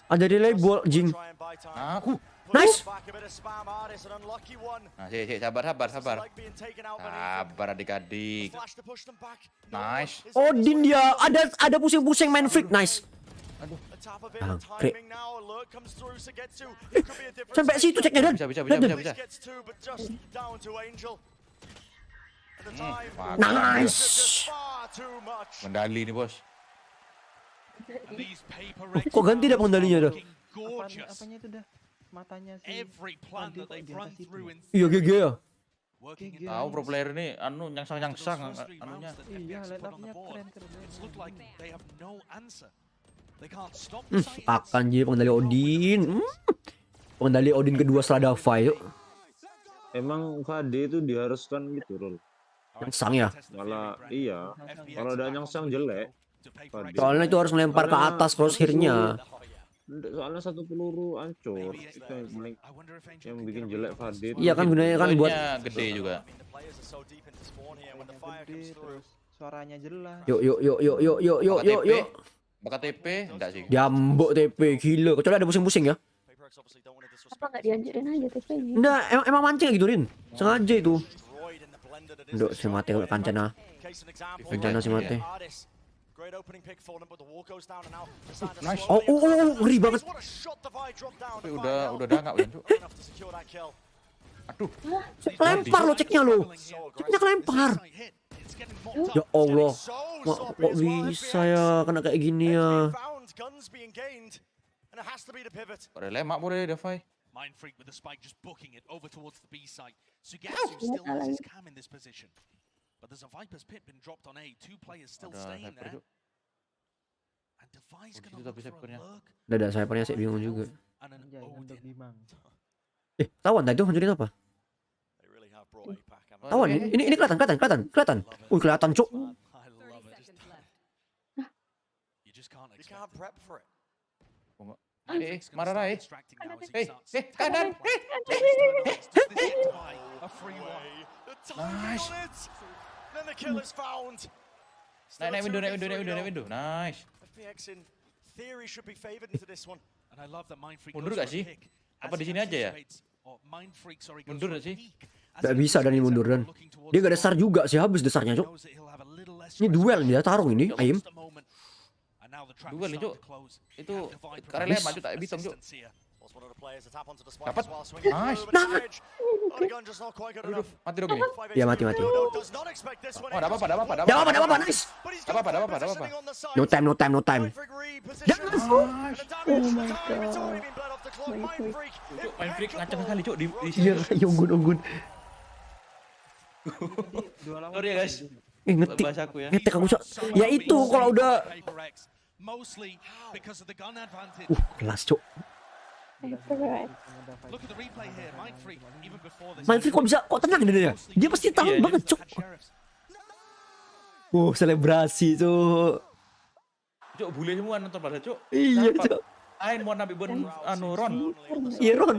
Ada delay ball jing. Aku. Nice. Nah, sabar. Sabar adik-adik. Nice. Odin dia ada pusing-pusing main freak. Nice. Aduh. Krik. Sampai situ ceknya dan. Bisa. Nice. Mendali nih, Bos. Kok ganti dah pengendalinya dah? Apanya itu dah? Matanya sih. Iya GG ya. Tahu pro player ini nyangsang anunya. Iya, line up-nya keren. Akan jadi pengendali Odin. Pengendali Odin kedua setelah Davai yuk. Emang Fade itu diharuskan gitu, Rul. Nyangsang ya? Malah iya. Kalau ada nyangsang jelek. Soalnya itu harus melempar ke atas crosshair-nya. Soalnya satu peluru hancur. Itu yang bikin jelek Fade. Iya kan gunanya kan buat gede juga. Gede terus suaranya jelas. Yuk. Bakal TP enggak sih? Diambok TP gila. Kecuali ada pusing-pusing ya. Apa nggak dianjurin aja TP-nya? Enggak, emang mancing gitu Rin. Sengaja itu. Nduk si mate kancana. Kancana si mate. Nice. Oh, ngeri banget. Tapi udah enggak udah, Cuk. Aduh. Lempar lo ceknya lo. Ceknya kelempar. Ya Allah. Kok bisa ya kena kayak gini ya. Pada lemak boleh Davai. Mind Freak with the spike just booking it over towards the B side. Sugetsu still has his cam in this position. But there's a Viper's pit been dropped on A. Two players still staying there. And Device gonna look for a lurk. Dadah saya sih bingung juga. Untuk Bimang. Tawan tadi itu hancurin apa? Tawan ini kelihatan. Wih kelihatan cuk. Marah Rai. Kanan. Nice. Naik window. Nice. Mundur gak sih? Apa di sini aja ya? Mundur gak sih? Gak bisa dan ini mundur dan. Dia gak ada star juga sih, habis dasarnya cuk. Ini duel dia tarung ini Aim. Duel nih Cuk. Itu karena maju tak bisa Cuk. Dapat. Nice. Aduh, mati dong ini. Ya mati. Oh, ada apa? Dapat, nice. Apa? No time. Jangan. Oh my god. Main freak ngaceng kali Cuk di sini. Iya, unggun. Sorry ya guys. Ngetik aku Cuk. Ya itu kalau udah kelas Cuk. Main freak kok tenang dia? Dia pasti tahu banget Cuk. Selebrasi Cuk. Cuk bule semua nonton pada Cuk. Iya Cuk. Lain mau nabi Ron. Iya Ron.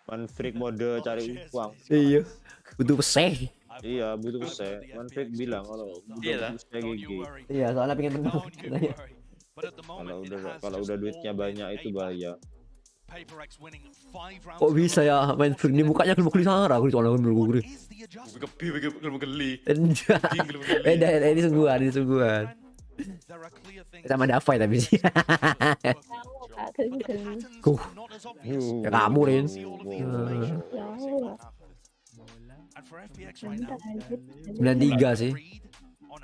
Main freak mode cari uang. Iya. Butuh peseh. Iya, butuh saya. Manfred bilang kalau butuh saya GG. Iya, soalnya pengen menang. Kalau udah duitnya banyak itu bahaya. Kok bisa ya main free ini mukanya kelima kelisara aku soalnya belum gue. Beda ini sungguhan. Sama Davai tapi sih. Ya kamu Rin. 93 sih.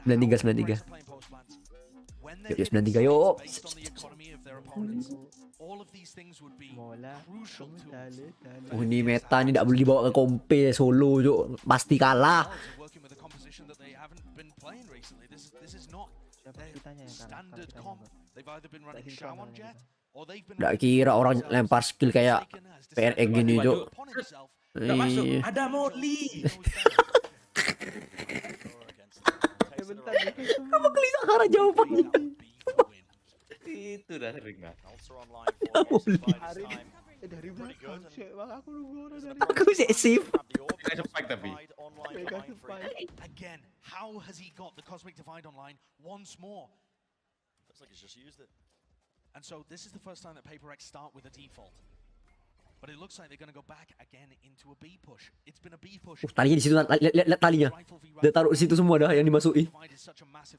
93. Yuk 93 yuk. Oh ini meta ini tidak boleh dibawa ke kompe solo yuk. Pasti kalah. Nggak kira orang lempar skill kayak PRX gini yuk. Nggak masuk. Ada Molly. Kamu kelisara jawabannya. Itu dah sering lah. Dari belakang sih, aku nunggu orang dari. Aku sih sip. Spike tapi. Again, how has he got the cosmic divide online once more? Looks like he's just used it. And so this is the first time that PaperX start with a default. But it looks like they're going to go back again into a B push. It's been a B push. Talinya di situ, lihat talinya. Dia taruh di situ semua dah yang dimasuki.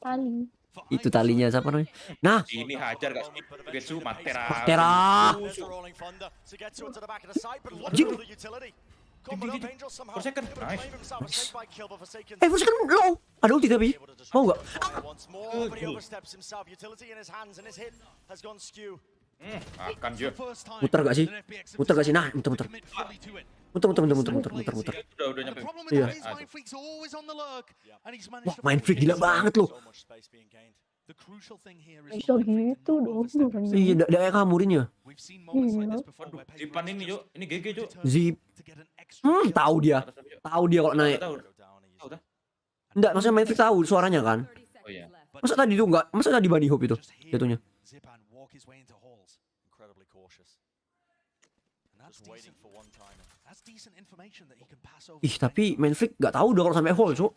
Tali. Itu talinya siapa namanya? Nah, ini hajar guys. Begitu Matera. For second, nice. For second low. Ada ulti tapi. Mau nggak? Akan juga. Muter gak sih? Nah, muter. Udah nyampe. Iya. Wah, main freak gila banget loh. Bisa gitu dong. Iya, udah kayak kamu Rin ya. Zipan ini yuk, ini GG yuk. Zip. Tahu dia kalau naik. Enggak, maksudnya main freak tahu suaranya kan. Oh iya. Masa tadi bunny hop itu jatuhnya. Ih, tapi main freak gak tahu udah kalau sampai hole, Cuk.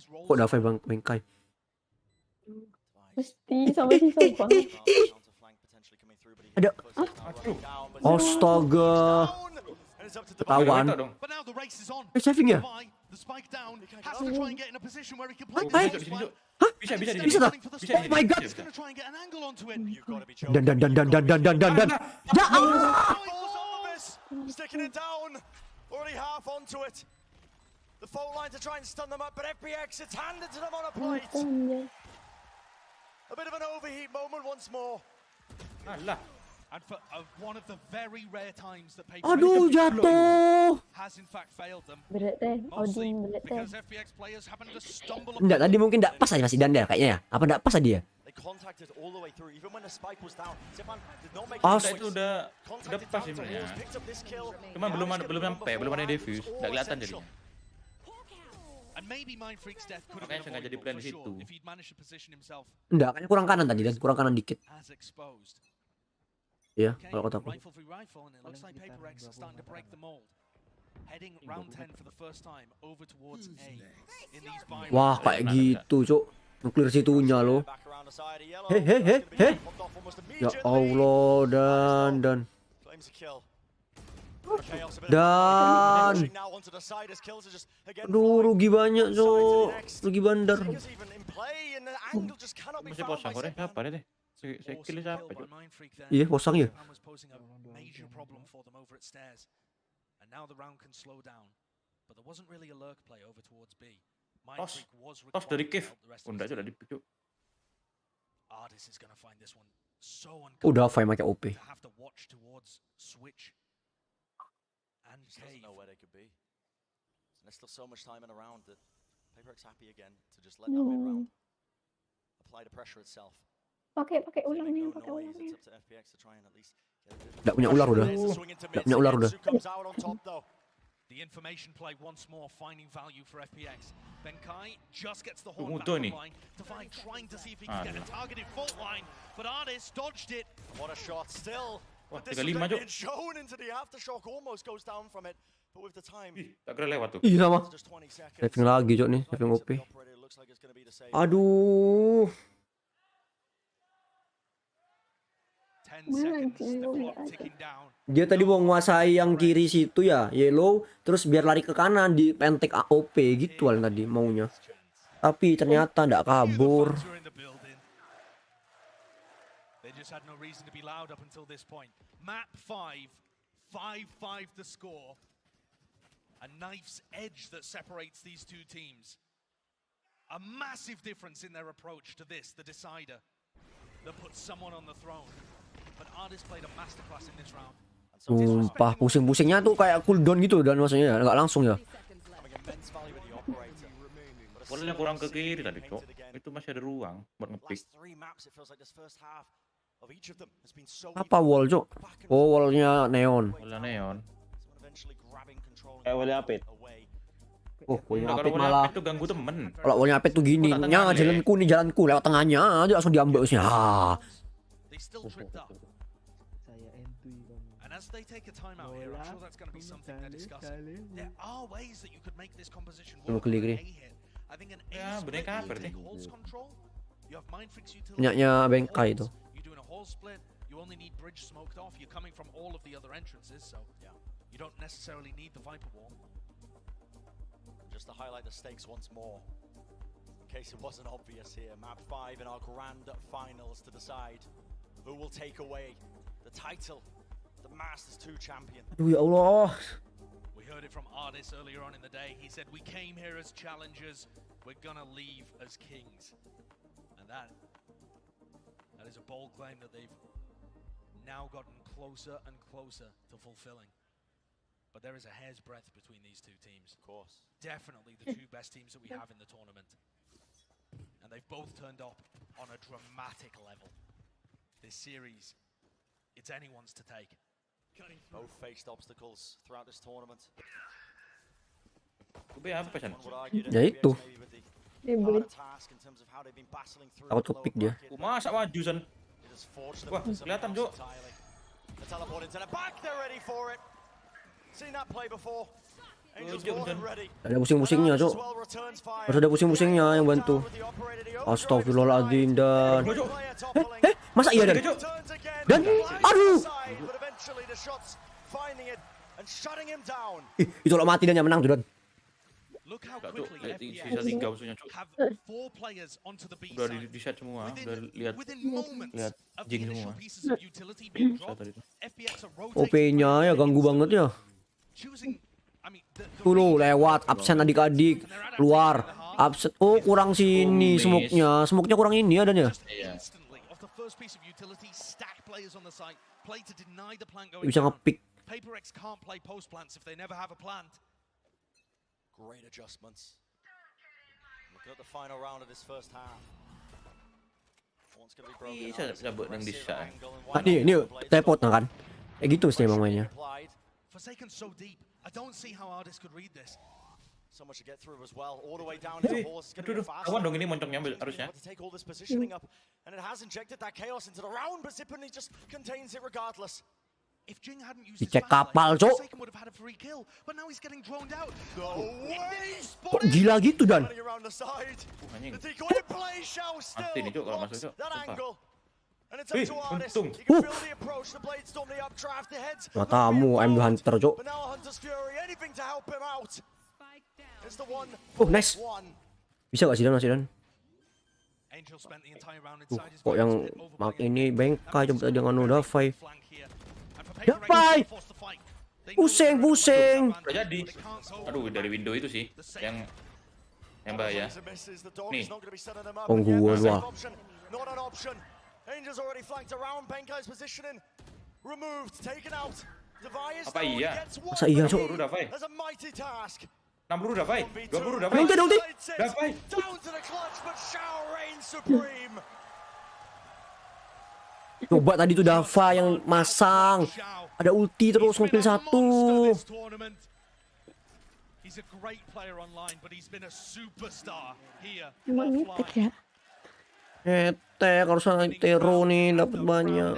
Kok Davai bangkai? Mesti sama si Sopan. Ada. Astaga. Ketahuan. Saving ya? Hah? Bisa tak? Oh my god. Dan. Ya Allah. Sticking it down. Already half onto it. The fault line to try and stun them up, but FPX, it's handed to them on a plate. A bit of an overheat moment once more. Allah. And for one of the very rare times that Aduh, jatuh. has in fact failed them. Berat deh, Mostly Odin berat deh. because FPX players happen to stumble Enggak, tadi mungkin enggak pas aja masih dandar kayaknya ya. Apa enggak pas aja dia? They contacted all the way through, even when the spike was down. Zipan did not make Itu udah pas sebenarnya. Cuma belum sampai, belum ada defuse, enggak kelihatan jadinya. Makanya sengaja di plan di situ. Enggak, kayaknya kurang kanan tadi dan kurang kanan dikit. Iya, kalau kata aku. Wah, kayak gitu, Cuk. Nuklir situnya loh. He. Ya Allah, dan. Aduh, rugi banyak, Cuk. Rugi bandar. Masih posang kok deh, apa deh? Saya kill siapa, Cuk? Iya, posang ya. Tos dari cave. Enggak sudah dipicu. Udah Davai pakai OP. There's still so much time in a round that PaperX happy again to just let that mid round apply the pressure itself. Pakai ulangnya. Nggak punya ular udah. The information play once more finding value for FPX. Benkai just gets the horn back online. Divide trying to see if he can get a targeted fault line, but Artis dodged it. What a shot still. Wah, 35 Cuk. Tak kira lewat tuh. Iya mah. Saving lagi Cok nih, saving OP. Aduh. Dia tadi mau nguasai yang kiri situ ya, yellow, terus biar lari ke kanan di pentek AOP gitu Alin tadi maunya. Tapi ternyata nggak kabur. They just had no reason to be loud up until this point. Map 5, 5-5 the score. A knife's edge that separates these two teams. A massive difference in their approach to this, the decider, that puts someone on the throne. But Ardis played a masterclass in this round. Sumpah, pusing-pusingnya tuh kayak cooldown gitu dan maksudnya nggak langsung ya. Bolanya kurang ke kiri tadi Cok. Itu masih ada ruang buat ngepick. Apa wall Cok? Oh wallnya neon. Wallnya neon. Wallnya apit. Oh wallnya Kalau apit wallnya malah. apit tuh ganggu temen. Kalau wallnya apit tuh gini, nya jalanku nih jalanku lewat tengahnya aja langsung diambil usnya. Saya entui kamu. And as they take a timeout here, I'm sure that's going to be something they're discussing. There are ways that you could make this composition work. I think an Ya, boneka berarti. holds control. You have mind freaks utility. Punyanya Bengkai itu. You're doing a whole split. You only need bridge smoked off. You're coming from all of the other entrances, so yeah, you don't necessarily need the Viper wall. Just to highlight the stakes once more, in case it wasn't obvious here, map 5 in our grand finals to decide who will take away the title, the Masters 2 champion. Aduh ya Allah. We heard it from Ardis earlier on in the day. He said, "We came here as challengers. We're gonna leave as kings," and that is a bold claim that they've now gotten closer and closer to fulfilling. But there is a hair's breadth between these two teams. Of course. Definitely the two best teams that we have in the tournament. And they've both turned up on a dramatic level. This series, it's anyone's to take. Both faced obstacles throughout this tournament. Ube apa pesan? Ya itu. Ribut. Takut kepik dia. Masa maju San? Wah, kelihatan Cok. Ada pusing-pusingnya Cok. Harus ada pusing-pusingnya yang bantu. Astagfirullahaladzim dan masa iya dan aduh itu lo mati dan yang menang tuh dan Sisa 3 musuhnya Cok. Udah di set semua, udah lihat jing semua. OP-nya ya ganggu banget ya. Tuh lo lewat absen adik-adik keluar absen. Oh kurang sini smoke-nya kurang ini adanya. Bisa ngepick. Great adjustments. Look at the final round of this first half. One's going to be broken. Bisa buat yang bisa. Ini teleport kan. Kayak gitu sih emang mainnya. Forsaken so deep. I don't see how Ardis could read this. So much to get through as well. All the way down to horse. Aduh, kawan dong ini moncongnya harusnya. To take all this positioning up, and it has injected that chaos into the round, but Zippany just contains it regardless. If Jing hadn't used Dicek kapal Cok. would have had a free kill, but now he's getting droned out. Kok gila gitu dan. Anjing. Mati nih Cok kalau masuk Cok. Untung. Matamu I'm the hunter Cok. Oh nice. Bisa gak sih dan masih dan? Kok yang mak ini Bengkai coba tadi dengan Davai. Davai. Pusing. Udah jadi. Aduh dari window itu sih yang bahaya. Nih. Gua wah. Apa iya? Masa iya Cok? 60 Davai. 60 Davai. 20 Davai. Ulti. Davai. Coba tadi tuh Dava yang masang. Ada ulti terus nge-kill satu. Emang ngetik ya? Ngetek harusnya tero nih dapat banyak.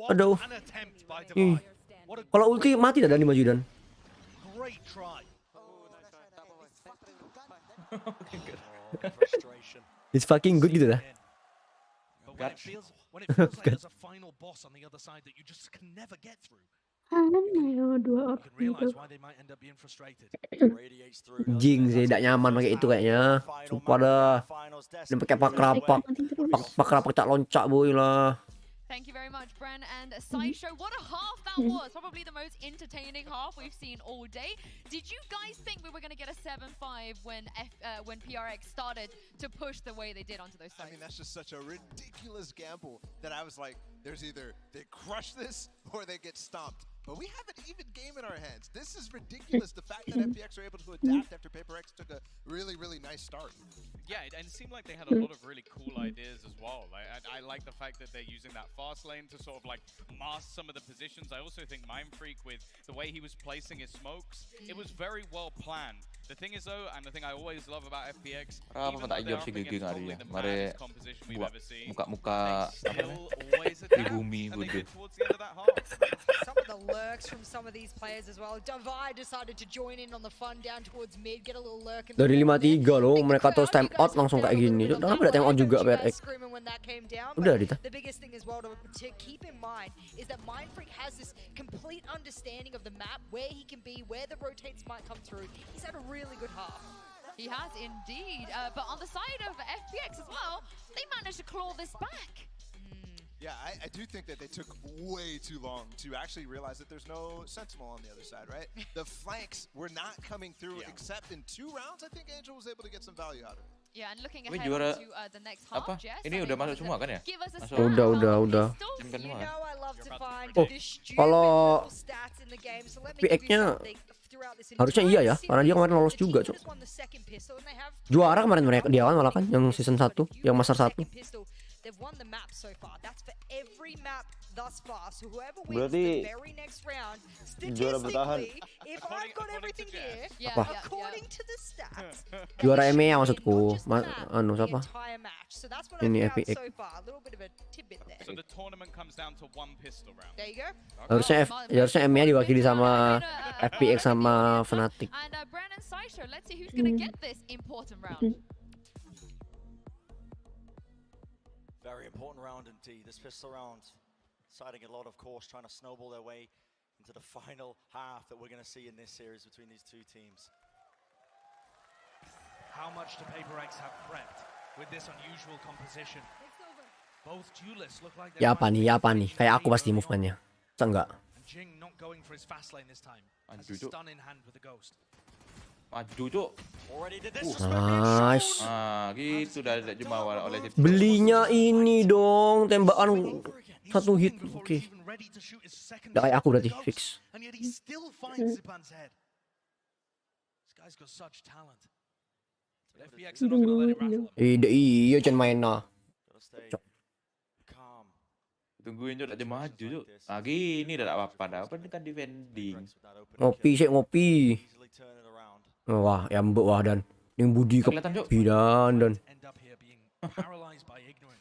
Aduh. Kalau ulti mati dah dari maju dan. It's fucking good gitu dah. Dua orang gitu. Jing sih, tidak nyaman pakai itu kayaknya. Sumpah dah. Ini pakai pak tak loncak boy lah. Thank you very much, Bren and Iceo. What a half that was. Probably the most entertaining half we've seen all day. Did you guys think we were going to get a 7-5 when PRX started to push the way they did onto those sides? I mean, that's just such a ridiculous gamble that I was like, there's either they crush this or they get stomped. But we have an even game in our hands. This is ridiculous. The fact that FPX are able to adapt after PaperX took a really, really nice start. Yeah, and it seemed like they had a lot of really cool ideas as well. Like, I like the fact that they're using that fast lane to sort of like mask some of the positions. I also think Mindfreak, with the way he was placing his smokes, it was very well planned. The thing is though, and the thing I always love about FPX, even though they're up against probably the maddest composition we've ever seen, they still always adapt and they get towards the end of that half. Some of the lurks from some of these players as well. Divide decided to join in on the fun down towards mid, get a little lurk. Dari 5-3 loh, mereka terus time out langsung kayak gini. Kenapa ada time out juga PRX? Udah Dita. The biggest thing as well to keep in mind is that Mindfreak has this complete understanding of the map, where he can be, where the rotates might come through. He's had a really good half. He has indeed, but on the side of FPX as well, they managed to claw this back. Yeah, I do think that they took way too long to actually realize that there's no Sentinel on the other side, right? The flanks were not coming through except in 2 rounds. I think Angel was able to get some value out of it. Yeah, and looking ahead to the next half, Jess. Ini udah masuk semua kan ya? Udah. Oh, kalau PX-nya harusnya iya ya, karena dia kemarin lolos juga, Cok. Juara kemarin mereka, dia kan malah kan yang season 1, yang master 1. They've won the map so far. That's for every map thus far. So whoever wins Berarti the very next round, juara bertahan. statistically, if I've got everything here, according to the stats, Juara EMEA maksudku. Anu siapa? so that's what I've Ini found FPX. so far. A little bit of a tidbit there. So the tournament comes down to 1 pistol round. There you go. Harusnya EMEA diwakili sama FPX sama Fnatic. And Bren and Iceo, let's see who's going to get this important round. Very important round indeed. This pistol round, deciding a lot, of course, trying to snowball their way into the final half that we're going to see in this series between these two teams. How much do PaperX have prepped with this unusual composition? Both duelists look like Ya apa nih? Kayak aku pasti movementnya. Masa enggak? Jing not going for his fast lane this time. Has a Aduh, stun in hand with the ghost. Maju, Cok. Nice. Nah, gitu dah cuma oleh Belinya ini dong, tembakan 1 hit. Oke. Udah kayak aku berarti fix. And yet he still finds Zipan's head. This guy's got such talent. But FPX are not going to let it rattle him. Iya jangan main nah. Tungguin Cok, aja maju, Cok. Ah, gini dah apa-apa dah. Apa ini kan defending. Ngopi. Wah, ya mbok wah dan yang Budi kepi dan.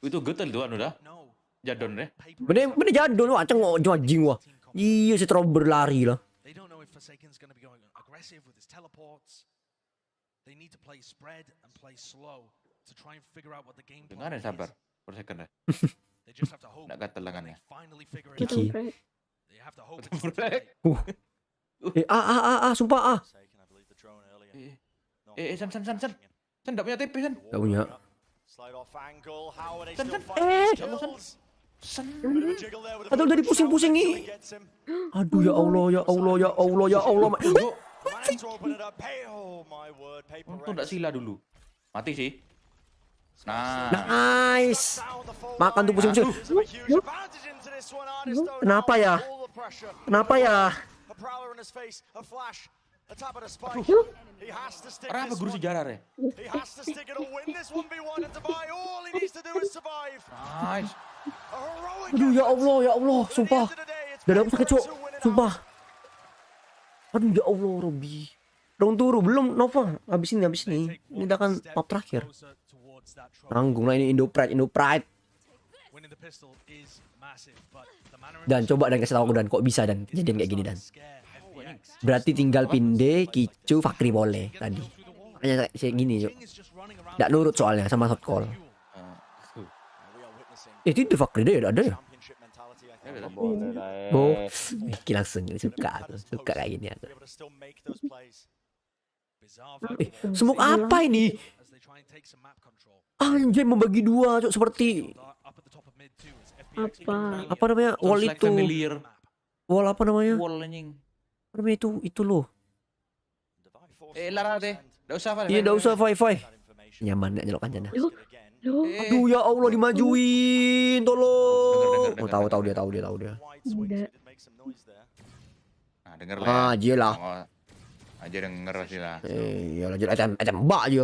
Itu getel tuh anu dah. Jadon deh. Bener jadon wah cengok anjing wah. Iya si Trober lari lah. They don't know if Forsaken's going to be going aggressive with his teleports. They need to play spread and play slow to try and figure out what the game plan Dengar is. sabar. Forsaken dah. They just have to hope. Nak gatel lengannya. Finally figure it out. They have to hope. Sumpah. San. San enggak punya TP, San. Enggak punya. San. Aduh udah dipusing-pusing nih. Aduh ya Allah. Untung enggak sila dulu. Mati sih. Nah. Nice. Makan tuh pusing-pusing. Kenapa ya? Kenapa guru sejarah ya? Nice. Aduh ya Allah, sumpah. Dada aku sakit, Cok. Sumpah. Aduh ya Allah, Robi. Dong turu belum Nova. Habis ini. Ini udah kan map terakhir. Nanggung lah ini Indo Pride. Dan coba dan kasih tahu aku dan kok bisa dan kejadian kayak gini dan. Berarti tinggal Pinde, Kicu, Fakri boleh tadi. Makanya kayak gini yuk. Nggak nurut soalnya sama hot call. Itu Fakri deh ada ya. Oh, langsung suka aku, suka kayak gini aku. Smoke apa ini? Anjay membagi dua, cok, seperti apa namanya? Wall itu. Wall apa namanya? Wall anjing. Apa namanya itu loh. Lara deh. Enggak usah, Pak. Iya, enggak usah Fi. Nyaman enggak nyelokan jana. Aduh ya Allah dimajuin, tolong. Oh, tahu dia. Nah, denger lah. Aja lah. Aja denger sih lah. Iya lanjut aja mbak aja.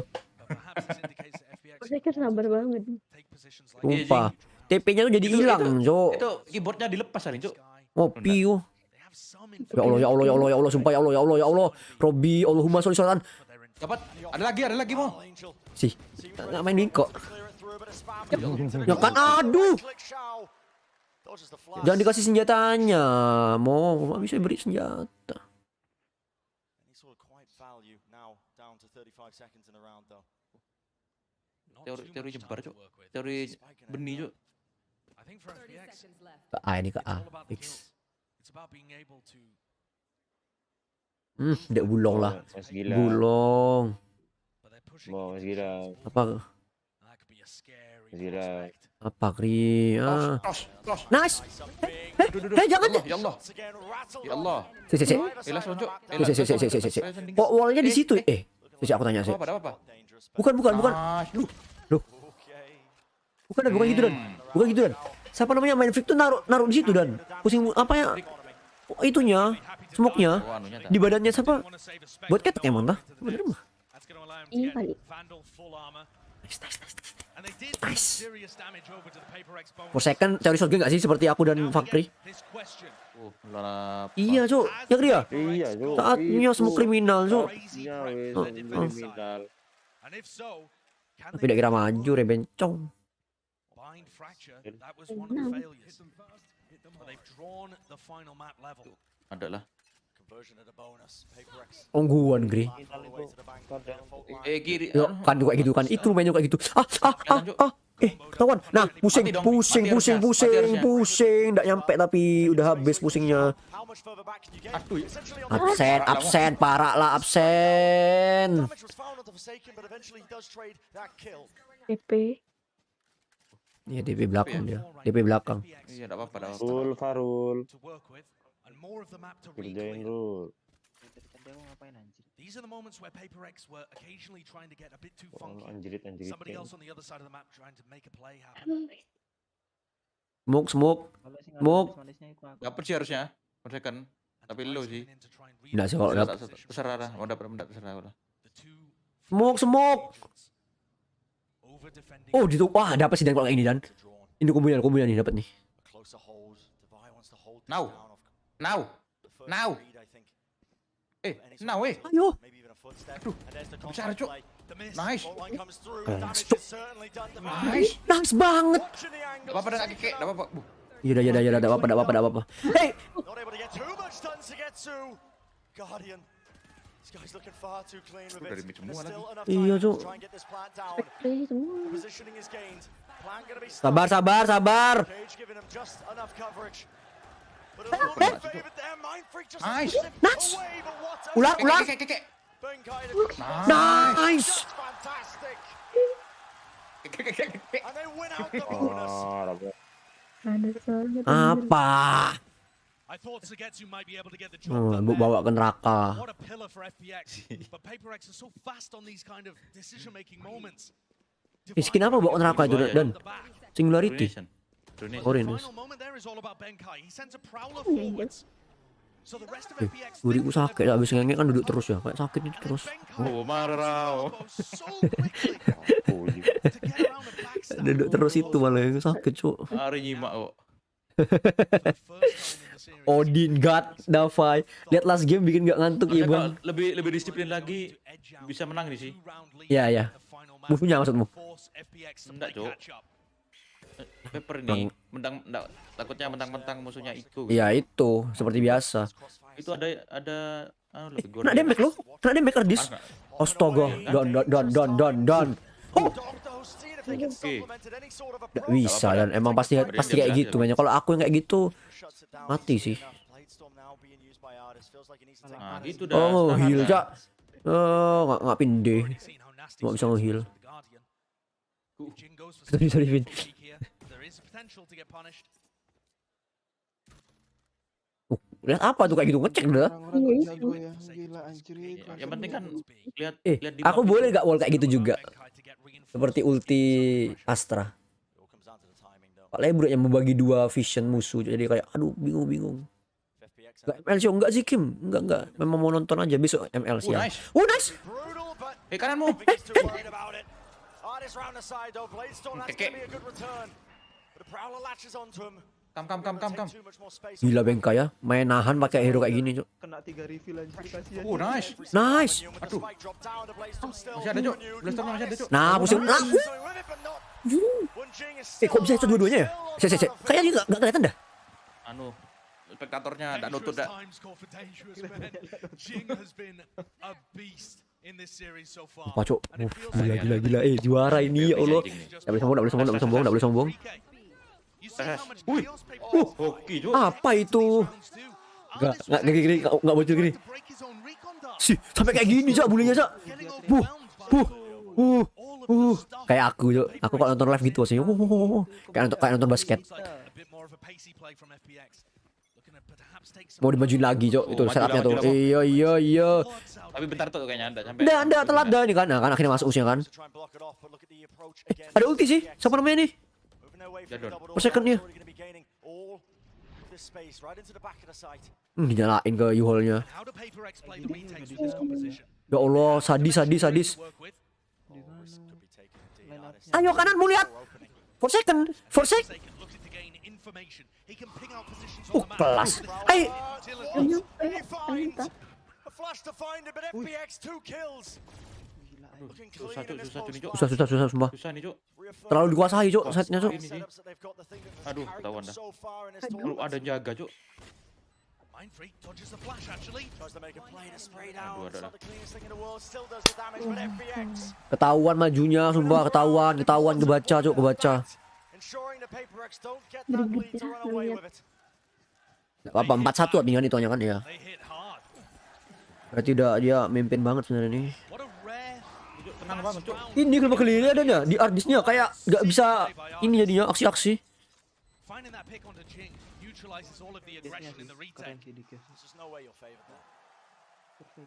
Saya kan sabar banget. Sumpah. TP-nya tuh jadi hilang, Cok. Itu keyboardnya dilepas kali, Cok. Ngopi yo. Ya Allah, sumpah ya Allah. Robby, Allahumma sholli sholatan. Dapat. Ada lagi mau. Sih. Enggak main kok. Ya kan aduh. Jangan dikasih senjatanya. Mau nggak bisa beri senjata. Teori jebar, Cok. Teori benih, Cok. Ke A ini ke A. Fix. Dek bulong lah. Bulong. Mau Mas Gira. Apa? Mas Gira. Apa Kri? Tos. Nice. Jangan deh. Ya Allah. Si. Elas lonjok. Kok wallnya di situ? Si aku tanya sih. Apa? Bukan. Loh. Bukan gitu dan. Siapa namanya main freak tuh naruh di situ dan. Pusing apa ya? Itunya, smoke-nya di badannya siapa? Buat ketek emang dah. Bener mah. Iya kali. Nice. For second teori shotgun gak sih seperti aku dan Fakri? Iya, Cok. Ya Kri ya? Iya, Cok. Saatnya smoke kriminal, Cok. Iya, kriminal. Tapi tidak kira maju, rebencong. Ada lah. Ongguan Kri. Kiri. Yo, kan juga gitu kan. Itu mainnya kayak gitu. Ketahuan. Nah, pusing. Nggak nyampe tapi udah habis pusingnya. Absen, parah lah absen. DP. Iya, DP belakang dia. DP belakang. Iya, enggak apa-apa. Farul. Kerjain Rul. These are the moments where PaperX were occasionally trying to get a bit too funky. Anjrit. Somebody else on the other side of the map trying to make a play happen. Smoke. Dapat sih harusnya. Per second. Tapi low sih. Enggak sih kalau dapat. Terserah lah. Mau dapat terserah lah. Smoke. Oh, gitu. Wah, dapat sih dan kalau ini dan. Ini kombonya nih dapat nih. Now. Now. Ayo. Aduh. Besar, Cok. Nice. Nice banget. Enggak apa-apa dah Keke. Enggak apa-apa. Iya, enggak apa-apa. Hey. Iya, Cok. Sabar. Nice. Ular. Keke. Nice. Apa? Bawa ke neraka. Skin apa bawa ke neraka itu dan? Singularity. Guriku sakit habis ngengek kan duduk terus ya, kayak sakit itu terus. Oh, marah. Duduk terus itu malah yang sakit, Cuk. Hari nyimak kok. Odin, God, Davai. Lihat last game bikin gak ngantuk ya, Bang. Lebih disiplin lagi bisa menang nih sih. Iya. Move-nya maksudmu? Enggak, Cuk. Paper ini takutnya mentang-mentang musuhnya Iceo. Iya itu seperti biasa. Itu ada lebih Kena damage loh, kena damage Ardis. Astaga, don. Oh, nggak bisa dan emang pasti kayak gitu banyak. Kalau aku yang kayak gitu mati sih. Nah, gitu dah. Oh, heal cak. Nggak pinde, nggak bisa nge-heal. Sorry Vin. Lihat apa tuh kayak gitu, ngecek dah. Yang penting kan lihat Aku boleh gak wall kayak gitu juga, seperti ulti Astra. Pak Lebro yang membagi dua vision musuh, jadi kayak aduh bingung. Gak ML sih, enggak sih Kim, enggak. Memang mau nonton aja besok ML sih. Nice. Kananmu. Kam. Gila Bengka ya, main nahan pakai hero kayak gini, Cuk. Kena 3 refill anjir kasihan. Nice. Aduh. Masih ada, Cuk. Blaster masih ada, Cuk. Nah, pusing. Kok bisa itu dua-duanya ya? Saya. Kayaknya enggak kelihatan dah. Spektatornya enggak nutut dah. Apa Cuk? Gila. Juara ini ya Allah. Enggak boleh sombong. Hoki, Cuk. Apa itu? Enggak bocor gini. Sih, sampai kayak gini, Cak, bulenya, Cak. Kayak aku, Cuk. Aku kalau nonton live gitu sih. Kayak nonton basket. Mau dimajuin lagi, Cok. Itu setupnya tuh. Iya. Tapi bentar tuh kayaknya Anda sampai. Nggak, telat dah nih kan. Nah, kan akhirnya masuk usia kan. Ada ulti sih. Siapa namanya nih? Per second-nya. Dinyalain ke U-Haul-nya. Ya Allah, sadis. Ayo kanan, mau lihat. For second. Kelas. Susah sumpah. Terlalu dikuasai, Cuk, setnya, Cuk. Aduh, ketahuan dah. Perlu ada jaga, Cuk. Ketahuan majunya, sumpah ketahuan kebaca, Cuk, kebaca. Apa 4-1 abingan itu kan ya. Berarti udah dia mimpin banget sebenarnya nih. Tenang banget, Cuk. Ini kalau keliling adanya di Ardisnya kayak nggak bisa ini jadinya aksi-aksi.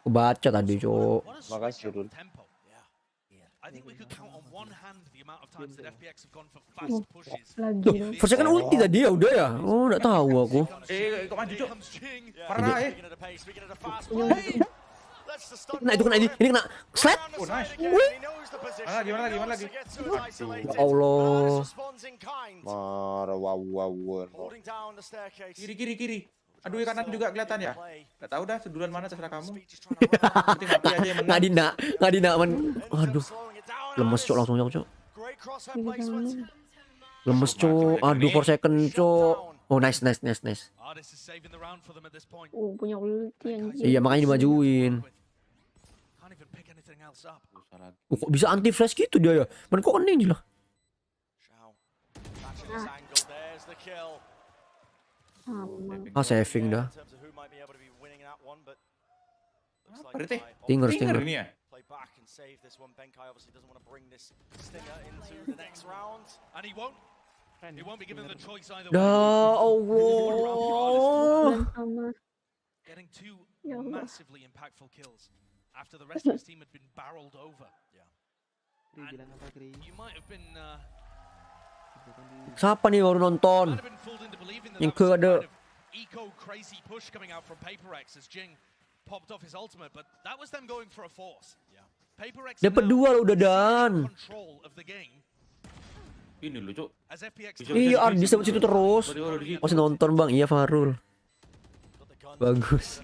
Kebaca tadi, Cuk. Makasih, Rul. First kan ulti tadi ya udah ya. Oh, enggak tahu aku. Kok maju, Cuk? Parah ya. Nah, itu kena ini kena slap. Oh, nice. Gimana lagi? Ya Allah. Marah, wow. Kiri. Aduh, kanan juga kelihatan ya. Enggak tahu dah sedulan mana terserah kamu. Nggak dina men. Aduh. Lemes, Cuk, langsung Cuk. Lemes, Cuk. Aduh, for second, Cuk. Oh, nice. Punya ulti anjir. Iya, makanya dimajuin. Kok bisa anti flash gitu dia ya? Man kok ini lah. Saving dah. Berarti Stinger ini ya. Dah Allah. Ya Allah. After the rest of his team had been barreled over. Siapa nih baru nonton? Yang ke ada Eco crazy push coming out from PaperX as Jing popped off his ultimate, but that was them going for a force. PaperX dapat dua loh udah dan. Ini lu, Cuk. Iya, Ardis sama situ terus. Masih nonton, Bang. Iya, Farul. Bagus.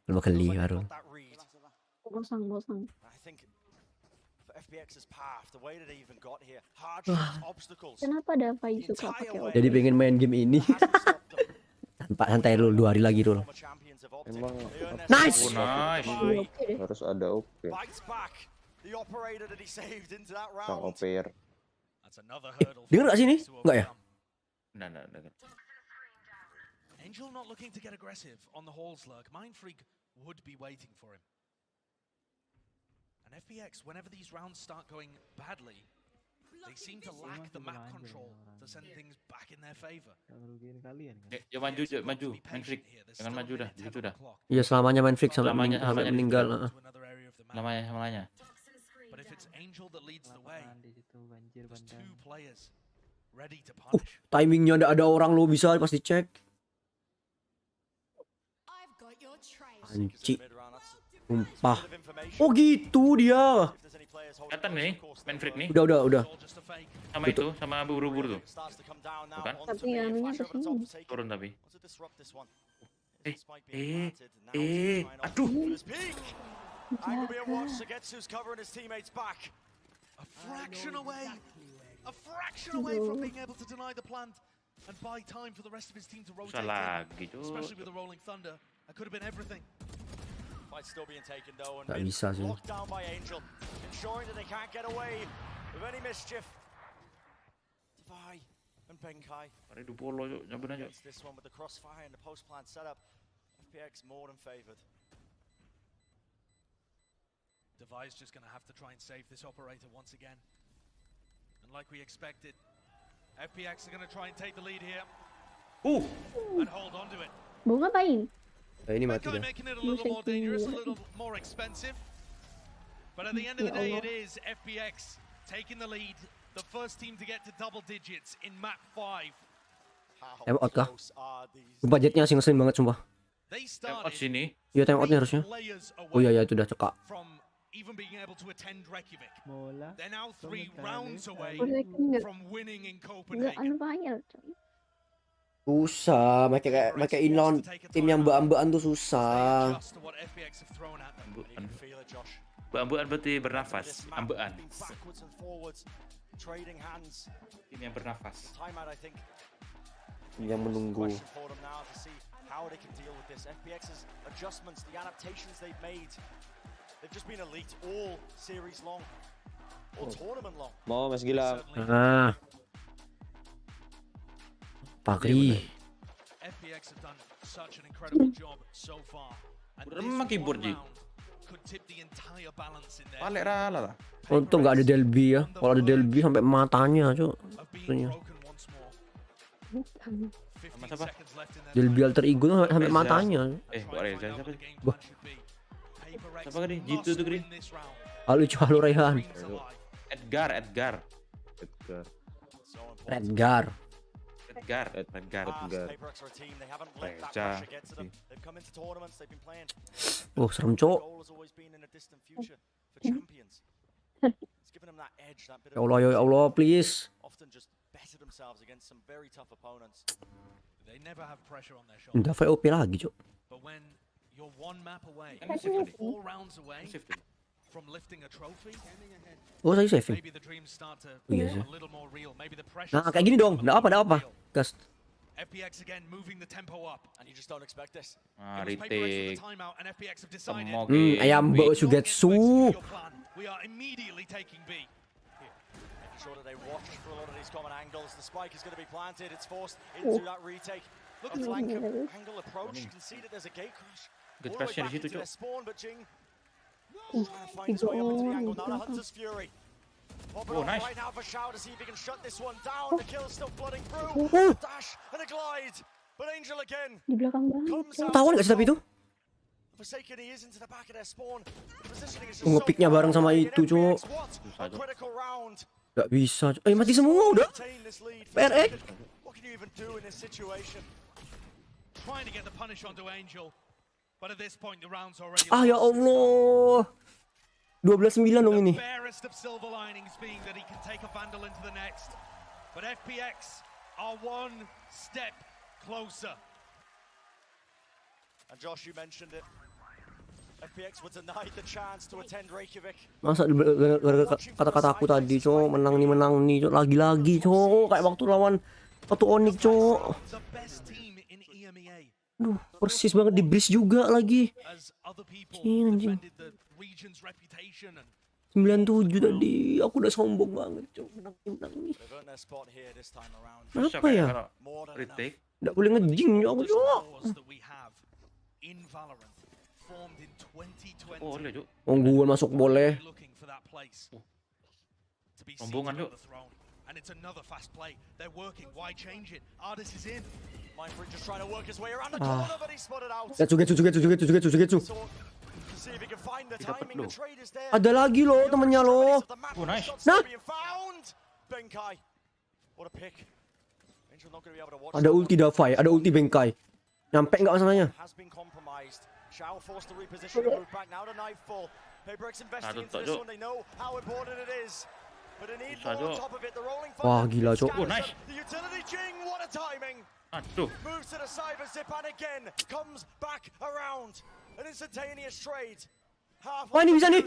Lama kali Farul. Bosan. Kenapa Davai suka pakai OP? Jadi pengen main game ini. Tanpa santai dulu 2 hari lagi dulu. Emang Nice. harus ada OP. Sang OPR. Dengar gak sih ini? Enggak ya? Nah. Angel not looking to get aggressive on the halls lurk. Mind Freak would be waiting for him. And FPX, whenever these rounds start going badly, they seem to lack the map control to send things back in their favor. Ya maju, Main Freak. Jangan maju dah, gitu dah. Iya, selamanya main Freak sampai meninggal. Selamanya. But if it's Angel that leads the way, there's 2 players ready to punish. Timingnya ada orang lo bisa pasti cek. Anjing. Sumpah. Oh gitu dia. Kelihatan nih, main Freak nih. Udah. Sama itu, sama buru-buru tuh. Bukan? Tapi anunya kesini. Turun tapi. Aduh. A fraction away from being able to deny the plant and buy time for the rest of his team to rotate in. Especially with the rolling thunder. That could have been everything. Fight still being taken though and locked down by Angel, ensuring that they can't get away with any mischief. Davai and Benkai. It's this one with the crossfire and the post plant setup. FPX more than favored. Davai's just going to have to try and save this operator once again. And like we expected, FPX are going to try and take the lead here. And hold on to it. Mau ngapain? Ini mati dah. Making it a little more dangerous, a little more expensive. But at the end of the day, it is FPX taking the lead. The first team to get to double digits in map 5. Time out kah? Budgetnya ngeselin banget sumpah. Time out sini. Iya time outnya harusnya. Oh iya itu udah cekak. Even being able to attend Reykjavik. They're now 3 rounds away from winning in Copenhagen. Susah, pakai inbound tim yang mbak-mbakan tuh susah. Mbak-mbakan berarti bernafas, ambekan. Tim yang bernafas. Yang menunggu. Mau Mas Gilang. Pagri. FPX have done such an incredible job so far. And this keyboard Ji. Could tip the entire balance in there. Balik lah. Untung nggak ada Delby ya. Kalau ada Delby sampai matanya, Cuk. Sama-sama. Delby alter ego tuh sampai matanya. Reza siapa? Siapa tadi? Jitu tuh Gri. Halo Raihan. Edgar. Redgar. Reja. Oh serem Cuk. Ya Allah please. Udah VOP lagi Cuk. Oh saya saving. Iya sih. Nah kayak gini dong. Nggak apa. Gas. FPX again moving the tempo up and you just don't expect this. Retake. Ayam bau Sugetsu. We are immediately taking B. Making sure that they watch for a lot of these common angles. The spike is going to be planted. It's forced into that retake. Look at the flank angle approach. You can see that there's a gate crash. Gate crashnya di situ Cuk. Spawn, but Jing trying to find his way up into the angle. Now the Hunter's Fury. Nice. Right now for Shao to see if he can shut this one down. The kill's still flooding through. Dash and a glide. But Angel again. Di belakang banget. Tahu nggak sih tapi itu? Forsaken he is into the back of their spawn. The positioning is Nge-picknya bareng sama itu, Cuk. Gak bisa. Mati semua udah. PRX. What can you even do in this situation? Trying to get the punish onto Angel. But at this point the round's already ya Allah. 12-9 dong ini. The barest of silver linings being that he can take a Vandal into the next. But FPX are one step closer. And Josh, you mentioned it. Masa kata-kata aku tadi, Cok, menang nih, Cok, lagi-lagi, Cok, kayak waktu lawan Onyx, Cok. Duh, persis banget di bridge juga lagi. Anjing. 97 tadi, aku udah sombong banget, Cok, menang nih. Apa ya? Nggak boleh ngejing, Cok, Cok. Oh, boleh, Cuk. Gue masuk boleh. Rombongan, Cuk. Getsu. Ada lagi loh temennya loh. Oh, nice. Nah. Ada ulti Davai, ada ulti Bengkai. Nyampe nggak masalahnya? Wah, gila, Cok. Oh, nice. Aduh. Wah, ini bisa nih.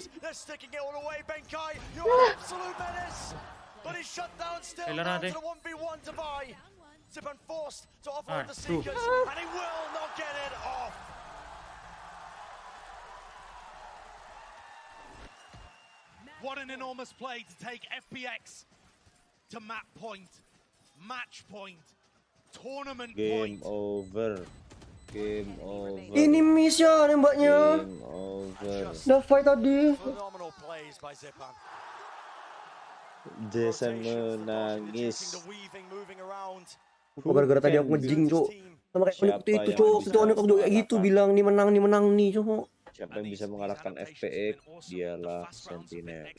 What an enormous play to take FPX to map point, match point, tournament point. Game over. Ini miss ya nembaknya. Game over. Davai tadi. Jason menangis. Gara-gara tadi aku ngejing, Cok. Sama kayak waktu itu, Cok. Itu Onyx juga kayak gitu bilang nih menang nih, Cok. Siapa yang bisa mengalahkan FPX, dialah Sentinel.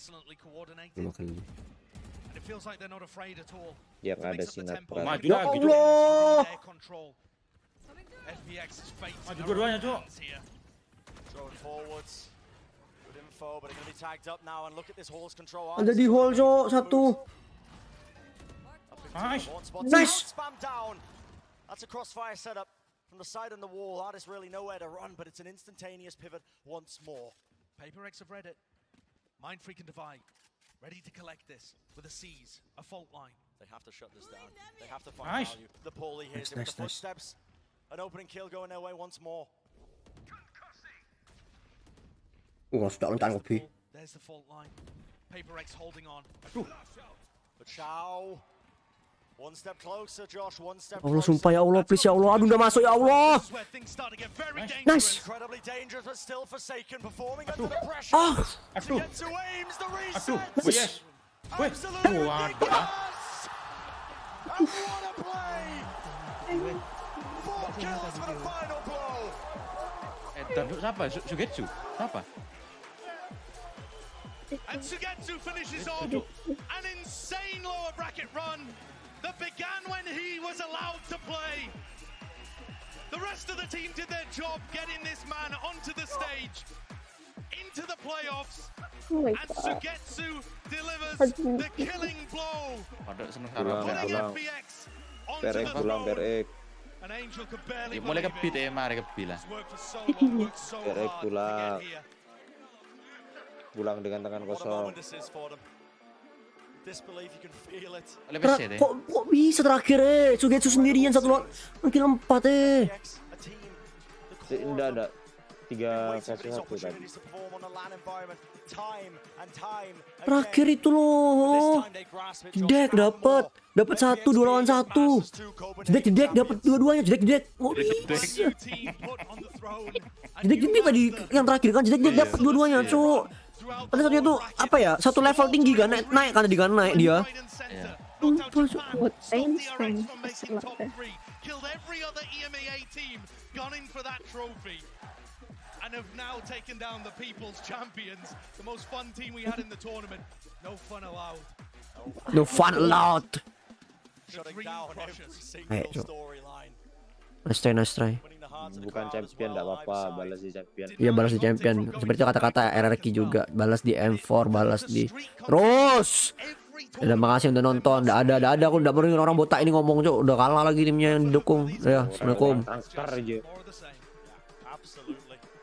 Yang ada sinar peran. Maju Ya lagi, Allah. Maju dua-duanya, Cok. Ada di hall, Cok, satu. Nice. That's a crossfire setup from the side on the wall. Artist really nowhere to run, but it's an instantaneous pivot once more. PaperX have read it. Mind Freak and Divide, ready to collect this with a seize, a fault line. They have to shut this down. They have to find value. The Paulie here with the footsteps. An opening kill going their way once more. Sudah loncat kopi. There's the fault line. PaperX holding on. But Xiao, one step closer, Josh. One step Allah, closer. sumpah ya Allah, please ya Allah. Aduh, udah masuk ya Allah. Nice. Incredibly dangerous, but still Forsaken performing under the pressure. To get to aims, the reset. Yes. Absolutely yes. And what a play! 4 kills for the final blow. Siapa? Sugetsu? Siapa? And Sugetsu finishes off an insane lower bracket run that began when he was allowed to play. The rest of the team did their job getting this man onto the stage, into the playoffs, and Sugetsu delivers the killing blow, putting FPX onto the throne. An Angel could barely Mulai kebit ya, mari kebit lah. PRX pulang dengan tangan kosong. Kok bisa terakhir Sugetsu sendirian satu lawan kill 4 Tidak ada 3-1 tadi. Terakhir itu loh. Jedek dapat 1 2 lawan 1. Jedek dapat dua-duanya. Jedek. Oh, bisa. Jedek tadi yang terakhir kan Jedek dapat dua-duanya, Cuk. Pada satunya tuh apa ya? Satu level tinggi kan naik kan naik dia. Buat Einstein. And have now taken down the People's Champions, the most fun team we had in the tournament. No fun allowed. No fun allowed. Nice try. Bukan champion, enggak apa-apa, balas di champion. Iya, balas di champion. Seperti kata-kata RRQ juga, balas di M4, balas di terus. Udah, makasih udah nonton. Udah ada aku udah baru orang botak ini ngomong, Cuk. Udah kalah lagi timnya yang didukung. Ya, Assalamualaikum. Transfer aja.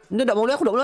Ini enggak mau lihat, aku udah